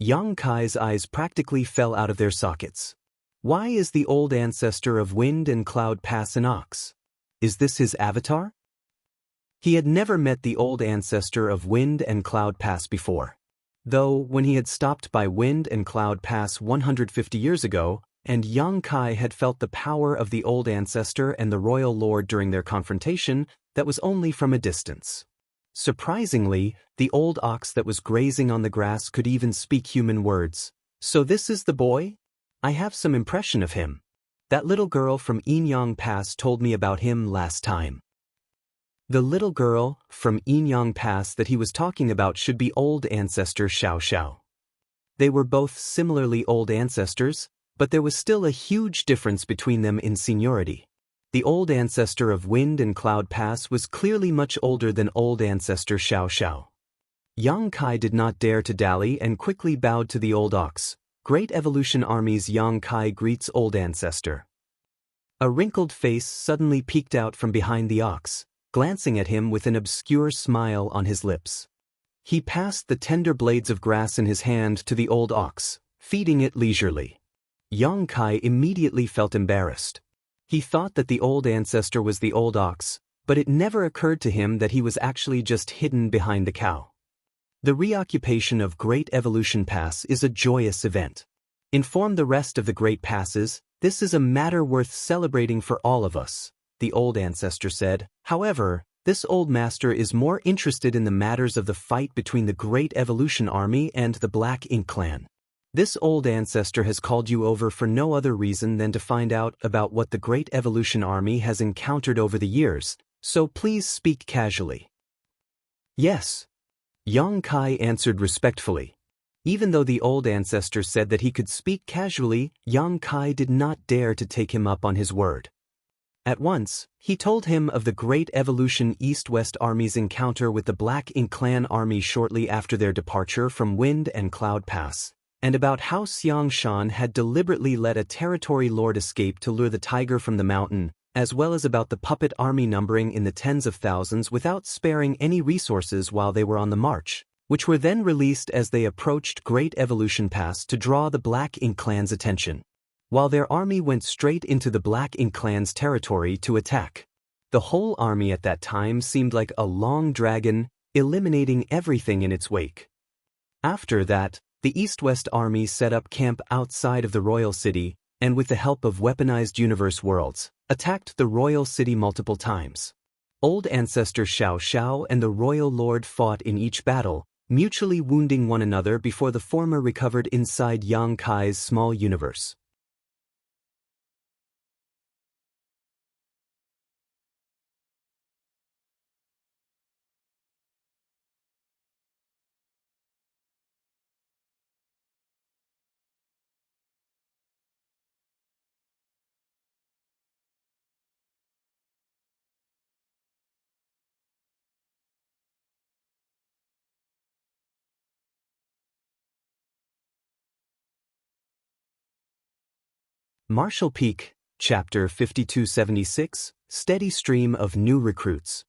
Yang Kai's eyes practically fell out of their sockets. Why is the old ancestor of Wind and Cloud Pass an ox? Is this his avatar? He had never met the old ancestor of Wind and Cloud Pass before. Though, when he had stopped by Wind and Cloud Pass 150 years ago, and Yang Kai had felt the power of the old ancestor and the royal lord during their confrontation, that was only from a distance. Surprisingly, the old ox that was grazing on the grass could even speak human words. "So this is the boy? I have some impression of him. That little girl from Yinyang Pass told me about him last time." The little girl from Yinyang Pass that he was talking about should be old ancestor Xiaoxiao. They were both similarly old ancestors, but there was still a huge difference between them in seniority. The old ancestor of Wind and Cloud Pass was clearly much older than old ancestor Xiaoxiao. Yang Kai did not dare to dally and quickly bowed to the old ox. "Great Evolution Army's Yang Kai greets old ancestor." A wrinkled face suddenly peeked out from behind the ox, glancing at him with an obscure smile on his lips. He passed the tender blades of grass in his hand to the old ox, feeding it leisurely. Yang Kai immediately felt embarrassed. He thought that the old ancestor was the old ox, but it never occurred to him that he was actually just hidden behind the cow. The reoccupation of Great Evolution Pass is a joyous event. Inform the rest of the Great Passes, this is a matter worth celebrating for all of us, the old ancestor said. However, this old master is more interested in the matters of the fight between the Great Evolution Army and the Black Ink Clan. This old ancestor has called you over for no other reason than to find out about what the Great Evolution Army has encountered over the years, so please speak casually. Yes. Yang Kai answered respectfully. Even though the old ancestor said that he could speak casually, Yang Kai did not dare to take him up on his word. At once, he told him of the Great Evolution East-West Army's encounter with the Black Ink Clan Army shortly after their departure from Wind and Cloud Pass, and about how Xianxia had deliberately let a territory lord escape to lure the tiger from the mountain, as well as about the puppet army numbering in the tens of thousands without sparing any resources while they were on the march, which were then released as they approached Great Evolution Pass to draw the Black Ink Clan's attention, while their army went straight into the Black Ink Clan's territory to attack. The whole army at that time seemed like a long dragon, eliminating everything in its wake. After that, the East-West Army set up camp outside of the royal city, and with the help of weaponized universe worlds, attacked the royal city multiple times. Old ancestor Xiaoxiao and the royal lord fought in each battle, mutually wounding one another before the former recovered inside Yang Kai's small universe. Marshall Peak, Chapter 5276, Steady Stream of New Recruits.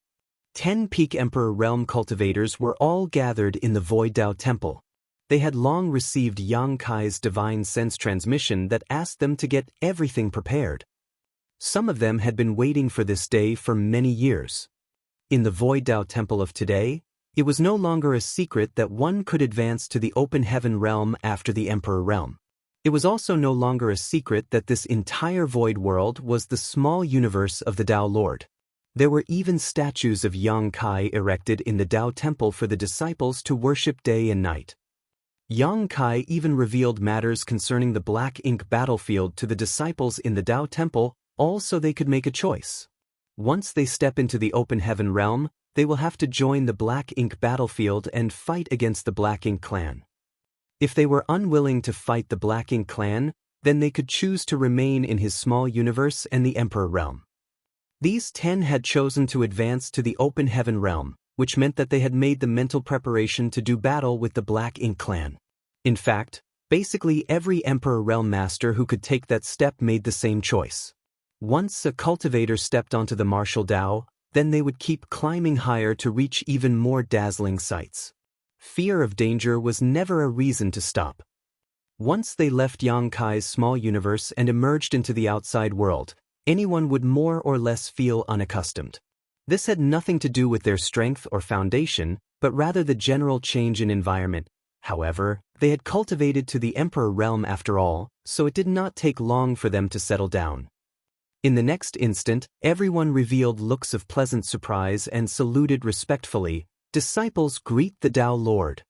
10 Peak Emperor Realm cultivators were all gathered in the Void Dao Temple. They had long received Yang Kai's divine sense transmission that asked them to get everything prepared. Some of them had been waiting for this day for many years. In the Void Dao Temple of today, it was no longer a secret that one could advance to the Open Heaven Realm after the Emperor Realm. It was also no longer a secret that this entire void world was the small universe of the Dao Lord. There were even statues of Yang Kai erected in the Dao Temple for the disciples to worship day and night. Yang Kai even revealed matters concerning the Black Ink battlefield to the disciples in the Dao Temple, all so they could make a choice. Once they step into the Open Heaven Realm, they will have to join the Black Ink battlefield and fight against the Black Ink Clan. If they were unwilling to fight the Black Ink Clan, then they could choose to remain in his small universe and the Emperor Realm. These 10 had chosen to advance to the Open Heaven Realm, which meant that they had made the mental preparation to do battle with the Black Ink Clan. In fact, basically every Emperor Realm master who could take that step made the same choice. Once a cultivator stepped onto the martial Dao, then they would keep climbing higher to reach even more dazzling sights. Fear of danger was never a reason to stop. Once they left Yang Kai's small universe and emerged into the outside world, anyone would more or less feel unaccustomed. This had nothing to do with their strength or foundation, but rather the general change in environment. However, they had cultivated to the Emperor realm after all, so it did not take long for them to settle down. In the next instant, everyone revealed looks of pleasant surprise and saluted respectfully. Disciples, greet the Tao Lord.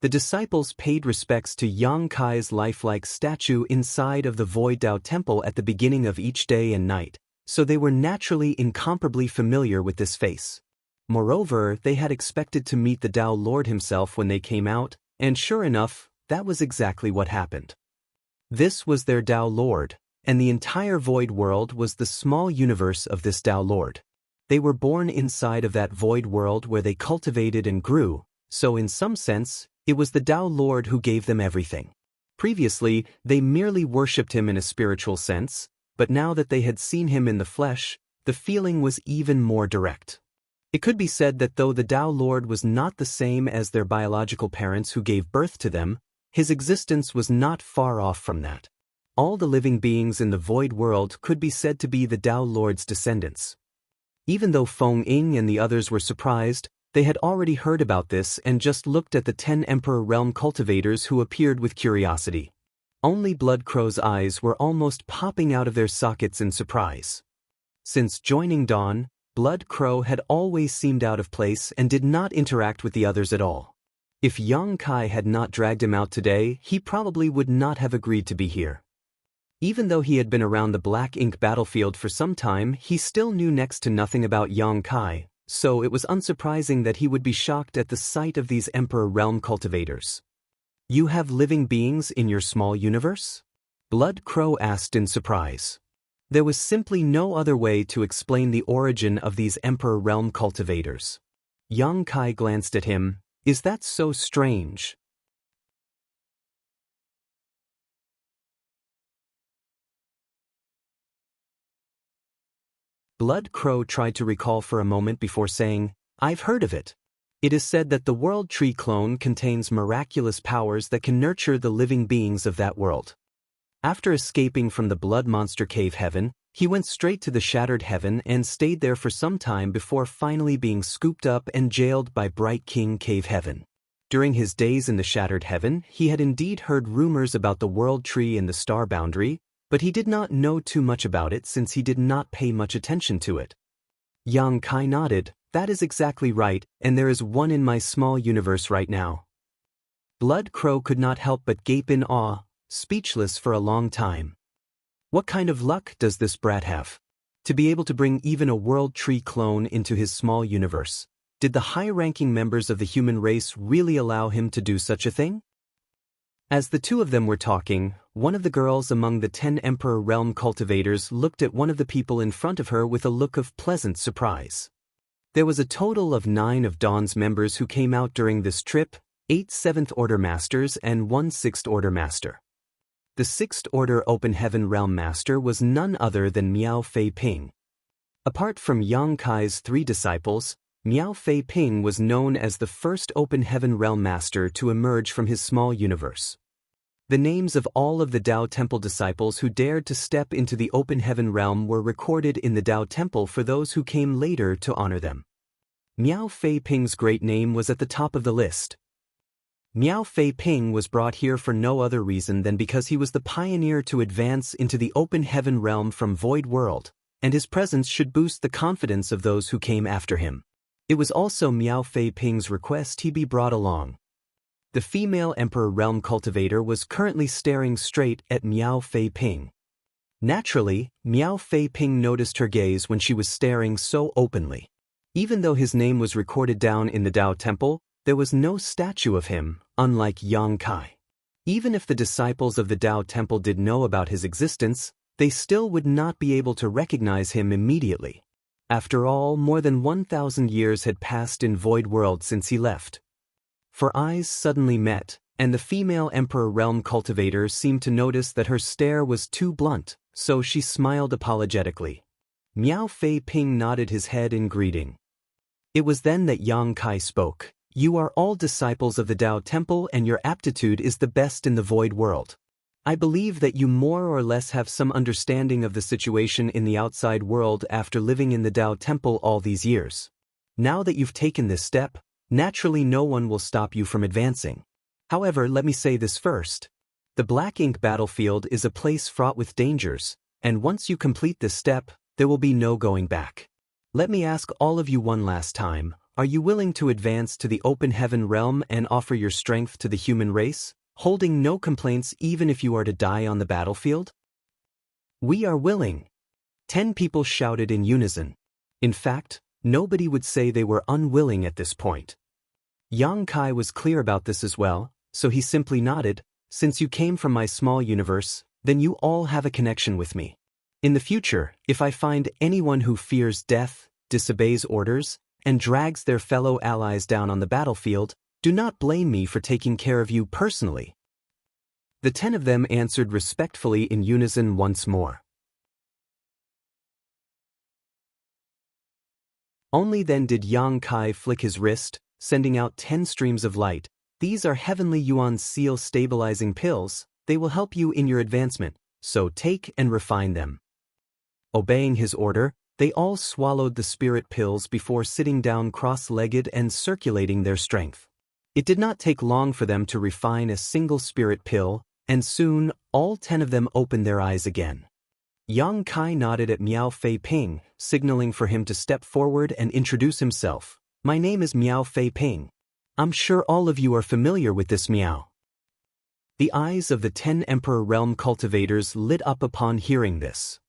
The disciples paid respects to Yang Kai's lifelike statue inside of the Void Tao Temple at the beginning of each day and night, so they were naturally incomparably familiar with this face. Moreover, they had expected to meet the Tao Lord himself when they came out, and sure enough, that was exactly what happened. This was their Tao Lord, and the entire void world was the small universe of this Tao Lord. They were born inside of that void world where they cultivated and grew, so in some sense, it was the Tao Lord who gave them everything. Previously, they merely worshipped him in a spiritual sense, but now that they had seen him in the flesh, the feeling was even more direct. It could be said that though the Tao Lord was not the same as their biological parents who gave birth to them, his existence was not far off from that. All the living beings in the void world could be said to be the Tao Lord's descendants. Even though Feng Ying and the others were surprised, they had already heard about this and just looked at the 10 Emperor Realm cultivators who appeared with curiosity. Only Blood Crow's eyes were almost popping out of their sockets in surprise. Since joining Dawn, Blood Crow had always seemed out of place and did not interact with the others at all. If Yang Kai had not dragged him out today, he probably would not have agreed to be here. Even though he had been around the Black Ink battlefield for some time, he still knew next to nothing about Yang Kai, so it was unsurprising that he would be shocked at the sight of these Emperor Realm cultivators. You have living beings in your small universe? Blood Crow asked in surprise. There was simply no other way to explain the origin of these Emperor Realm cultivators. Yang Kai glanced at him. Is that so strange? Blood Crow tried to recall for a moment before saying, I've heard of it. It is said that the World Tree clone contains miraculous powers that can nurture the living beings of that world. After escaping from the Blood Monster Cave Heaven, he went straight to the Shattered Heaven and stayed there for some time before finally being scooped up and jailed by Bright King Cave Heaven. During his days in the Shattered Heaven, he had indeed heard rumors about the World Tree and the Star Boundary, but he did not know too much about it since he did not pay much attention to it. Yang Kai nodded. That is exactly right, and there is one in my small universe right now. Blood Crow could not help but gape in awe, speechless for a long time. What kind of luck does this brat have? To be able to bring even a World Tree clone into his small universe. Did the high-ranking members of the human race really allow him to do such a thing? As the two of them were talking, one of the girls among the 10 Emperor Realm cultivators looked at one of the people in front of her with a look of pleasant surprise. There was a total of 9 of Dawn's members who came out during this trip, 8 7th Order Masters and 1 6th Order Master. The 6th Order Open Heaven Realm Master was none other than Miao Fei Ping. Apart from Yang Kai's 3 disciples, Miao Fei Ping was known as the first Open Heaven Realm Master to emerge from his small universe. The names of all of the Tao Temple disciples who dared to step into the Open Heaven Realm were recorded in the Tao Temple for those who came later to honor them. Miao Fei Ping's great name was at the top of the list. Miao Fei Ping was brought here for no other reason than because he was the pioneer to advance into the Open Heaven Realm from Void World, and his presence should boost the confidence of those who came after him. It was also Miao Fei Ping's request he be brought along. The female Emperor Realm cultivator was currently staring straight at Miao Fei Ping. Naturally, Miao Fei Ping noticed her gaze when she was staring so openly. Even though his name was recorded down in the Tao Temple, there was no statue of him, unlike Yang Kai. Even if the disciples of the Tao Temple did know about his existence, they still would not be able to recognize him immediately. After all, more than 1,000 years had passed in Void World since he left. For eyes suddenly met, and the female Emperor Realm cultivator seemed to notice that her stare was too blunt, so she smiled apologetically. Miao Fei Ping nodded his head in greeting. It was then that Yang Kai spoke. You are all disciples of the Tao Temple and your aptitude is the best in the Void World. I believe that you more or less have some understanding of the situation in the outside world after living in the Dao Temple all these years. Now that you've taken this step, naturally no one will stop you from advancing. However, let me say this first. The Black Ink battlefield is a place fraught with dangers, and once you complete this step, there will be no going back. Let me ask all of you one last time, are you willing to advance to the open heaven realm and offer your strength to the human race, holding no complaints even if you are to die on the battlefield? We are willing. 10 people shouted in unison. In fact, nobody would say they were unwilling at this point. Yang Kai was clear about this as well, so he simply nodded. Since you came from my small universe, then you all have a connection with me. In the future, if I find anyone who fears death, disobeys orders, and drags their fellow allies down on the battlefield, do not blame me for taking care of you personally. The 10 of them answered respectfully in unison once more. Only then did Yang Kai flick his wrist, sending out 10 streams of light. These are Heavenly Yuan Seal stabilizing pills. They will help you in your advancement, so take and refine them. Obeying his order, they all swallowed the spirit pills before sitting down cross-legged and circulating their strength. It did not take long for them to refine a single spirit pill, and soon, all 10 of them opened their eyes again. Yang Kai nodded at Miao Fei Ping, signaling for him to step forward and introduce himself. My name is Miao Fei Ping. I'm sure all of you are familiar with this Miao. The eyes of the 10 Emperor Realm cultivators lit up upon hearing this.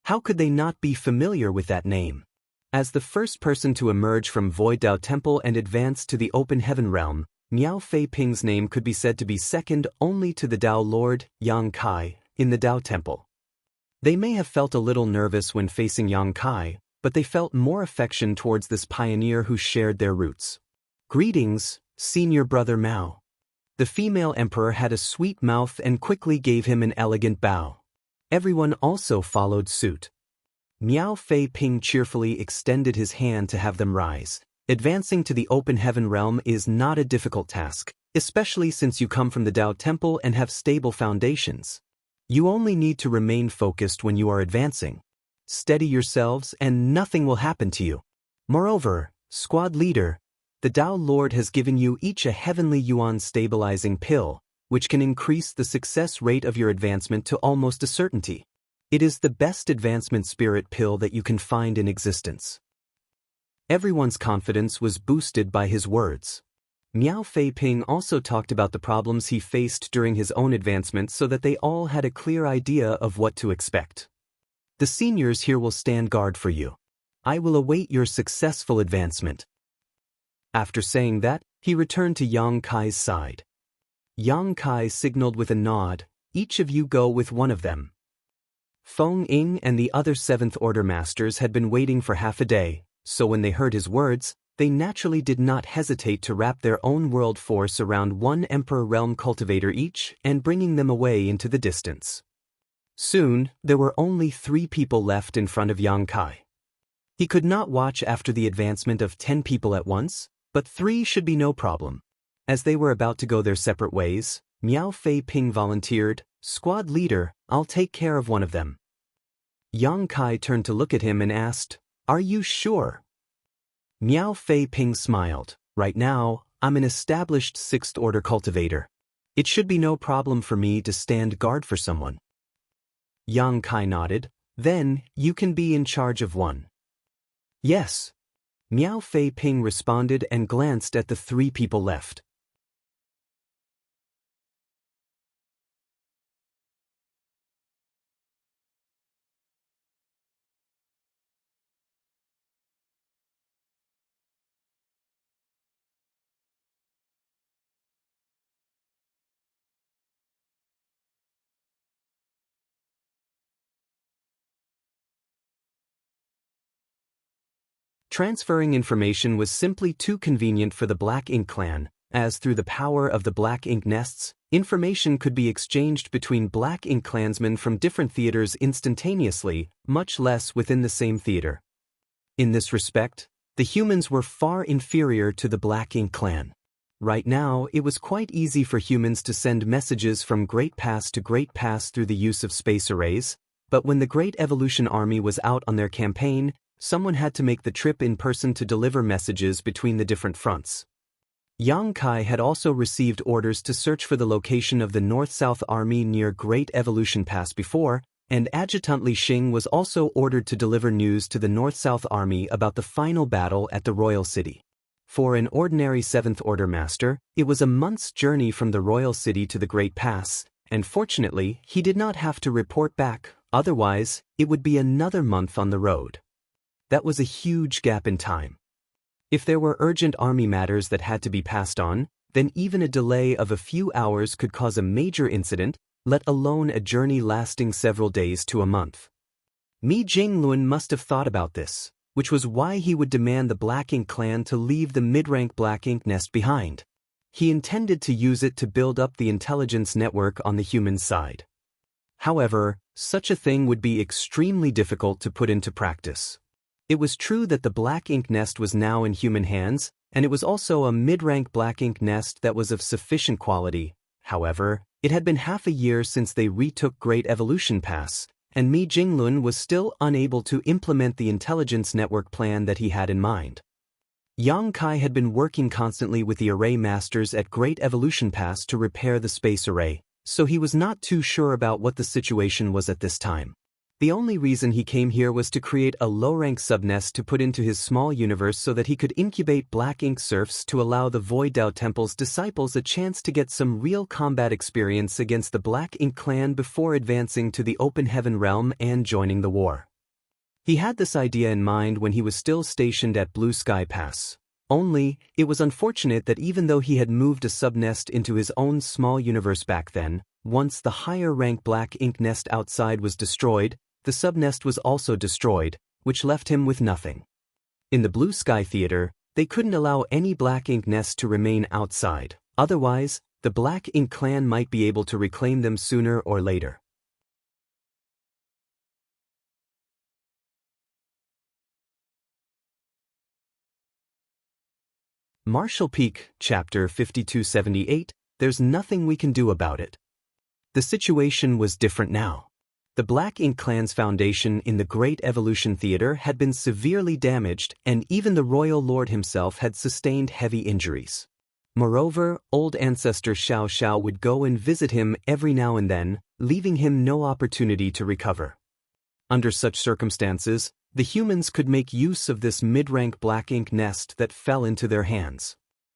How could they not be familiar with that name? As the first person to emerge from Void Dao Temple and advance to the Open Heaven Realm, Miao Fei Ping's name could be said to be second only to the Dao Lord, Yang Kai, in the Dao Temple. They may have felt a little nervous when facing Yang Kai, but they felt more affection towards this pioneer who shared their roots. Greetings, Senior Brother Mao. The female emperor had a sweet mouth and quickly gave him an elegant bow. Everyone also followed suit. Miao Fei Ping cheerfully extended his hand to have them rise. Advancing to the Open Heaven Realm is not a difficult task, especially since you come from the Dao Temple and have stable foundations. You only need to remain focused when you are advancing. Steady yourselves and nothing will happen to you. Moreover, squad leader, the Dao Lord has given you each a Heavenly Yuan stabilizing pill, which can increase the success rate of your advancement to almost a certainty. It is the best advancement spirit pill that you can find in existence. Everyone's confidence was boosted by his words. Miao Fei Ping also talked about the problems he faced during his own advancement so that they all had a clear idea of what to expect. The seniors here will stand guard for you. I will await your successful advancement. After saying that, he returned to Yang Kai's side. Yang Kai signaled with a nod, each of you go with one of them. Feng Ying and the other 7th Order Masters had been waiting for half a day, so when they heard his words, they naturally did not hesitate to wrap their own world force around one Emperor Realm cultivator each and bringing them away into the distance. Soon, there were only 3 people left in front of Yang Kai. He could not watch after the advancement of 10 people at once, but 3 should be no problem. As they were about to go their separate ways, Miao Fei Ping volunteered, Squad leader, I'll take care of one of them. Yang Kai turned to look at him and asked, Are you sure? Miao Fei Ping smiled. Right now, I'm an established 6th Order cultivator. It should be no problem for me to stand guard for someone. Yang Kai nodded. Then, you can be in charge of one. Yes. Miao Fei Ping responded and glanced at the 3 people left. Transferring information was simply too convenient for the Black Ink clan, as through the power of the Black Ink nests, information could be exchanged between Black Ink clansmen from different theaters instantaneously, much less within the same theater. In this respect, the humans were far inferior to the Black Ink clan. Right now, it was quite easy for humans to send messages from Great Pass to Great Pass through the use of space arrays, but when the Great Evolution Army was out on their campaign, someone had to make the trip in person to deliver messages between the different fronts. Yang Kai had also received orders to search for the location of the North-South Army near Great Evolution Pass before, and Adjutant Li Xing was also ordered to deliver news to the North-South Army about the final battle at the Royal City. For an ordinary 7th Order Master, it was a month's journey from the Royal City to the Great Pass, and fortunately, he did not have to report back, otherwise, it would be another month on the road. That was a huge gap in time. If there were urgent army matters that had to be passed on, then even a delay of a few hours could cause a major incident, let alone a journey lasting several days to a month. Mi Jinglun must have thought about this, which was why he would demand the Black Ink clan to leave the mid-rank Black Ink nest behind. He intended to use it to build up the intelligence network on the human side. However, such a thing would be extremely difficult to put into practice. It was true that the Black Ink nest was now in human hands, and it was also a mid-rank Black Ink nest that was of sufficient quality. However, it had been half a year since they retook Great Evolution Pass, and Mi Jinglun was still unable to implement the intelligence network plan that he had in mind. Yang Kai had been working constantly with the array masters at Great Evolution Pass to repair the space array, so he was not too sure about what the situation was at this time. The only reason he came here was to create a low-rank subnest to put into his small universe so that he could incubate Black Ink serfs to allow the Void Dao Temple's disciples a chance to get some real combat experience against the Black Ink clan before advancing to the Open Heaven realm and joining the war. He had this idea in mind when he was still stationed at Blue Sky Pass. Only, it was unfortunate that even though he had moved a subnest into his own small universe back then, once the higher-rank Black Ink nest outside was destroyed, the subnest was also destroyed, which left him with nothing. In the Blue Sky Theater, they couldn't allow any Black Ink nest to remain outside, otherwise, the Black Ink clan might be able to reclaim them sooner or later. Marshall Peak, Chapter 5278, There's Nothing We Can Do About It. The situation was different now. The Black Ink clan's foundation in the Great Evolution Theater had been severely damaged, and even the Royal Lord himself had sustained heavy injuries. Moreover, old ancestor Xianxia would go and visit him every now and then, leaving him no opportunity to recover. Under such circumstances, the humans could make use of this mid-rank Black Ink nest that fell into their hands.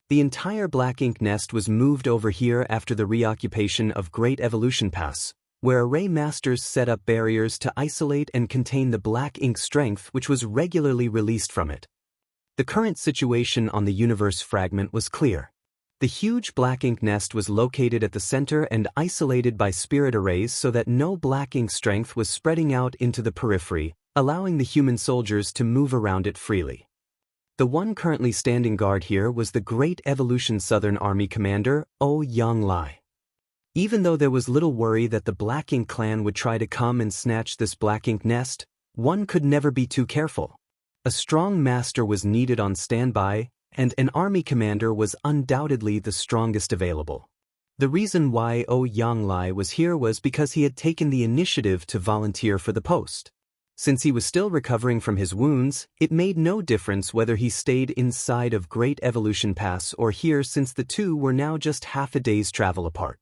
The entire Black Ink nest was moved over here after the reoccupation of Great Evolution Pass, where array masters set up barriers to isolate and contain the Black Ink strength which was regularly released from it. The current situation on the universe fragment was clear. The huge Black Ink nest was located at the center and isolated by spirit arrays so that no Black Ink strength was spreading out into the periphery, allowing the human soldiers to move around it freely. The one currently standing guard here was the Great Evolution Southern Army Commander, Yang Lai. Even though there was little worry that the Black Ink clan would try to come and snatch this Black Ink nest, one could never be too careful. A strong master was needed on standby, and an army commander was undoubtedly the strongest available. The reason why Yang Lai was here was because he had taken the initiative to volunteer for the post. Since he was still recovering from his wounds, it made no difference whether he stayed inside of Great Evolution Pass or here since the two were now just half a day's travel apart.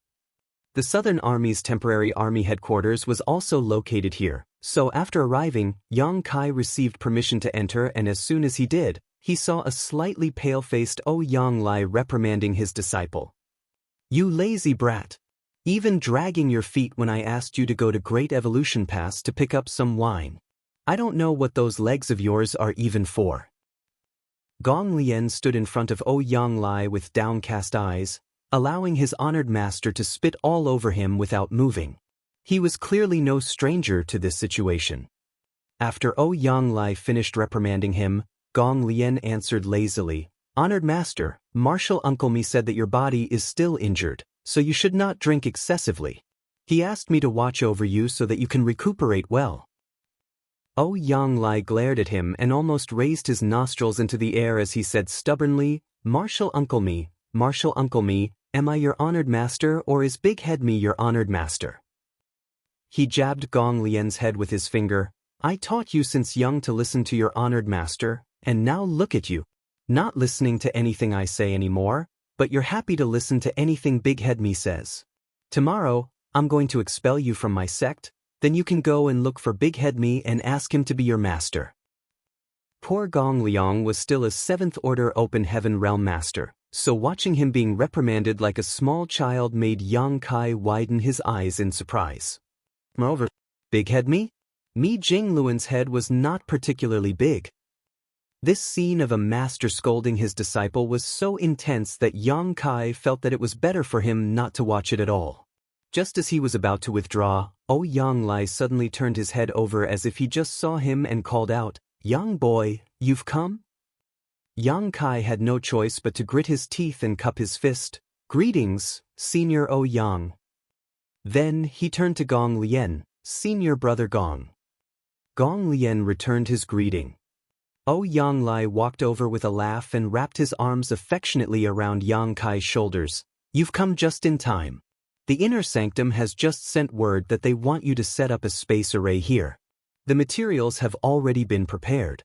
The Southern Army's temporary army headquarters was also located here, so after arriving, Yang Kai received permission to enter, and as soon as he did, he saw a slightly pale-faced Yang Lai reprimanding his disciple. "You lazy brat! Even dragging your feet when I asked you to go to Great Evolution Pass to pick up some wine. I don't know what those legs of yours are even for." Gong Lian stood in front of Yang Lai with downcast eyes, allowing his honored master to spit all over him without moving. He was clearly no stranger to this situation. After Yang Lai finished reprimanding him, Gong Lian answered lazily, "Honored master, Marshal Uncle Mi said that your body is still injured, so you should not drink excessively. He asked me to watch over you so that you can recuperate well." Yang Lai glared at him and almost raised his nostrils into the air as he said stubbornly, "Marshal Uncle Mi, Martial Uncle Me, am I your honored master or is Big Head Me your honored master? He jabbed Gong Lian's head with his finger. I taught you since young to listen to your honored master, and now look at you. Not listening to anything I say anymore, but you're happy to listen to anything Big Head Me says. Tomorrow, I'm going to expel you from my sect, then you can go and look for Big Head Me and ask him to be your master. Poor Gong Liang was still a 7th Order Open Heaven Realm Master, so watching him being reprimanded like a small child made Yang Kai widen his eyes in surprise. Moreover, Big Head Me? Mi Jingluan's head was not particularly big. This scene of a master scolding his disciple was so intense that Yang Kai felt that it was better for him not to watch it at all. Just as he was about to withdraw, Yang Lai suddenly turned his head over as if he just saw him and called out, Young boy, you've come? Yang Kai had no choice but to grit his teeth and cup his fist. Greetings, Senior Yang. Then he turned to Gong Lian, Senior Brother Gong. Gong Lian returned his greeting. Yang Lai walked over with a laugh and wrapped his arms affectionately around Yang Kai's shoulders. You've come just in time. The inner sanctum has just sent word that they want you to set up a space array here. The materials have already been prepared.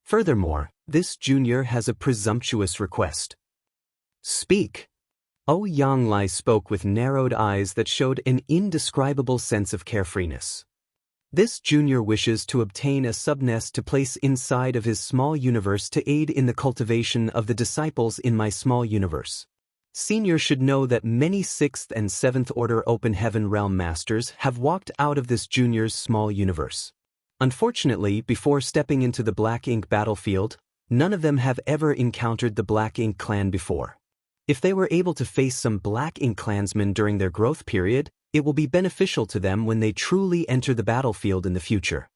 Furthermore, this junior has a presumptuous request. Speak. Yang Lai spoke with narrowed eyes that showed an indescribable sense of carefreeness. This junior wishes to obtain a subnest to place inside of his small universe to aid in the cultivation of the disciples in my small universe. Senior should know that many 6th and 7th Order Open Heaven Realm Masters have walked out of this junior's small universe. Unfortunately, before stepping into the Black Ink battlefield, none of them have ever encountered the Black Ink clan before. If they were able to face some Black Ink clansmen during their growth period, it will be beneficial to them when they truly enter the battlefield in the future.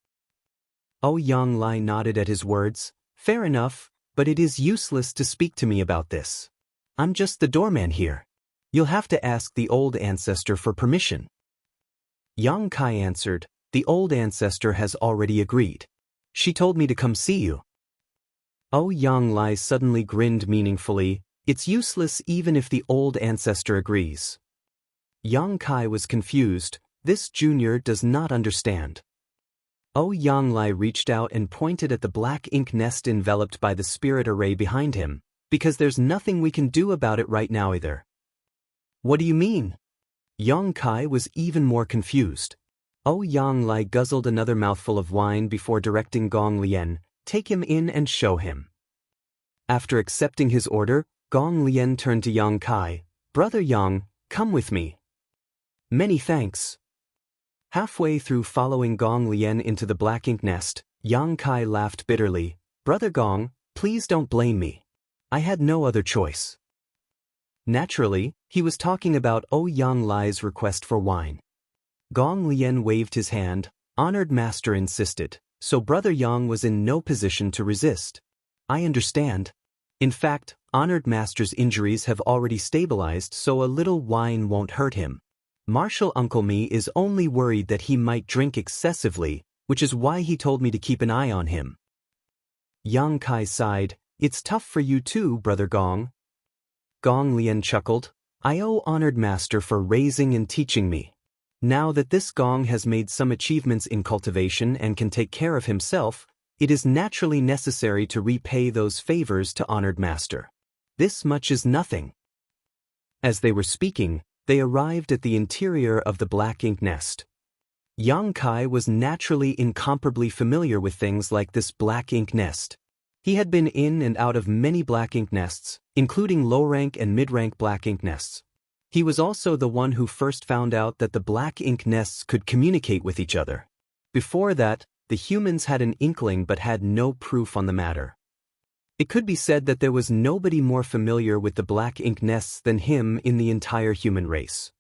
Yang Lai nodded at his words. Fair enough, but it is useless to speak to me about this. I'm just the doorman here. You'll have to ask the old ancestor for permission. Yang Kai answered, the old ancestor has already agreed. She told me to come see you. Yang Lai suddenly grinned meaningfully. It's useless even if the old ancestor agrees. Yang Kai was confused. This junior does not understand. Yang Lai reached out and pointed at the black ink nest enveloped by the spirit array behind him, because there's nothing we can do about it right now either. What do you mean? Yang Kai was even more confused. Yang Lai guzzled another mouthful of wine before directing Gong Lian, take him in and show him. After accepting his order, Gong Lian turned to Yang Kai, Brother Yang, come with me. Many thanks. Halfway through following Gong Lian into the black ink nest, Yang Kai laughed bitterly. Brother Gong, please don't blame me. I had no other choice. Naturally, he was talking about Yang Lai's request for wine. Gong Lian waved his hand. Honored master insisted, so Brother Yang was in no position to resist. I understand. In fact, honored master's injuries have already stabilized, so a little wine won't hurt him. Martial Uncle Me is only worried that he might drink excessively, which is why he told me to keep an eye on him. Yang Kai sighed. It's tough for you too, Brother Gong. Gong Lian chuckled. I owe honored master for raising and teaching me. Now that this Gong has made some achievements in cultivation and can take care of himself, it is naturally necessary to repay those favors to honored master. This much is nothing. As they were speaking, they arrived at the interior of the black ink nest. Yang Kai was naturally incomparably familiar with things like this black ink nest. He had been in and out of many black ink nests, including low-rank and mid-rank black ink nests. He was also the one who first found out that the black ink nests could communicate with each other. Before that, the humans had an inkling but had no proof on the matter. It could be said that there was nobody more familiar with the black ink nests than him in the entire human race.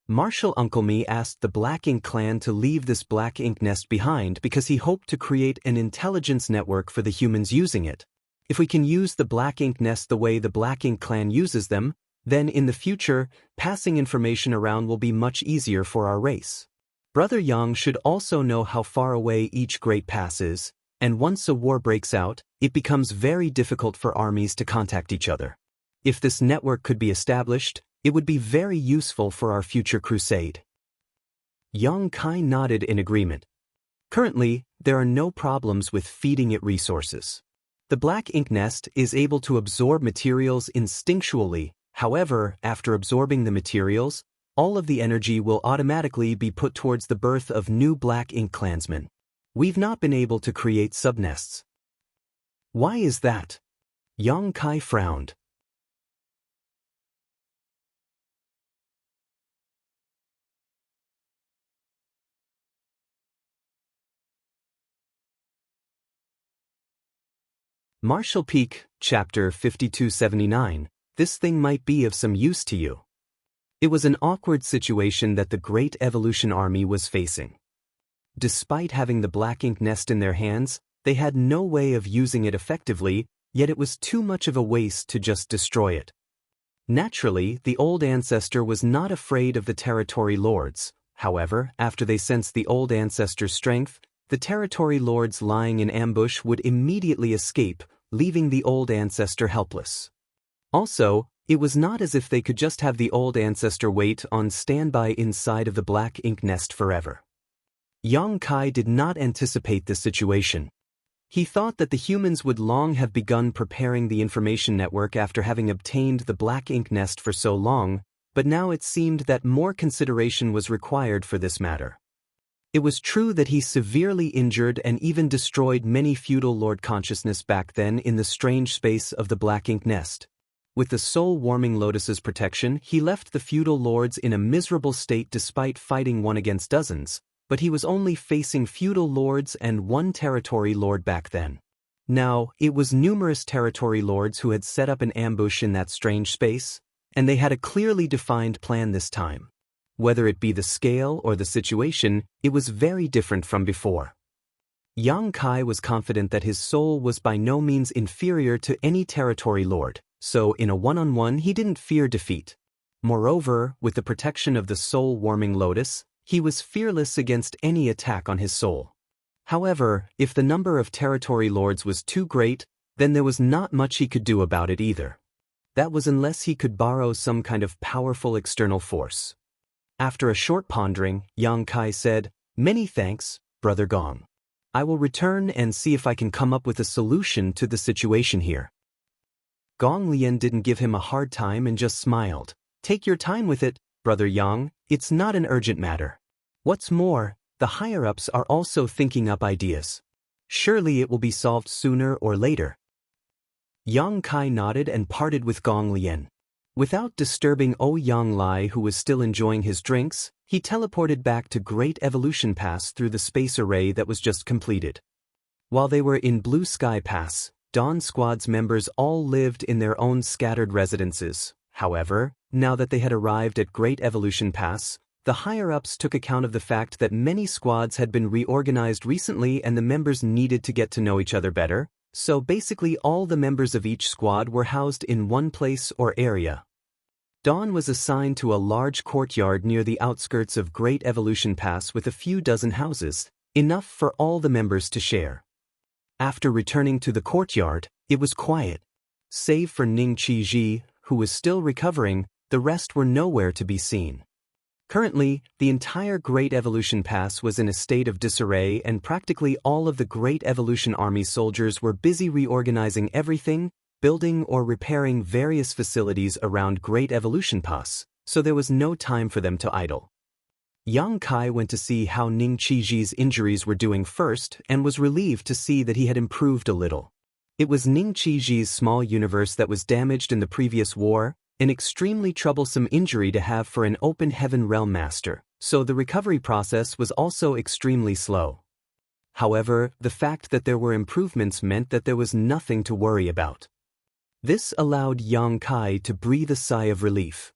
Martial Uncle Me asked the Black Ink clan to leave this black ink nest behind because he hoped to create an intelligence network for the humans using it. If we can use the black ink nest the way the Black Ink clan uses them, then in the future, passing information around will be much easier for our race. Brother Yang should also know how far away each great pass is, and once a war breaks out, it becomes very difficult for armies to contact each other. If this network could be established, it would be very useful for our future crusade. Yang Kai nodded in agreement. Currently, there are no problems with feeding it resources. The black ink nest is able to absorb materials instinctually. However, after absorbing the materials, all of the energy will automatically be put towards the birth of new black ink clansmen. We've not been able to create subnests. Why is that? Yang Kai frowned. Marshall Peak, Chapter 5279. This thing might be of some use to you. It was an awkward situation that the Great Evolution Army was facing. Despite having the black ink nest in their hands, they had no way of using it effectively, yet it was too much of a waste to just destroy it. Naturally, the old ancestor was not afraid of the territory lords. However, after they sensed the old ancestor's strength, the territory lords lying in ambush would immediately escape, leaving the old ancestor helpless. Also, it was not as if they could just have the old ancestor wait on standby inside of the black ink nest forever. Yang Kai did not anticipate this situation. He thought that the humans would long have begun preparing the information network after having obtained the black ink nest for so long, but now it seemed that more consideration was required for this matter. It was true that he severely injured and even destroyed many feudal lord consciousness back then in the strange space of the black ink nest. With the soul-warming lotus's protection, he left the feudal lords in a miserable state despite fighting one against dozens, but he was only facing feudal lords and one territory lord back then. Now, it was numerous territory lords who had set up an ambush in that strange space, and they had a clearly defined plan this time. Whether it be the scale or the situation, it was very different from before. Yang Kai was confident that his soul was by no means inferior to any territory lord, so in a one-on-one he didn't fear defeat. Moreover, with the protection of the soul-warming lotus, he was fearless against any attack on his soul. However, if the number of territory lords was too great, then there was not much he could do about it either. That was unless he could borrow some kind of powerful external force. After a short pondering, Yang Kai said, "Many thanks, Brother Gong. I will return and see if I can come up with a solution to the situation here." Gong Lian didn't give him a hard time and just smiled. "Take your time with it, Brother Yang, it's not an urgent matter. What's more, the higher-ups are also thinking up ideas. Surely it will be solved sooner or later." Yang Kai nodded and parted with Gong Lian. Without disturbing Yang Lai, who was still enjoying his drinks, he teleported back to Great Evolution Pass through the space array that was just completed. While they were in Blue Sky Pass, Dawn Squad's members all lived in their own scattered residences. However, now that they had arrived at Great Evolution Pass, the higher-ups took account of the fact that many squads had been reorganized recently and the members needed to get to know each other better, so basically all the members of each squad were housed in one place or area. Dawn was assigned to a large courtyard near the outskirts of Great Evolution Pass with a few dozen houses, enough for all the members to share. After returning to the courtyard, it was quiet. Save for Ning Qiji, who was still recovering, the rest were nowhere to be seen. Currently, the entire Great Evolution Pass was in a state of disarray and practically all of the Great Evolution Army soldiers were busy reorganizing everything, building or repairing various facilities around Great Evolution Pass, so there was no time for them to idle. Yang Kai went to see how Ning Qiji's injuries were doing first and was relieved to see that he had improved a little. It was Ning Qiji's small universe that was damaged in the previous war, an extremely troublesome injury to have for an open heaven realm master, so the recovery process was also extremely slow. However, the fact that there were improvements meant that there was nothing to worry about. This allowed Yang Kai to breathe a sigh of relief.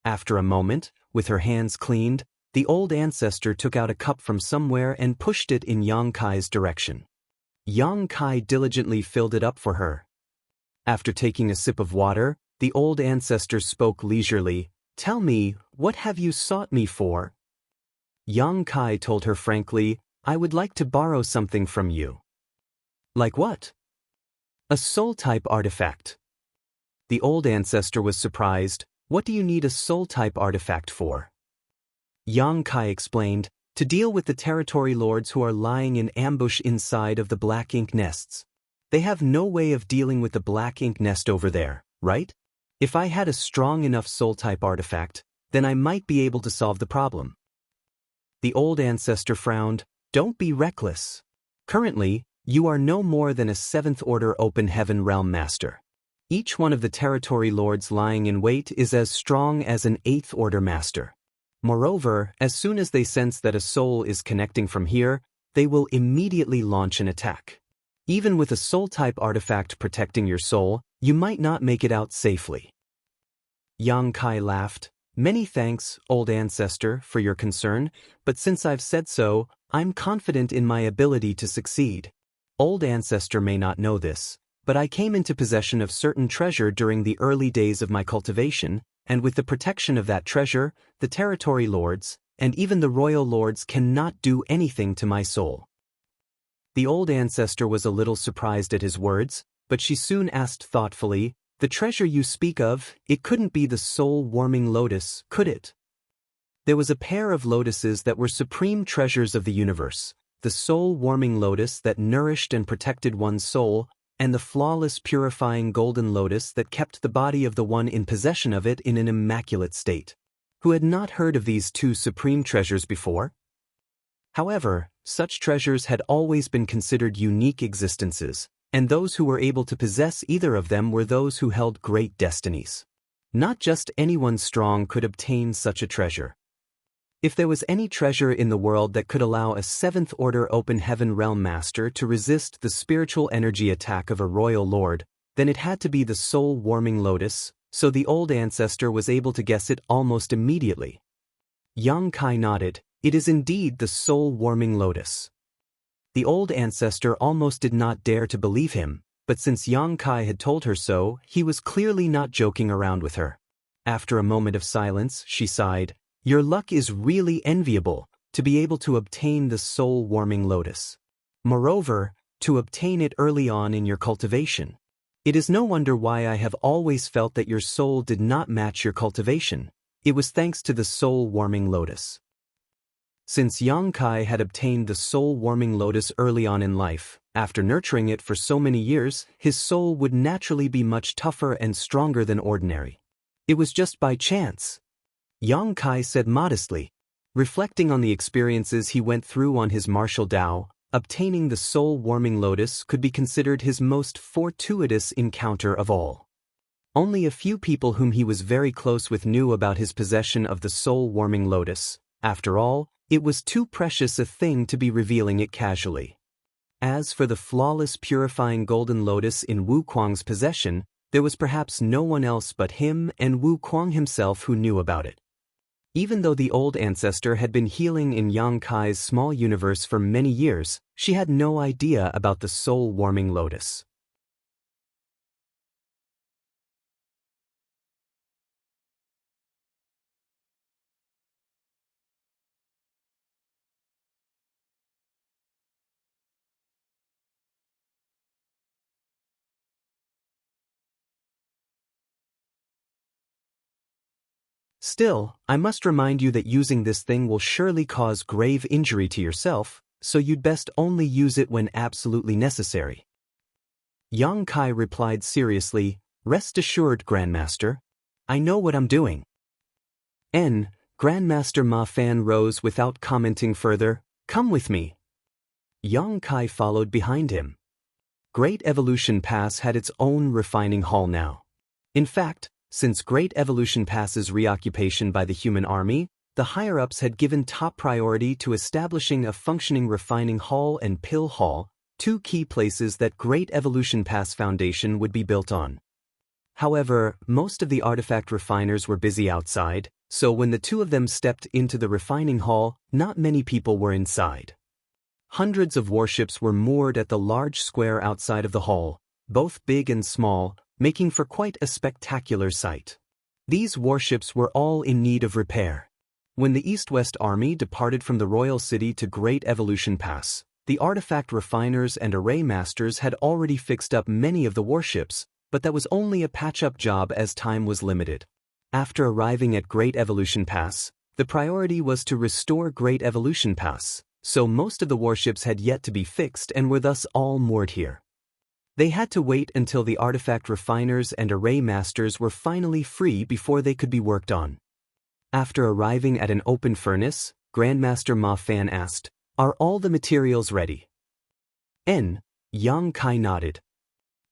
After a moment, with her hands cleaned, the old ancestor took out a cup from somewhere and pushed it in Yang Kai's direction. Yang Kai diligently filled it up for her. After taking a sip of water, the old ancestor spoke leisurely. "Tell me, what have you sought me for?" Yang Kai told her frankly, "I would like to borrow something from you." "Like what?" "A soul-type artifact." The old ancestor was surprised. "What do you need a soul-type artifact for?" Yang Kai explained, "To deal with the territory lords who are lying in ambush inside of the black ink nests. They have no way of dealing with the black ink nest over there, right? If I had a strong enough soul-type artifact, then I might be able to solve the problem." The old ancestor frowned. "Don't be reckless. Currently, you are no more than a 7th Order Open Heaven Realm Master. Each one of the territory lords lying in wait is as strong as an 8th Order Master. Moreover, as soon as they sense that a soul is connecting from here, they will immediately launch an attack. Even with a soul-type artifact protecting your soul, you might not make it out safely." Yang Kai laughed. "Many thanks, old ancestor, for your concern, but since I've said so, I'm confident in my ability to succeed. Old ancestor may not know this, but I came into possession of certain treasure during the early days of my cultivation, and with the protection of that treasure, the territory lords, and even the royal lords cannot do anything to my soul." The old ancestor was a little surprised at his words, but she soon asked thoughtfully, "The treasure you speak of, it couldn't be the soul-warming lotus, could it?" There was a pair of lotuses that were supreme treasures of the universe, the soul-warming lotus that nourished and protected one's soul, and the flawless purifying golden lotus that kept the body of the one in possession of it in an immaculate state. Who had not heard of these two supreme treasures before? However, such treasures had always been considered unique existences, and those who were able to possess either of them were those who held great destinies. Not just anyone strong could obtain such a treasure. If there was any treasure in the world that could allow a 7th Order Open Heaven Realm Master to resist the spiritual energy attack of a royal lord, then it had to be the soul-warming lotus, so the old ancestor was able to guess it almost immediately. Yang Kai nodded. "It is indeed the soul-warming lotus." The old ancestor almost did not dare to believe him, but since Yang Kai had told her so, he was clearly not joking around with her. After a moment of silence, she sighed. "Your luck is really enviable, to be able to obtain the soul-warming lotus. Moreover, to obtain it early on in your cultivation. It is no wonder why I have always felt that your soul did not match your cultivation. It was thanks to the soul-warming lotus." Since Yang Kai had obtained the soul-warming lotus early on in life, after nurturing it for so many years, his soul would naturally be much tougher and stronger than ordinary. It was just by chance. Yang Kai said modestly. Reflecting on the experiences he went through on his martial Tao, obtaining the soul-warming lotus could be considered his most fortuitous encounter of all. Only a few people whom he was very close with knew about his possession of the soul-warming lotus. After all, it was too precious a thing to be revealing it casually. As for the flawless purifying golden lotus in Wu Kuang's possession, there was perhaps no one else but him and Wu Kuang himself who knew about it. Even though the old ancestor had been healing in Yang Kai's small universe for many years, she had no idea about the soul-warming lotus. Still, I must remind you that using this thing will surely cause grave injury to yourself, so you'd best only use it when absolutely necessary. Yang Kai replied seriously, "Rest assured, Grandmaster. I know what I'm doing." Grandmaster Ma Fan rose without commenting further. "Come with me." Yang Kai followed behind him. Great Evolution Pass had its own refining hall now. In fact, since Great Evolution Pass's reoccupation by the human army, the higher-ups had given top priority to establishing a functioning refining hall and pill hall, two key places that Great Evolution Pass Foundation would be built on. However, most of the artifact refiners were busy outside, so when the two of them stepped into the refining hall, not many people were inside. Hundreds of warships were moored at the large square outside of the hall, both big and small, making for quite a spectacular sight. These warships were all in need of repair. When the East-West Army departed from the royal city to Great Evolution Pass, the artifact refiners and array masters had already fixed up many of the warships, but that was only a patch-up job as time was limited. After arriving at Great Evolution Pass, the priority was to restore Great Evolution Pass, so most of the warships had yet to be fixed and were thus all moored here. They had to wait until the artifact refiners and array masters were finally free before they could be worked on. After arriving at an open furnace, Grandmaster Ma Fan asked, "Are all the materials ready?" Yang Kai nodded.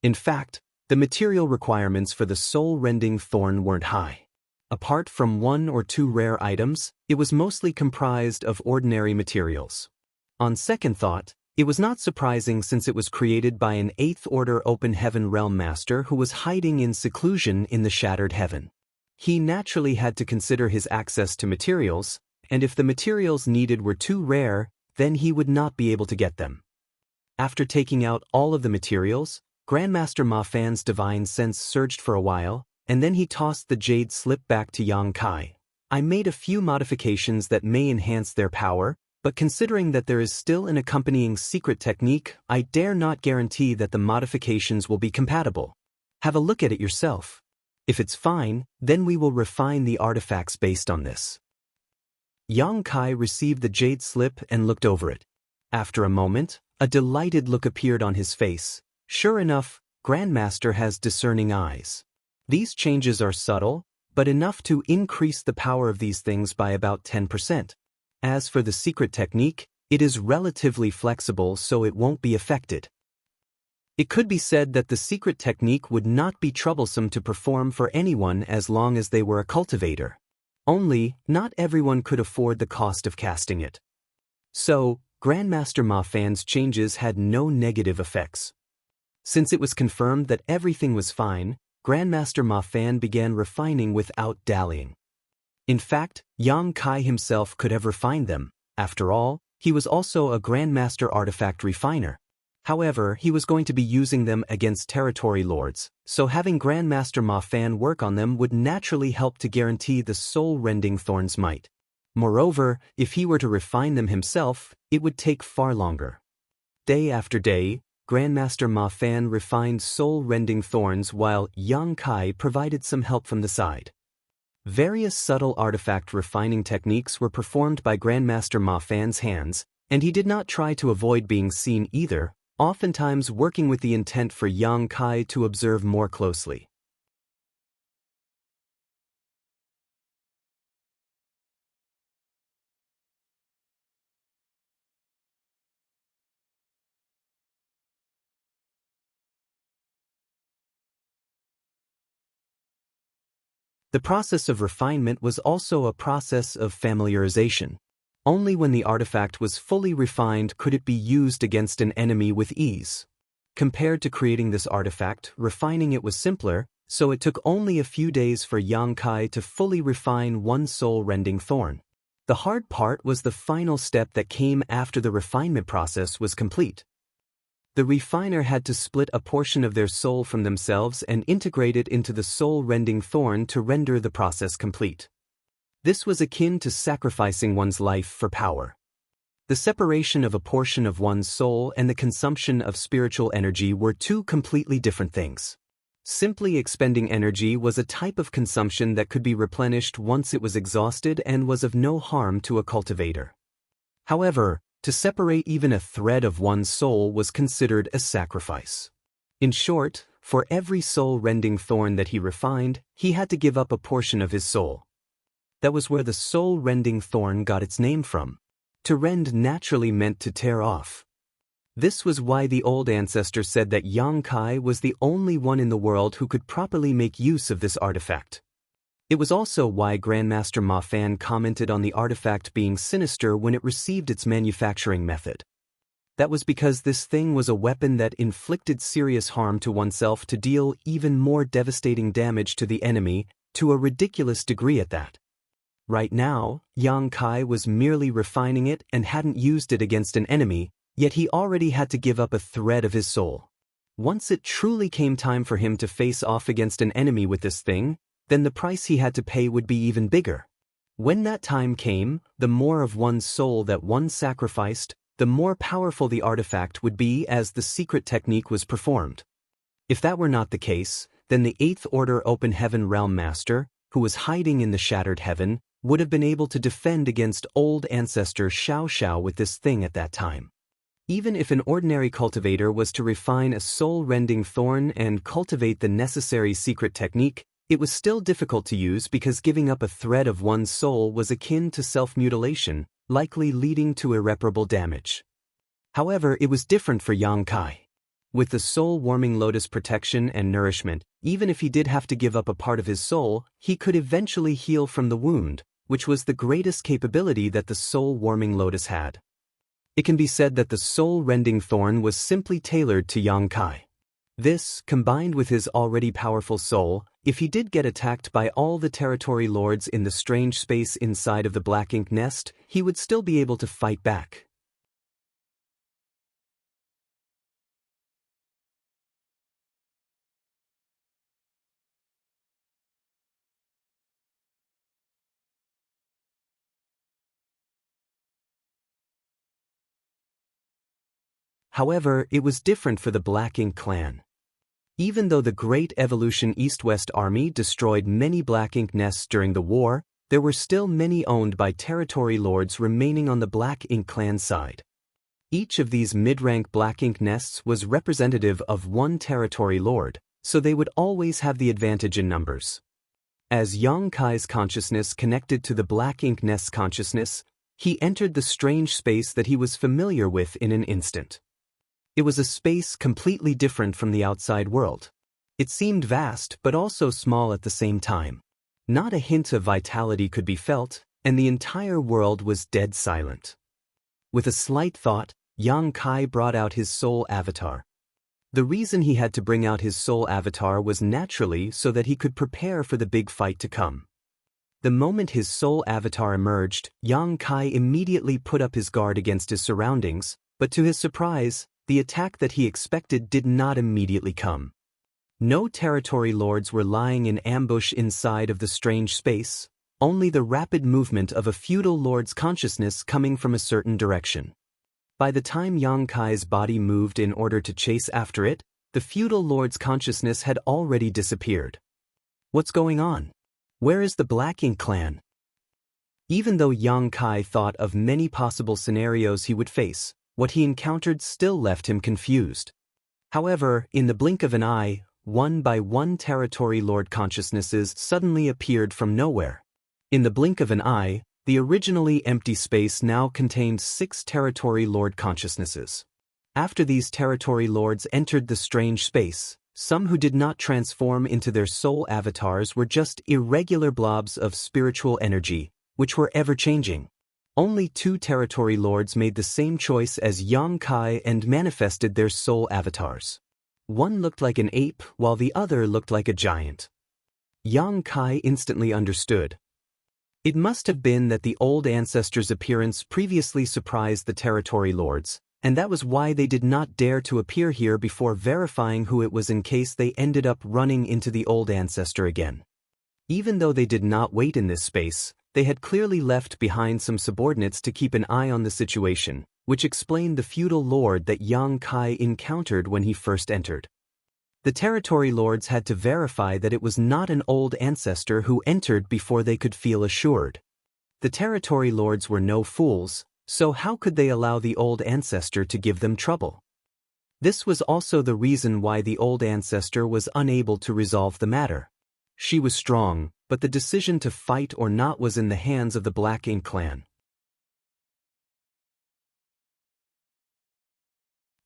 In fact, the material requirements for the soul-rending thorn weren't high. Apart from 1 or 2 rare items, it was mostly comprised of ordinary materials. On second thought, it was not surprising since it was created by an 8th Order Open Heaven Realm Master who was hiding in seclusion in the Shattered Heaven. He naturally had to consider his access to materials, and if the materials needed were too rare, then he would not be able to get them. After taking out all of the materials, Grandmaster Ma Fan's divine sense surged for a while, and then he tossed the jade slip back to Yang Kai. "I made a few modifications that may enhance their power, but considering that there is still an accompanying secret technique, I dare not guarantee that the modifications will be compatible. Have a look at it yourself. If it's fine, then we will refine the artifacts based on this." Yang Kai received the jade slip and looked over it. After a moment, a delighted look appeared on his face. Sure enough, Grandmaster has discerning eyes. These changes are subtle, but enough to increase the power of these things by about 10%. As for the secret technique, it is relatively flexible so it won't be affected. It could be said that the secret technique would not be troublesome to perform for anyone as long as they were a cultivator. Only, not everyone could afford the cost of casting it. So, Grandmaster Ma Fan's changes had no negative effects. Since it was confirmed that everything was fine, Grandmaster Ma Fan began refining without dallying. In fact, Yang Kai himself could have refined them. After all, he was also a Grandmaster artifact refiner. However, he was going to be using them against territory lords, so having Grandmaster Ma Fan work on them would naturally help to guarantee the soul-rending thorn's might. Moreover, if he were to refine them himself, it would take far longer. Day after day, Grandmaster Ma Fan refined soul-rending thorns while Yang Kai provided some help from the side. Various subtle artifact refining techniques were performed by Grandmaster Ma Fan's hands, and he did not try to avoid being seen either, oftentimes working with the intent for Yang Kai to observe more closely. The process of refinement was also a process of familiarization. Only when the artifact was fully refined could it be used against an enemy with ease. Compared to creating this artifact, refining it was simpler, so it took only a few days for Yang Kai to fully refine one soul-rending thorn. The hard part was the final step that came after the refinement process was complete. The refiner had to split a portion of their soul from themselves and integrate it into the soul-rending thorn to render the process complete. This was akin to sacrificing one's life for power. The separation of a portion of one's soul and the consumption of spiritual energy were two completely different things. Simply expending energy was a type of consumption that could be replenished once it was exhausted and was of no harm to a cultivator. However, to separate even a thread of one's soul was considered a sacrifice. In short, for every soul-rending thorn that he refined, he had to give up a portion of his soul. That was where the soul-rending thorn got its name from. To rend naturally meant to tear off. This was why the old ancestor said that Yang Kai was the only one in the world who could properly make use of this artifact. It was also why Grandmaster Ma Fan commented on the artifact being sinister when it received its manufacturing method. That was because this thing was a weapon that inflicted serious harm to oneself to deal even more devastating damage to the enemy, to a ridiculous degree at that. Right now, Yang Kai was merely refining it and hadn't used it against an enemy, yet he already had to give up a thread of his soul. Once it truly came time for him to face off against an enemy with this thing, then the price he had to pay would be even bigger. When that time came, the more of one's soul that one sacrificed, the more powerful the artifact would be as the secret technique was performed. If that were not the case, then the 8th Order Open Heaven Realm Master, who was hiding in the Shattered Heaven, would have been able to defend against old ancestor Xianxia with this thing at that time. Even if an ordinary cultivator was to refine a soul-rending thorn and cultivate the necessary secret technique, it was still difficult to use because giving up a thread of one's soul was akin to self-mutilation, likely leading to irreparable damage. However, it was different for Xianxia. With the soul-warming lotus protection and nourishment, even if he did have to give up a part of his soul, he could eventually heal from the wound, which was the greatest capability that the soul-warming lotus had. It can be said that the soul-rending thorn was simply tailored to Xianxia. This, combined with his already powerful soul, if he did get attacked by all the territory lords in the strange space inside of the black ink nest, he would still be able to fight back. However, it was different for the Black Ink clan. Even though the Great Evolution East-West Army destroyed many Black Ink nests during the war, there were still many owned by territory lords remaining on the Black Ink clan side. Each of these mid-rank Black Ink nests was representative of one territory lord, so they would always have the advantage in numbers. As Xianxia's consciousness connected to the Black Ink nest's consciousness, he entered the strange space that he was familiar with in an instant. It was a space completely different from the outside world. It seemed vast but also small at the same time. Not a hint of vitality could be felt, and the entire world was dead silent. With a slight thought, Xianxia brought out his soul avatar. The reason he had to bring out his soul avatar was naturally so that he could prepare for the big fight to come. The moment his soul avatar emerged, Xianxia immediately put up his guard against his surroundings, but to his surprise, the attack that he expected did not immediately come. No territory lords were lying in ambush inside of the strange space, only the rapid movement of a feudal lord's consciousness coming from a certain direction. By the time Xianxia's body moved in order to chase after it, the feudal lord's consciousness had already disappeared. What's going on? Where is the Black Ink clan? Even though Xianxia thought of many possible scenarios he would face, what he encountered still left him confused. However, in the blink of an eye, one by one territory lord consciousnesses suddenly appeared from nowhere. In the blink of an eye, the originally empty space now contained 6 territory lord consciousnesses. After these territory lords entered the strange space, some who did not transform into their soul avatars were just irregular blobs of spiritual energy, which were ever-changing. Only 2 territory lords made the same choice as Xianxia and manifested their soul avatars. One looked like an ape while the other looked like a giant. Xianxia instantly understood. It must have been that the old ancestor's appearance previously surprised the territory lords, and that was why they did not dare to appear here before verifying who it was in case they ended up running into the old ancestor again. Even though they did not wait in this space, they had clearly left behind some subordinates to keep an eye on the situation, which explained the feudal lord that Xianxia encountered when he first entered. The territory lords had to verify that it was not an old ancestor who entered before they could feel assured. The territory lords were no fools, so how could they allow the old ancestor to give them trouble? This was also the reason why the old ancestor was unable to resolve the matter. She was strong, but the decision to fight or not was in the hands of the Black Ink clan.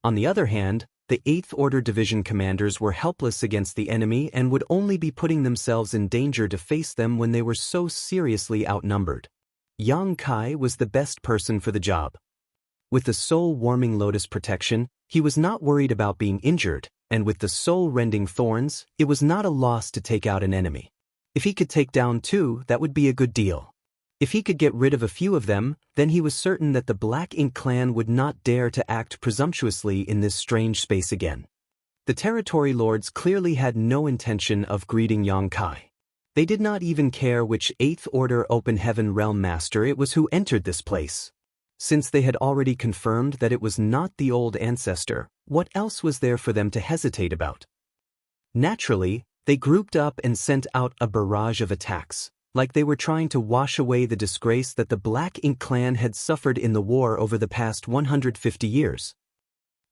On the other hand, the 8th Order Division commanders were helpless against the enemy and would only be putting themselves in danger to face them when they were so seriously outnumbered. Xianxia was the best person for the job. With the soul-warming lotus protection, he was not worried about being injured, and with the soul-rending thorns, it was not a loss to take out an enemy. If he could take down 2, that would be a good deal. If he could get rid of a few of them, then he was certain that the Black Ink clan would not dare to act presumptuously in this strange space again. The territory lords clearly had no intention of greeting Xianxia. They did not even care which 8th Order Open Heaven Realm Master it was who entered this place. Since they had already confirmed that it was not the old ancestor, what else was there for them to hesitate about? Naturally, they grouped up and sent out a barrage of attacks, like they were trying to wash away the disgrace that the Black Ink clan had suffered in the war over the past 150 years.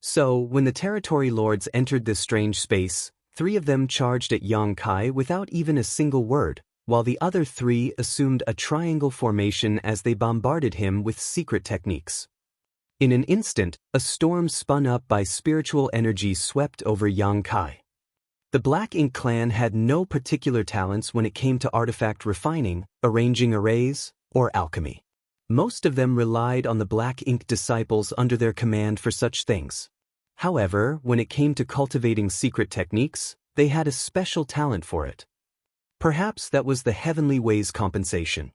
So, when the territory lords entered this strange space, 3 of them charged at Xianxia without even a single word, while the other 3 assumed a triangle formation as they bombarded him with secret techniques. In an instant, a storm spun up by spiritual energy swept over Xianxia. The Black Ink clan had no particular talents when it came to artifact refining, arranging arrays, or alchemy. Most of them relied on the Black Ink disciples under their command for such things. However, when it came to cultivating secret techniques, they had a special talent for it. Perhaps that was the heavenly ways compensation.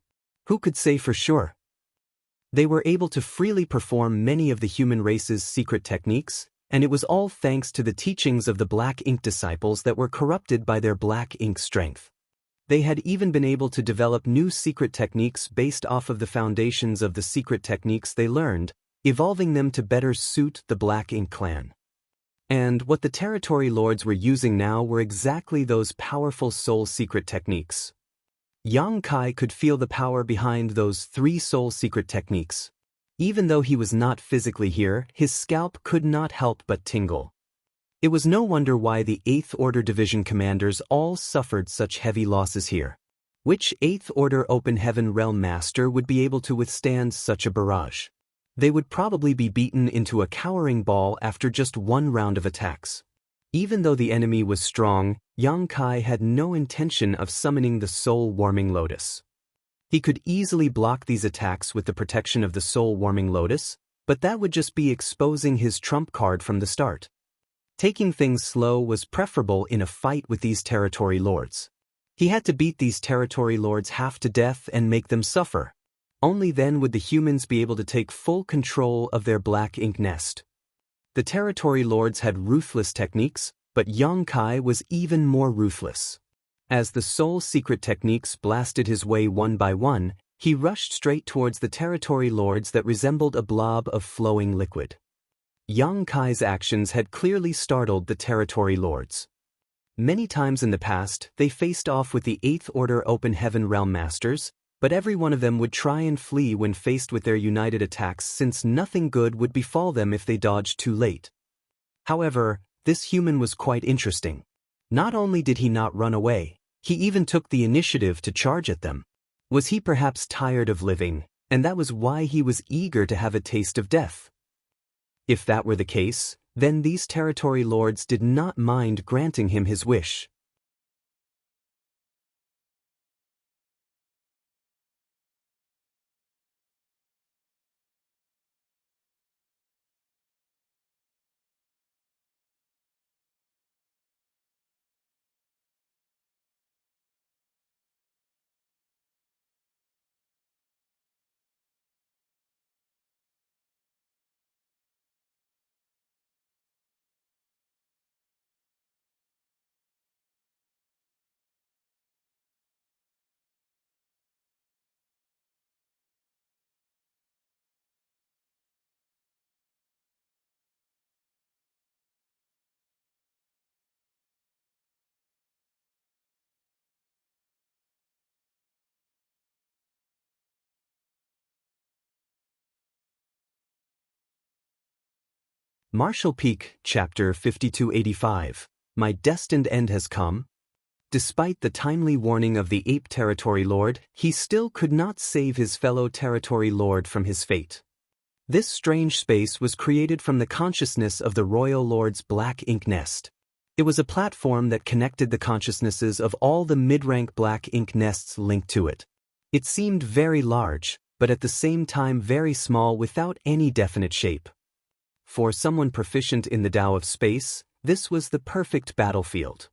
Who could say for sure? They were able to freely perform many of the human race's secret techniques, and it was all thanks to the teachings of the Black Ink disciples that were corrupted by their Black Ink strength. They had even been able to develop new secret techniques based off of the foundations of the secret techniques they learned, evolving them to better suit the Black Ink clan. And what the territory lords were using now were exactly those powerful soul secret techniques. Xianxia could feel the power behind those 3 soul secret techniques. Even though he was not physically here, his scalp could not help but tingle. It was no wonder why the 8th Order Division commanders all suffered such heavy losses here. Which 8th Order Open Heaven Realm Master would be able to withstand such a barrage? They would probably be beaten into a cowering ball after just 1 round of attacks. Even though the enemy was strong, Xianxia had no intention of summoning the soul-warming lotus. He could easily block these attacks with the protection of the soul-warming lotus, but that would just be exposing his trump card from the start. Taking things slow was preferable in a fight with these territory lords. He had to beat these territory lords half to death and make them suffer. Only then would the humans be able to take full control of their Black Ink nest. The territory lords had ruthless techniques, but Xianxia was even more ruthless. As the soul secret techniques blasted his way one by one, he rushed straight towards the territory lords that resembled a blob of flowing liquid. Xianxia's actions had clearly startled the territory lords. Many times in the past, they faced off with the 8th Order Open Heaven Realm Masters, but every one of them would try and flee when faced with their united attacks since nothing good would befall them if they dodged too late. However, this human was quite interesting. Not only did he not run away, he even took the initiative to charge at them. Was he perhaps tired of living, and that was why he was eager to have a taste of death? If that were the case, then these territory lords did not mind granting him his wish. Martial Peak, Chapter 5285. My destined end has come. Despite the timely warning of the Ape Territory Lord, he still could not save his fellow Territory Lord from his fate. This strange space was created from the consciousness of the Royal Lord's Black Ink nest. It was a platform that connected the consciousnesses of all the mid-rank Black Ink nests linked to it. It seemed very large, but at the same time very small without any definite shape. For someone proficient in the Tao of space, this was the perfect battlefield.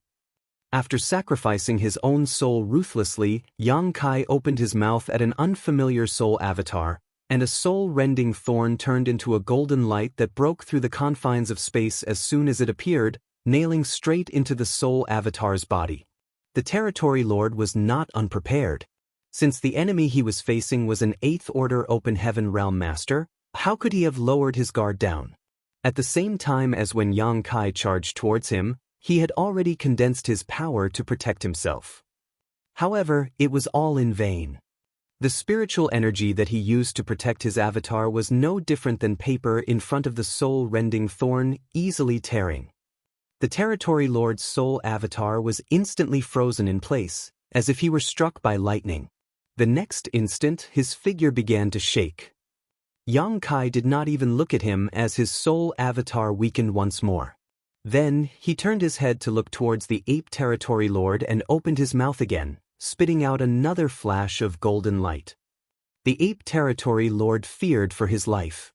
After sacrificing his own soul ruthlessly, Xianxia opened his mouth at an unfamiliar soul avatar, and a soul-rending thorn turned into a golden light that broke through the confines of space as soon as it appeared, nailing straight into the soul avatar's body. The Territory Lord was not unprepared. Since the enemy he was facing was an 8th Order Open Heaven Realm Master, how could he have lowered his guard down? At the same time as when Yang Kai charged towards him, he had already condensed his power to protect himself. However, it was all in vain. The spiritual energy that he used to protect his avatar was no different than paper in front of the soul-rending thorn, easily tearing. The Territory Lord's soul avatar was instantly frozen in place, as if he were struck by lightning. The next instant, his figure began to shake. Yang Kai did not even look at him as his soul avatar weakened once more. Then, he turned his head to look towards the Ape Territory Lord and opened his mouth again, spitting out another flash of golden light. The Ape Territory Lord feared for his life.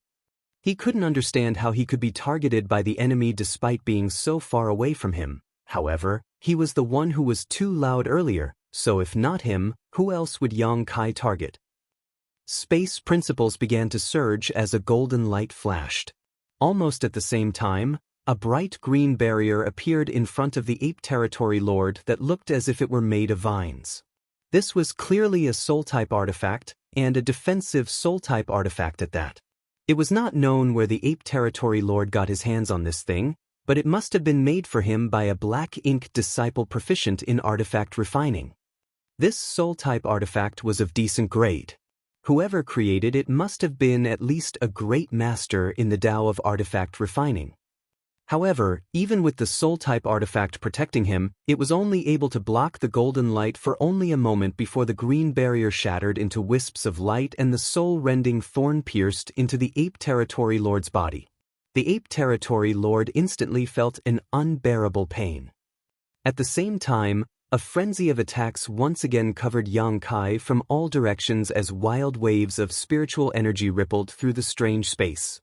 He couldn't understand how he could be targeted by the enemy despite being so far away from him. However, he was the one who was too loud earlier, so if not him, who else would Yang Kai target? Space principles began to surge as a golden light flashed. Almost at the same time, a bright green barrier appeared in front of the Ape Territory Lord that looked as if it were made of vines. This was clearly a soul-type artifact, and a defensive soul-type artifact at that. It was not known where the Ape Territory Lord got his hands on this thing, but it must have been made for him by a black ink disciple proficient in artifact refining. This soul-type artifact was of decent grade. Whoever created it must have been at least a great master in the Tao of artifact refining. However, even with the soul-type artifact protecting him, it was only able to block the golden light for only a moment before the green barrier shattered into wisps of light and the soul-rending thorn pierced into the Ape Territory Lord's body. The Ape Territory Lord instantly felt an unbearable pain. At the same time, a frenzy of attacks once again covered Yang Kai from all directions as wild waves of spiritual energy rippled through the strange space.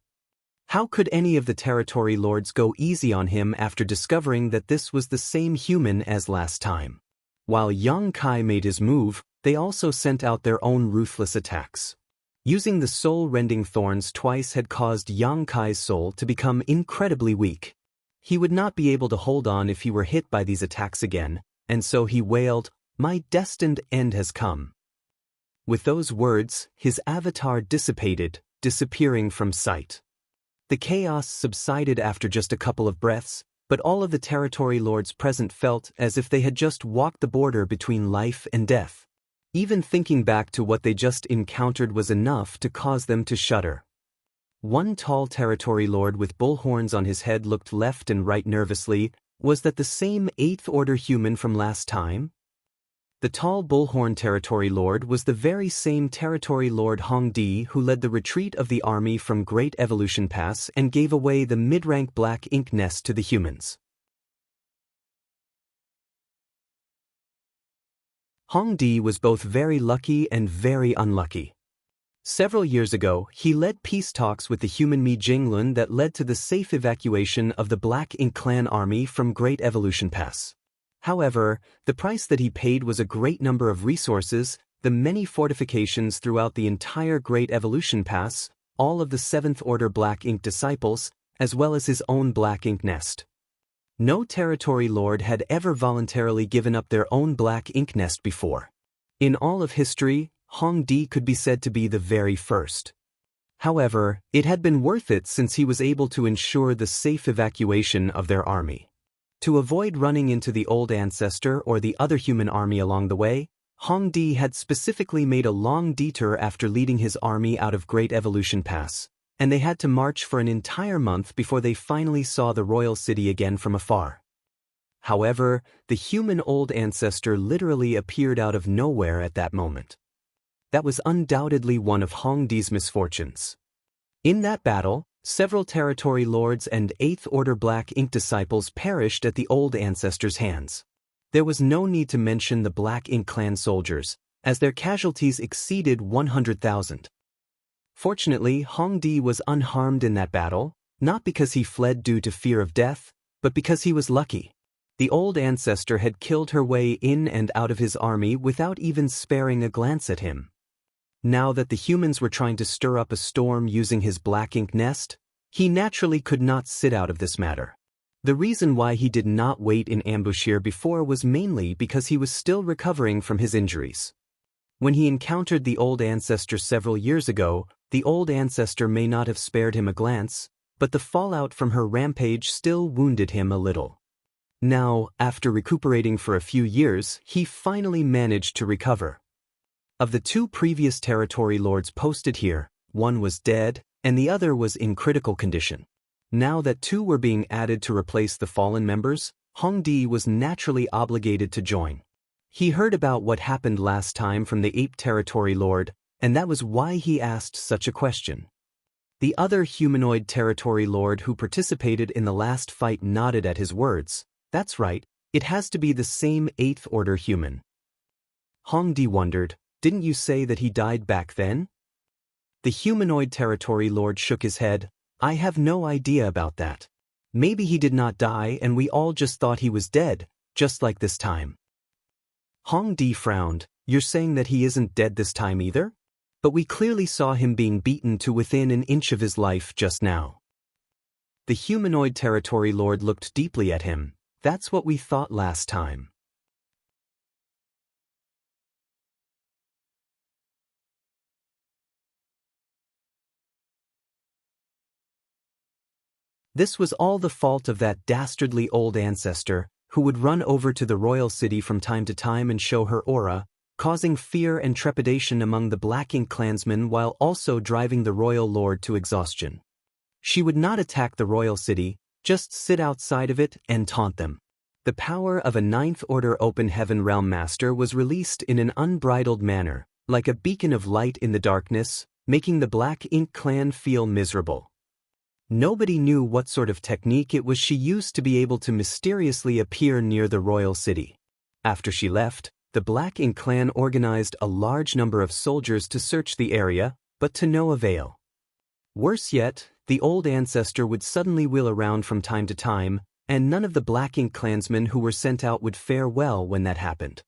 How could any of the Territory Lords go easy on him after discovering that this was the same human as last time? While Yang Kai made his move, they also sent out their own ruthless attacks. Using the soul-rending thorns twice had caused Yang Kai's soul to become incredibly weak. He would not be able to hold on if he were hit by these attacks again, and so he wailed, "My destined end has come." With those words, his avatar dissipated, disappearing from sight. The chaos subsided after just a couple of breaths, but all of the Territory Lords present felt as if they had just walked the border between life and death. Even thinking back to what they just encountered was enough to cause them to shudder. One tall Territory Lord with bullhorns on his head looked left and right nervously. Was that the same 8th Order human from last time? The tall bullhorn Territory Lord was the very same Territory Lord Hong Di who led the retreat of the army from Great Evolution Pass and gave away the mid-rank black ink nest to the humans. Hong Di was both very lucky and very unlucky. Several years ago, he led peace talks with the human Mi Jinglun that led to the safe evacuation of the Black Ink Clan army from Great Evolution Pass. However, the price that he paid was a great number of resources, the many fortifications throughout the entire Great Evolution Pass, all of the 7th Order Black Ink disciples, as well as his own Black Ink nest. No Territory Lord had ever voluntarily given up their own Black Ink nest before. In all of history, Hong Di could be said to be the very first. However, it had been worth it since he was able to ensure the safe evacuation of their army. To avoid running into the old ancestor or the other human army along the way, Hong Di had specifically made a long detour after leading his army out of Great Evolution Pass, and they had to march for an entire month before they finally saw the royal city again from afar. However, the human old ancestor literally appeared out of nowhere at that moment. That was undoubtedly one of Hong Di's misfortunes. In that battle, several Territory Lords and 8th Order Black Ink disciples perished at the old ancestor's hands. There was no need to mention the Black Ink Clan soldiers, as their casualties exceeded 100,000. Fortunately, Hong Di was unharmed in that battle, not because he fled due to fear of death, but because he was lucky. The old ancestor had killed her way in and out of his army without even sparing a glance at him. Now that the humans were trying to stir up a storm using his black ink nest, he naturally could not sit out of this matter. The reason why he did not wait in ambush here before was mainly because he was still recovering from his injuries. When he encountered the old ancestor several years ago, the old ancestor may not have spared him a glance, but the fallout from her rampage still wounded him a little. Now, after recuperating for a few years, he finally managed to recover. Of the two previous territory lords posted here, one was dead, and the other was in critical condition. Now that two were being added to replace the fallen members, Hongdi was naturally obligated to join. He heard about what happened last time from the ape territory lord, and that was why he asked such a question. The other humanoid territory lord who participated in the last fight nodded at his words. That's right, it has to be the same 8th order human. Hongdi wondered, didn't you say that he died back then? The humanoid territory lord shook his head. I have no idea about that. Maybe he did not die and we all just thought he was dead, just like this time. Hongdi frowned. You're saying that he isn't dead this time either? But we clearly saw him being beaten to within an inch of his life just now. The humanoid territory lord looked deeply at him. That's what we thought last time. This was all the fault of that dastardly old ancestor, who would run over to the royal city from time to time and show her aura, causing fear and trepidation among the Black Ink clansmen while also driving the royal lord to exhaustion. She would not attack the royal city, just sit outside of it and taunt them. The power of a 9th Order Open Heaven Realm Master was released in an unbridled manner, like a beacon of light in the darkness, making the Black Ink clan feel miserable. Nobody knew what sort of technique it was she used to be able to mysteriously appear near the royal city. After she left, the Black Ink clan organized a large number of soldiers to search the area, but to no avail. Worse yet, the old ancestor would suddenly wheel around from time to time, and none of the Black Ink clansmen who were sent out would fare well when that happened.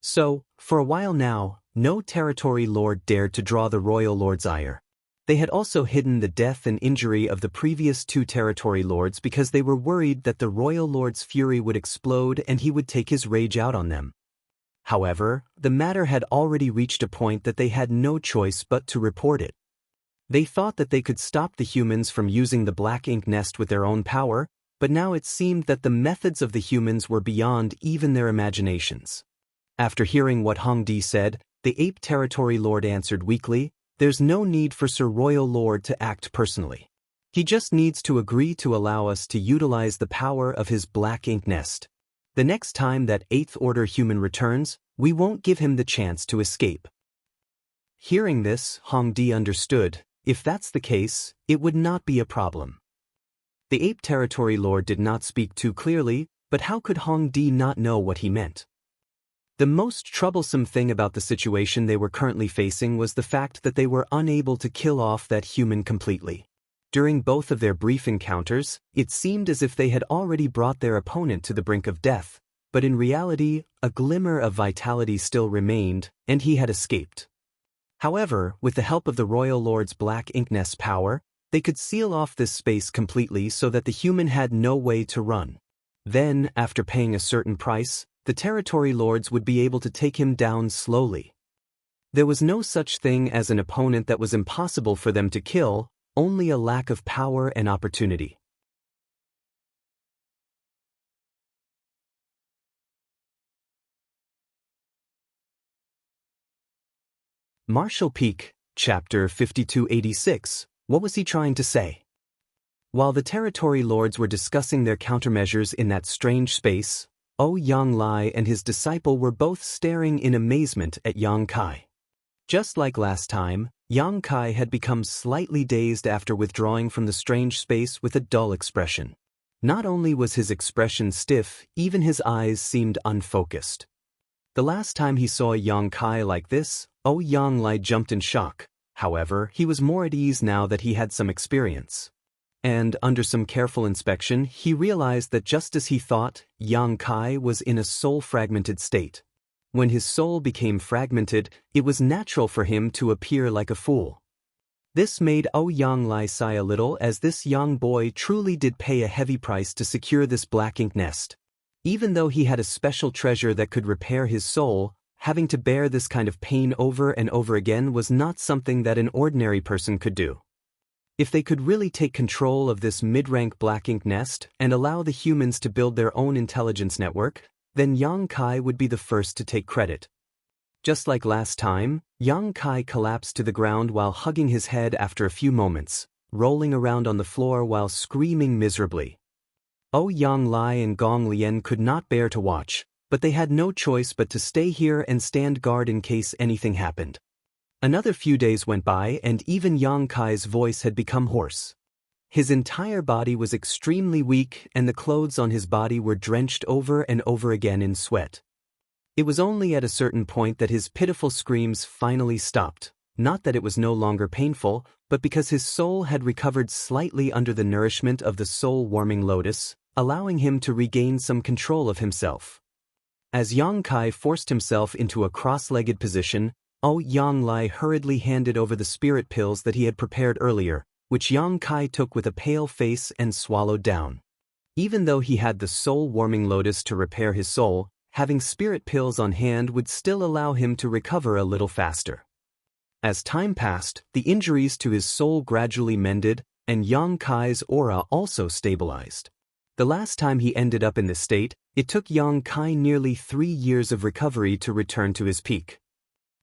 So, for a while now, no territory lord dared to draw the royal lord's ire. They had also hidden the death and injury of the previous 2 territory lords because they were worried that the royal lord's fury would explode and he would take his rage out on them. However, the matter had already reached a point that they had no choice but to report it. They thought that they could stop the humans from using the Black Ink nest with their own power, but now it seemed that the methods of the humans were beyond even their imaginations. After hearing what Hongdi said, the ape territory lord answered weakly, there's no need for Sir Royal Lord to act personally. He just needs to agree to allow us to utilize the power of his Black Ink nest. The next time that 8th Order human returns, we won't give him the chance to escape. Hearing this, Hongdi understood, if that's the case, it would not be a problem. The ape territory lord did not speak too clearly, but how could Hongdi not know what he meant? The most troublesome thing about the situation they were currently facing was the fact that they were unable to kill off that human completely. During both of their brief encounters, it seemed as if they had already brought their opponent to the brink of death, but in reality, a glimmer of vitality still remained, and he had escaped. However, with the help of the Royal Lord's Black Ink nest power, they could seal off this space completely so that the human had no way to run. Then, after paying a certain price, the territory lords would be able to take him down slowly. There was no such thing as an opponent that was impossible for them to kill, only a lack of power and opportunity. Marshall Peak, Chapter 5286. What was he trying to say? While the territory lords were discussing their countermeasures in that strange space, Yang Lai and his disciple were both staring in amazement at Yang Kai. Just like last time, Yang Kai had become slightly dazed after withdrawing from the strange space with a dull expression. Not only was his expression stiff, even his eyes seemed unfocused. The last time he saw Yang Kai like this, Yang Lai jumped in shock. However, he was more at ease now that he had some experience. And, under some careful inspection, he realized that just as he thought, Yang Kai was in a soul-fragmented state. When his soul became fragmented, it was natural for him to appear like a fool. This made Ouyang sigh a little, as this young boy truly did pay a heavy price to secure this black ink nest. Even though he had a special treasure that could repair his soul, having to bear this kind of pain over and over again was not something that an ordinary person could do. If they could really take control of this mid-rank black ink nest and allow the humans to build their own intelligence network, then Yang Kai would be the first to take credit. Just like last time, Yang Kai collapsed to the ground while hugging his head after a few moments, rolling around on the floor while screaming miserably. Ouyang Lai and Gong Lian could not bear to watch, but they had no choice but to stay here and stand guard in case anything happened. Another few days went by and even Yang Kai's voice had become hoarse. His entire body was extremely weak and the clothes on his body were drenched over and over again in sweat. It was only at a certain point that his pitiful screams finally stopped, not that it was no longer painful, but because his soul had recovered slightly under the nourishment of the soul-warming lotus, allowing him to regain some control of himself. As Yang Kai forced himself into a cross-legged position, Ouyang Lai hurriedly handed over the spirit pills that he had prepared earlier, which Yang Kai took with a pale face and swallowed down. Even though he had the soul-warming lotus to repair his soul, having spirit pills on hand would still allow him to recover a little faster. As time passed, the injuries to his soul gradually mended, and Yang Kai's aura also stabilized. The last time he ended up in this state, it took Yang Kai nearly 3 years of recovery to return to his peak.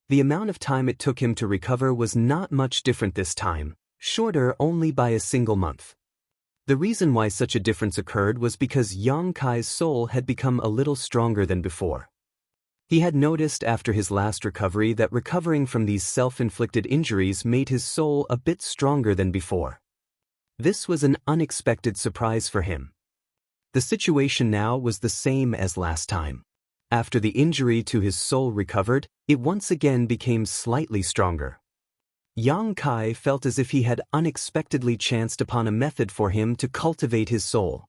The amount of time it took him to recover was not much different this time, shorter only by a single month. The reason why such a difference occurred was because Yang Kai's soul had become a little stronger than before. He had noticed after his last recovery that recovering from these self-inflicted injuries made his soul a bit stronger than before. This was an unexpected surprise for him. The situation now was the same as last time. After the injury to his soul recovered, it once again became slightly stronger. Yang Kai felt as if he had unexpectedly chanced upon a method for him to cultivate his soul.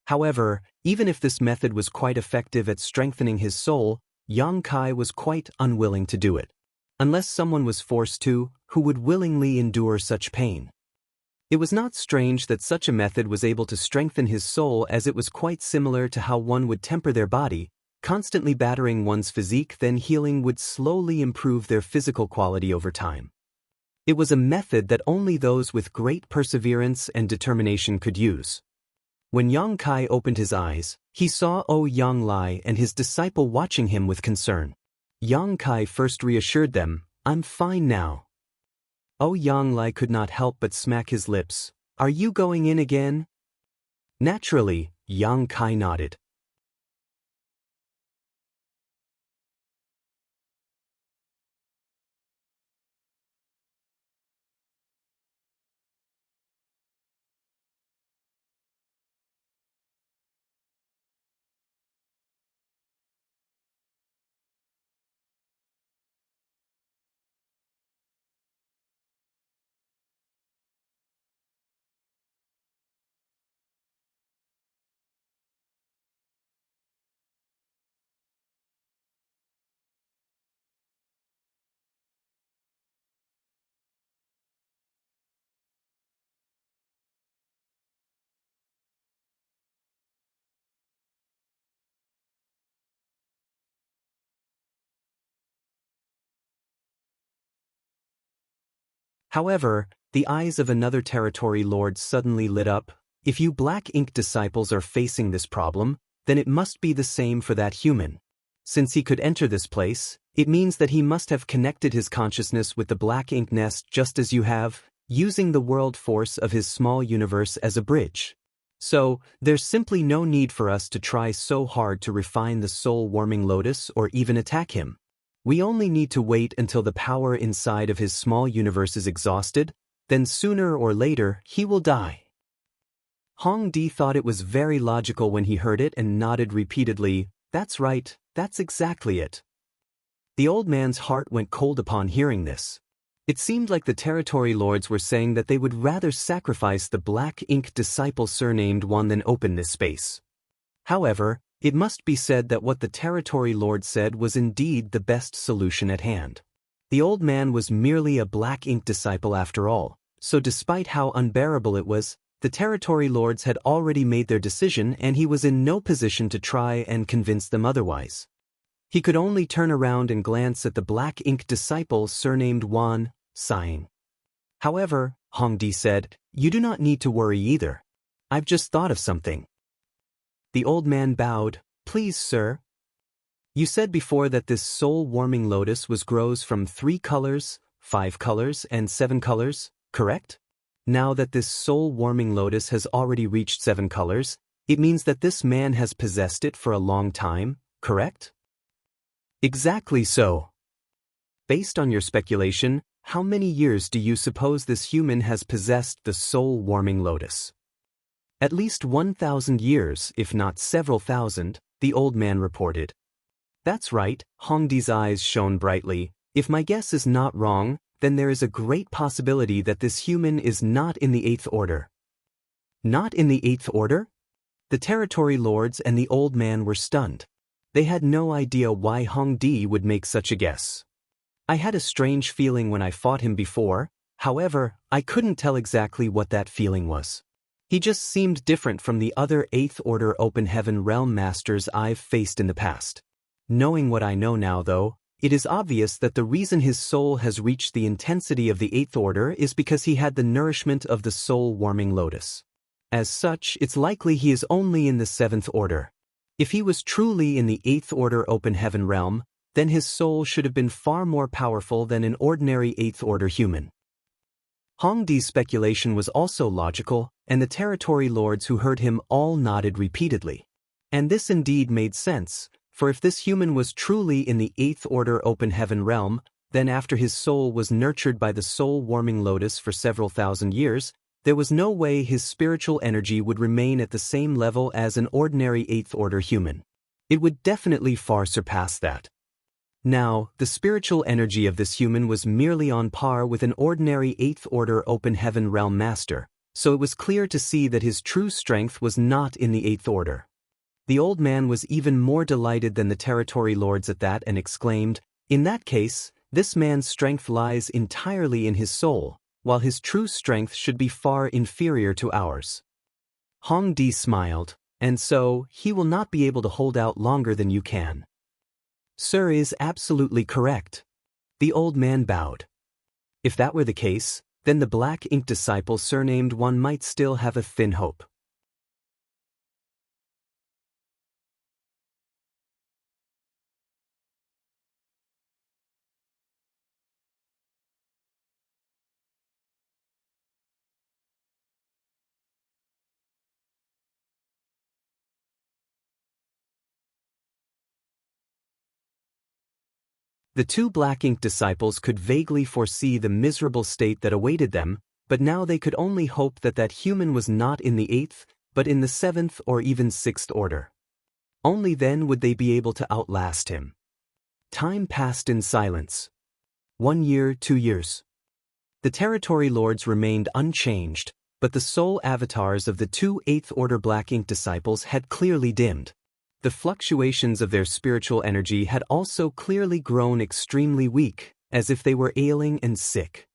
However, even if this method was quite effective at strengthening his soul, Yang Kai was quite unwilling to do it. Unless someone was forced to, who would willingly endure such pain. It was not strange that such a method was able to strengthen his soul, as it was quite similar to how one would temper their body. Constantly battering one's physique, then healing would slowly improve their physical quality over time. It was a method that only those with great perseverance and determination could use. When Yang Kai opened his eyes, he saw Ouyang Lai and his disciple watching him with concern. Yang Kai first reassured them, "I'm fine now." Ouyang Lai could not help but smack his lips. "Are you going in again?" Naturally, Yang Kai nodded. However, the eyes of another territory lord suddenly lit up. "If you black ink disciples are facing this problem, then it must be the same for that human. Since he could enter this place, it means that he must have connected his consciousness with the black ink nest just as you have, using the world force of his small universe as a bridge. So, there's simply no need for us to try so hard to refine the soul-warming lotus or even attack him. We only need to wait until the power inside of his small universe is exhausted, then sooner or later he will die." Hong Di thought it was very logical when he heard it and nodded repeatedly. "That's right, that's exactly it." The old man's heart went cold upon hearing this. It seemed like the territory lords were saying that they would rather sacrifice the black ink disciple surnamed one than open this space. However, it must be said that what the territory lord said was indeed the best solution at hand. The old man was merely a black ink disciple after all, so despite how unbearable it was, the territory lords had already made their decision and he was in no position to try and convince them otherwise. He could only turn around and glance at the black ink disciple surnamed Wan, sighing. However, Hongdi said, "You do not need to worry either. I've just thought of something." The old man bowed. "Please, sir." "You said before that this soul-warming lotus grows from 3 colors, 5 colors, and 7 colors, correct? Now that this soul-warming lotus has already reached 7 colors, it means that this man has possessed it for a long time, correct?" "Exactly so." "Based on your speculation, how many years do you suppose this human has possessed the soul-warming lotus?" "At least 1,000 years, if not several thousand," the old man reported. "That's right," Hongdi's eyes shone brightly. "If my guess is not wrong, then there is a great possibility that this human is not in the 8th order." "Not in the 8th order?" The territory lords and the old man were stunned. They had no idea why Hongdi would make such a guess. "I had a strange feeling when I fought him before, however, I couldn't tell exactly what that feeling was. He just seemed different from the other 8th Order Open Heaven Realm Masters I've faced in the past. Knowing what I know now though, it is obvious that the reason his soul has reached the intensity of the 8th Order is because he had the nourishment of the soul-warming lotus. As such, it's likely he is only in the 7th Order. If he was truly in the 8th Order Open Heaven Realm, then his soul should have been far more powerful than an ordinary 8th Order human." Hongdi's speculation was also logical, and the territory lords who heard him all nodded repeatedly. And this indeed made sense, for if this human was truly in the 8th Order Open Heaven Realm, then after his soul was nurtured by the soul-warming lotus for several thousand years, there was no way his spiritual energy would remain at the same level as an ordinary 8th Order human. It would definitely far surpass that. Now, the spiritual energy of this human was merely on par with an ordinary 8th Order Open Heaven Realm Master, so it was clear to see that his true strength was not in the 8th Order. The old man was even more delighted than the territory lords at that and exclaimed, "In that case, this man's strength lies entirely in his soul, while his true strength should be far inferior to ours." Hongdi smiled, "And so, he will not be able to hold out longer than you can." "Sir is absolutely correct." The old man bowed. "If that were the case, then the black ink disciple surnamed One might still have a thin hope." The 2 black ink disciples could vaguely foresee the miserable state that awaited them, but now they could only hope that that human was not in the 8th, but in the 7th or even 6th order. Only then would they be able to outlast him. Time passed in silence. 1 year, 2 years. The territory lords remained unchanged, but the soul avatars of the 2 8th Order black ink disciples had clearly dimmed. The fluctuations of their spiritual energy had also clearly grown extremely weak, as if they were ailing and sick.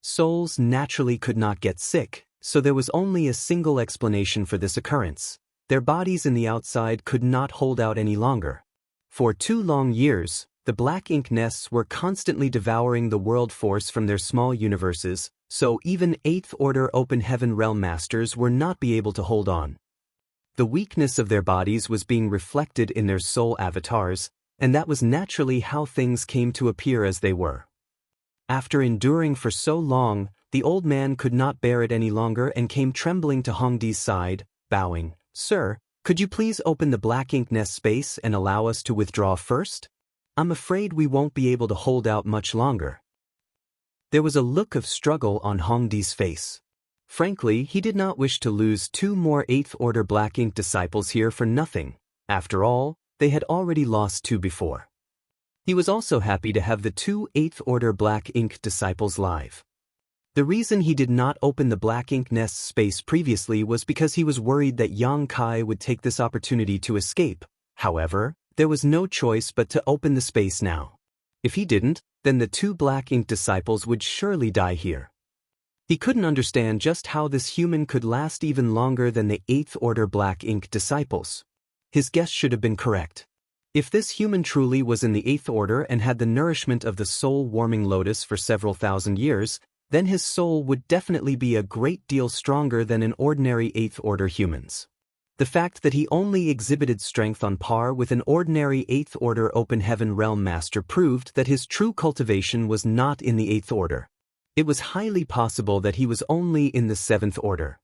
Souls naturally could not get sick, so there was only a single explanation for this occurrence. Their bodies in the outside could not hold out any longer. For 2 long years, the black ink nests were constantly devouring the world force from their small universes, so even 8th Order Open Heaven Realm Masters were not be able to hold on. The weakness of their bodies was being reflected in their soul avatars, and that was naturally how things came to appear as they were. After enduring for so long, the old man could not bear it any longer and came trembling to Hongdi's side, bowing. "Sir, could you please open the black ink nest space and allow us to withdraw first? I'm afraid we won't be able to hold out much longer." There was a look of struggle on Hongdi's face. Frankly, he did not wish to lose 2 more 8th Order black ink disciples here for nothing. After all, they had already lost 2 before. He was also happy to have the 2 8th Order black ink disciples live. The reason he did not open the black ink nest space previously was because he was worried that Yang Kai would take this opportunity to escape. However, there was no choice but to open the space now. If he didn't, then the two black ink disciples would surely die here. He couldn't understand just how this human could last even longer than the 8th Order black ink disciples. His guess should have been correct. If this human truly was in the 8th Order and had the nourishment of the soul-warming lotus for several thousand years, then his soul would definitely be a great deal stronger than an ordinary 8th Order human's. The fact that he only exhibited strength on par with an ordinary 8th Order Open Heaven Realm Master proved that his true cultivation was not in the 8th Order. It was highly possible that he was only in the 7th Order.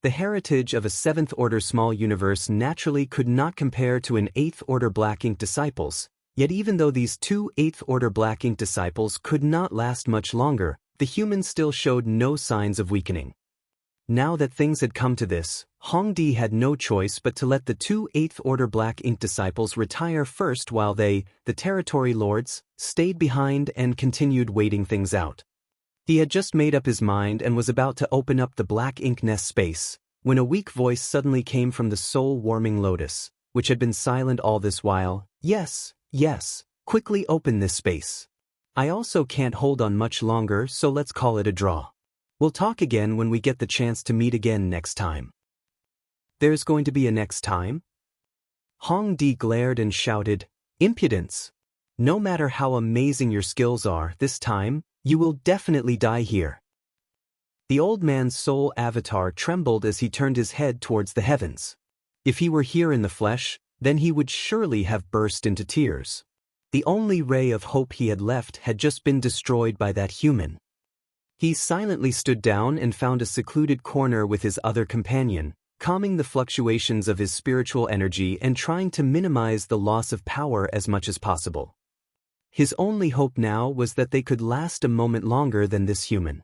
The heritage of a 7th Order small universe naturally could not compare to an 8th Order black ink disciples, yet even though these two 8th Order black ink disciples could not last much longer, the humans still showed no signs of weakening. Now that things had come to this, Hongdi had no choice but to let the two 8th Order black ink disciples retire first while they, the territory lords, stayed behind and continued waiting things out. He had just made up his mind and was about to open up the black ink nest space, when a weak voice suddenly came from the soul-warming lotus, which had been silent all this while. Yes, quickly open this space. I also can't hold on much longer, so let's call it a draw. We'll talk again when we get the chance to meet again next time. There's going to be a next time? Hongdi glared and shouted, "Impudence! No matter how amazing your skills are, this time, you will definitely die here." The old man's soul avatar trembled as he turned his head towards the heavens. If he were here in the flesh, then he would surely have burst into tears. The only ray of hope he had left had just been destroyed by that human. He silently stood down and found a secluded corner with his other companion, calming the fluctuations of his spiritual energy and trying to minimize the loss of power as much as possible. His only hope now was that they could last a moment longer than this human.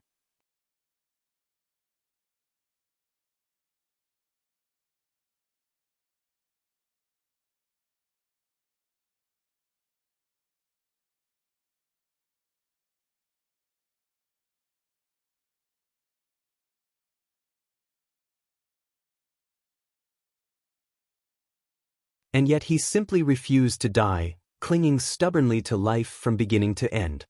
And yet he simply refused to die, clinging stubbornly to life from beginning to end.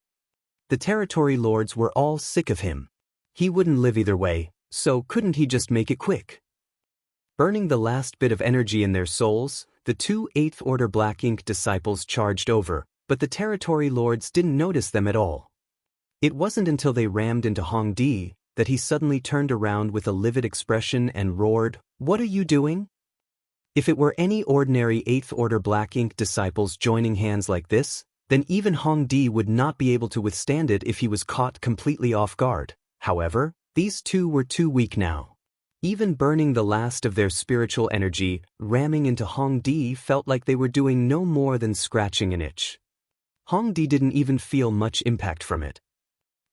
The territory lords were all sick of him. He wouldn't live either way, so couldn't he just make it quick? Burning the last bit of energy in their souls, the two 8th Order black ink disciples charged over, but the territory lords didn't notice them at all. It wasn't until they rammed into Hongdi that he suddenly turned around with a livid expression and roared, "What are you doing?" If it were any ordinary 8th Order black ink disciples joining hands like this, then even Hongdi would not be able to withstand it if he was caught completely off guard. However, these two were too weak now. Even burning the last of their spiritual energy, ramming into Hongdi felt like they were doing no more than scratching an itch. Hongdi didn't even feel much impact from it.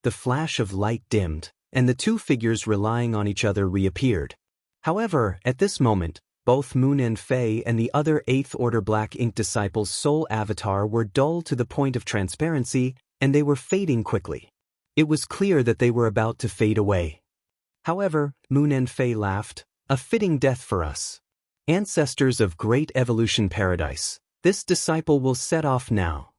The flash of light dimmed, and the two figures relying on each other reappeared. However, at this moment, both Moon and Fei and the other 8th Order black ink disciples' soul avatar were dull to the point of transparency, and they were fading quickly. It was clear that they were about to fade away. However, Moon and Fei laughed, "A fitting death for us. Ancestors of great evolution paradise, this disciple will set off now."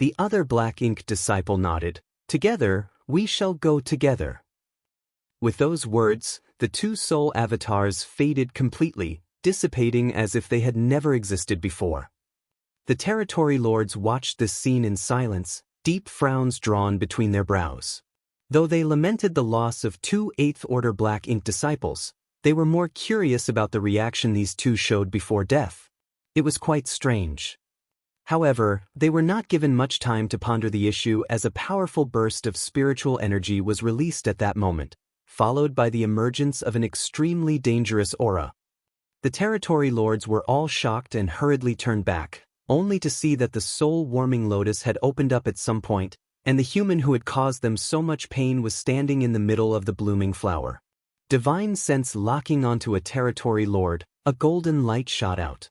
The other black ink disciple nodded, "Together, we shall go together." With those words, the two soul avatars faded completely, dissipating as if they had never existed before. The territory lords watched this scene in silence, deep frowns drawn between their brows. Though they lamented the loss of two 8th Order black ink disciples, they were more curious about the reaction these two showed before death. It was quite strange. However, they were not given much time to ponder the issue as a powerful burst of spiritual energy was released at that moment, followed by the emergence of an extremely dangerous aura. The territory lords were all shocked and hurriedly turned back, only to see that the soul-warming lotus had opened up at some point, and the human who had caused them so much pain was standing in the middle of the blooming flower. Divine sense locking onto a territory lord, a golden light shot out.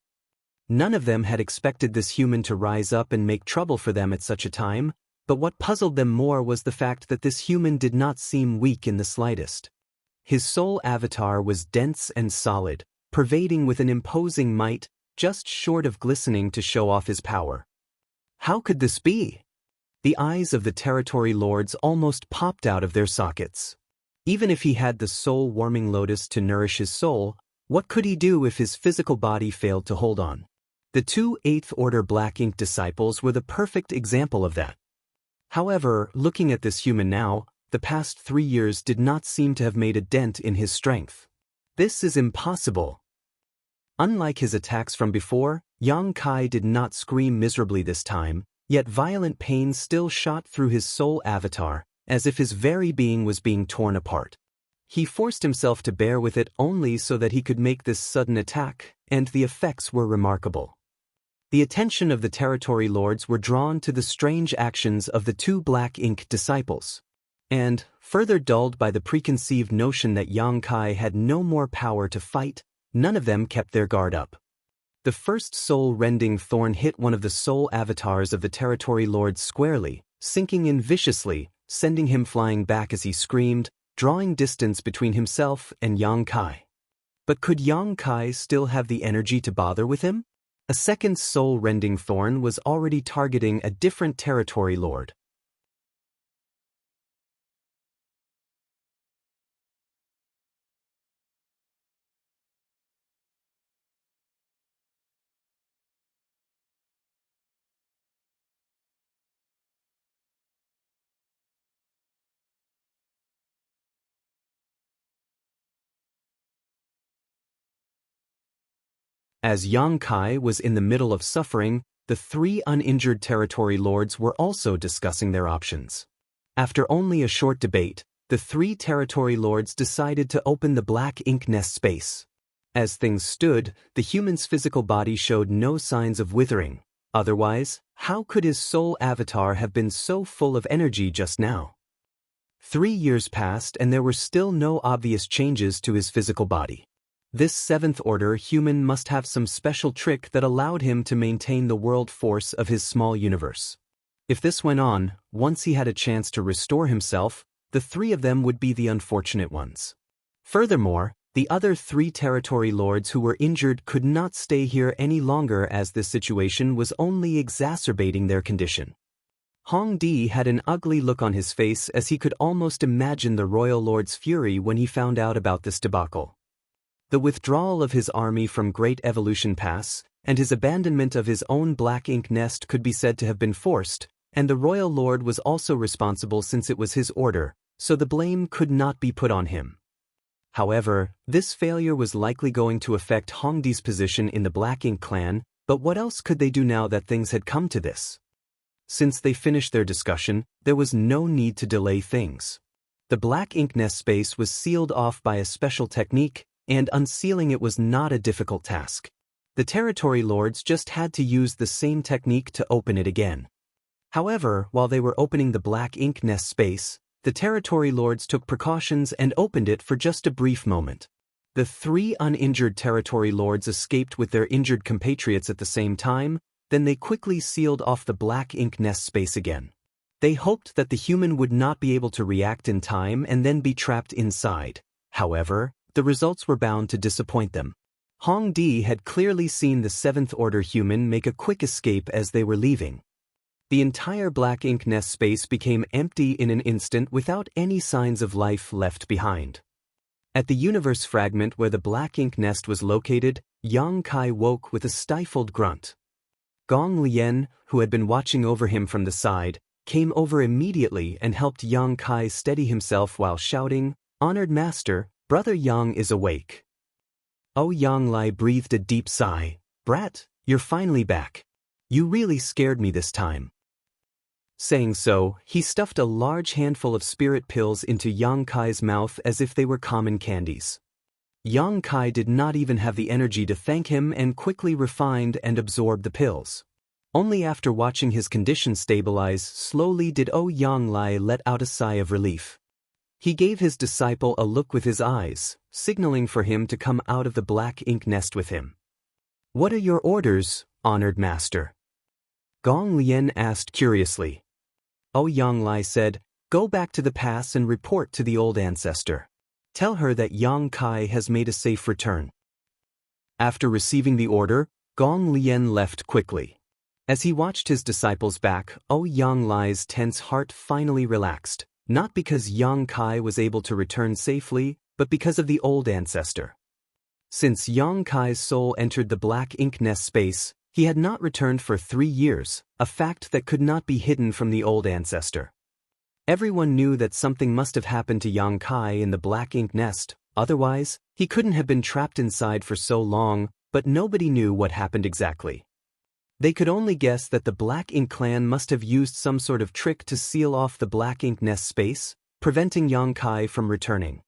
None of them had expected this human to rise up and make trouble for them at such a time, but what puzzled them more was the fact that this human did not seem weak in the slightest. His soul avatar was dense and solid, pervading with an imposing might, just short of glistening to show off his power. How could this be? The eyes of the territory lords almost popped out of their sockets. Even if he had the soul-warming lotus to nourish his soul, what could he do if his physical body failed to hold on? The two 8th Order Black Ink disciples were the perfect example of that. However, looking at this human now, the past 3 years did not seem to have made a dent in his strength. This is impossible. Unlike his attacks from before, Yang Kai did not scream miserably this time, yet violent pain still shot through his soul avatar, as if his very being was being torn apart. He forced himself to bear with it only so that he could make this sudden attack, and the effects were remarkable. The attention of the territory lords were drawn to the strange actions of the two Black Ink disciples. And, further dulled by the preconceived notion that Yang Kai had no more power to fight, none of them kept their guard up. The first soul-rending thorn hit one of the soul avatars of the territory lords squarely, sinking in viciously, sending him flying back as he screamed, drawing distance between himself and Yang Kai. But could Yang Kai still have the energy to bother with him? A second soul-rending thorn was already targeting a different territory lord. As Yang Kai was in the middle of suffering, the three uninjured territory lords were also discussing their options. After only a short debate, the three territory lords decided to open the Black Ink nest space. As things stood, the human's physical body showed no signs of withering. Otherwise, how could his soul avatar have been so full of energy just now? 3 years passed and there were still no obvious changes to his physical body. This 7th Order human must have some special trick that allowed him to maintain the world force of his small universe. If this went on, once he had a chance to restore himself, the three of them would be the unfortunate ones. Furthermore, the other 3 territory lords who were injured could not stay here any longer as this situation was only exacerbating their condition. Hong Di had an ugly look on his face as he could almost imagine the royal lord's fury when he found out about this debacle. The withdrawal of his army from Great Evolution Pass, and his abandonment of his own Black Ink nest could be said to have been forced, and the royal lord was also responsible since it was his order, so the blame could not be put on him. However, this failure was likely going to affect Hongdi's position in the Black Ink clan, but what else could they do now that things had come to this? Since they finished their discussion, there was no need to delay things. The Black Ink nest space was sealed off by a special technique, and unsealing it was not a difficult task. The territory lords just had to use the same technique to open it again. However, while they were opening the Black Ink nest space, the territory lords took precautions and opened it for just a brief moment. The 3 uninjured territory lords escaped with their injured compatriots at the same time, then they quickly sealed off the Black Ink nest space again. They hoped that the human would not be able to react in time and then be trapped inside. However, the results were bound to disappoint them. Hong Di had clearly seen the 7th Order human make a quick escape as they were leaving. The entire Black Ink nest space became empty in an instant without any signs of life left behind. At the universe fragment where the Black Ink nest was located, Yang Kai woke with a stifled grunt. Gong Lian, who had been watching over him from the side, came over immediately and helped Yang Kai steady himself while shouting, "Honored Master, Brother Yang is awake." Oh, Yang Lai breathed a deep sigh. "Brat, you're finally back. You really scared me this time." Saying so, he stuffed a large handful of spirit pills into Yang Kai's mouth as if they were common candies. Yang Kai did not even have the energy to thank him and quickly refined and absorbed the pills. Only after watching his condition stabilize slowly did Yang Lai let out a sigh of relief. He gave his disciple a look with his eyes, signaling for him to come out of the Black Ink nest with him. "What are your orders, honored master?" Gong Lian asked curiously. Yang Lai said, "Go back to the pass and report to the old ancestor. Tell her that Yang Kai has made a safe return." After receiving the order, Gong Lian left quickly. As he watched his disciples back, Yang Lai's tense heart finally relaxed, not because Yang Kai was able to return safely, but because of the old ancestor. Since Yang Kai's soul entered the black ink nest space, he had not returned for 3 years, a fact that could not be hidden from the old ancestor. Everyone knew that something must have happened to Yang Kai in the black ink nest, otherwise, he couldn't have been trapped inside for so long, but nobody knew what happened exactly. They could only guess that the Black Ink clan must have used some sort of trick to seal off the black ink nest space, preventing Yang Kai from returning.